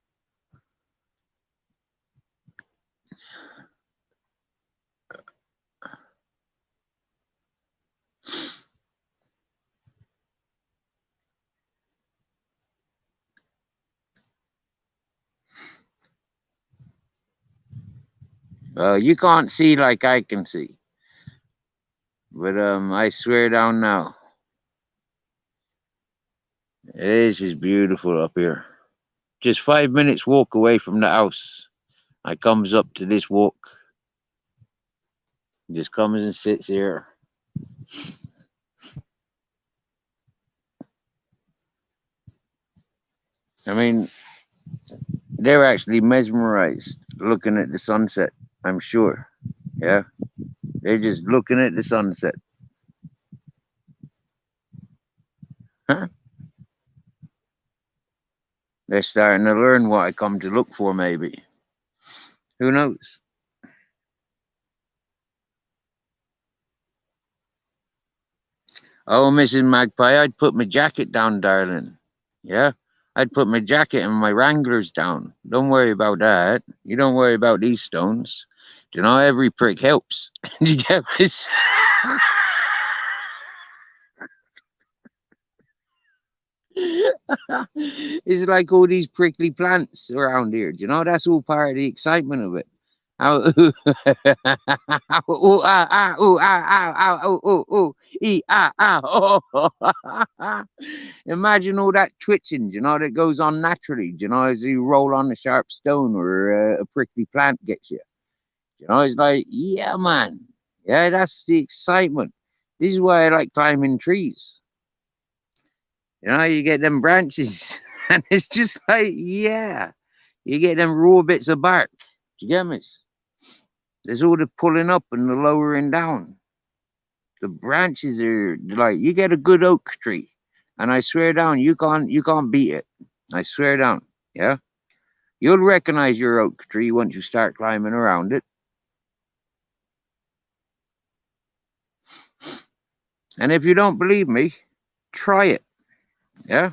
You can't see like I can see. But I swear down now, this is beautiful up here. Just 5 minutes walk away from the house. I comes up to this walk, just comes and sits here. I mean, they're actually mesmerized looking at the sunset. I'm sure. Yeah, they're just looking at the sunset. Huh? They're starting to learn what I come to look for. Maybe. Who knows? Oh, Mrs. Magpie, I'd put my jacket down, darling. Yeah, I'd put my jacket and my Wranglers down. Don't worry about that. You don't worry about these stones. You know, every prick helps. You get this? It's like all these prickly plants around here. You know, that's all part of the excitement of it. Ow, ooh, ooh, ah, ah, ooh, ah, ah, ah, ooh, ooh, ooh, oh. Imagine all that twitching, you know, that goes on naturally, you know, as you roll on a sharp stone or a prickly plant gets you. You know, it's like, yeah, man. Yeah, that's the excitement. This is why I like climbing trees. You know, you get them branches, and it's just like, yeah, you get them raw bits of bark. Do you get me? There's all the pulling up and the lowering down. The branches are like, you get a good oak tree, and I swear down, you can't beat it. I swear down, yeah. You'll recognize your oak tree once you start climbing around it. And if you don't believe me, try it. Yeah.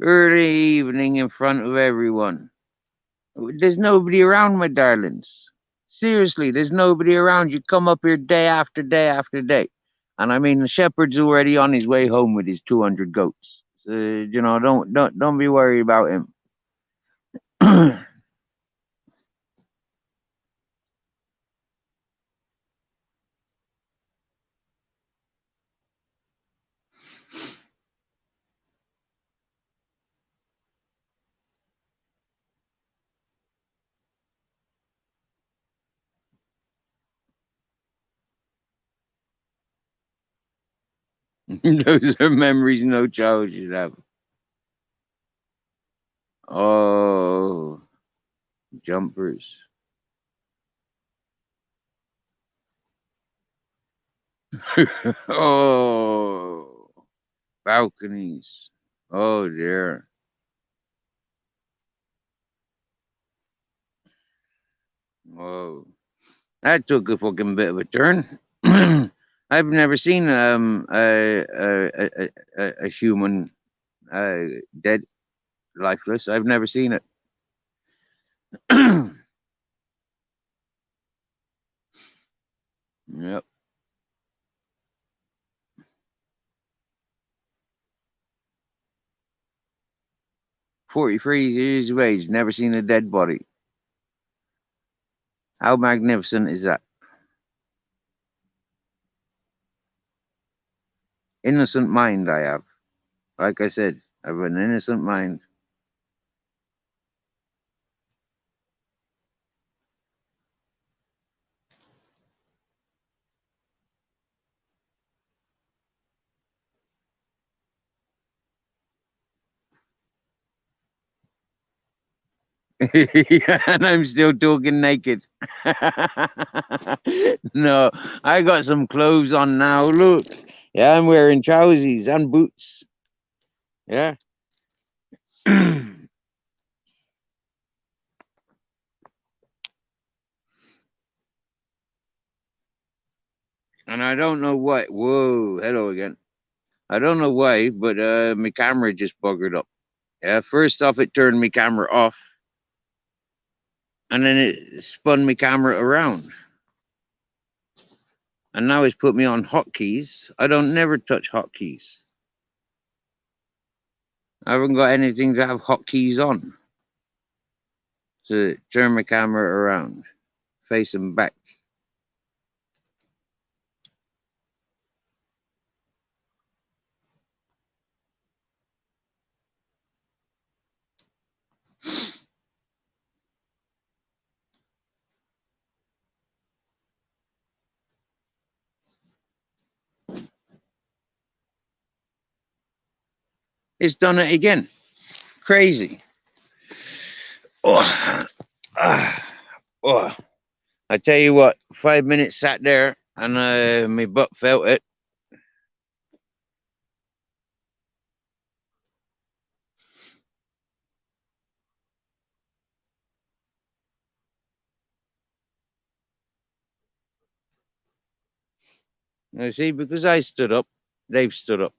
Early evening in front of everyone. There's nobody around, my darlings. Seriously, there's nobody around. You come up here day after day after day. And I mean, the shepherd's already on his way home with his 200 goats. So, don't be worried about him. Those are memories no child should have. Oh, jumpers. Oh, balconies. Oh dear. Oh, that took a fucking bit of a turn. I've never seen a human dead, lifeless. I've never seen it. Yep. 43 years of age, never seen a dead body. How magnificent is that? Innocent mind I have. Like I said, I have an innocent mind. And I'm still talking naked. No, I got some clothes on now. Look. Yeah, I'm wearing trousers and boots. Yeah. And I don't know why. Whoa, hello again. I don't know why, but my camera just buggered up. Yeah, first off, it turned my camera off, and then it spun my camera around. And now it's put me on hotkeys. I don't never touch hotkeys. I haven't got anything to have hotkeys on to turn my camera around, facing back. It's done it again. Crazy. Oh, oh. I tell you what, 5 minutes sat there and my butt felt it. You see, because I stood up, they've stood up.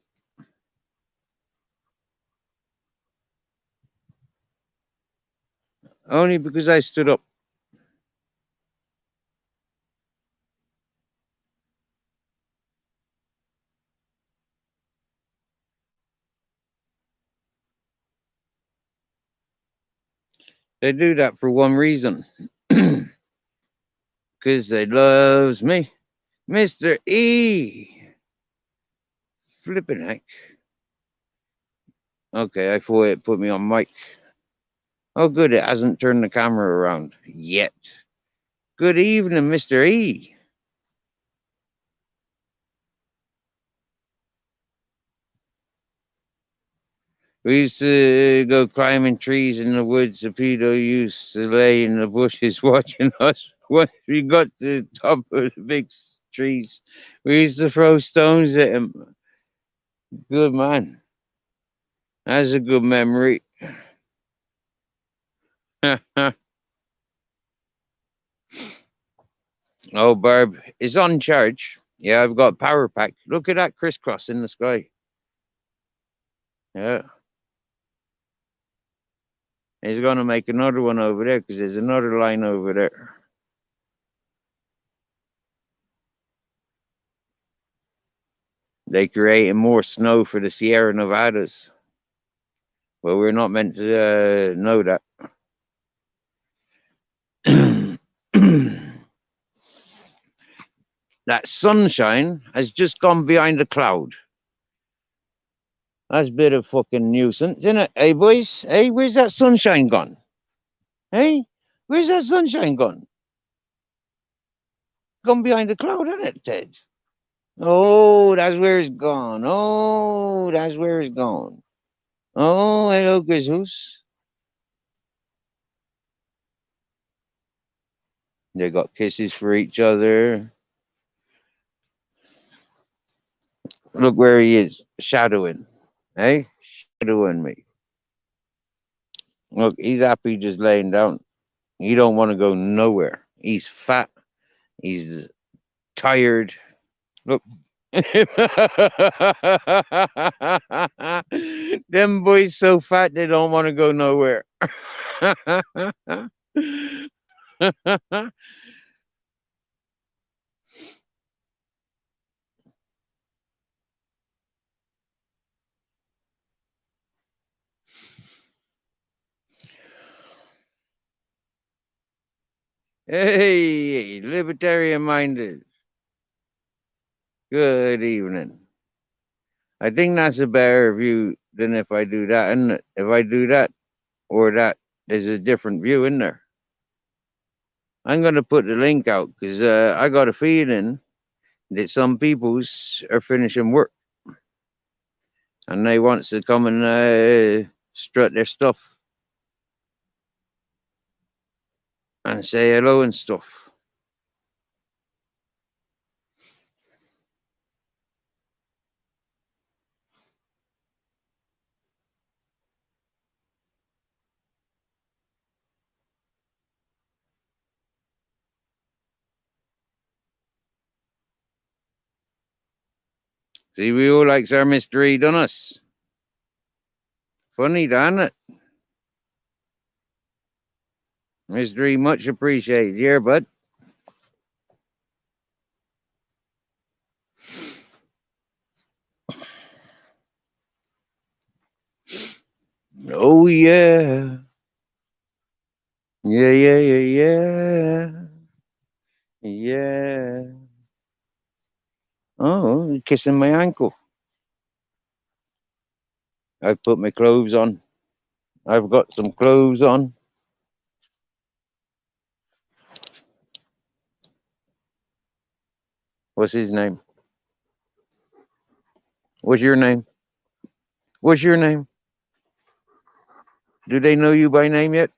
Only because I stood up. They do that for one reason. Because they loves me. Mr. E. Flipping heck. Okay, I thought it put me on mic. Oh, good, it hasn't turned the camera around yet. Good evening, Mr. E. We used to go climbing trees in the woods. The pedo used to lay in the bushes watching us. Once we got to the top of the big trees, we used to throw stones at him. Good man. That's a good memory. Oh, Barb, it's on charge. Yeah, I've got power pack. Look at that crisscross in the sky. Yeah. He's going to make another one over there because there's another line over there. They creating more snow for the Sierra Nevadas. Well, we're not meant to know that. That sunshine has just gone behind a cloud. That's a bit of fucking nuisance, isn't it? Hey, boys? Hey, where's that sunshine gone? Hey, where's that sunshine gone? Gone behind the cloud, isn't it, Ted? Oh, that's where it's gone. Oh, that's where it's gone. Oh, hello, Jesus. They got kisses for each other. Look where he is, shadowing. Hey, shadowing me. Look, he's happy just laying down. He don't want to go nowhere. He's fat. He's tired. Look. Them boys so fat they don't want to go nowhere. Hey, libertarian minded. Good evening. I think that's a better view than if I do that. And if I do that or that, there's a different view in there. I'm going to put the link out because I got a feeling that some peoples are finishing work and they wants to come and strut their stuff and say hello and stuff. See, we all likes our mystery, don't us? Funny, don't it? Mystery much appreciated here, bud. Oh, yeah. Yeah, yeah, yeah, yeah. Yeah. Oh, you're kissing my ankle. I've put my clothes on. I've got some clothes on. What's his name? What's your name? What's your name? Do they know you by name yet?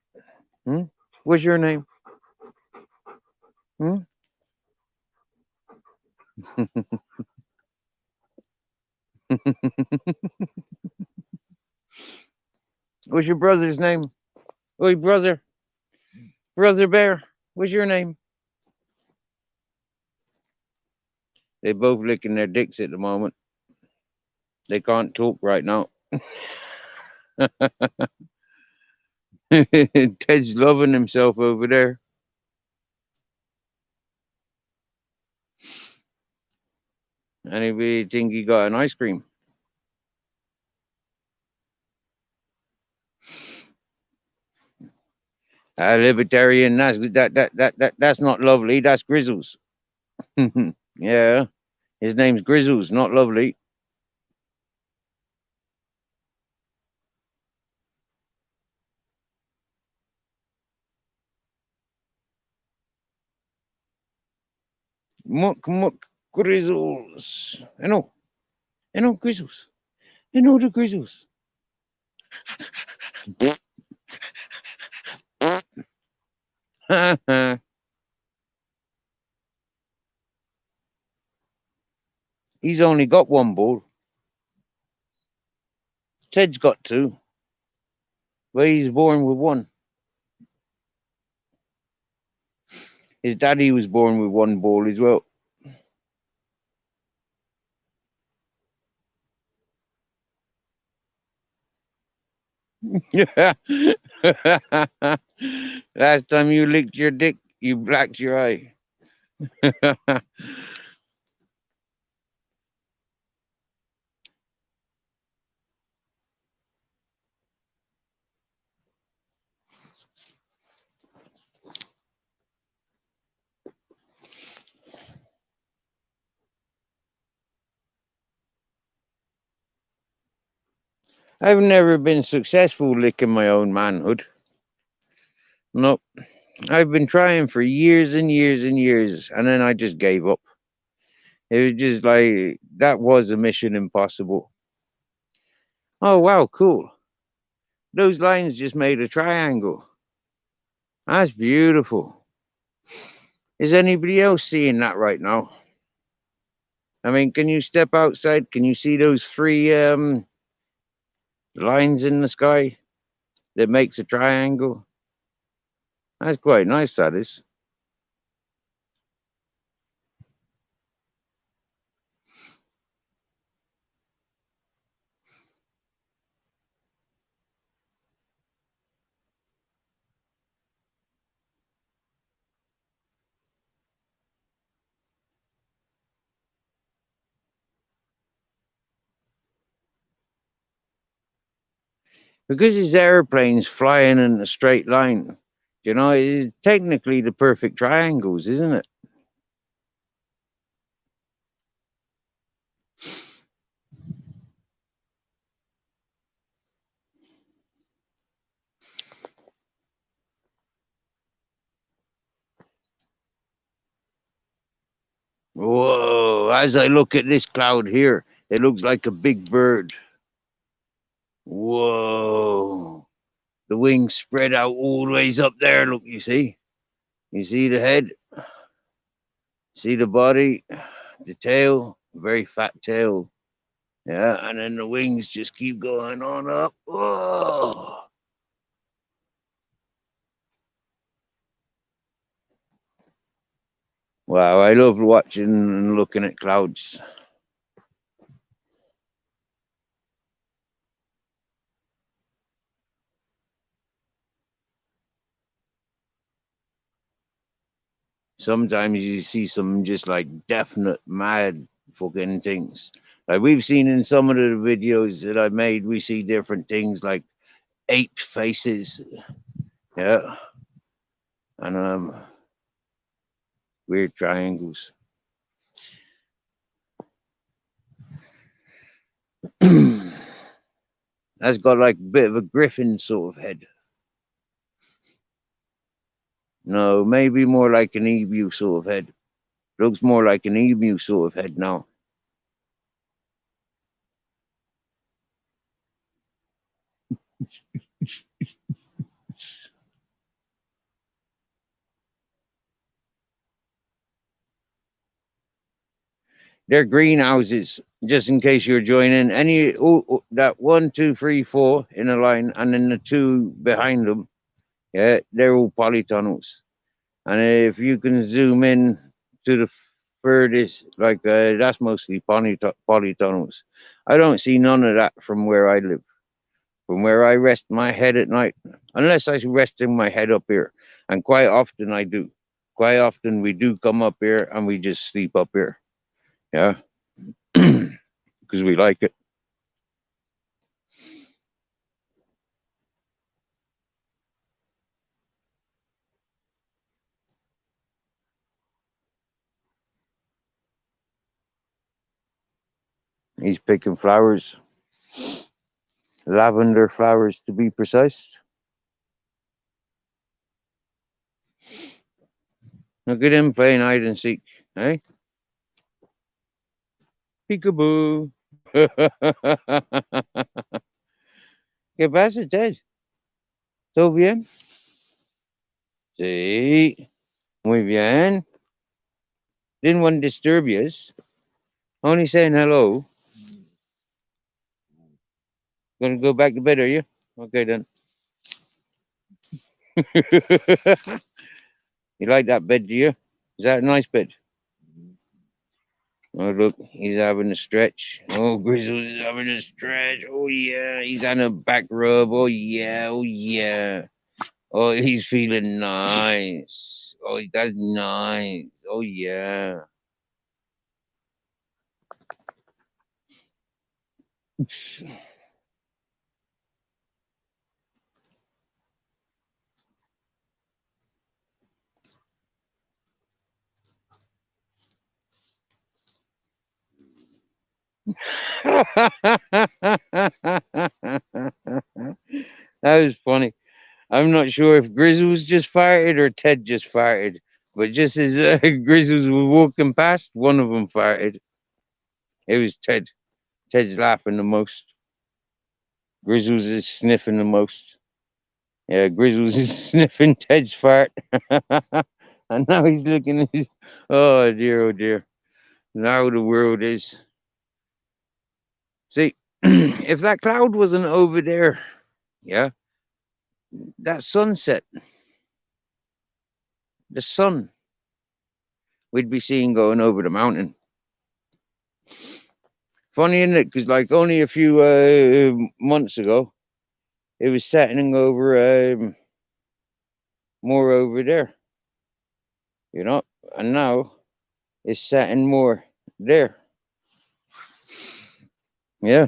Hmm? What's your name? Hmm? What's your brother's name? Oi, brother. Brother Bear. What's your name? They both licking their dicks at the moment. They can't talk right now. Ted's loving himself over there. Anybody think he got an ice cream? Libertarian, that's not lovely. That's Grizzles. Yeah, his name's Grizzles, not lovely. Muck, Grizzles. I know Grizzles. I know the Grizzles. He's only got one ball. Ted's got two. But he's born with one. His daddy was born with one ball as well. Last time you licked your dick, you blacked your eye. I've never been successful licking my own manhood. Nope. I've been trying for years and years and years, and then I just gave up. It was just like, that was a mission impossible. Oh, wow, cool. Those lines just made a triangle. That's beautiful. Is anybody else seeing that right now? I mean, can you step outside? Can you see those three lines in the sky that makes a triangle? That's quite nice, that is. Because his airplane's flying in a straight line, you know, it's technically the perfect triangles, isn't it? Whoa, as I look at this cloud here, it looks like a big bird. Whoa, the wings spread out all the ways up there. Look, you see? You see the head? See the body? The tail? Very fat tail. Yeah, and then the wings just keep going on up. Whoa. Wow, I love watching and looking at clouds. Sometimes you see some just like definite mad fucking things. Like we've seen in some of the videos that I made, we see different things like ape faces. Yeah. And weird triangles. That's got like a bit of a griffin sort of head. No, maybe more like an emu sort of head. Looks more like an emu sort of head now. They're greenhouses, just in case you're joining. That 1, 2, 3, 4 in a line, and then the two behind them, yeah, they're all polytunnels. And if you can zoom in to the furthest, like that's mostly polytunnels. I don't see none of that from where I live, from where I rest my head at night, unless I'm resting my head up here. And quite often I do. Quite often we do come up here and we just sleep up here. Yeah. Because we like it. He's picking flowers, lavender flowers to be precise. Look at him playing hide and seek, eh? Peekaboo. ¿Qué pasa, Ted? ¿Todo bien? Sí. Muy bien. Didn't want to disturb you. Only saying hello. Gonna go back to bed, are you? Okay then. You like that bed, do you? Is that a nice bed? Oh look, he's having a stretch. Oh, Grizzles is having a stretch. Oh yeah, he's had a back rub. Oh yeah, oh yeah. Oh, he's feeling nice. Oh, that's nice. Oh yeah. That was funny. I'm not sure if Grizzles just farted or Ted just farted, but just as Grizzles was walking past, one of them farted. It was Ted. Ted's laughing the most. Grizzles is sniffing the most. Yeah, Grizzles is sniffing Ted's fart. And now he's looking at his. Oh dear, oh dear. Now the world is. See, if that cloud wasn't over there, yeah, that sunset, the sun, we'd be seeing going over the mountain. Funny, isn't it? Because like only a few months ago, it was setting over more over there, you know, and now it's setting more there. Yeah.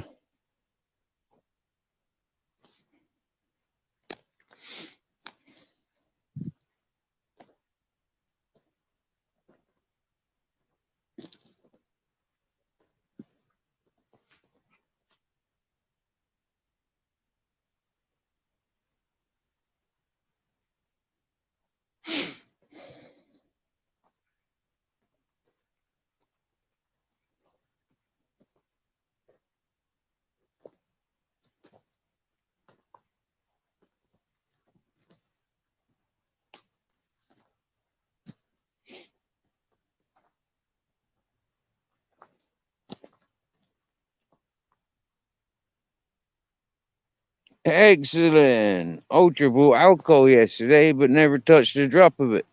Excellent. Ultra bought alcohol yesterday, but never touched a drop of it.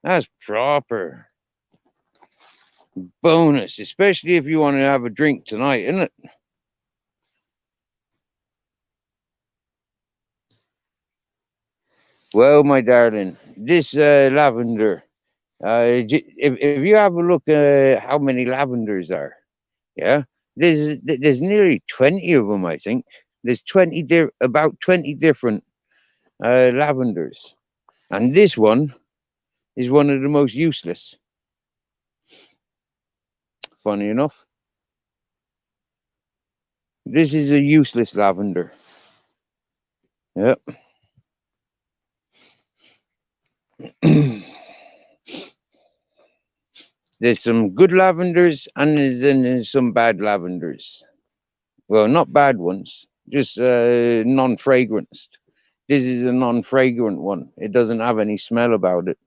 That's proper. Bonus, especially if you want to have a drink tonight, isn't it? Well, my darling, this lavender, if you have a look at how many lavenders are, yeah, there's nearly 20 of them, I think. There's about 20 different lavenders. And this one is one of the most useless. Funny enough. This is a useless lavender. Yep. There's some good lavenders and there's some bad lavenders. Well, not bad ones, just non-fragranced. This is a non-fragrant one. It doesn't have any smell about it.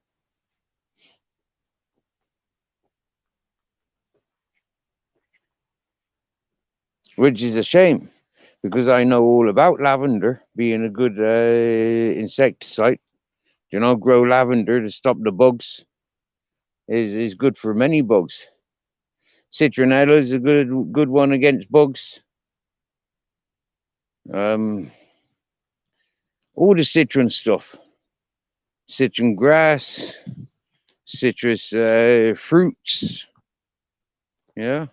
Which is a shame, because I know all about lavender being a good insecticide. You know, grow lavender to stop the bugs is good for many bugs. Citronella is a good one against bugs. All the citron stuff, citron grass, citrus fruits. Yeah,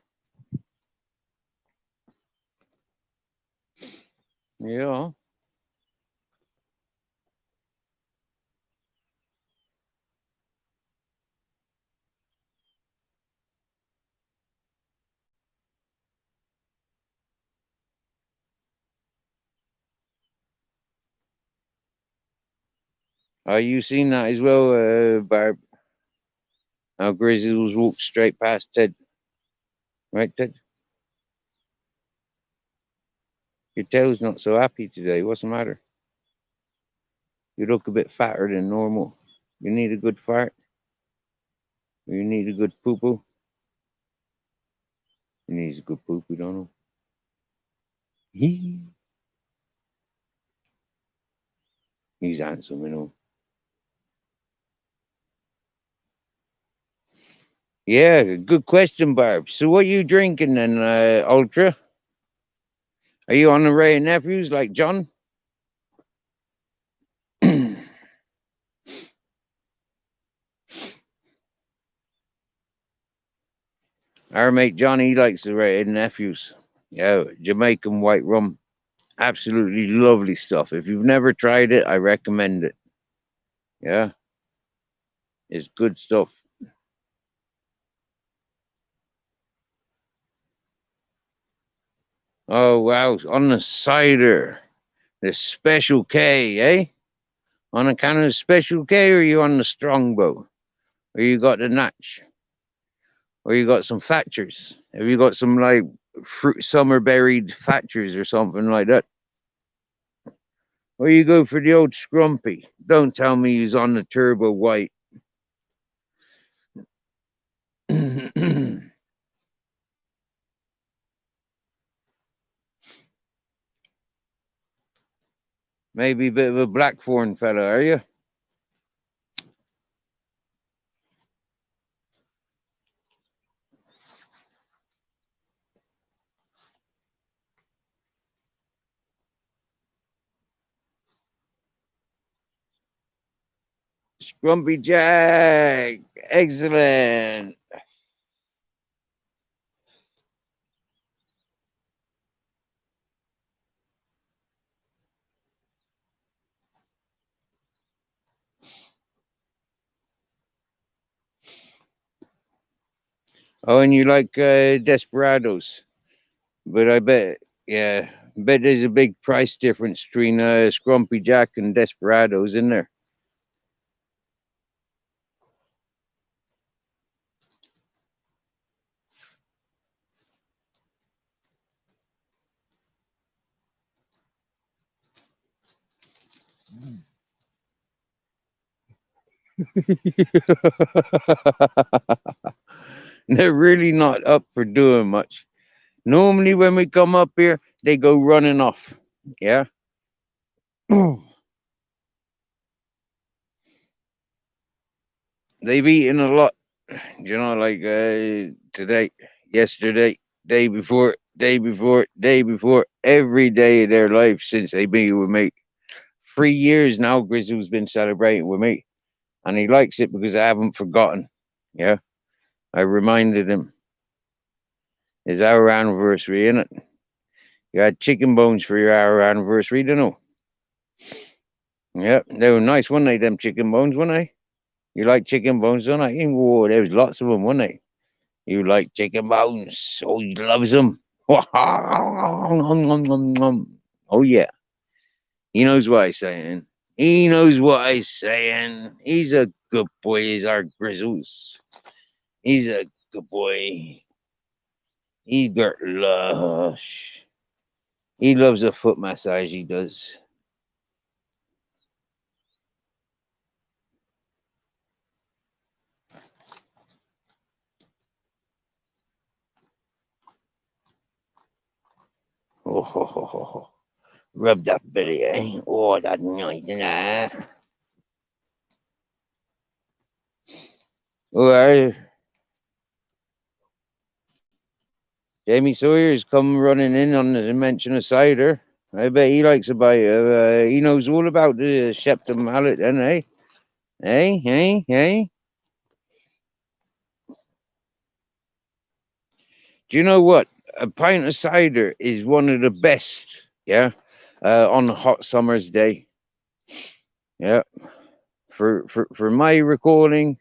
yeah. Are you seen that as well, Barb? How Grizzles walked straight past Ted. Right, Ted? Your tail's not so happy today. What's the matter? You look a bit fatter than normal. You need a good fart? Or you need a good poo-poo? He needs a good poop, we don't know. He's handsome, you know. Yeah, good question, Barb. So what are you drinking then, Ultra? Are you on the Ray and Nephews like John? Our mate Johnny likes the Ray and Nephews. Yeah, Jamaican white rum. Absolutely lovely stuff. If you've never tried it, I recommend it. Yeah, it's good stuff. Oh, wow. On the cider, the Special K, eh? On a kind of Special K, or are you on the Strongbow? Or you got the Natch? Or you got some Thatchers? Have you got some, like, fruit summer berried Thatchers or something like that? Or you go for the old Scrumpy? Don't tell me he's on the Turbo White. Maybe a bit of a Blackthorn fella, are you? Scrumpy Jack. Excellent. Oh, and you like Desperados. But I bet, yeah, bet there's a big price difference between Scrumpy Jack and Desperados in there. They're really not up for doing much. Normally, when we come up here, they go running off. Yeah. They've eaten a lot, you know, like today, yesterday, day before, every day of their life since they've been with me. 3 years now, Grizzle's been celebrating with me, and he likes it because I haven't forgotten. Yeah, I reminded him. It's our anniversary, isn't it? You had chicken bones for your our anniversary, don't know? Yeah, they were nice, weren't they? Them chicken bones, weren't they? You like chicken bones, don't I? Oh, there was lots of them, weren't they? You like chicken bones? Oh, he loves them. Oh yeah, he knows what I'm saying. He knows what I'm saying. He's a good boy. He's our Grizzles. He's a good boy. He's got lush. He loves a foot massage. He does. Oh, ho, ho, ho, ho. Rub that belly, eh? Oh, that's nice, nah. Well, Jamie Sawyer's come running in on the mention of cider. I bet he likes about it. He knows all about the Shepton mallet, then, eh? Hey, hey, hey. Do you know what? A pint of cider is one of the best, yeah, on a hot summer's day. Yeah. For my recording,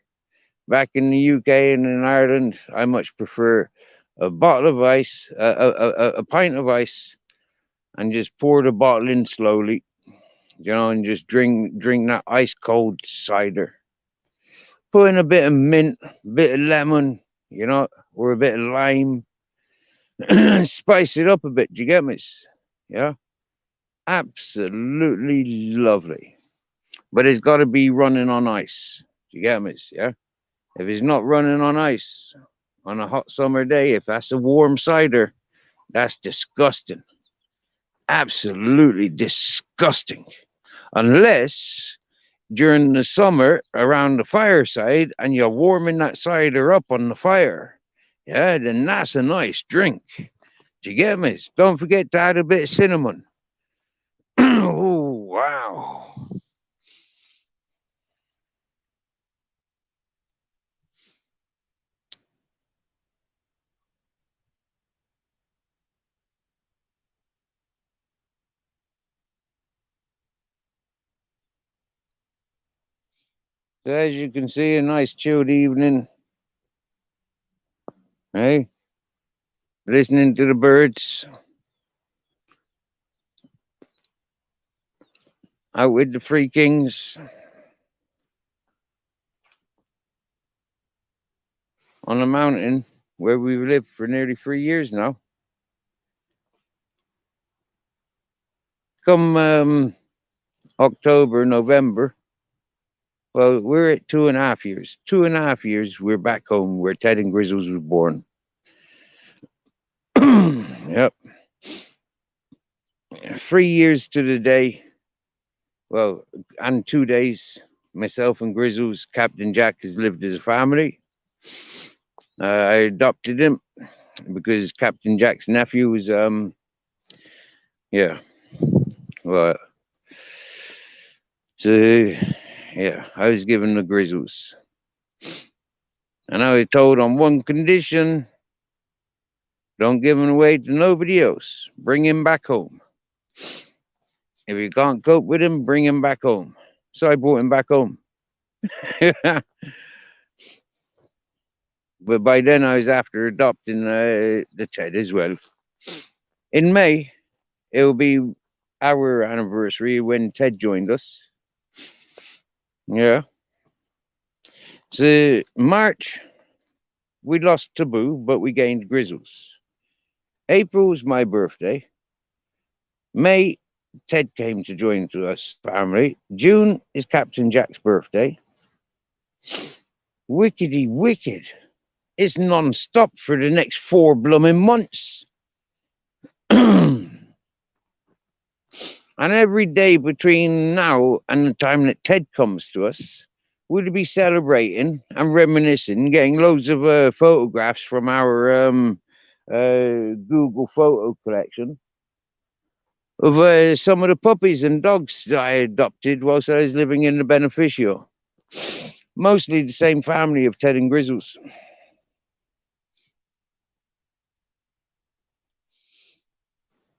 back in the UK and in Ireland, I much prefer a bottle of ice, a pint of ice, and just pour the bottle in slowly, you know, and just drink that ice cold cider. Put in a bit of mint, a bit of lemon, you know, or a bit of lime. Spice it up a bit. Do you get me? Yeah, absolutely lovely. But it's got to be running on ice. Do you get me? Yeah. If it's not running on ice, on a hot summer day. If that's a warm cider, that's disgusting. Absolutely disgusting. Unless during the summer around the fireside and you're warming that cider up on the fire. Yeah, then that's a nice drink. Do you get me? Don't forget to add a bit of cinnamon. Oh, wow. So as you can see, a nice chilled evening. Hey, listening to the birds. Out with the Three Kings on a mountain where we've lived for nearly 3 years now. Come October, November, well, we're at 2.5 years. 2.5 years, we're back home where Ted and Grizzles was born. Yep. 3 years to the day. Well, and 2 days, myself and Grizzles, Captain Jack has lived as a family. I adopted him because Captain Jack's nephew was, yeah, well, so, yeah, I was given the Grizzles. And I was told on one condition, don't give him away to nobody else. Bring him back home. If you can't cope with him, bring him back home. So I brought him back home. But by then I was after adopting the Ted as well. In May, it will be our anniversary when Ted joined us. Yeah. So March, we lost Taboo, but we gained Grizzles. April was my birthday. May, Ted came to join to us family. June is Captain Jack's birthday. Wickedy wicked. It's non-stop for the next 4 blooming months. And every day between now and the time that Ted comes to us, we'll be celebrating and reminiscing, getting loads of photographs from our Google photo collection of some of the puppies and dogs that I adopted whilst I was living in the beneficio. Mostly the same family of Ted and Grizzles.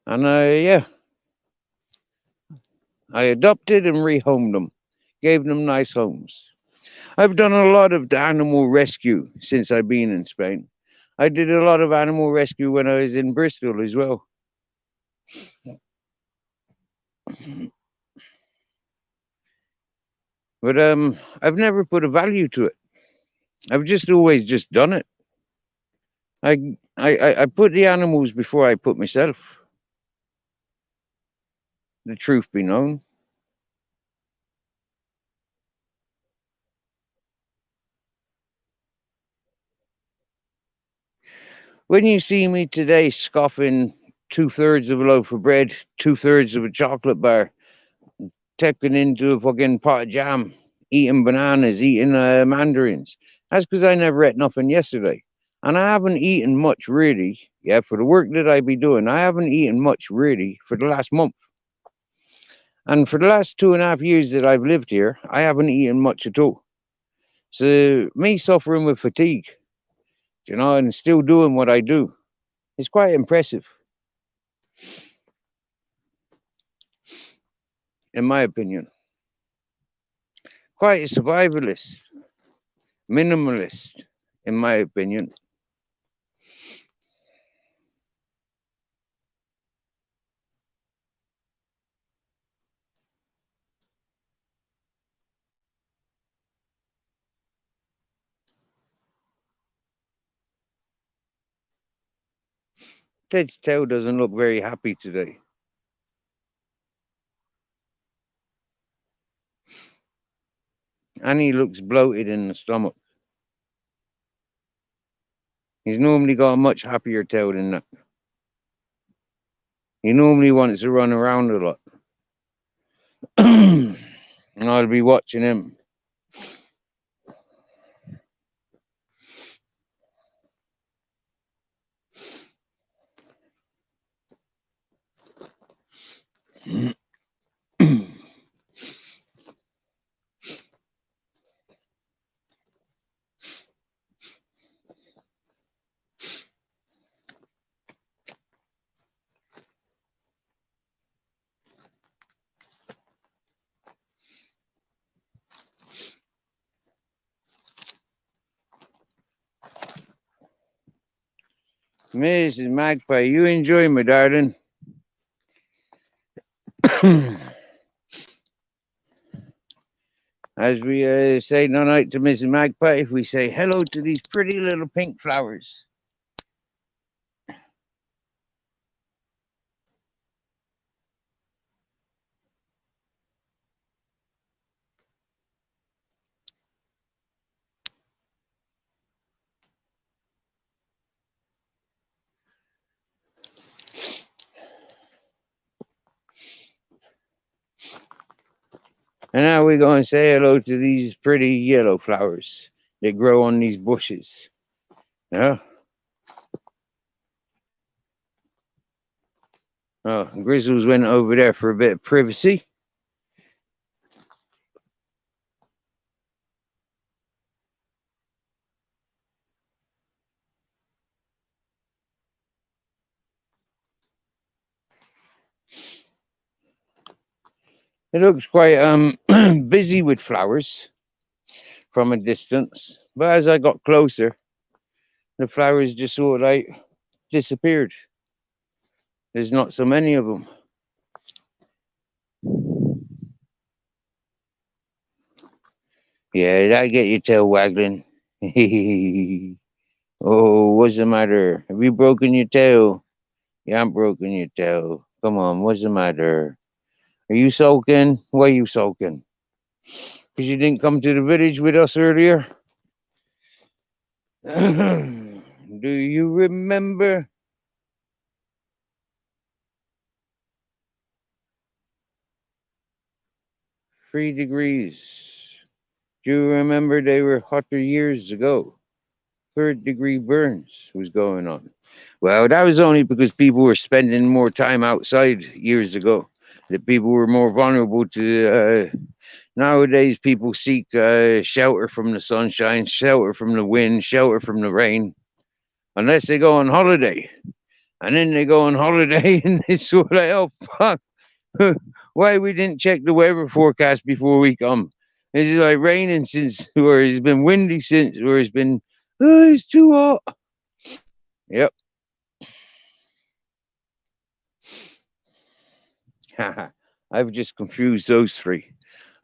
And yeah, I adopted and rehomed them, gave them nice homes. I've done a lot of animal rescue since I've been in Spain. I did a lot of animal rescue when I was in Bristol as well. But I've never put a value to it. I've just always just done it. I put the animals before I put myself. The truth be known. When you see me today scoffing 2/3 of a loaf of bread, 2/3 of a chocolate bar, taking into a fucking pot of jam, eating bananas, eating mandarins, that's because I never ate nothing yesterday. And I haven't eaten much really, yeah, for the work that I be doing. I haven't eaten much really for the last month. And for the last 2.5 years that I've lived here, I haven't eaten much at all. So me suffering with fatigue, you know, and still doing what I do, it's quite impressive, in my opinion. Quite a survivalist, minimalist, in my opinion. Ted's tail doesn't look very happy today. And he looks bloated in the stomach. He's normally got a much happier tail than that. He normally wants to run around a lot. And I'll be watching him. Mrs. Magpie, you enjoy me, darling. As we say tonight to Mrs. Magpie, we say hello to these pretty little pink flowers. And now we're going to say hello to these pretty yellow flowers that grow on these bushes. Yeah. Oh, Grizzles went over there for a bit of privacy. It looks quite busy with flowers from a distance, but as I got closer, the flowers just sort of like disappeared. There's not so many of them. Yeah, that get your tail waggling. Oh, what's the matter? Have you broken your tail? Yeah, I'm broken your tail. Come on, what's the matter? Are you sulking? Why are you sulking? Because you didn't come to the village with us earlier? Do you remember? Three degrees. Do you remember they were hotter years ago? Third-degree burns was going on. Well, that was only because people were spending more time outside years ago. That people were more vulnerable to. Nowadays, people seek shelter from the sunshine, shelter from the wind, shelter from the rain, unless they go on holiday. And then they go on holiday and they sort of like, oh, fuck, why we didn't check the weather forecast before we come? It's like raining since, or it's been windy since, or it's been, oh, it's too hot. Yep. I've just confused those three.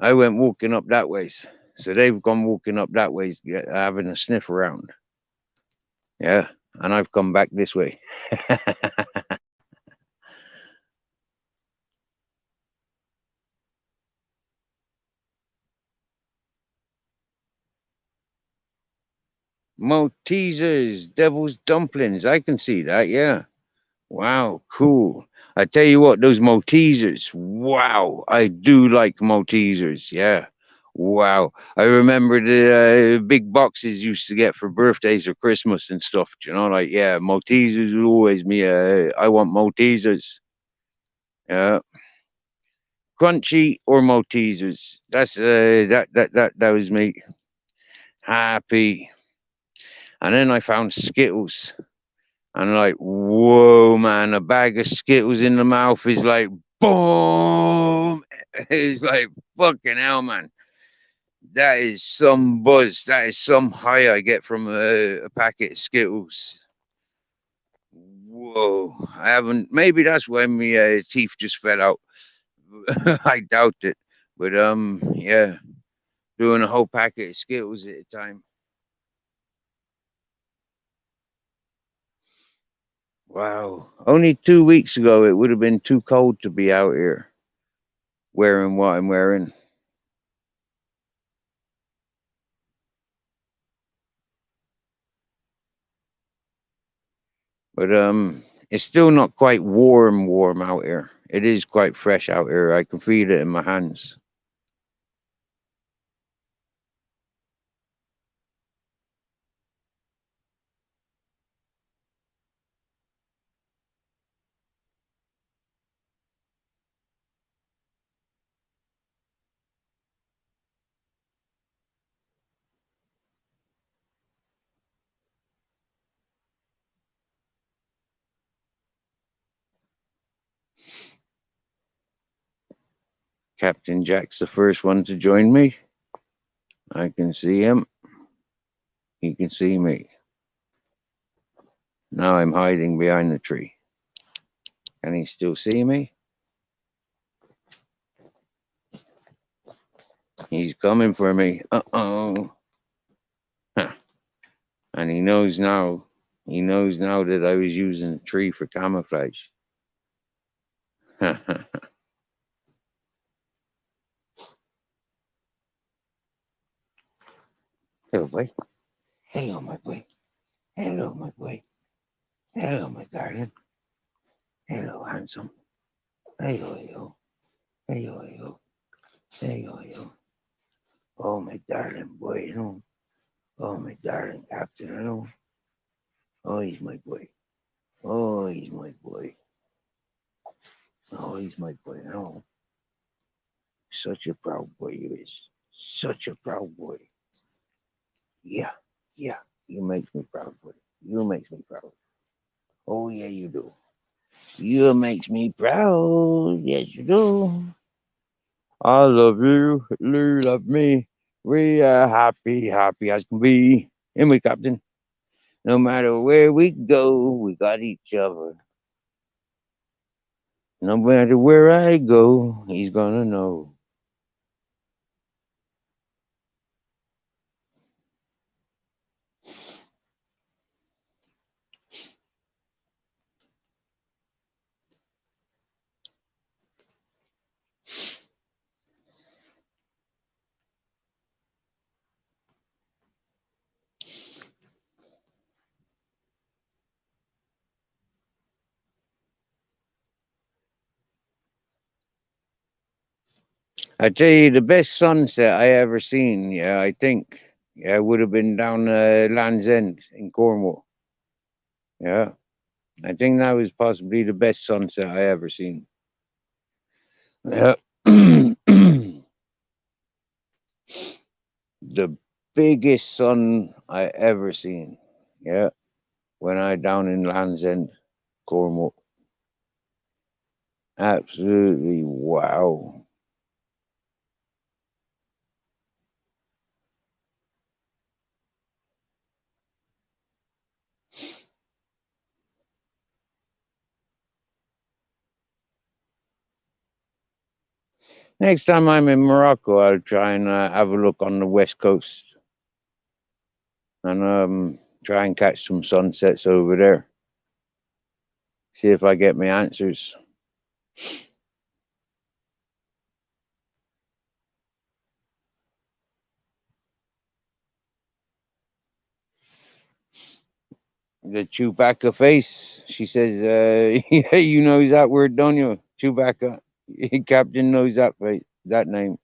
I went walking up that ways. So they've gone walking up that ways, having a sniff around. Yeah. And I've come back this way. Maltesers, devil's dumplings. I can see that. Yeah. Wow. Cool. I tell you what, those Maltesers. Wow. I do like Maltesers. Yeah. Wow. I remember the big boxes used to get for birthdays or Christmas and stuff. You know, like, yeah, Maltesers will always me. I want Maltesers. Yeah. Crunchy or Maltesers. That's that was me. Happy. And then I found Skittles. And like, whoa, man, a bag of Skittles in the mouth is like, boom. It's like, fucking hell, man. That is some buzz. That is some high I get from a packet of Skittles. Whoa. I haven't, maybe that's why my teeth just fell out. I doubt it. But, yeah, doing a whole packet of Skittles at a time. Wow. Only 2 weeks ago, it would have been too cold to be out here wearing what I'm wearing. But it's still not quite warm out here. It is quite fresh out here. I can feel it in my hands. Captain Jack's the first one to join me. I can see him. He can see me. Now I'm hiding behind the tree. Can he still see me? He's coming for me. Uh-oh. Huh. And he knows now. He knows now that I was using the tree for camouflage. Hello, boy. Hello, my boy. Hello, my boy. Hello, my darling. Hello, handsome. Hello, hello. Hello, hello. Hello, hello. Oh, my darling boy, you know. Oh, my darling captain, you know. Oh, he's my boy. Oh, he's my boy. Oh, he's my boy, you know. Such a proud boy you is. Such a proud boy. Yeah, yeah. You makes me proud, boy. You makes me proud. Oh, yeah, you do. You makes me proud. Yes, you do. I love you. You love me. We are happy, happy as can be. And we, Captain. No matter where we go, we got each other. No matter where I go, he's gonna know. I tell you, the best sunset I ever seen, yeah, I think, yeah, would have been down Land's End in Cornwall. Yeah, I think that was possibly the best sunset I ever seen. Yeah. The biggest sun I ever seen. Yeah, when I down in Land's End, Cornwall. Absolutely wow. Next time I'm in Morocco, I'll try and have a look on the west coast and try and catch some sunsets over there. See if I get my answers. The Chewbacca face. She says, "Yeah, you know that word, don't you? Chewbacca." Captain knows that face, that name.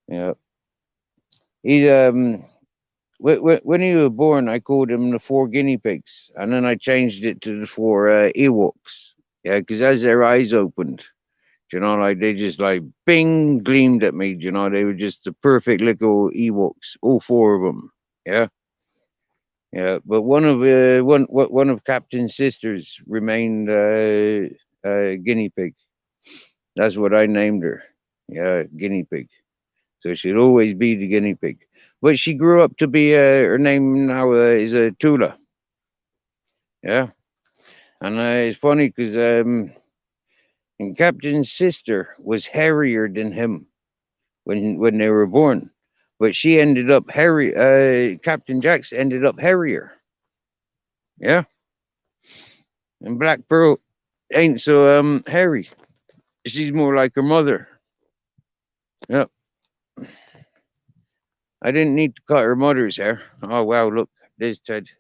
Yeah, he when he was born, I called him the four guinea pigs, and then I changed it to the four Ewoks. Yeah, because as their eyes opened, you know, like they just like bing gleamed at me. You know, they were just the perfect little Ewoks, all four of them. Yeah, yeah. But one of Captain's sisters remained guinea pig. That's what I named her. Yeah, guinea pig. So she'd always be the guinea pig. But she grew up to be her name now is Tula. Yeah, and it's funny because and Captain's sister was hairier than him when they were born, but she ended up hairy. Captain Jack's ended up hairier. Yeah, and Black Pearl ain't so hairy. She's more like her mother. Yeah, I didn't need to cut her mother's hair. Oh wow, look, there's Ted.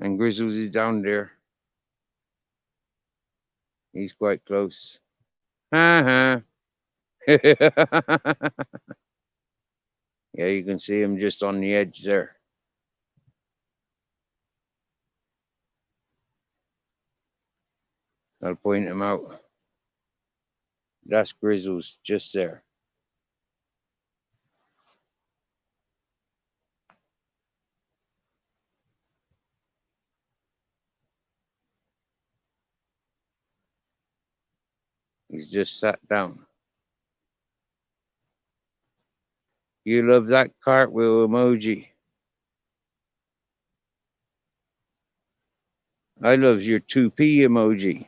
And Grizzles is down there. He's quite close. Ha ha. Yeah, you can see him just on the edge there. I'll point him out. That's Grizzles just there. He's just sat down. You love that cartwheel emoji. I love your 2P emoji.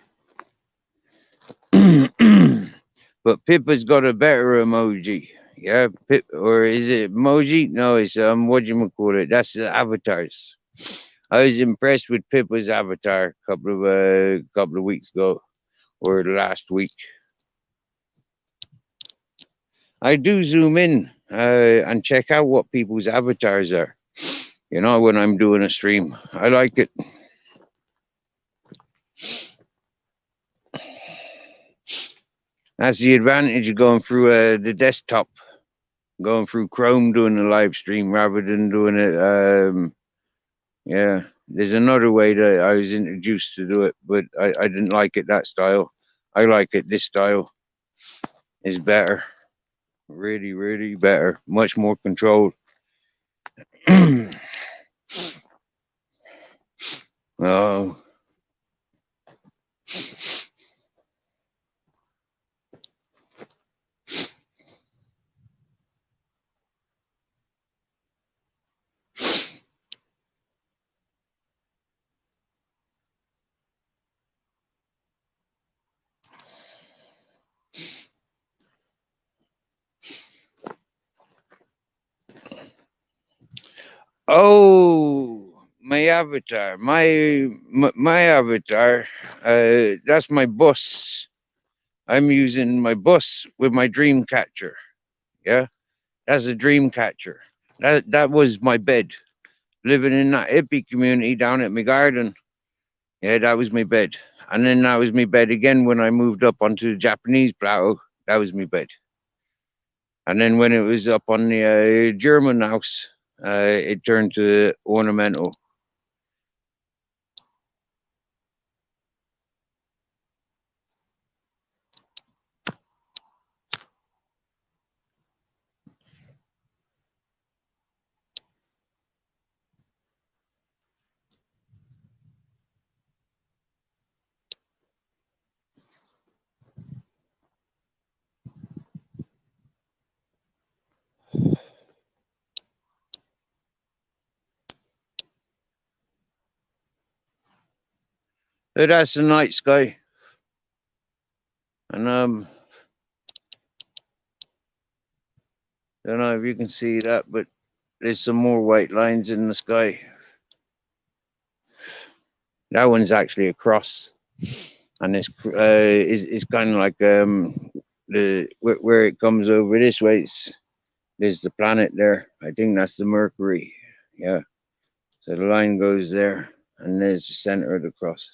But Pippa's got a better emoji. Yeah, Pip, or is it emoji? No, it's what you call it. That's the avatars. I was impressed with Pippa's avatar a couple of weeks ago, or last week. I do zoom in and check out what people's avatars are. You know, when I'm doing a stream, I like it. That's the advantage of going through the desktop, going through Chrome doing the live stream rather than doing it. Yeah, there's another way that I was introduced to do it, but I didn't like it that style. I like it. This style is better. Really, really better. Much more controlled. Oh. Oh, my avatar, my avatar. That's my bus. I'm using my bus with my dream catcher. Yeah, that's a dream catcher. That was my bed. Living in that hippie community down at my garden. Yeah, that was my bed. And then that was my bed again when I moved up onto the Japanese plateau. That was my bed. And then when it was up on the German house, it turned to ornamental. So that's the night sky. And don't know if you can see that, but there's some more white lines in the sky. That one's actually a cross, and it's kind of like the where it comes over this way. There's the planet there. I think that's the Mercury. Yeah. So the line goes there, and there's the center of the cross.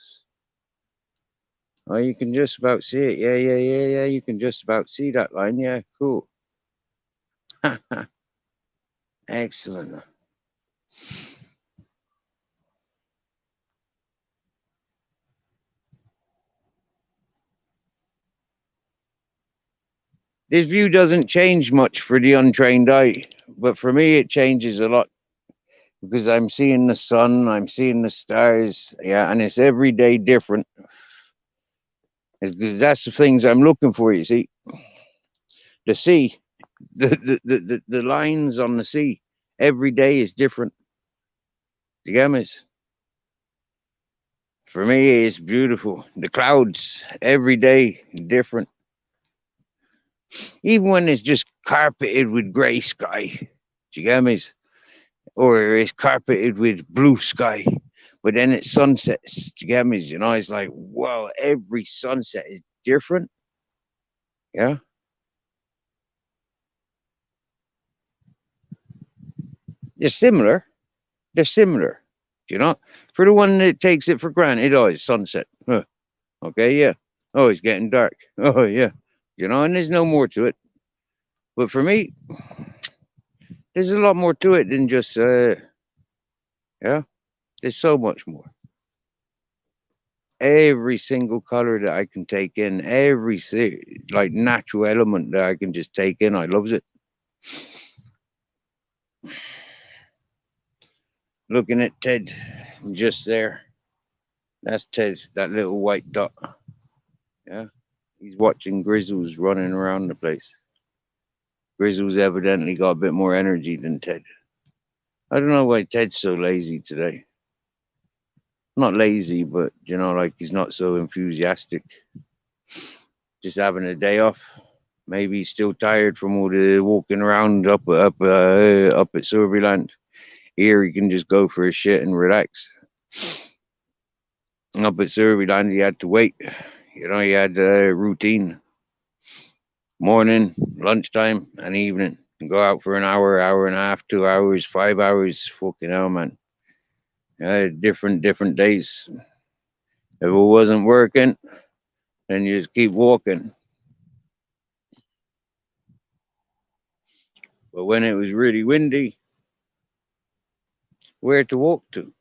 Oh, you can just about see it. Yeah. You can just about see that line. Yeah, cool. Excellent. This view doesn't change much for the untrained eye, but for me it changes a lot because I'm seeing the sun, I'm seeing the stars, yeah, and it's every day different. Because that's the things I'm looking for. You see, the sea, the lines on the sea, every day is different. You get me? For me, it's beautiful. The clouds, every day different. Even when it's just carpeted with grey sky. Do you get me? Or it's carpeted with blue sky, but then it sunsets. Do you get me? You know, it's like, wow, every sunset is different. Yeah. They're similar. They're similar. You know, for the one that takes it for granted, oh, it's sunset. Huh. Okay, yeah. Oh, it's getting dark. Oh, yeah. You know, and there's no more to it. But for me, there's a lot more to it than just, yeah, there's so much more. Every single color that I can take in, like natural element that I can just take in, I loves it. Looking at Ted just there. That's Ted, that little white dot. Yeah. He's watching Grizzles running around the place. Grizzles evidently got a bit more energy than Ted. I don't know why Ted's so lazy today. Not lazy, but you know, like he's not so enthusiastic. Just having a day off. Maybe he's still tired from all the walking around up at Surveyland. Here he can just go for a shit and relax. Up at Surveyland, he had to wait. You know, he had a routine. Morning, lunchtime, and evening. Go out for an hour, hour and a half, 2 hours, 5 hours. Fucking hell, man. Different days. If it wasn't working, then you just keep walking. But when it was really windy, where to walk to?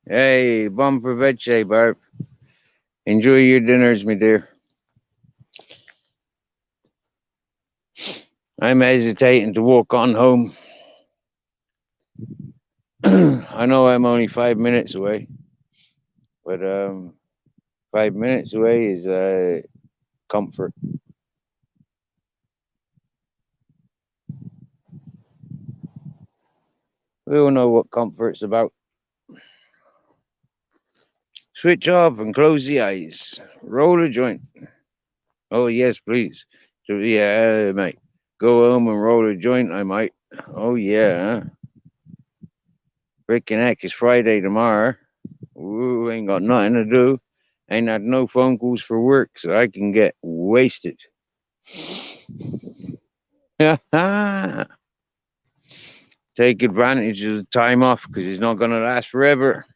Hey, buon provecho, Barb. Enjoy your dinners, my dear. I'm hesitating to walk on home. I know I'm only 5 minutes away, but 5 minutes away is comfort. We all know what comfort's about. Switch off and close the eyes. Roll a joint. Oh, yes, please. So, yeah, mate. Go home and roll a joint, I might. Oh, yeah. Huh? Freaking heck, it's Friday tomorrow. Ooh, ain't got nothing to do. Ain't had no phone calls for work, so I can get wasted. Take advantage of the time off because it's not going to last forever.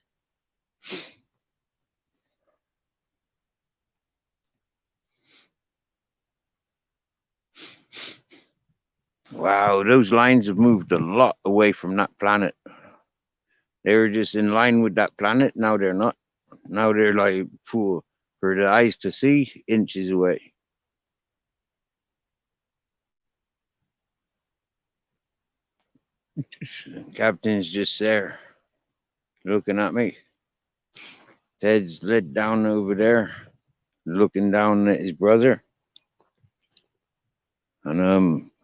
Wow, those lines have moved a lot away from that planet. They were just in line with that planet. Now they're not. Now they're like for the eyes to see, inches away. Captain's just there, looking at me. Ted's led down over there, looking down at his brother. And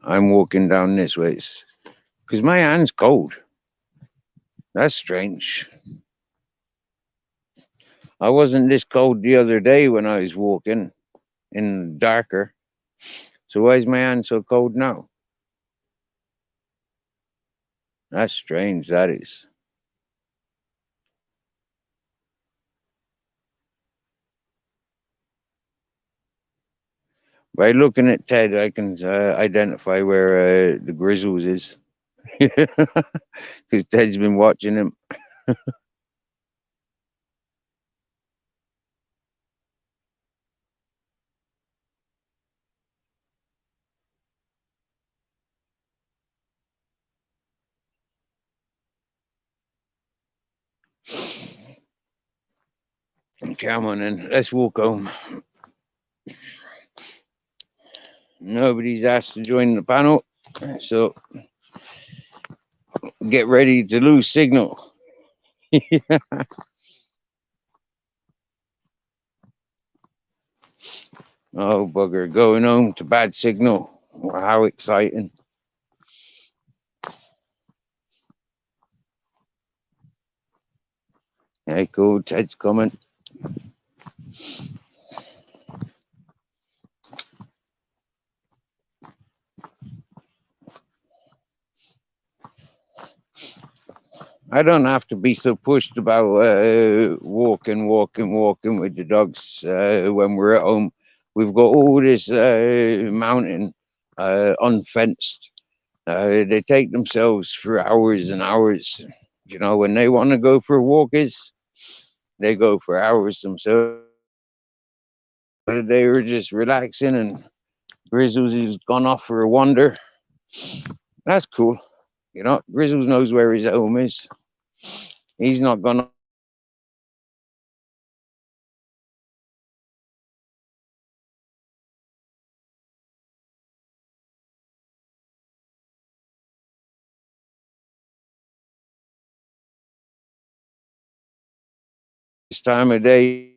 I'm walking down this way because my hand's cold. That's strange. I wasn't this cold the other day when I was walking in darker. So why is my hand so cold now? That's strange, that is. By looking at Ted, I can identify where the Grizzles is. Because Ted's been watching him. Come on then, let's walk home. Nobody's asked to join the panel, so get ready to lose signal. Oh, bugger, going home to bad signal. How exciting. Hey, cool, Ted's coming. I don't have to be so pushed about walking with the dogs when we're at home. We've got all this mountain unfenced. They take themselves for hours and hours. You know, when they want to go for walkers, they go for hours themselves. They were just relaxing, and Grizzles has gone off for a wander. That's cool. You know, Grizzles knows where his home is. He's not gone this time of day.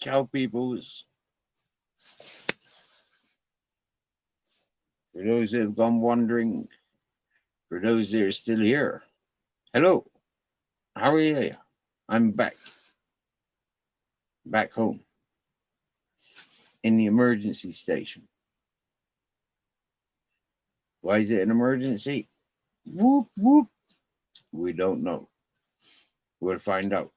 Ciao, peoples. For those that have gone wandering, for those that are still here, hello. How are you? I'm back home in the emergency station. Why is it an emergency? Whoop, whoop. We don't know. We'll find out.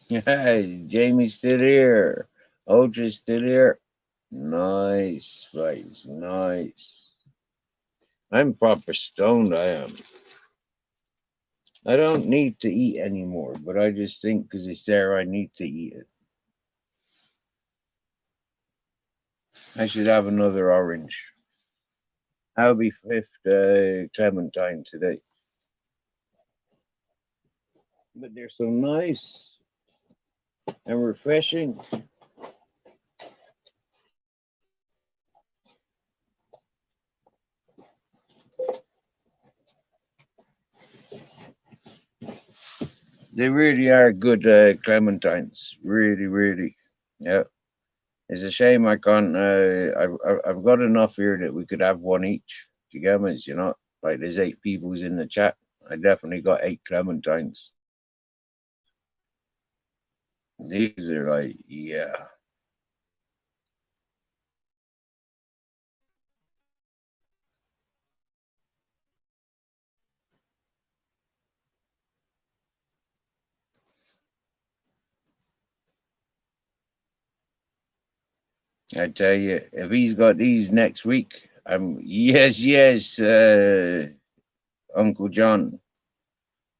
Hey, Jamie's still here. Ultra's still here. Nice, guys. Nice. I'm proper stoned, I am. I don't need to eat anymore, but I just think because it's there, I need to eat it. I should have another orange. I'll be fifth clementine today. But they're so nice and refreshing. They really are good clementines. Really, really. Yeah. It's a shame I can't. I've got enough here that we could have one each. Do you get me? You know, like there's 8 people who's in the chat. I definitely got 8 clementines. These are like, yeah. I tell you, if he's got these next week, yes, Uncle John.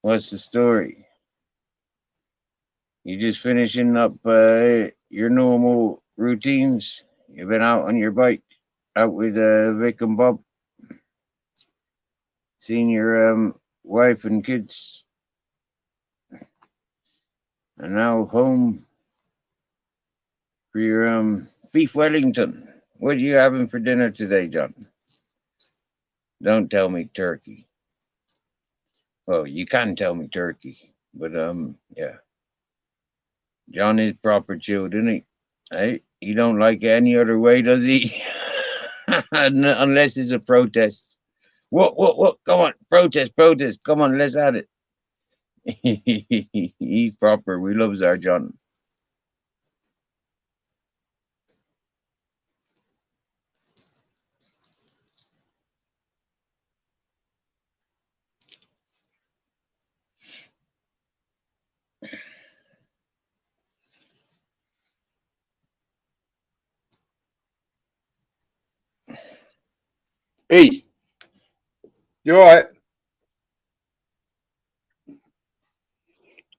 What's the story? You just finishing up your normal routines? You've been out on your bike, out with Vic and Bob, seeing your wife and kids, and now home for your beef Wellington. What are you having for dinner today, John? Don't tell me turkey. Well, you can tell me turkey, but yeah. John is proper chilled, isn't he? Hey, he don't like it any other way, does he? Unless it's a protest. What? Come on, protest. Come on, let's have it. He's proper. We loves our John. E, you alright?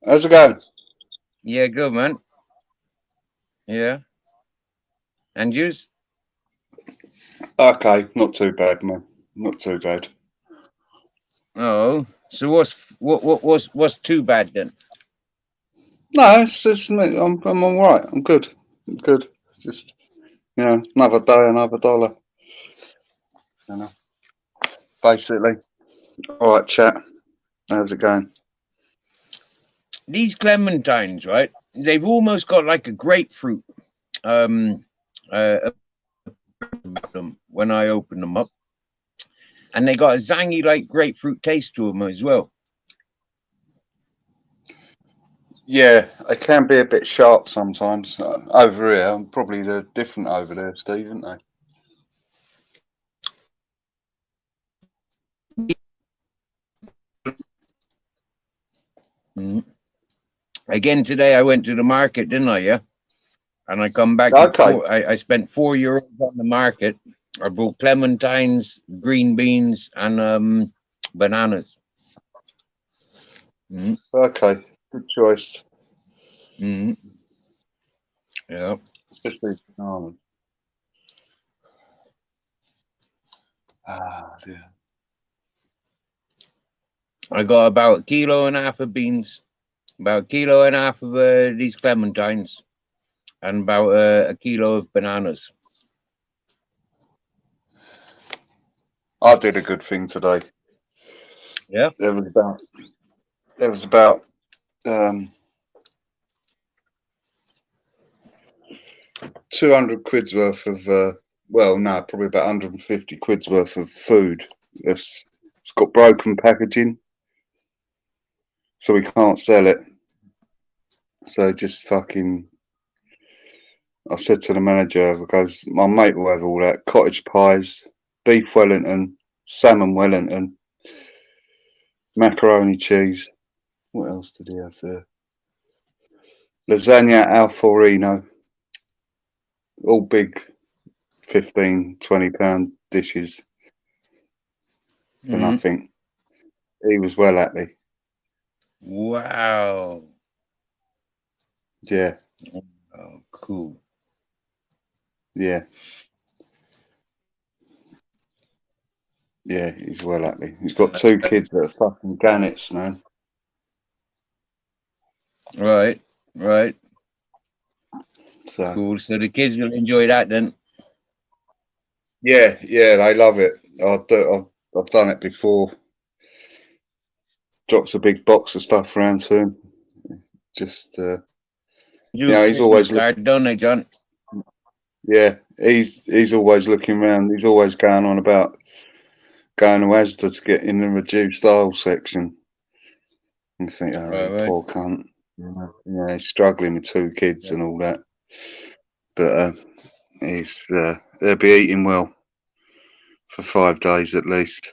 How's it going? Yeah, good man. Yeah, and yous? Okay, not too bad, man. Not too bad. Oh, so what's too bad then? No, it's just me. I'm alright. I'm good. I'm good. It's just another day, another dollar. You know, basically. Alright, chat. How's it going? These clementines, right? They've almost got like a grapefruit about them when I open them up, and they got a zangy like grapefruit taste to them as well. Yeah, they can be a bit sharp sometimes. Over here, probably they're different over there, Steve, aren't they? Mm. Again today, I went to the market, didn't I? Yeah, and I come back with Okay. I spent €4 on the market. I bought clementines, green beans, and bananas. Mm. Okay. Good choice. Mm. Yeah. Especially bananas. Ah, dear. I got about 1.5 kilos of beans, about 1.5 kilos of these clementines, and about 1 kilo of bananas. I did a good thing today. Yeah. There was about 200 quid's worth of well, no, probably about 150 quid's worth of food. It's got broken packaging, so we can't sell it. So just fucking, I said to the manager, because my mate will have all that: cottage pies, beef Wellington, salmon Wellington, macaroni cheese. What else did he have there? Lasagna al forno. All big 15, 20 pound dishes for nothing. He was well happy. Wow. Yeah. Oh, cool. Yeah. Yeah, he's well happy. He's got 2 kids that are fucking gannets, man. Right, right. So Cool. So the kids will enjoy that then. yeah, they love it. I've done it before. Drops a big box of stuff around to him. Just he's always card, don't they, John? yeah, he's always looking around. He's always going on about going to Asda to get in the reduced aisle section. And think, Right. poor cunt. Yeah, he's struggling with 2 kids and all that. But they'll be eating well for 5 days at least.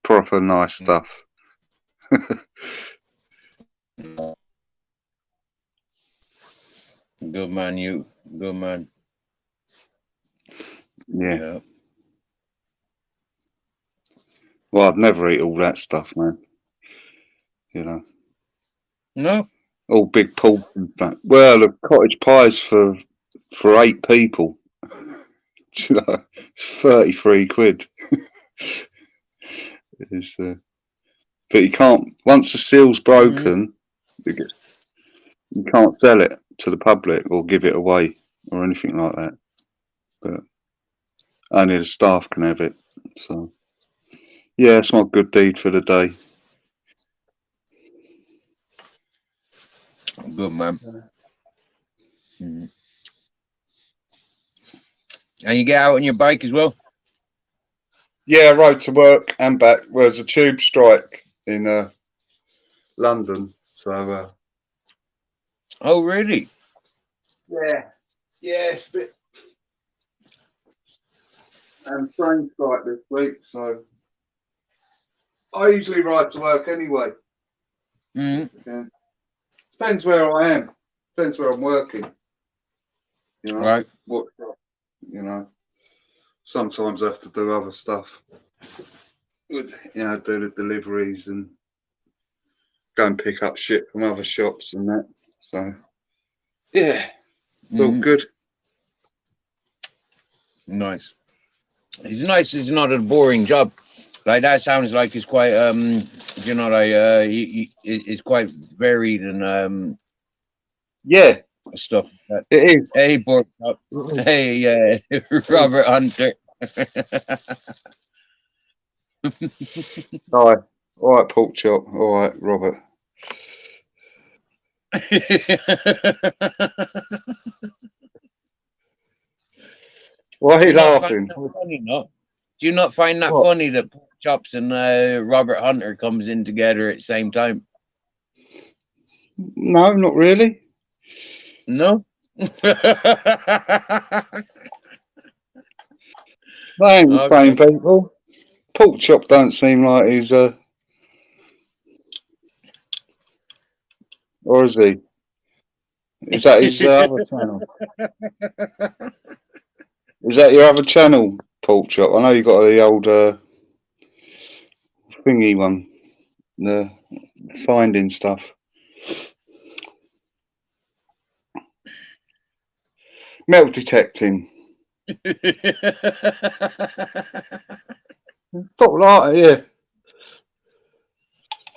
Proper nice stuff. Good man, you. Good man. Yeah. Well, I'd never eat all that stuff, man. You know. No. All big portions. Well, the cottage pies for 8 people. You know, it's 33 quid. It's, but you can't. Once the seal's broken, you can't sell it to the public or give it away or anything like that. But only the staff can have it. So yeah, it's my good deed for the day. Good man. And you get out on your bike as well? Yeah, I rode to work and back. Well, there's a tube strike in London, so. Oh, really? Yeah, it's a bit. And train strike this week, so I usually ride to work anyway. Yeah. Depends where I am. Depends where I'm working. You know, right. What you know. Sometimes I have to do other stuff. Do the deliveries and go and pick up shit from other shops and that. So yeah, it's all good. Nice. It's nice. It's not a boring job. Like that sounds like it's quite it's quite varied and yeah, stuff like that. it is. Hey, pork chop. Hey, Robert Hunter. All right, pork chop. All right, Robert. Why are you laughing? Funny, no? Do you not find that funny that pork chops and Robert Hunter comes in together at the same time? No, not really. No. They ain't the same people. Pork chop don't seem like he's or is he? Is that his other channel? Is that your other channel, pork chop? I know you got the old thingy one, the finding stuff. Metal detecting. Stop laughing, yeah.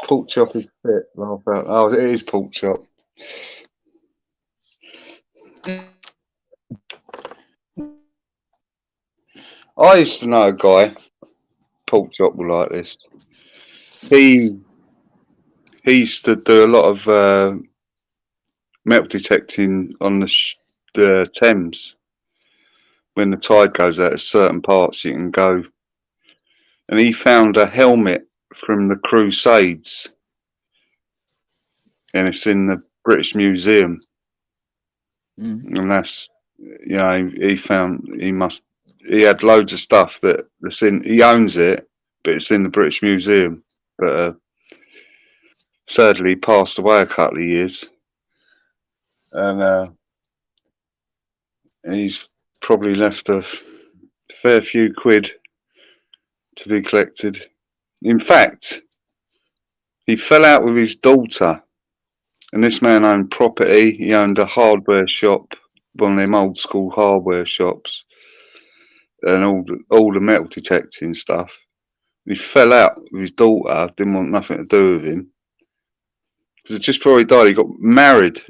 Pork chop is fit. Laugh out. Oh, it is pork chop. I used to know a guy pork chop will like this. He used to do a lot of metal detecting on the Thames. When the tide goes out at certain parts, you can go. And he found a helmet from the Crusades, and it's in the British Museum. And that's, you know, he had loads of stuff that's in, he owns it, but it's in the British Museum. But sadly, he passed away a couple of years. And he's probably left a fair few quid to be collected. In fact, he fell out with his daughter, and this man owned property. He owned a hardware shop, one of them old school hardware shops, and all the metal detecting stuff. He fell out with his daughter, didn't want nothing to do with him. Because just before he died, he got married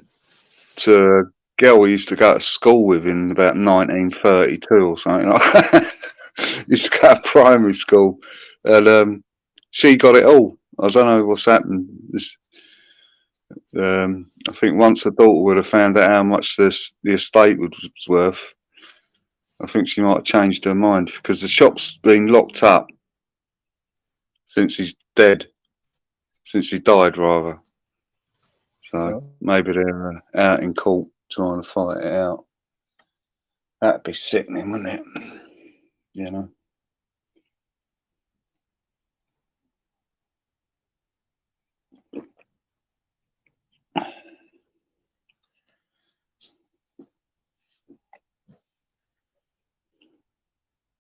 to a girl he used to go to school with in about 1932 or something like that. He used to go to primary school, and she got it all. I don't know what's happened. I think once her daughter would have found out how much the estate was worth, I think she might have changed her mind, because the shop's been locked up since he's dead, since he died rather. So maybe they're out in court trying to fight it out. That'd be sickening, wouldn't it? You know.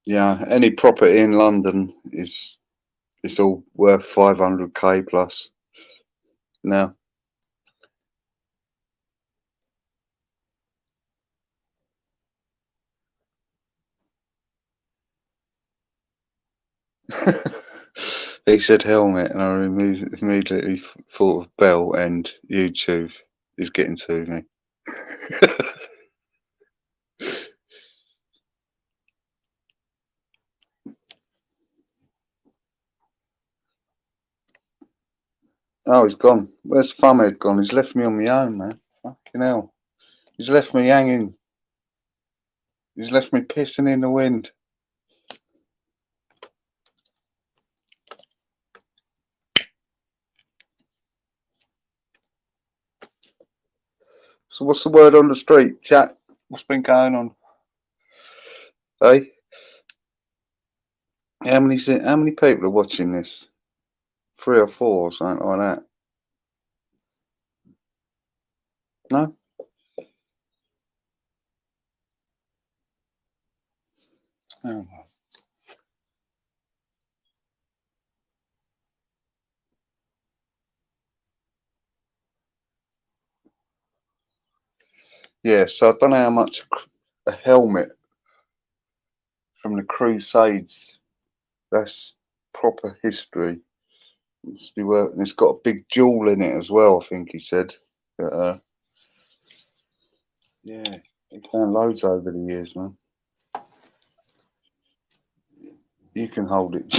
Yeah, any property in London it's all worth 500k plus now. He said helmet, and I immediately thought of Bell, and YouTube is getting to me. Oh, he's gone. Where's Thumbhead gone? He's left me on my own, man. Fucking hell. He's left me hanging. He's left me pissing in the wind. So what's the word on the street, chat? What's been going on? Hey? How many people are watching this? 3 or 4 or something like that? No? Oh. Yeah, so I don't know how much a helmet from the Crusades, that's proper history. Must be worth, and it's got a big jewel in it as well, I think he said. But, yeah, he found loads over the years, man. You can hold it.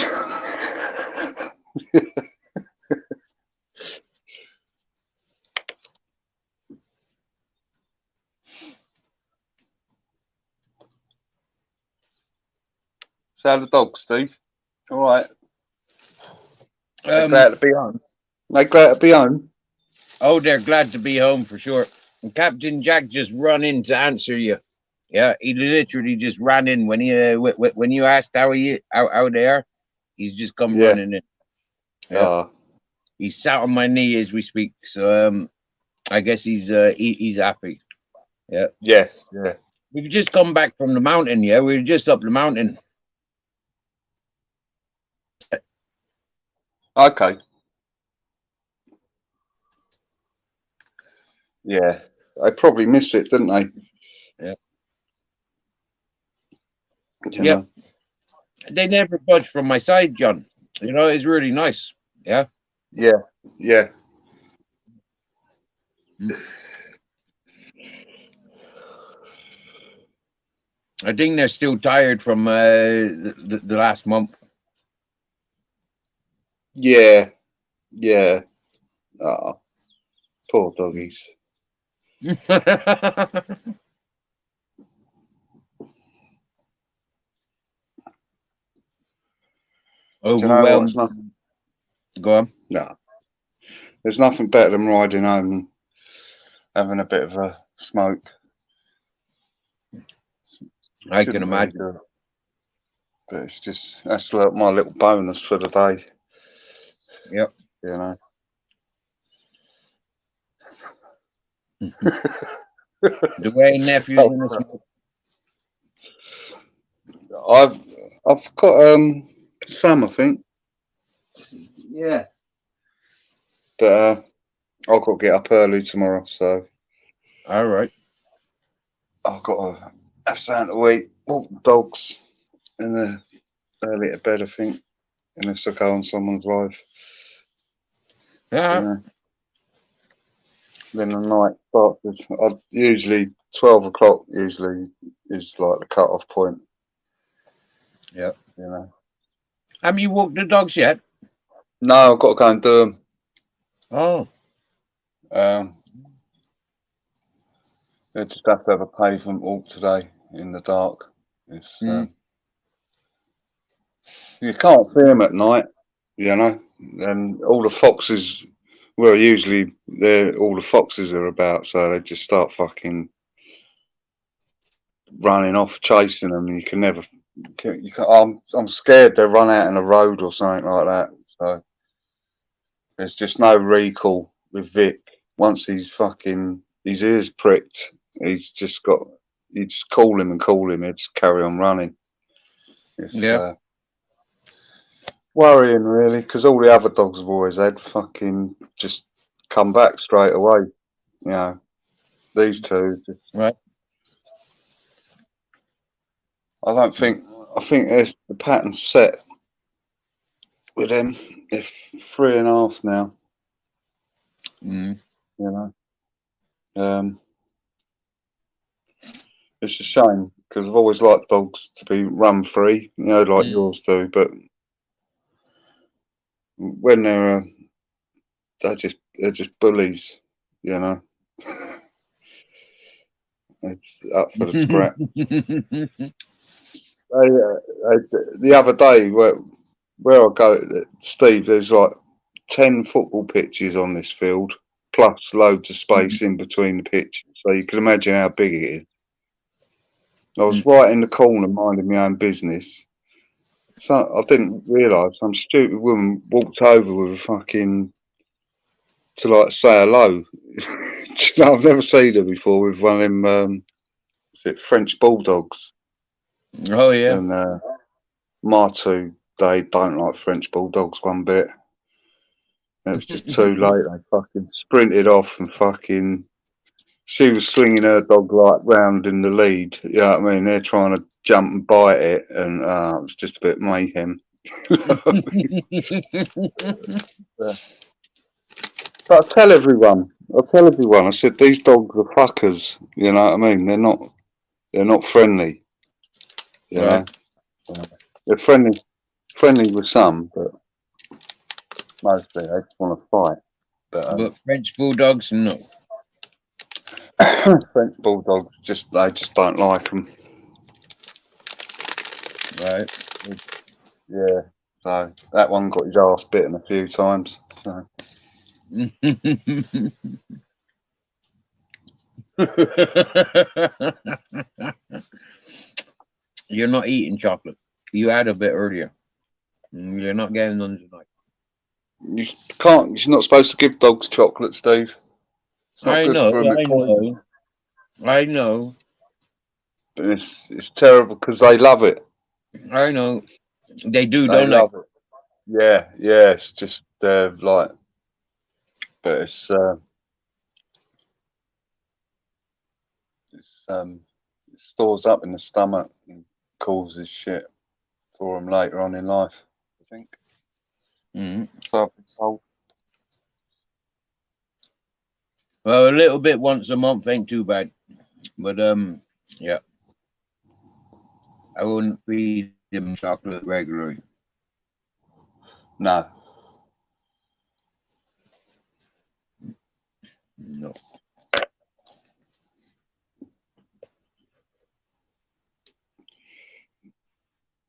So how the dogs, Steve? All right. They're glad to be home. They're glad to be home. Oh, they're glad to be home for sure. And Captain Jack just run in to answer you. Yeah, he literally just ran in when he when you asked how they are. He's just come running in. Yeah, he's sat on my knee as we speak. So I guess he's happy. Yeah. Yeah. We've just come back from the mountain. Yeah, we were just up the mountain. Okay. Yeah, they probably miss it, didn't they? Yeah. Yeah. They never budge from my side, John. You know, it's really nice. Yeah. Yeah. I think they're still tired from the last month. Yeah, yeah. Oh, poor doggies. Do you know what? Overwhelmed. It's not. Go on. No, there's nothing better than riding home and having a bit of a smoke. I can Shouldn't really imagine. do it, but it's just that's like my little bonus for the day. Yep. You know. Dwayne nephews in the smoke. I've got some, I think. Yeah. But I've got to get up early tomorrow, so All right. I've got to have something to eat, walk the dogs, and early to bed, I think, unless I go on someone's live. Yeah. You know. Then the night starts. Usually 12 o'clock. Usually is like the cut-off point. Yep. You know. Have you walked the dogs yet? No, I've got to go and do them. Oh. I just have to have a pavement walk today in the dark. It's you can't see them at night, you know, and all the foxes. Well, usually all the foxes are about, so they just start fucking running off, chasing them. And you can never. I'm scared they'll run out in the road or something like that. So there's just no recall with Vic. Once he's fucking his ears pricked, he's just got. You just call him and call him. He'll just carry on running. It's worrying, really, because all the other dogs have always had fucking just come back straight away. You know, these two. Right. I don't think. I think there's the pattern set with them. If 3.5 now. Mm. You know. It's a shame because I've always liked dogs to be run free, you know, like yours do. But when they're just bullies, you know. It's up for the scrap. The other day, where I go, Steve, there's like 10 football pitches on this field, plus loads of space in between the pitches. So you can imagine how big it is. I was right in the corner minding my own business. So I didn't realise some stupid woman walked over with a fucking to like say hello. You know, I've never seen her before with one of them is it French bulldogs. Oh yeah. And my two, they don't like French bulldogs one bit. And it's just too late. They fucking sprinted off and fucking. She was swinging her dog like round in the lead. You know what I mean? They're trying to jump and bite it, and it was just a bit mayhem. But I tell everyone. I said these dogs are fuckers. You know what I mean? They're not friendly. You know, they're friendly with some, but mostly they just want to fight. But French bulldogs, no. French bulldogs they just don't like them. Right. Yeah. So that one got his arse bitten a few times. So. You're not eating chocolate. You had a bit earlier. You're not getting none tonight. You can't. You're not supposed to give dogs chocolate, Steve. It's not good for them. I know. But it's terrible because they love it. I know. They do, They don't love it. Yeah. It's just like, but it stores up in the stomach and causes shit for them later on in life, I think. So I've been told. Well, a little bit once a month ain't too bad, but yeah, I wouldn't feed them chocolate regularly. No, know.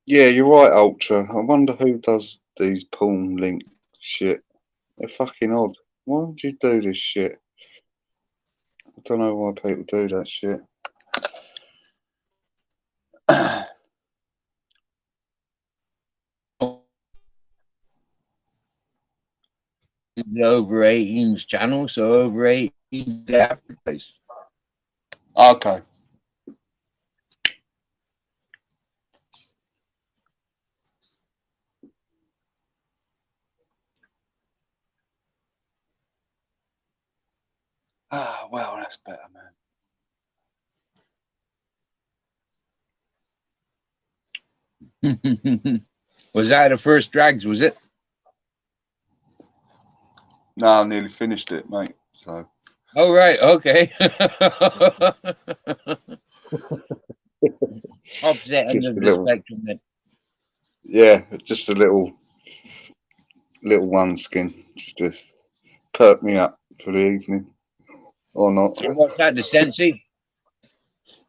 Yeah, you're right, Ultra. I wonder who does these porn link shit. They're fucking odd. Why would you do this shit? I don't know why people do that shit. The over 18s channel, so over 18 they advertise. Okay. Ah, well, that's better, man. Was that the first drags, was it? No, I nearly finished it, mate. So. Oh, right, okay. Opposite end Just of a the little, spectrum then. yeah, just a little one skin, just to perk me up for the evening, or not. And what's that, the Sensi?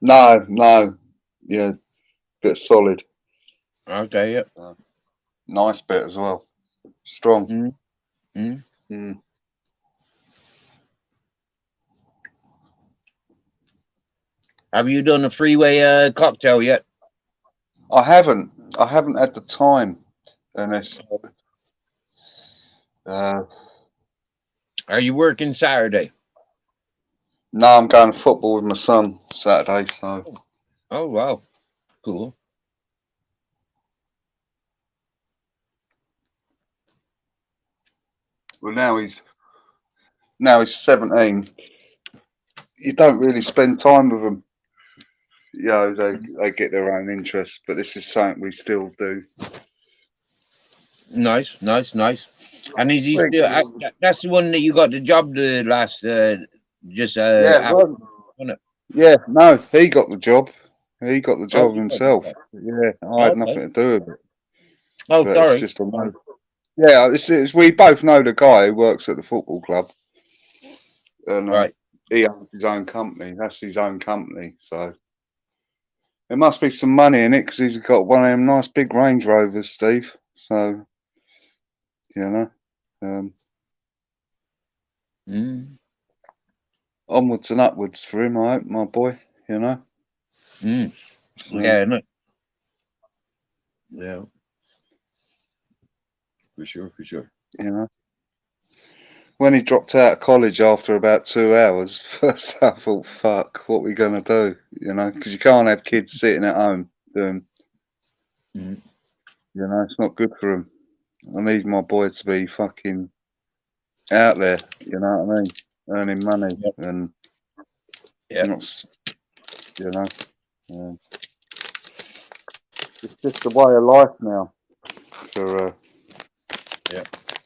No, yeah, bit solid. Okay, yeah. Nice bit as well, strong. Have you done a freeway cocktail yet? I haven't had the time, and it's. Are you working Saturday? No, I'm going to football with my son Saturday, so. Oh, wow. Cool. Well, now he's 17. You don't really spend time with them. You know, they get their own interests, but this is something we still do. Nice. And is he still? That's the one that you got the job the last Yeah, after, wasn't it? yeah. No, he got the job. He got the Oh, job himself. Yeah, I had okay. nothing to do with it. Oh, But sorry. it's just a no. Yeah, it's we both know the guy who works at the football club, and Right. he owns his own company. That's his own company, so there must be some money in it because he's got one of them nice big Range Rovers, Steve. So, you know, onwards and upwards for him, I hope, my boy. You know. So, Yeah, no. Yeah. For sure. you know. When he dropped out of college after about 2 hours, first I thought, fuck, what are we going to do? You know, because you can't have kids sitting at home doing, you know, it's not good for them. I need my boy to be fucking out there, you know what I mean? Earning money and not, you know, it's just the way of life now for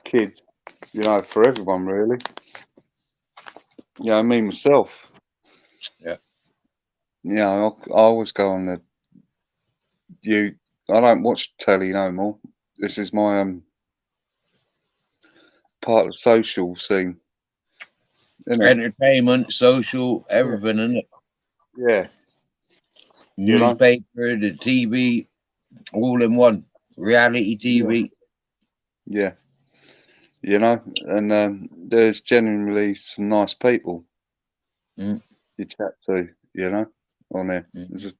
kids, you know, for everyone really. Yeah, I mean myself. Yeah. You know, I always go on I don't watch telly no more. This is my part of the social scene, isn't it? Entertainment, social, everything, isn't it? Yeah. Newspaper, the TV, all in one. Reality TV. Yeah. You know, and there's genuinely some nice people you chat to, you know, on there. There's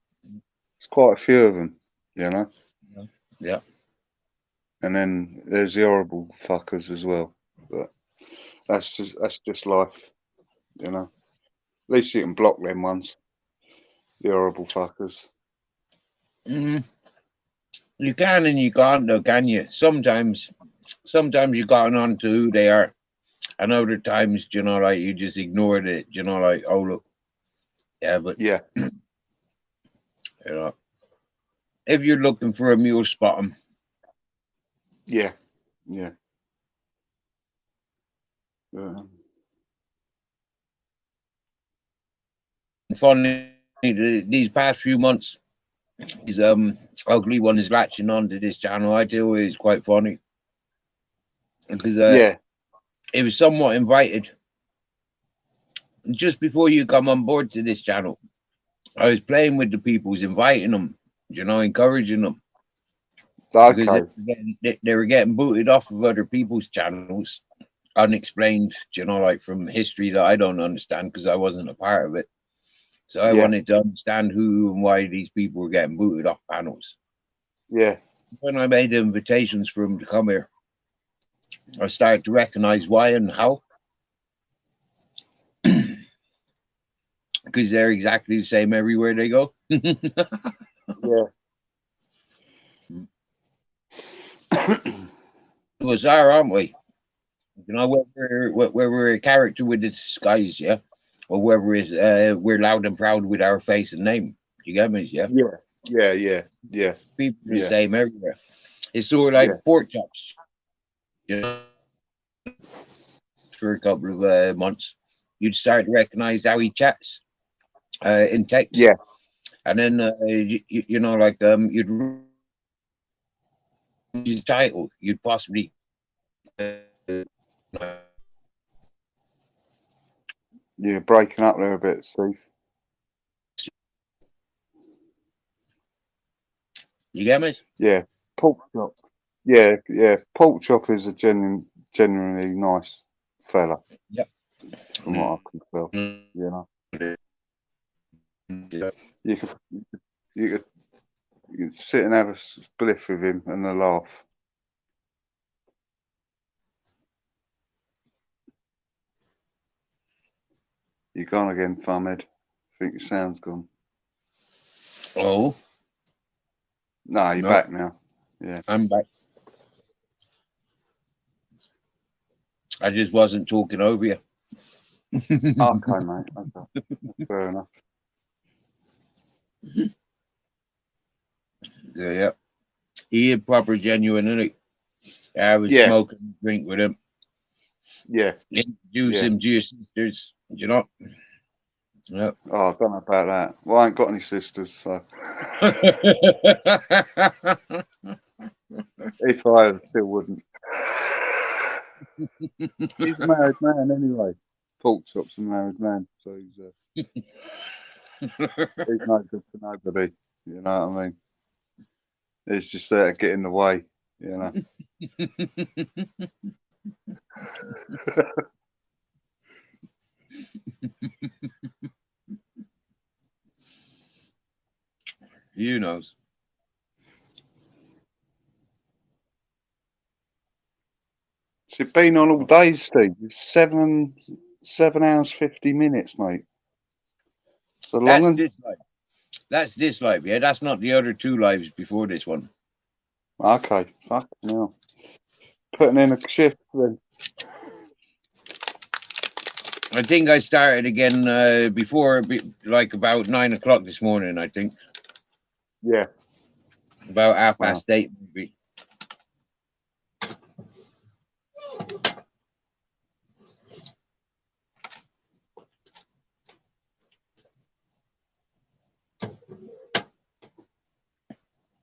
quite a few of them, you know. Yeah. And then there's the horrible fuckers as well, but that's just life, you know. At least you can block them ones, the horrible fuckers. You can and you can't, though, can you? Sometimes you got on to who they are, and other times, you know, like you just ignored it. You know, like, oh look, yeah, but yeah, you know, if you're looking for a mule, spot them. Yeah. Funny, these past few months, these ugly one is latching on to this channel. I tell you, it's quite funny because it was somewhat invited. just before you come on board to this channel, I was playing with the peoples, inviting them, encouraging them, because Okay. they were getting booted off of other people's channels, unexplained, like from history that I don't understand because I wasn't a part of it. So I Yeah. wanted to understand who and why these people were getting booted off panels. Yeah. When I made the invitations for them to come here, I started to recognize why and how. Because they're exactly the same everywhere they go. Yeah. Was our, aren't we? Whether we're a character with a disguise, yeah, or whether it's we're loud and proud with our face and name. You get me? Yeah. Yeah. Yeah. Yeah. Yeah. People are the Yeah. same everywhere. It's sort of like Yeah. pork chops. For a couple of months, you'd start to recognize how he chats in text. Yeah. And then you'd his title, you'd possibly You're breaking up there a bit, Steve. you get me? Yeah. Pork chop. Yeah. Yeah. Pork chop is a genuinely nice fella. Yep. From what I can tell, you could sit and have a spliff with him and a laugh. You're gone again, Farmed. I think your sound's gone. Oh. No, you're back now. Yeah. I'm back. I just wasn't talking over you. Okay, mate. Okay. That's fair enough. Yeah. He is proper genuine, isn't he? I was smoking a drink with him. Yeah. Introduce him to your sisters, Yep. Oh, I don't know about that. Well, I ain't got any sisters, so. If I had, still wouldn't. He's a married man anyway. Pork chop's a married man, so he's no good to nobody. You know what I mean? He's just there to get in the way, you know. You knows. She's been on all day, Steve. 7 hours 50 minutes, mate. It's a long one. That's this live, yeah. That's not the other two lives before this one. Okay, fuck no. Putting in a shift then. I think I started again before, like about 9 o'clock this morning. I think. Yeah. About 8:30, maybe.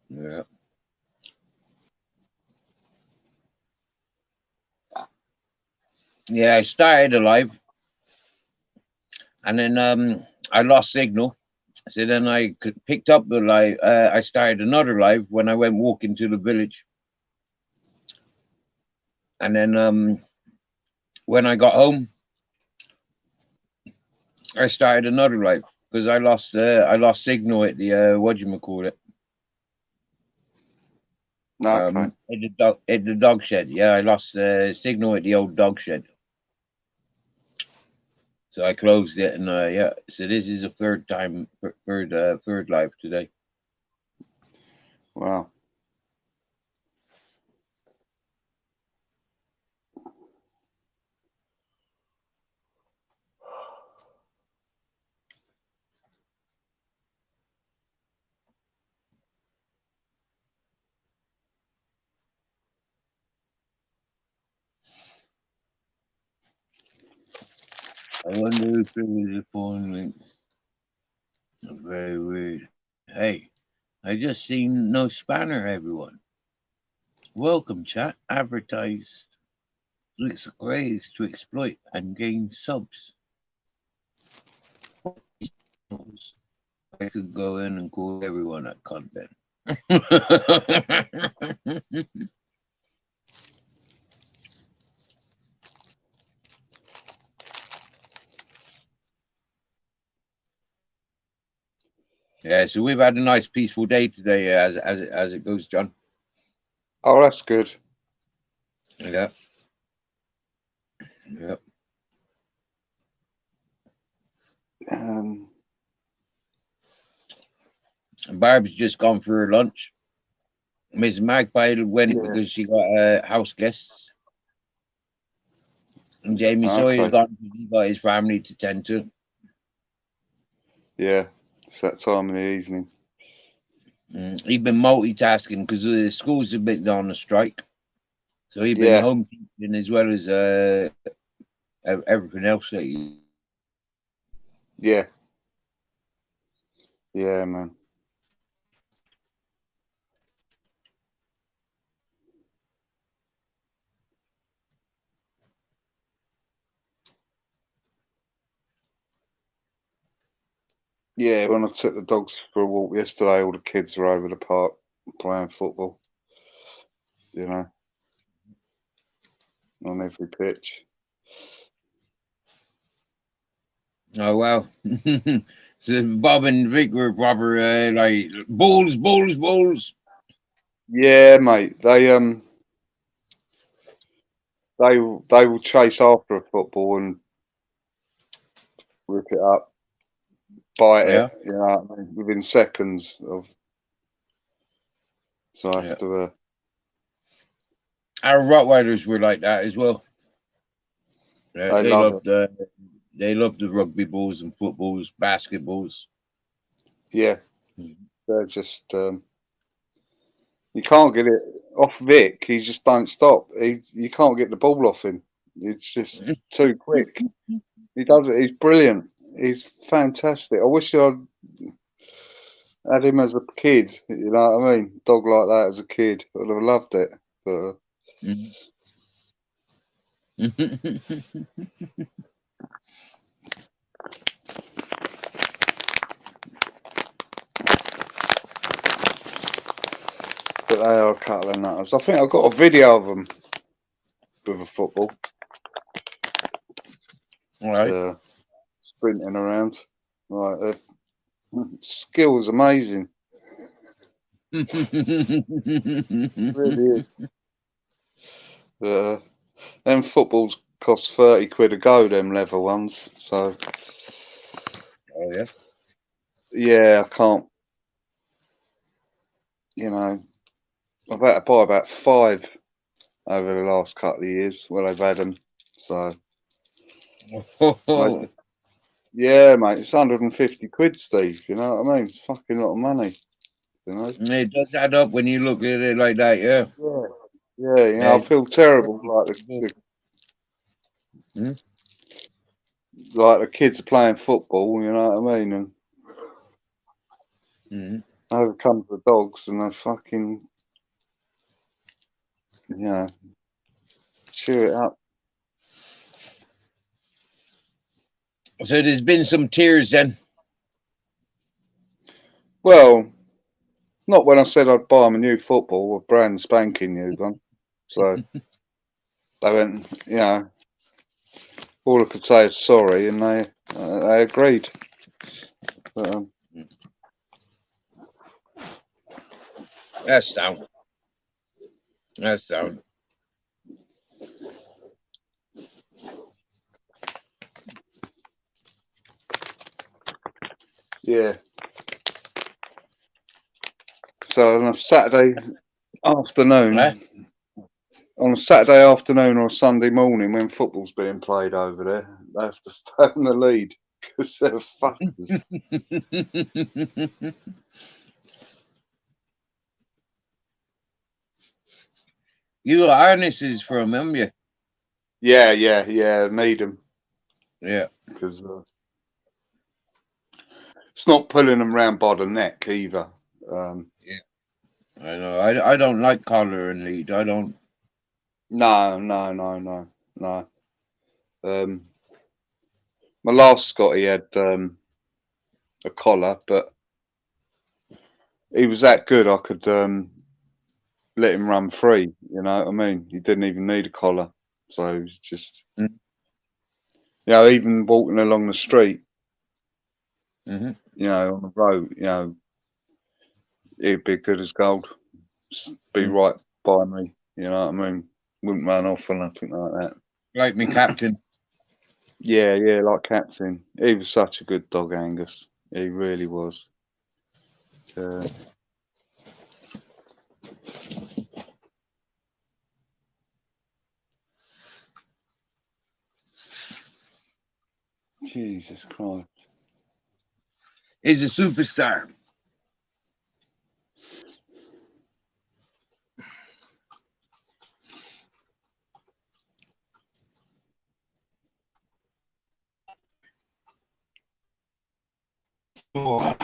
Yeah. Yeah, I started a live, and then I lost signal. So then I picked up the live. I started another live when I went walking to the village, and then when I got home, I started another live because I lost signal at the whatchamacallit. Okay. At the dog shed. Yeah, I lost signal at the old dog shed. So I closed it, and yeah. So this is the third live today. Wow. I wonder if it was a phone link. Very weird. Hey, I just seen no spanner, everyone. Welcome, chat. Advertised looks crazed to exploit and gain subs. I could go in and call everyone a cunt then. Yeah, so we've had a nice peaceful day today, as it goes, John. Oh, that's good. Yeah. Yeah. Barb's just gone for her lunch. Miss Magpie went because she got house guests. And Jamie Sawyer's gone because he got his family to tend to. Yeah, it's that time of the evening. He's been multitasking because the schools have been on a strike. So he's been home teaching as well as everything else that he... Yeah. Yeah, man. Yeah, when I took the dogs for a walk yesterday, all the kids were over the park playing football. You know, on every pitch. Oh, wow. So Bob and Vic were proper, like, balls. Yeah, mate. They will chase after a football and rip it up, bite it. You know what I mean? Within seconds of. So I have to. Our Rottweilers were like that as well. They loved the rugby balls and footballs, basketballs. Yeah, they're just. You can't get it off Vic. He just don't stop. You can't get the ball off him. It's just too quick. He does it. He's brilliant. He's fantastic. I wish I'd had him as a kid. You know what I mean? Dog like that as a kid. I'd have loved it. But but they are a couple of nutters. I think I've got a video of them with a football. All right. Sprinting around. Like their skill is amazing. It really is. Them footballs cost 30 quid a go, them leather ones. So Oh yeah. Yeah, I can't. You know, I've had to buy about 5 over the last couple of years. Well, I've had them. So yeah, mate, it's 150 quid, Steve. You know what I mean? It's a fucking lot of money. You know? It does add up when you look at it like that, yeah. Yeah, you know, I feel terrible. Like the kids are playing football. You know what I mean? And over comes the dogs, and they fucking, chew it up. So there's been some tears then. Well, not when I said I'd buy them a new football, a brand spanking new one. So they went, all I could say is sorry, and they agreed. But, That's sound. That's sound. Yeah. So on a Saturday afternoon, or a Sunday morning when football's being played over there, they have to stay in the lead because they're fuckers. You got harnesses from them, haven't you? Yeah, need them. Yeah. Because it's not pulling them round by the neck either. Yeah. I know. I don't like collar and lead. I don't. No. My last Scotty had a collar, but he was that good. I could let him run free. You know what I mean? He didn't even need a collar, so he was just, you know, even walking along the street, Mm-hmm. you know, on the road, you know, he'd be good as gold. Just be right by me. You know what I mean? Wouldn't run off or nothing like that. Like me captain. Yeah, yeah, like Captain. He was such a good dog, Angus. He really was. Jesus Christ. He's a superstar. Oh.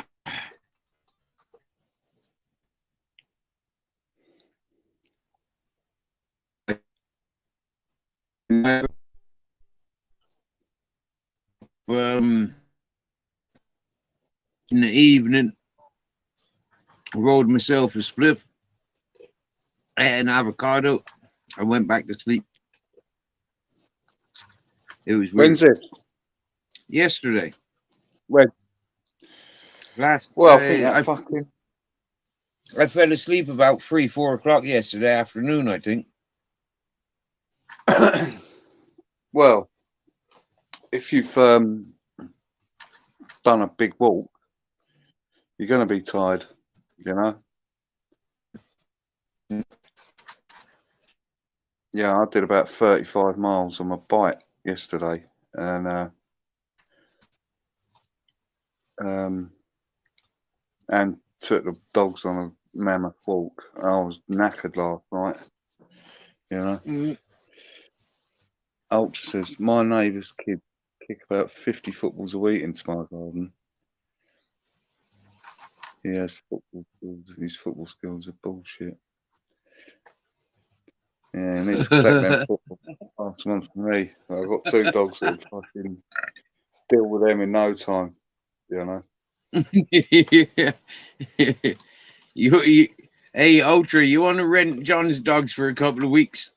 In the evening, rolled myself a spliff, had an avocado. I went back to sleep. It was weird. When's this? Yesterday. When? Last. Well, I think that fucking. I fell asleep about 3-4 o'clock yesterday afternoon, I think. Well, if you've done a big walk, you're going to be tired, you know? Yeah, I did about 35 miles on my bike yesterday, and took the dogs on a mammoth walk. I was knackered last night, you know? Ultra says, my neighbour's kid kick about 50 footballs a week into my garden. He has football skills. His football skills are bullshit. Yeah, I need to collect them football. Pass them on to me. I've got 2 dogs that would fucking deal with them in no time, you know? Hey, Ultra, you want to rent John's dogs for a couple of weeks?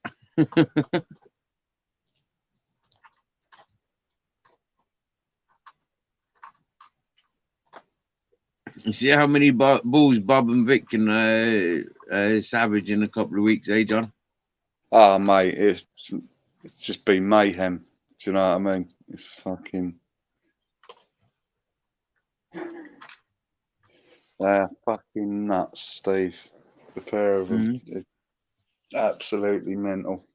See how many bulls Bob and Vic can savage in a couple of weeks, eh, John? Oh, mate, it's just been mayhem. Do you know what I mean? It's fucking. They're fucking nuts, Steve. The pair of them. It's absolutely mental.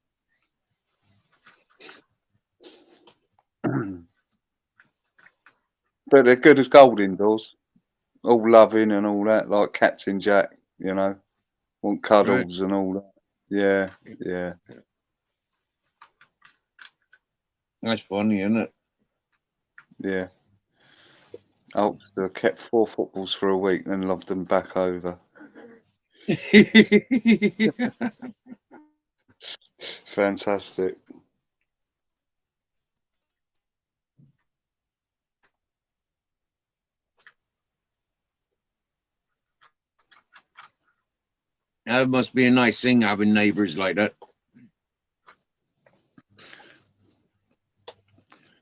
But they're good as gold indoors. All loving and all that, like Captain Jack, you know. Want cuddles and all that. Yeah, yeah. That's funny, isn't it? Yeah. Ulster kept 4 footballs for a week, then loved them back over. Fantastic. That must be a nice thing having neighbors like that.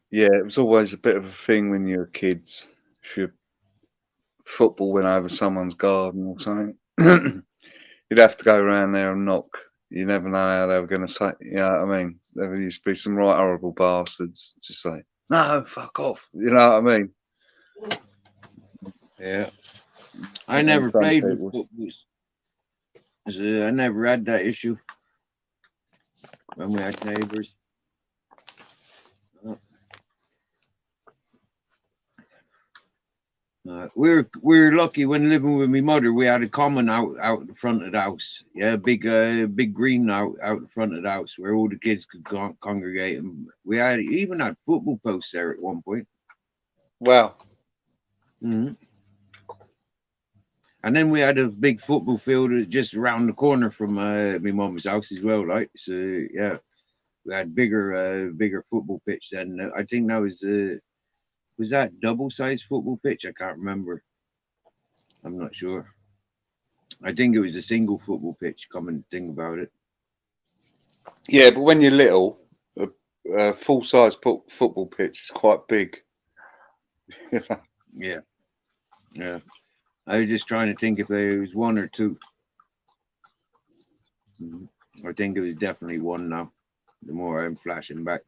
Yeah, it was always a bit of a thing when you were kids. If your football went over someone's garden or something, you'd have to go around there and knock. You never know how they were going to take. You know what I mean? There used to be some right horrible bastards just say, "No, fuck off." You know what I mean? Yeah. I never played with footballs. So I never had that issue when we had neighbors. We're lucky when living with my mother. We had a common out the front of the house. Yeah, big green out the front of the house where all the kids could congregate. And we even had football posts there at one point. Wow. Mm-hmm. And then we had a big football field just around the corner from my mum's house as well. Like so, yeah, we had bigger football pitch then. I think that was Was that double-sized football pitch? I can't remember. I'm not sure. I think it was a single football pitch. Come and think about it. Yeah, but when you're little, a full-size football pitch is quite big. Yeah, yeah. I was just trying to think if there was one or two. I think it was definitely one now. The more I'm flashing back.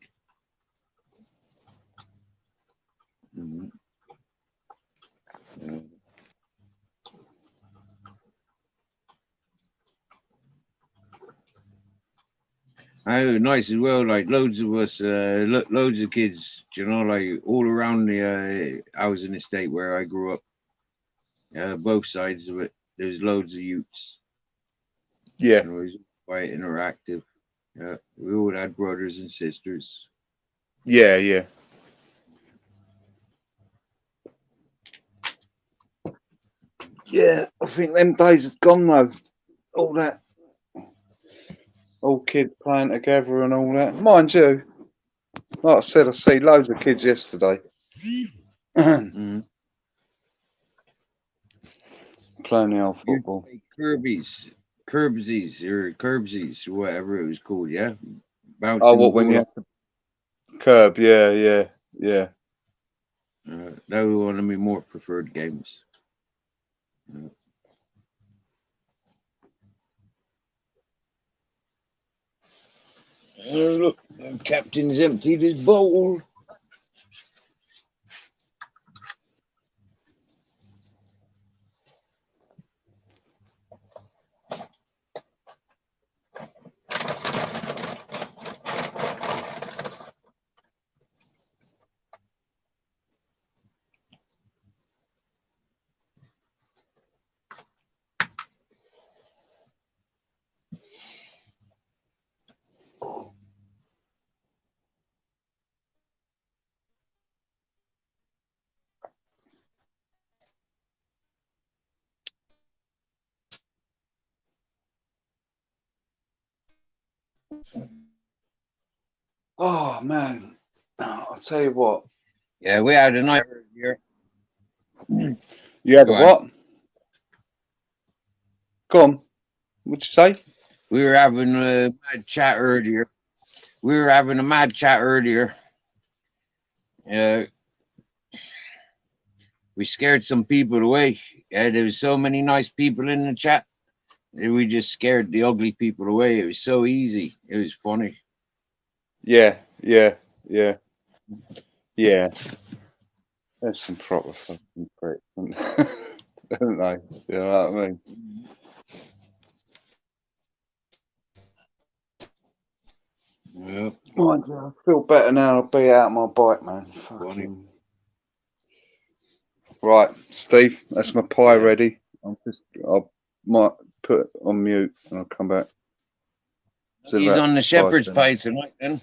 Oh, nice as well. Like loads of us, loads of kids. You know, like all around the housing estate where I grew up. Both sides of it. There's loads of youths. Yeah. It was quite interactive. Yeah, we all had brothers and sisters. Yeah, yeah. Yeah, I think them days have gone though. All that, all kids playing together and all that. Mind you, like I said, I see loads of kids yesterday playing the old football. Kirby's, Curbsies, or whatever it was called. Yeah, Oh, bouncing the what when you ball. have to curb? Yeah, yeah, yeah. That was one of my more preferred games. Oh, look, the captain's emptied his bowl. Oh man, I'll tell you what. Yeah, we had a night here. You had Go a on. what? Go on. What'd you say? We were having a mad chat earlier. We scared some people away. Yeah, there was so many nice people in the chat. We just scared the ugly people away. It was so easy. It was funny. Yeah, yeah, yeah, yeah. There's some proper fucking pricks, don't they? You know what I mean? Yep. Mind you, I feel better now. I'll be out on my bike, man. Fucking. Right, Steve, that's my pie ready. I might put it on mute and I'll come back. He's on the shepherd's pie tonight then.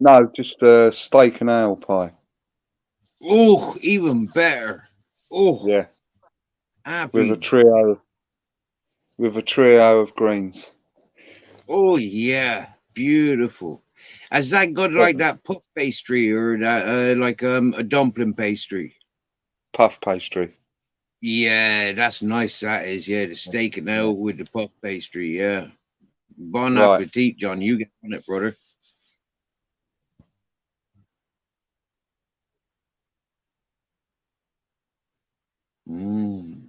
No, just a steak and ale pie. Oh, even better. Oh, yeah. Happy. With a trio of greens. Oh yeah, beautiful. Has that got like that puff pastry or that like a dumpling pastry? Puff pastry. Yeah, that's nice. That is. Yeah, the steak and ale with the puff pastry. Yeah. Bon Right. appetit, John. You get on it, brother. Mm.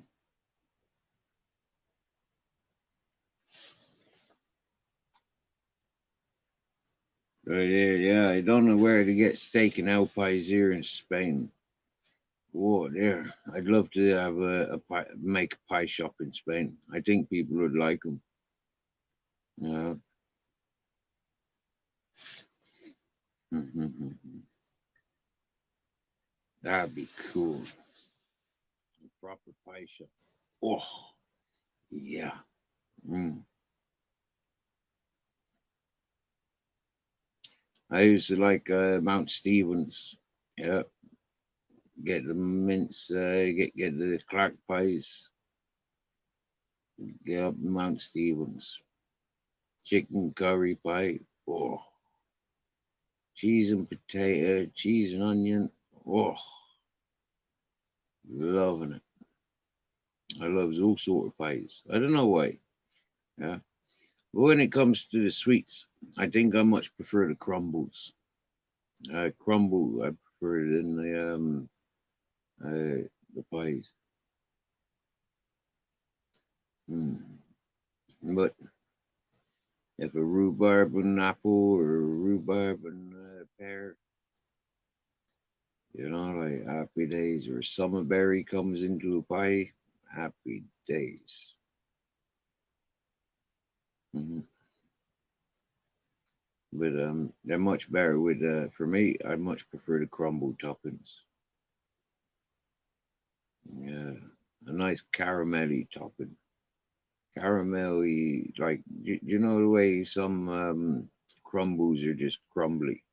Yeah, I don't know where to get steak and ale pies here in Spain. Oh, there. I'd love to have a pie, make a pie shop in Spain. I think people would like them. Yeah. That'd be cool. A proper pie shop. Oh, yeah. I used to like Mount Stevens. Yeah. Get the mince, get the Clark pies. Get up Mount Stevens. Chicken curry pie. Oh, cheese and potato, cheese and onion. Oh, loving it. I love all sort of pies. I don't know why. Yeah. But when it comes to the sweets, I think I much prefer the crumbles. Crumble, I prefer it in the pies. Mm. But if a rhubarb and apple or a rhubarb and pear, you know, like happy days, or summerberry comes into a pie, happy days. Hmm. But they're much better with. For me, I much prefer the crumble toppings. Yeah, a nice caramelly topping. Caramelly, like you know the way some crumbles are just crumbly,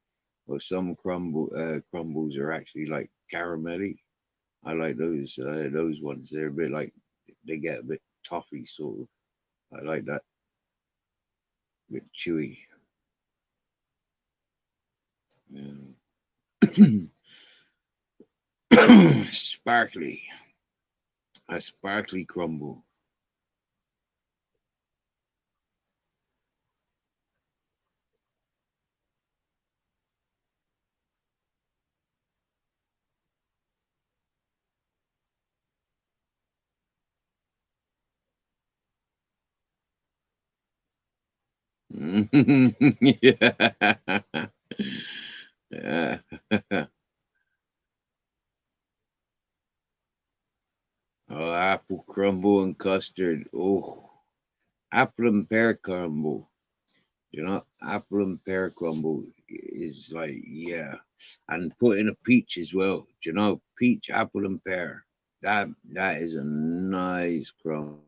or some crumbles are actually like caramelly. I like those ones. They're a bit like they get a bit toffee sort of. I like that, a bit chewy. Yeah. Sparkly, a sparkly crumble. Yeah. Yeah. Oh, apple crumble and custard. Oh, apple and pear crumble. You know, apple and pear crumble is like, yeah. And put in a peach as well. You know, peach, apple, and pear. That is a nice crumble.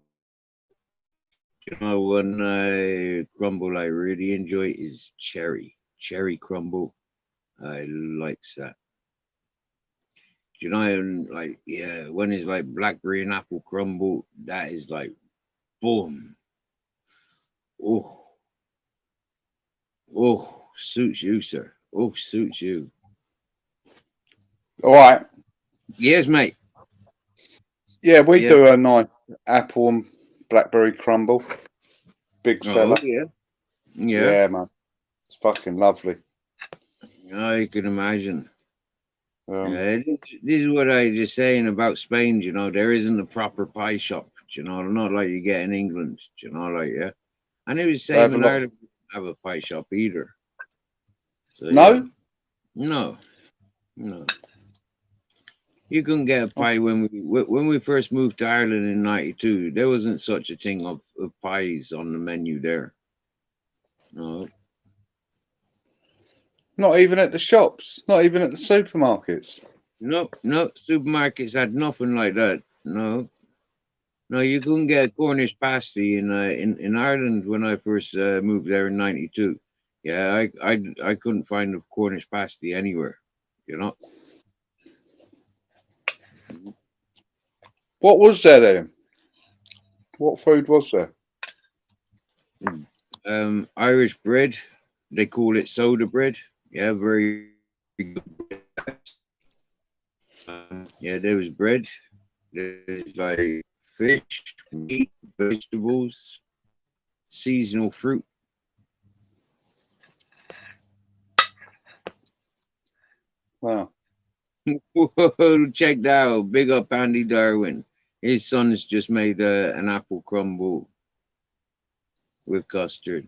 You know, one crumble I really enjoy is cherry crumble. I likes that. You know, and like yeah, when it's like blackberry and apple crumble, that is like boom. Oh, oh, suits you, sir. Oh, suits you. All right. Yes, mate. Yeah, we Yes. do a nice apple and blackberry crumble. Big Oh, seller. yeah. Yeah. Yeah, man. It's fucking lovely. I can imagine. Um, Yeah, this is what I was saying about Spain. You know, there isn't a proper pie shop. You know, not like you get in England. You know, like yeah. And it was the they same have a in lot. Ireland. We don't have a pie shop either. So yeah, No? no, no. You couldn't get a pie when we first moved to Ireland in '92. There wasn't such a thing of pies on the menu there. No, Not even at the shops. Not even at the supermarkets. no, no. Supermarkets had nothing like that. No, no. You couldn't get Cornish pasty in Ireland when I first moved there in '92. Yeah, I couldn't find a Cornish pasty anywhere. You know. What was there then? What food was there? Irish bread. They call it soda bread. Yeah, very good. Yeah, there was bread. There's like fish, meat, vegetables, seasonal fruit. Wow. Whoa, check that out. Big up Andy Darwin. His son's just made an apple crumble with custard.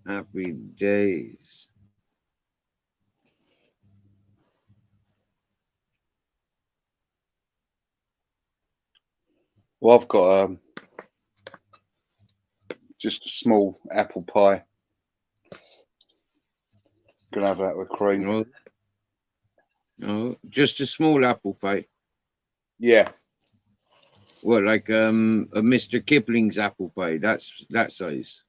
Happy days. Well, I've got just a small apple pie. Gonna have that with cream. No, no, just a small apple pie. Yeah. What, like a Mr. Kipling's apple pie? That's that size.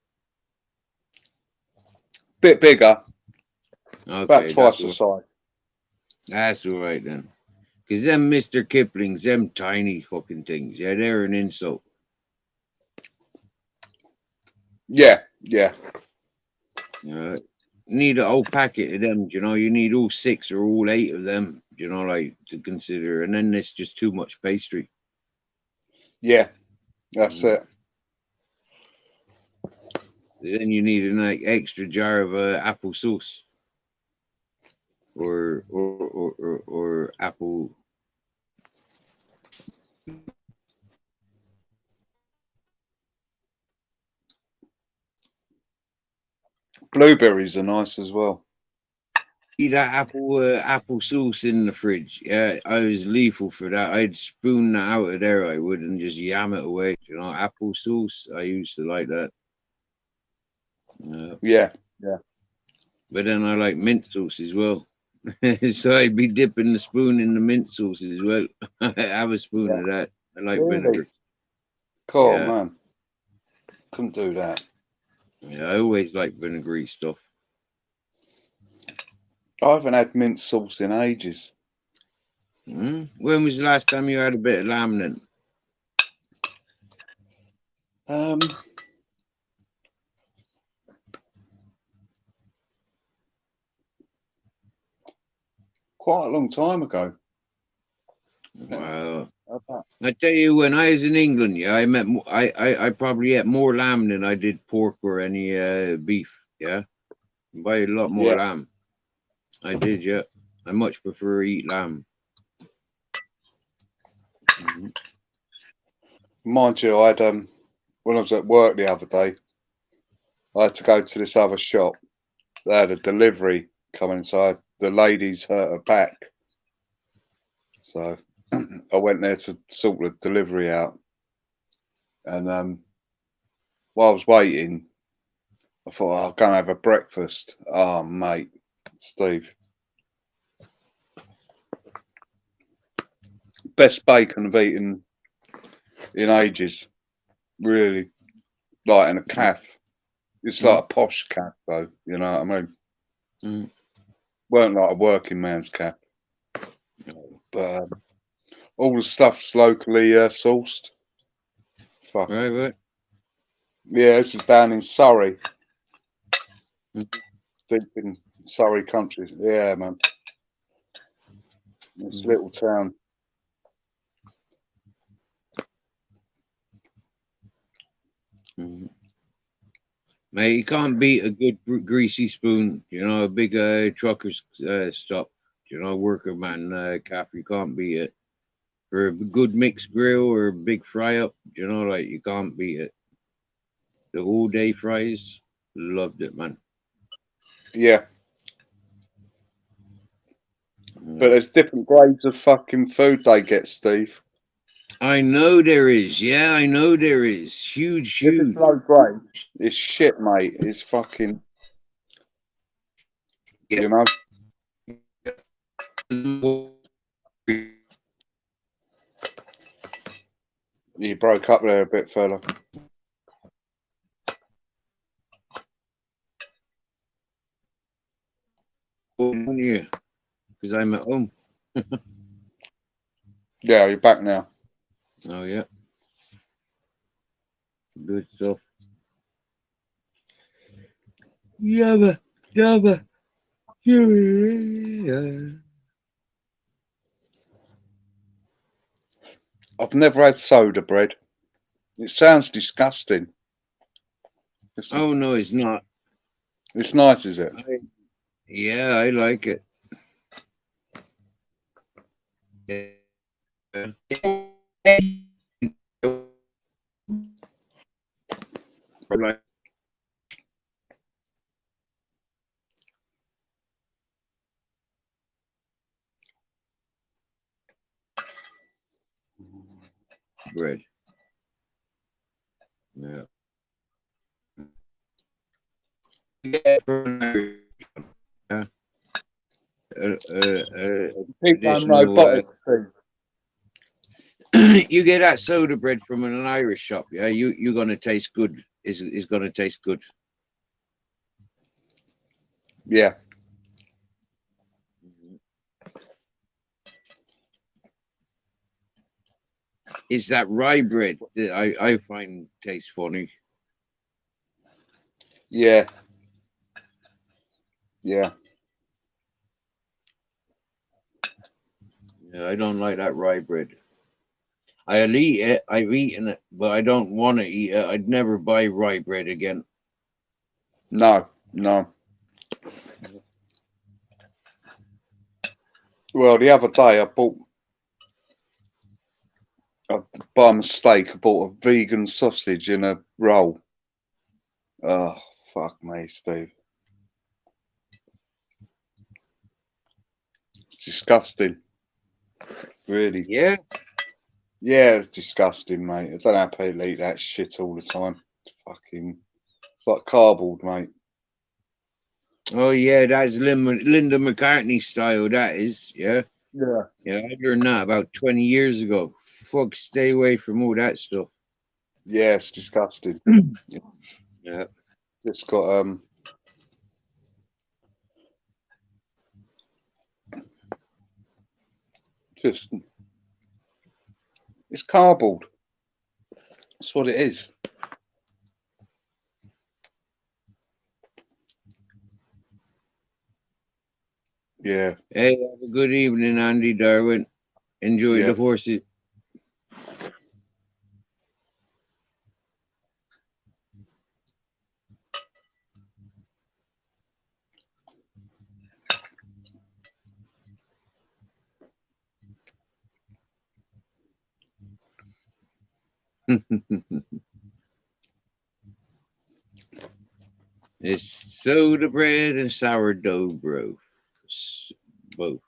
Bit bigger. About Okay, twice the size. that's all right then. Because them Mr. Kipling's, them tiny fucking things, yeah, they're an insult. Yeah. Yeah. All right. need a whole packet of them. You know, you need all 6 or all 8 of them. You know, like to consider, and then it's just too much pastry. Yeah, that's it. Then you need an like extra jar of apple sauce, or apple. Blueberries are nice as well. That apple sauce in the fridge. Yeah, I was lethal for that. I'd spoon that out of there. I would and just yam it away. You know, apple sauce. I used to like that. Yeah. But then I like mint sauce as well. So I'd be dipping the spoon in the mint sauce as well. Have a spoon of that. I like vinegar. Cool, man. Couldn't do that. Yeah, I always like vinegary stuff. I haven't had mint sauce in ages. When was the last time you had a bit of lamb then? Quite a long time ago. Wow. I tell you, when I was in England, yeah, I probably ate more lamb than I did pork or any beef. Yeah, buy a lot more lamb. I did, yeah. I much prefer eat lamb. Mind you, I had when I was at work the other day, I had to go to this other shop. They had a delivery come inside. The lady's hurt her back, so I went there to sort the delivery out. And while I was waiting, I thought, I'll go and have a breakfast. Oh, mate, Steve. Best bacon I've eaten in ages. Really. Like in a calf. It's like a posh calf, though. You know what I mean? Weren't like a working man's calf. But all the stuff's locally sourced. Fuck. Right. Yeah, this is down in Surrey. Deep in Surrey country. Yeah, man. This little town. Mate, you can't beat a good greasy spoon. You know, a big trucker's stop. You know, worker man calf. You can't beat it. For a good mixed grill or a big fry up, you know, like you can't beat it. The whole day fries, loved it, man. Yeah. But there's different grades of fucking food they get, Steve. I know there is. Yeah, I know there is. Huge. If it's low grade, it's shit, mate. It's fucking, you know. You broke up there a bit, fella. Yeah, because I'm at home. Yeah, you're back now. Oh yeah, good stuff. Yabba. Yeah. I've never had soda bread. It sounds disgusting. Oh no, it's not. It's nice, is it? Yeah, I like it. Bread. Yeah. You get that soda bread from an Irish shop, yeah. You're gonna taste good. Is gonna taste good. Yeah. It's that rye bread that I find tastes funny. Yeah. Yeah. Yeah, I don't like that rye bread. I'll eat it. I've eaten it, but I don't want to eat it. I'd never buy rye bread again. No, no. Well, the other day by mistake, I bought a vegan sausage in a roll. Oh, fuck me, Steve. It's disgusting. Really. Yeah. Yeah, it's disgusting, mate. I don't know how people eat that shit all the time. It's like cardboard, mate. Oh yeah, that's Linda McCartney style. That is. Yeah. Yeah. Yeah, I learned that about 20 years ago. Fuck, stay away from all that stuff. Yeah, it's disgusting. Yeah. It's got just it's cardboard. That's what it is. Yeah, Hey, have a good evening, Andy Darwin. Enjoy yeah. the horses. It's soda bread and sourdough, bro. Both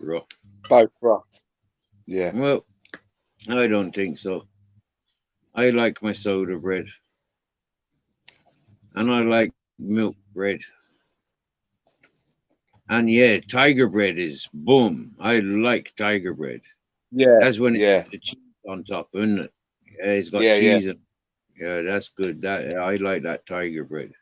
rough. Both rough. Yeah, Well, I don't think so. I like my soda bread, and I like milk bread. And yeah, tiger bread is boom. I like tiger bread. yeah, That's when it's yeah, got the cheese on top, isn't it? Yeah, it's got yeah, yeah, cheese in. Yeah, that's good. That I like that tiger bread.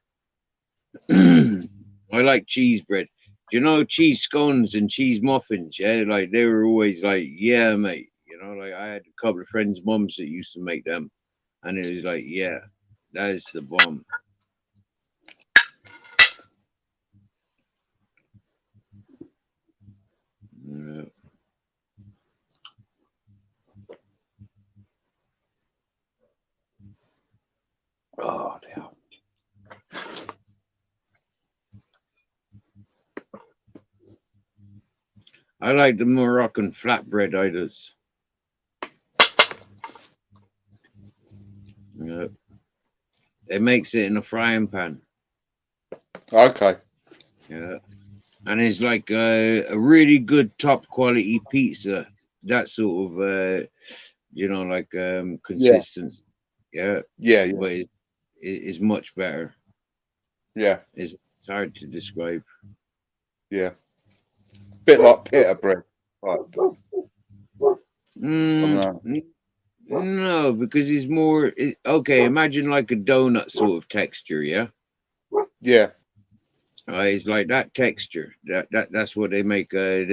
I like cheese bread. Do you know cheese scones and cheese muffins? Yeah, like they were always like, yeah, mate. You know, like I had a couple of friends' mums that used to make them, and it was like, yeah, that is the bomb. Yeah. Oh, dear. I like the Moroccan flatbread idols. Yeah. It makes it in a frying pan. Okay. Yeah. And it's like a really good top quality pizza. That sort of, like Yeah, consistency. Yeah. yeah, yeah, But it's much better. yeah, It's hard to describe. yeah. Bit like pita bread. Right. I don't Mm, know. no, because it's more okay. Imagine like a donut sort of texture, yeah. Yeah, It's like that texture. That's what they make their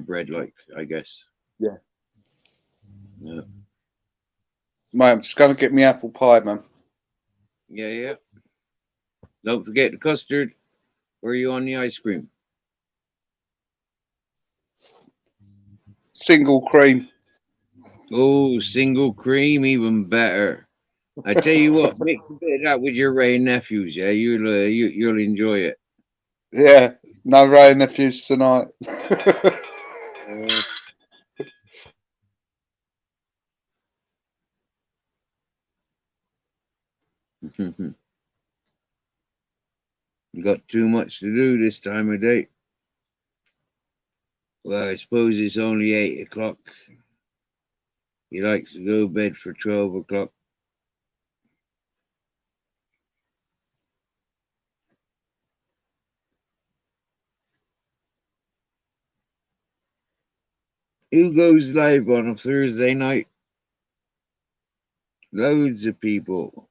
bread like, I guess. yeah. Yeah, Mate, I'm just going to get me apple pie, man. yeah, yeah. Don't forget the custard. Or are you on the ice cream? Single cream. Oh, single cream, even better. I tell you what, mix a bit of that with your Ray nephews. Yeah, you'll enjoy it. Yeah, no rain nephews tonight. Uh, you got too much to do this time of day. Well, I suppose it's only 8 o'clock. He likes to go to bed for 12 o'clock. Who goes live on a Thursday night? Loads of people.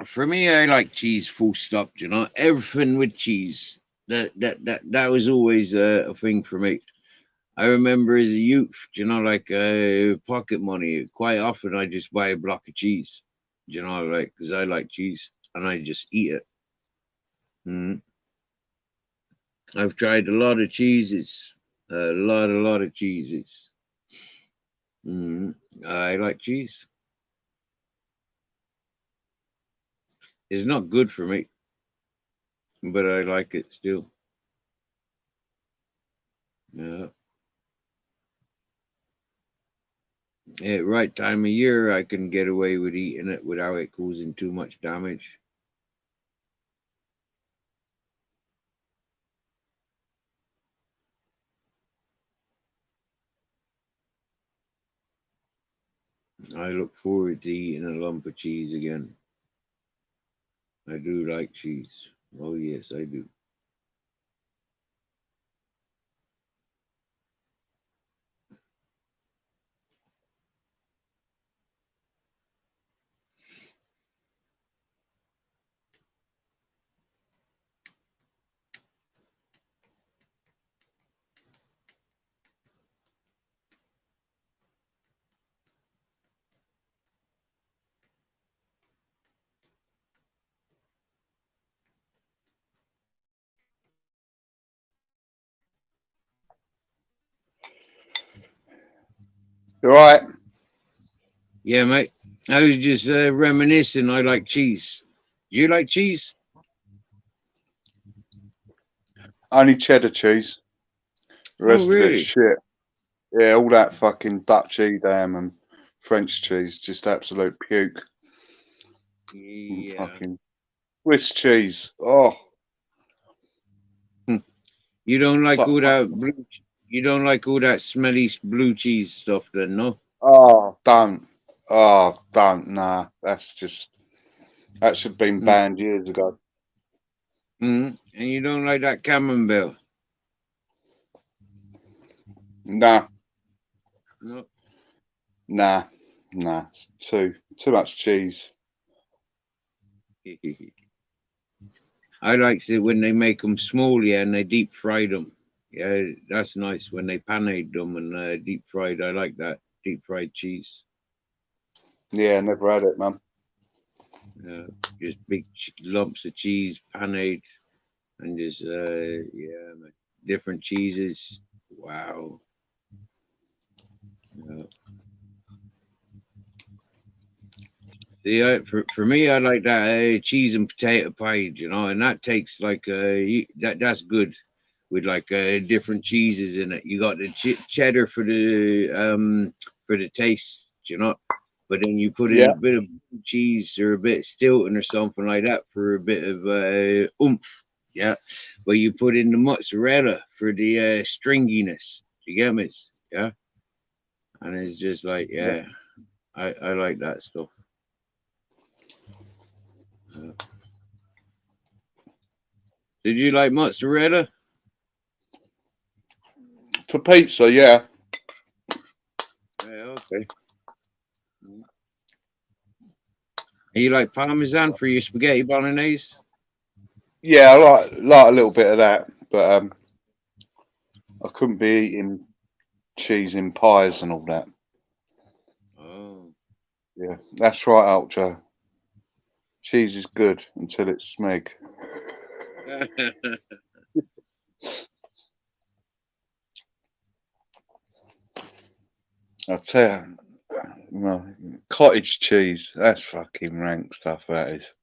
For me, I like cheese. Full stop. You know, everything with cheese. That was always a thing for me. I remember as a youth, you know, like pocket money. Quite often, I just buy a block of cheese. You know, like because I like cheese and I just eat it. Mm. I've tried a lot of cheeses, a lot of cheeses. Mm. I like cheese. It's not good for me, but I like it still. Yeah. At right time of year, I can get away with eating it without it causing too much damage. I look forward to eating a lump of cheese again. I do like cheese. Oh, yes, I do. You right? Yeah, mate. I was just reminiscing. I like cheese. Do you like cheese? Only cheddar cheese. The Oh, rest of it's really? shit. Yeah, all that fucking Dutch Edam and French cheese, just absolute puke. Yeah. Fucking Swiss cheese. Oh, You don't it's like like all fuck. that blue. You don't like all that smelly blue cheese stuff, then, no? Oh, don't. Oh, don't. Nah, that should have been Mm. banned years ago. Mm. And you don't like that camembert? Nah, No. nah, nah. It's too much cheese. I like it when they make them small, yeah, and they deep fried them. Yeah, that's nice when they panade them and deep fried. I like that deep fried cheese. Yeah, never had it, man. Just big lumps of cheese panade and just yeah, man. Different cheeses. Wow. Yeah. See, for me, I like that cheese and potato pie, you know, and that takes like that's good with like different cheeses in it. You got the cheddar for the taste, you know, but then you put in Yeah, a bit of cheese or a bit of Stilton or something like that for a bit of oomph, yeah. But you put in the mozzarella for the stringiness. You get me? Yeah, and it's just like yeah. yeah, I like that stuff. Did you like mozzarella? For pizza, yeah. Yeah, okay. And you like parmesan for your spaghetti bolognese? Yeah, I like a little bit of that, but I couldn't be eating cheese in pies and all that. Oh. Yeah, that's right, Ultra. Cheese is good until it's smeg. I tell cottage cheese, that's fucking rank stuff, that is.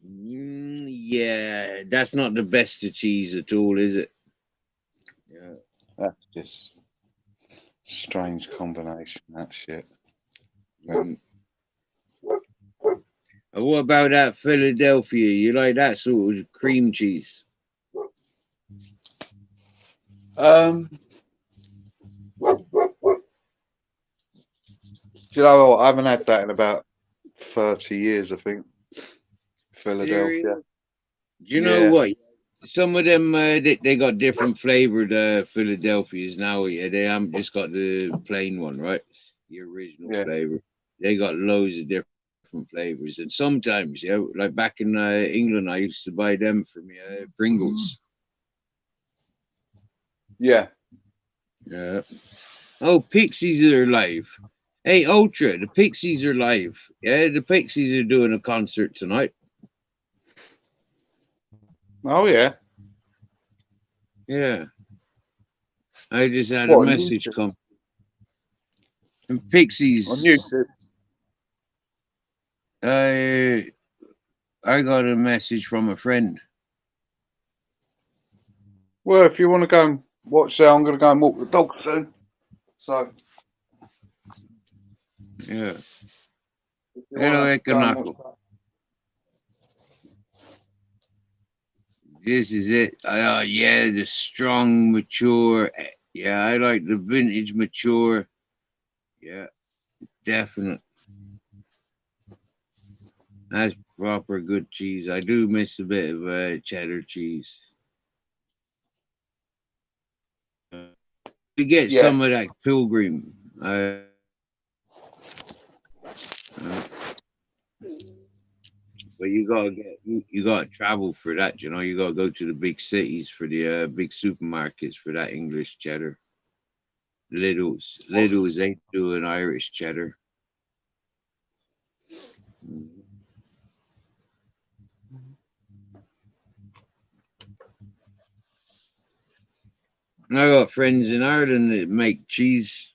Yeah, that's not the best of cheese at all, is it? Yeah. That's just strange combination, that shit. Mm. And what about that Philadelphia? You like that sort of cream cheese? Um, do you know what? I haven't had that in about 30 years, I think. Philadelphia. Serious? Do you know Yeah, what? Some of them they got different flavored Philadelphias now. Yeah, they haven't just got the plain one, right? The original yeah. flavor. They got loads of different different flavors. And sometimes, yeah, like back in England, I used to buy them for me Pringles. Yeah. Yeah. Oh, Pixies are live. Hey, Ultra, the Pixies are live. Yeah, the Pixies are doing a concert tonight. Oh, yeah. Yeah. I just had a What, on message YouTube? come. And Pixies. On YouTube? I got a message from a friend. Well, if you want to go and watch that, I'm going to go and walk the dog soon. So, Yeah. if you Hello, want to go and watch Ekanako. that. This is it. Yeah, the strong, mature. Yeah, I like the vintage, mature. Yeah, definite. That's proper good cheese. I do miss a bit of cheddar cheese. We get Yeah. some of that Pilgrim. But you gotta you gotta travel for that. You know, you gotta go to the big cities for the big supermarkets for that English cheddar. Lidl's ain't doing Irish cheddar. I got friends in Ireland that make cheese.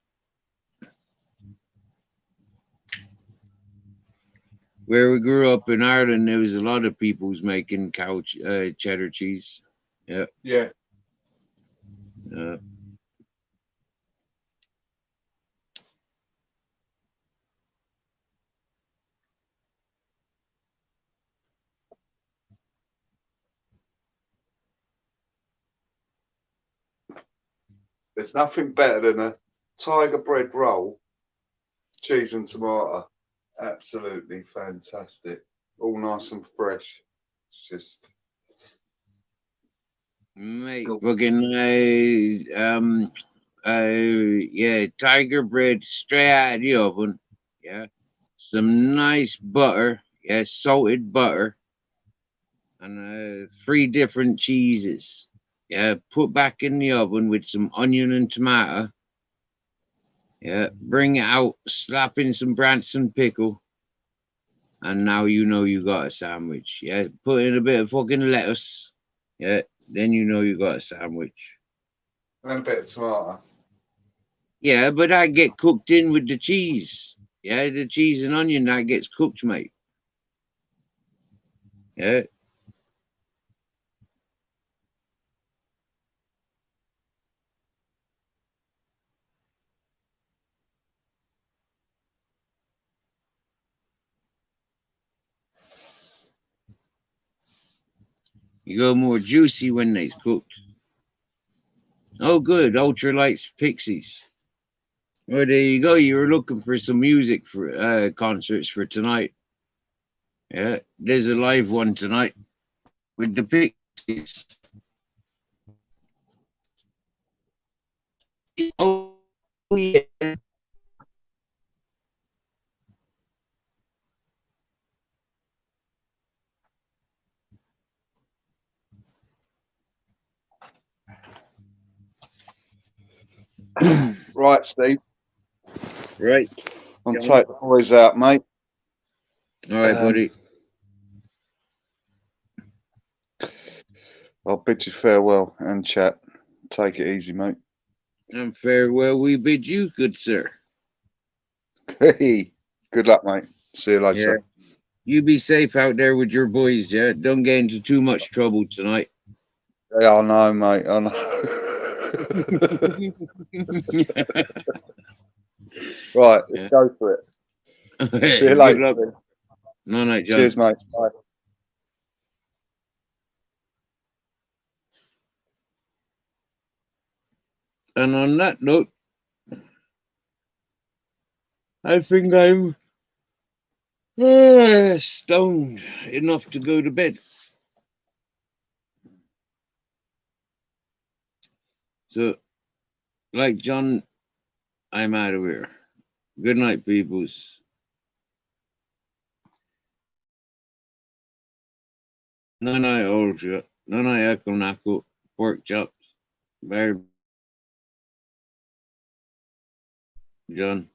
Where we grew up in Ireland, there was a lot of people who's making cheddar cheese. Yeah. Yeah. There's nothing better than a tiger bread roll, cheese and tomato. Absolutely fantastic. All nice and fresh. It's just Mate, cool. fucking yeah, tiger bread straight out of the oven. Yeah. Some nice butter. Yeah, salted butter. And 3 different cheeses. Yeah, put back in the oven with some onion and tomato. Yeah, bring it out, slap in some Branson pickle. And now you know you got a sandwich. Yeah, put in a bit of fucking lettuce. Yeah, then you know you got a sandwich. And a bit of tomato. Yeah, but I get cooked in with the cheese. Yeah, the cheese and onion that gets cooked, mate. Yeah. You go more juicy when they's cooked. Oh, good. Ultra likes Pixies. Well, there you go. You were looking for some music for concerts for tonight. Yeah, there's a live one tonight with the Pixies. Oh, yeah. Right, Steve. Right. I'll take the boys out, mate. All right, buddy. I'll bid you farewell and chat. Take it easy, mate. And farewell, we bid you, good sir. Hey, good luck, mate. See you later. Yeah. You be safe out there with your boys, yeah? Don't get into too much trouble tonight. Yeah, I know, mate. I know. Right, let's go for it. See you Good later. luck. No night, John. Cheers, mate. Bye. And on that note, I think I'm stoned enough to go to bed. So, like John, I'm out of here. Good night, peoples. Nanai Olja, Nanai Ekonaku, pork chops, Bear John.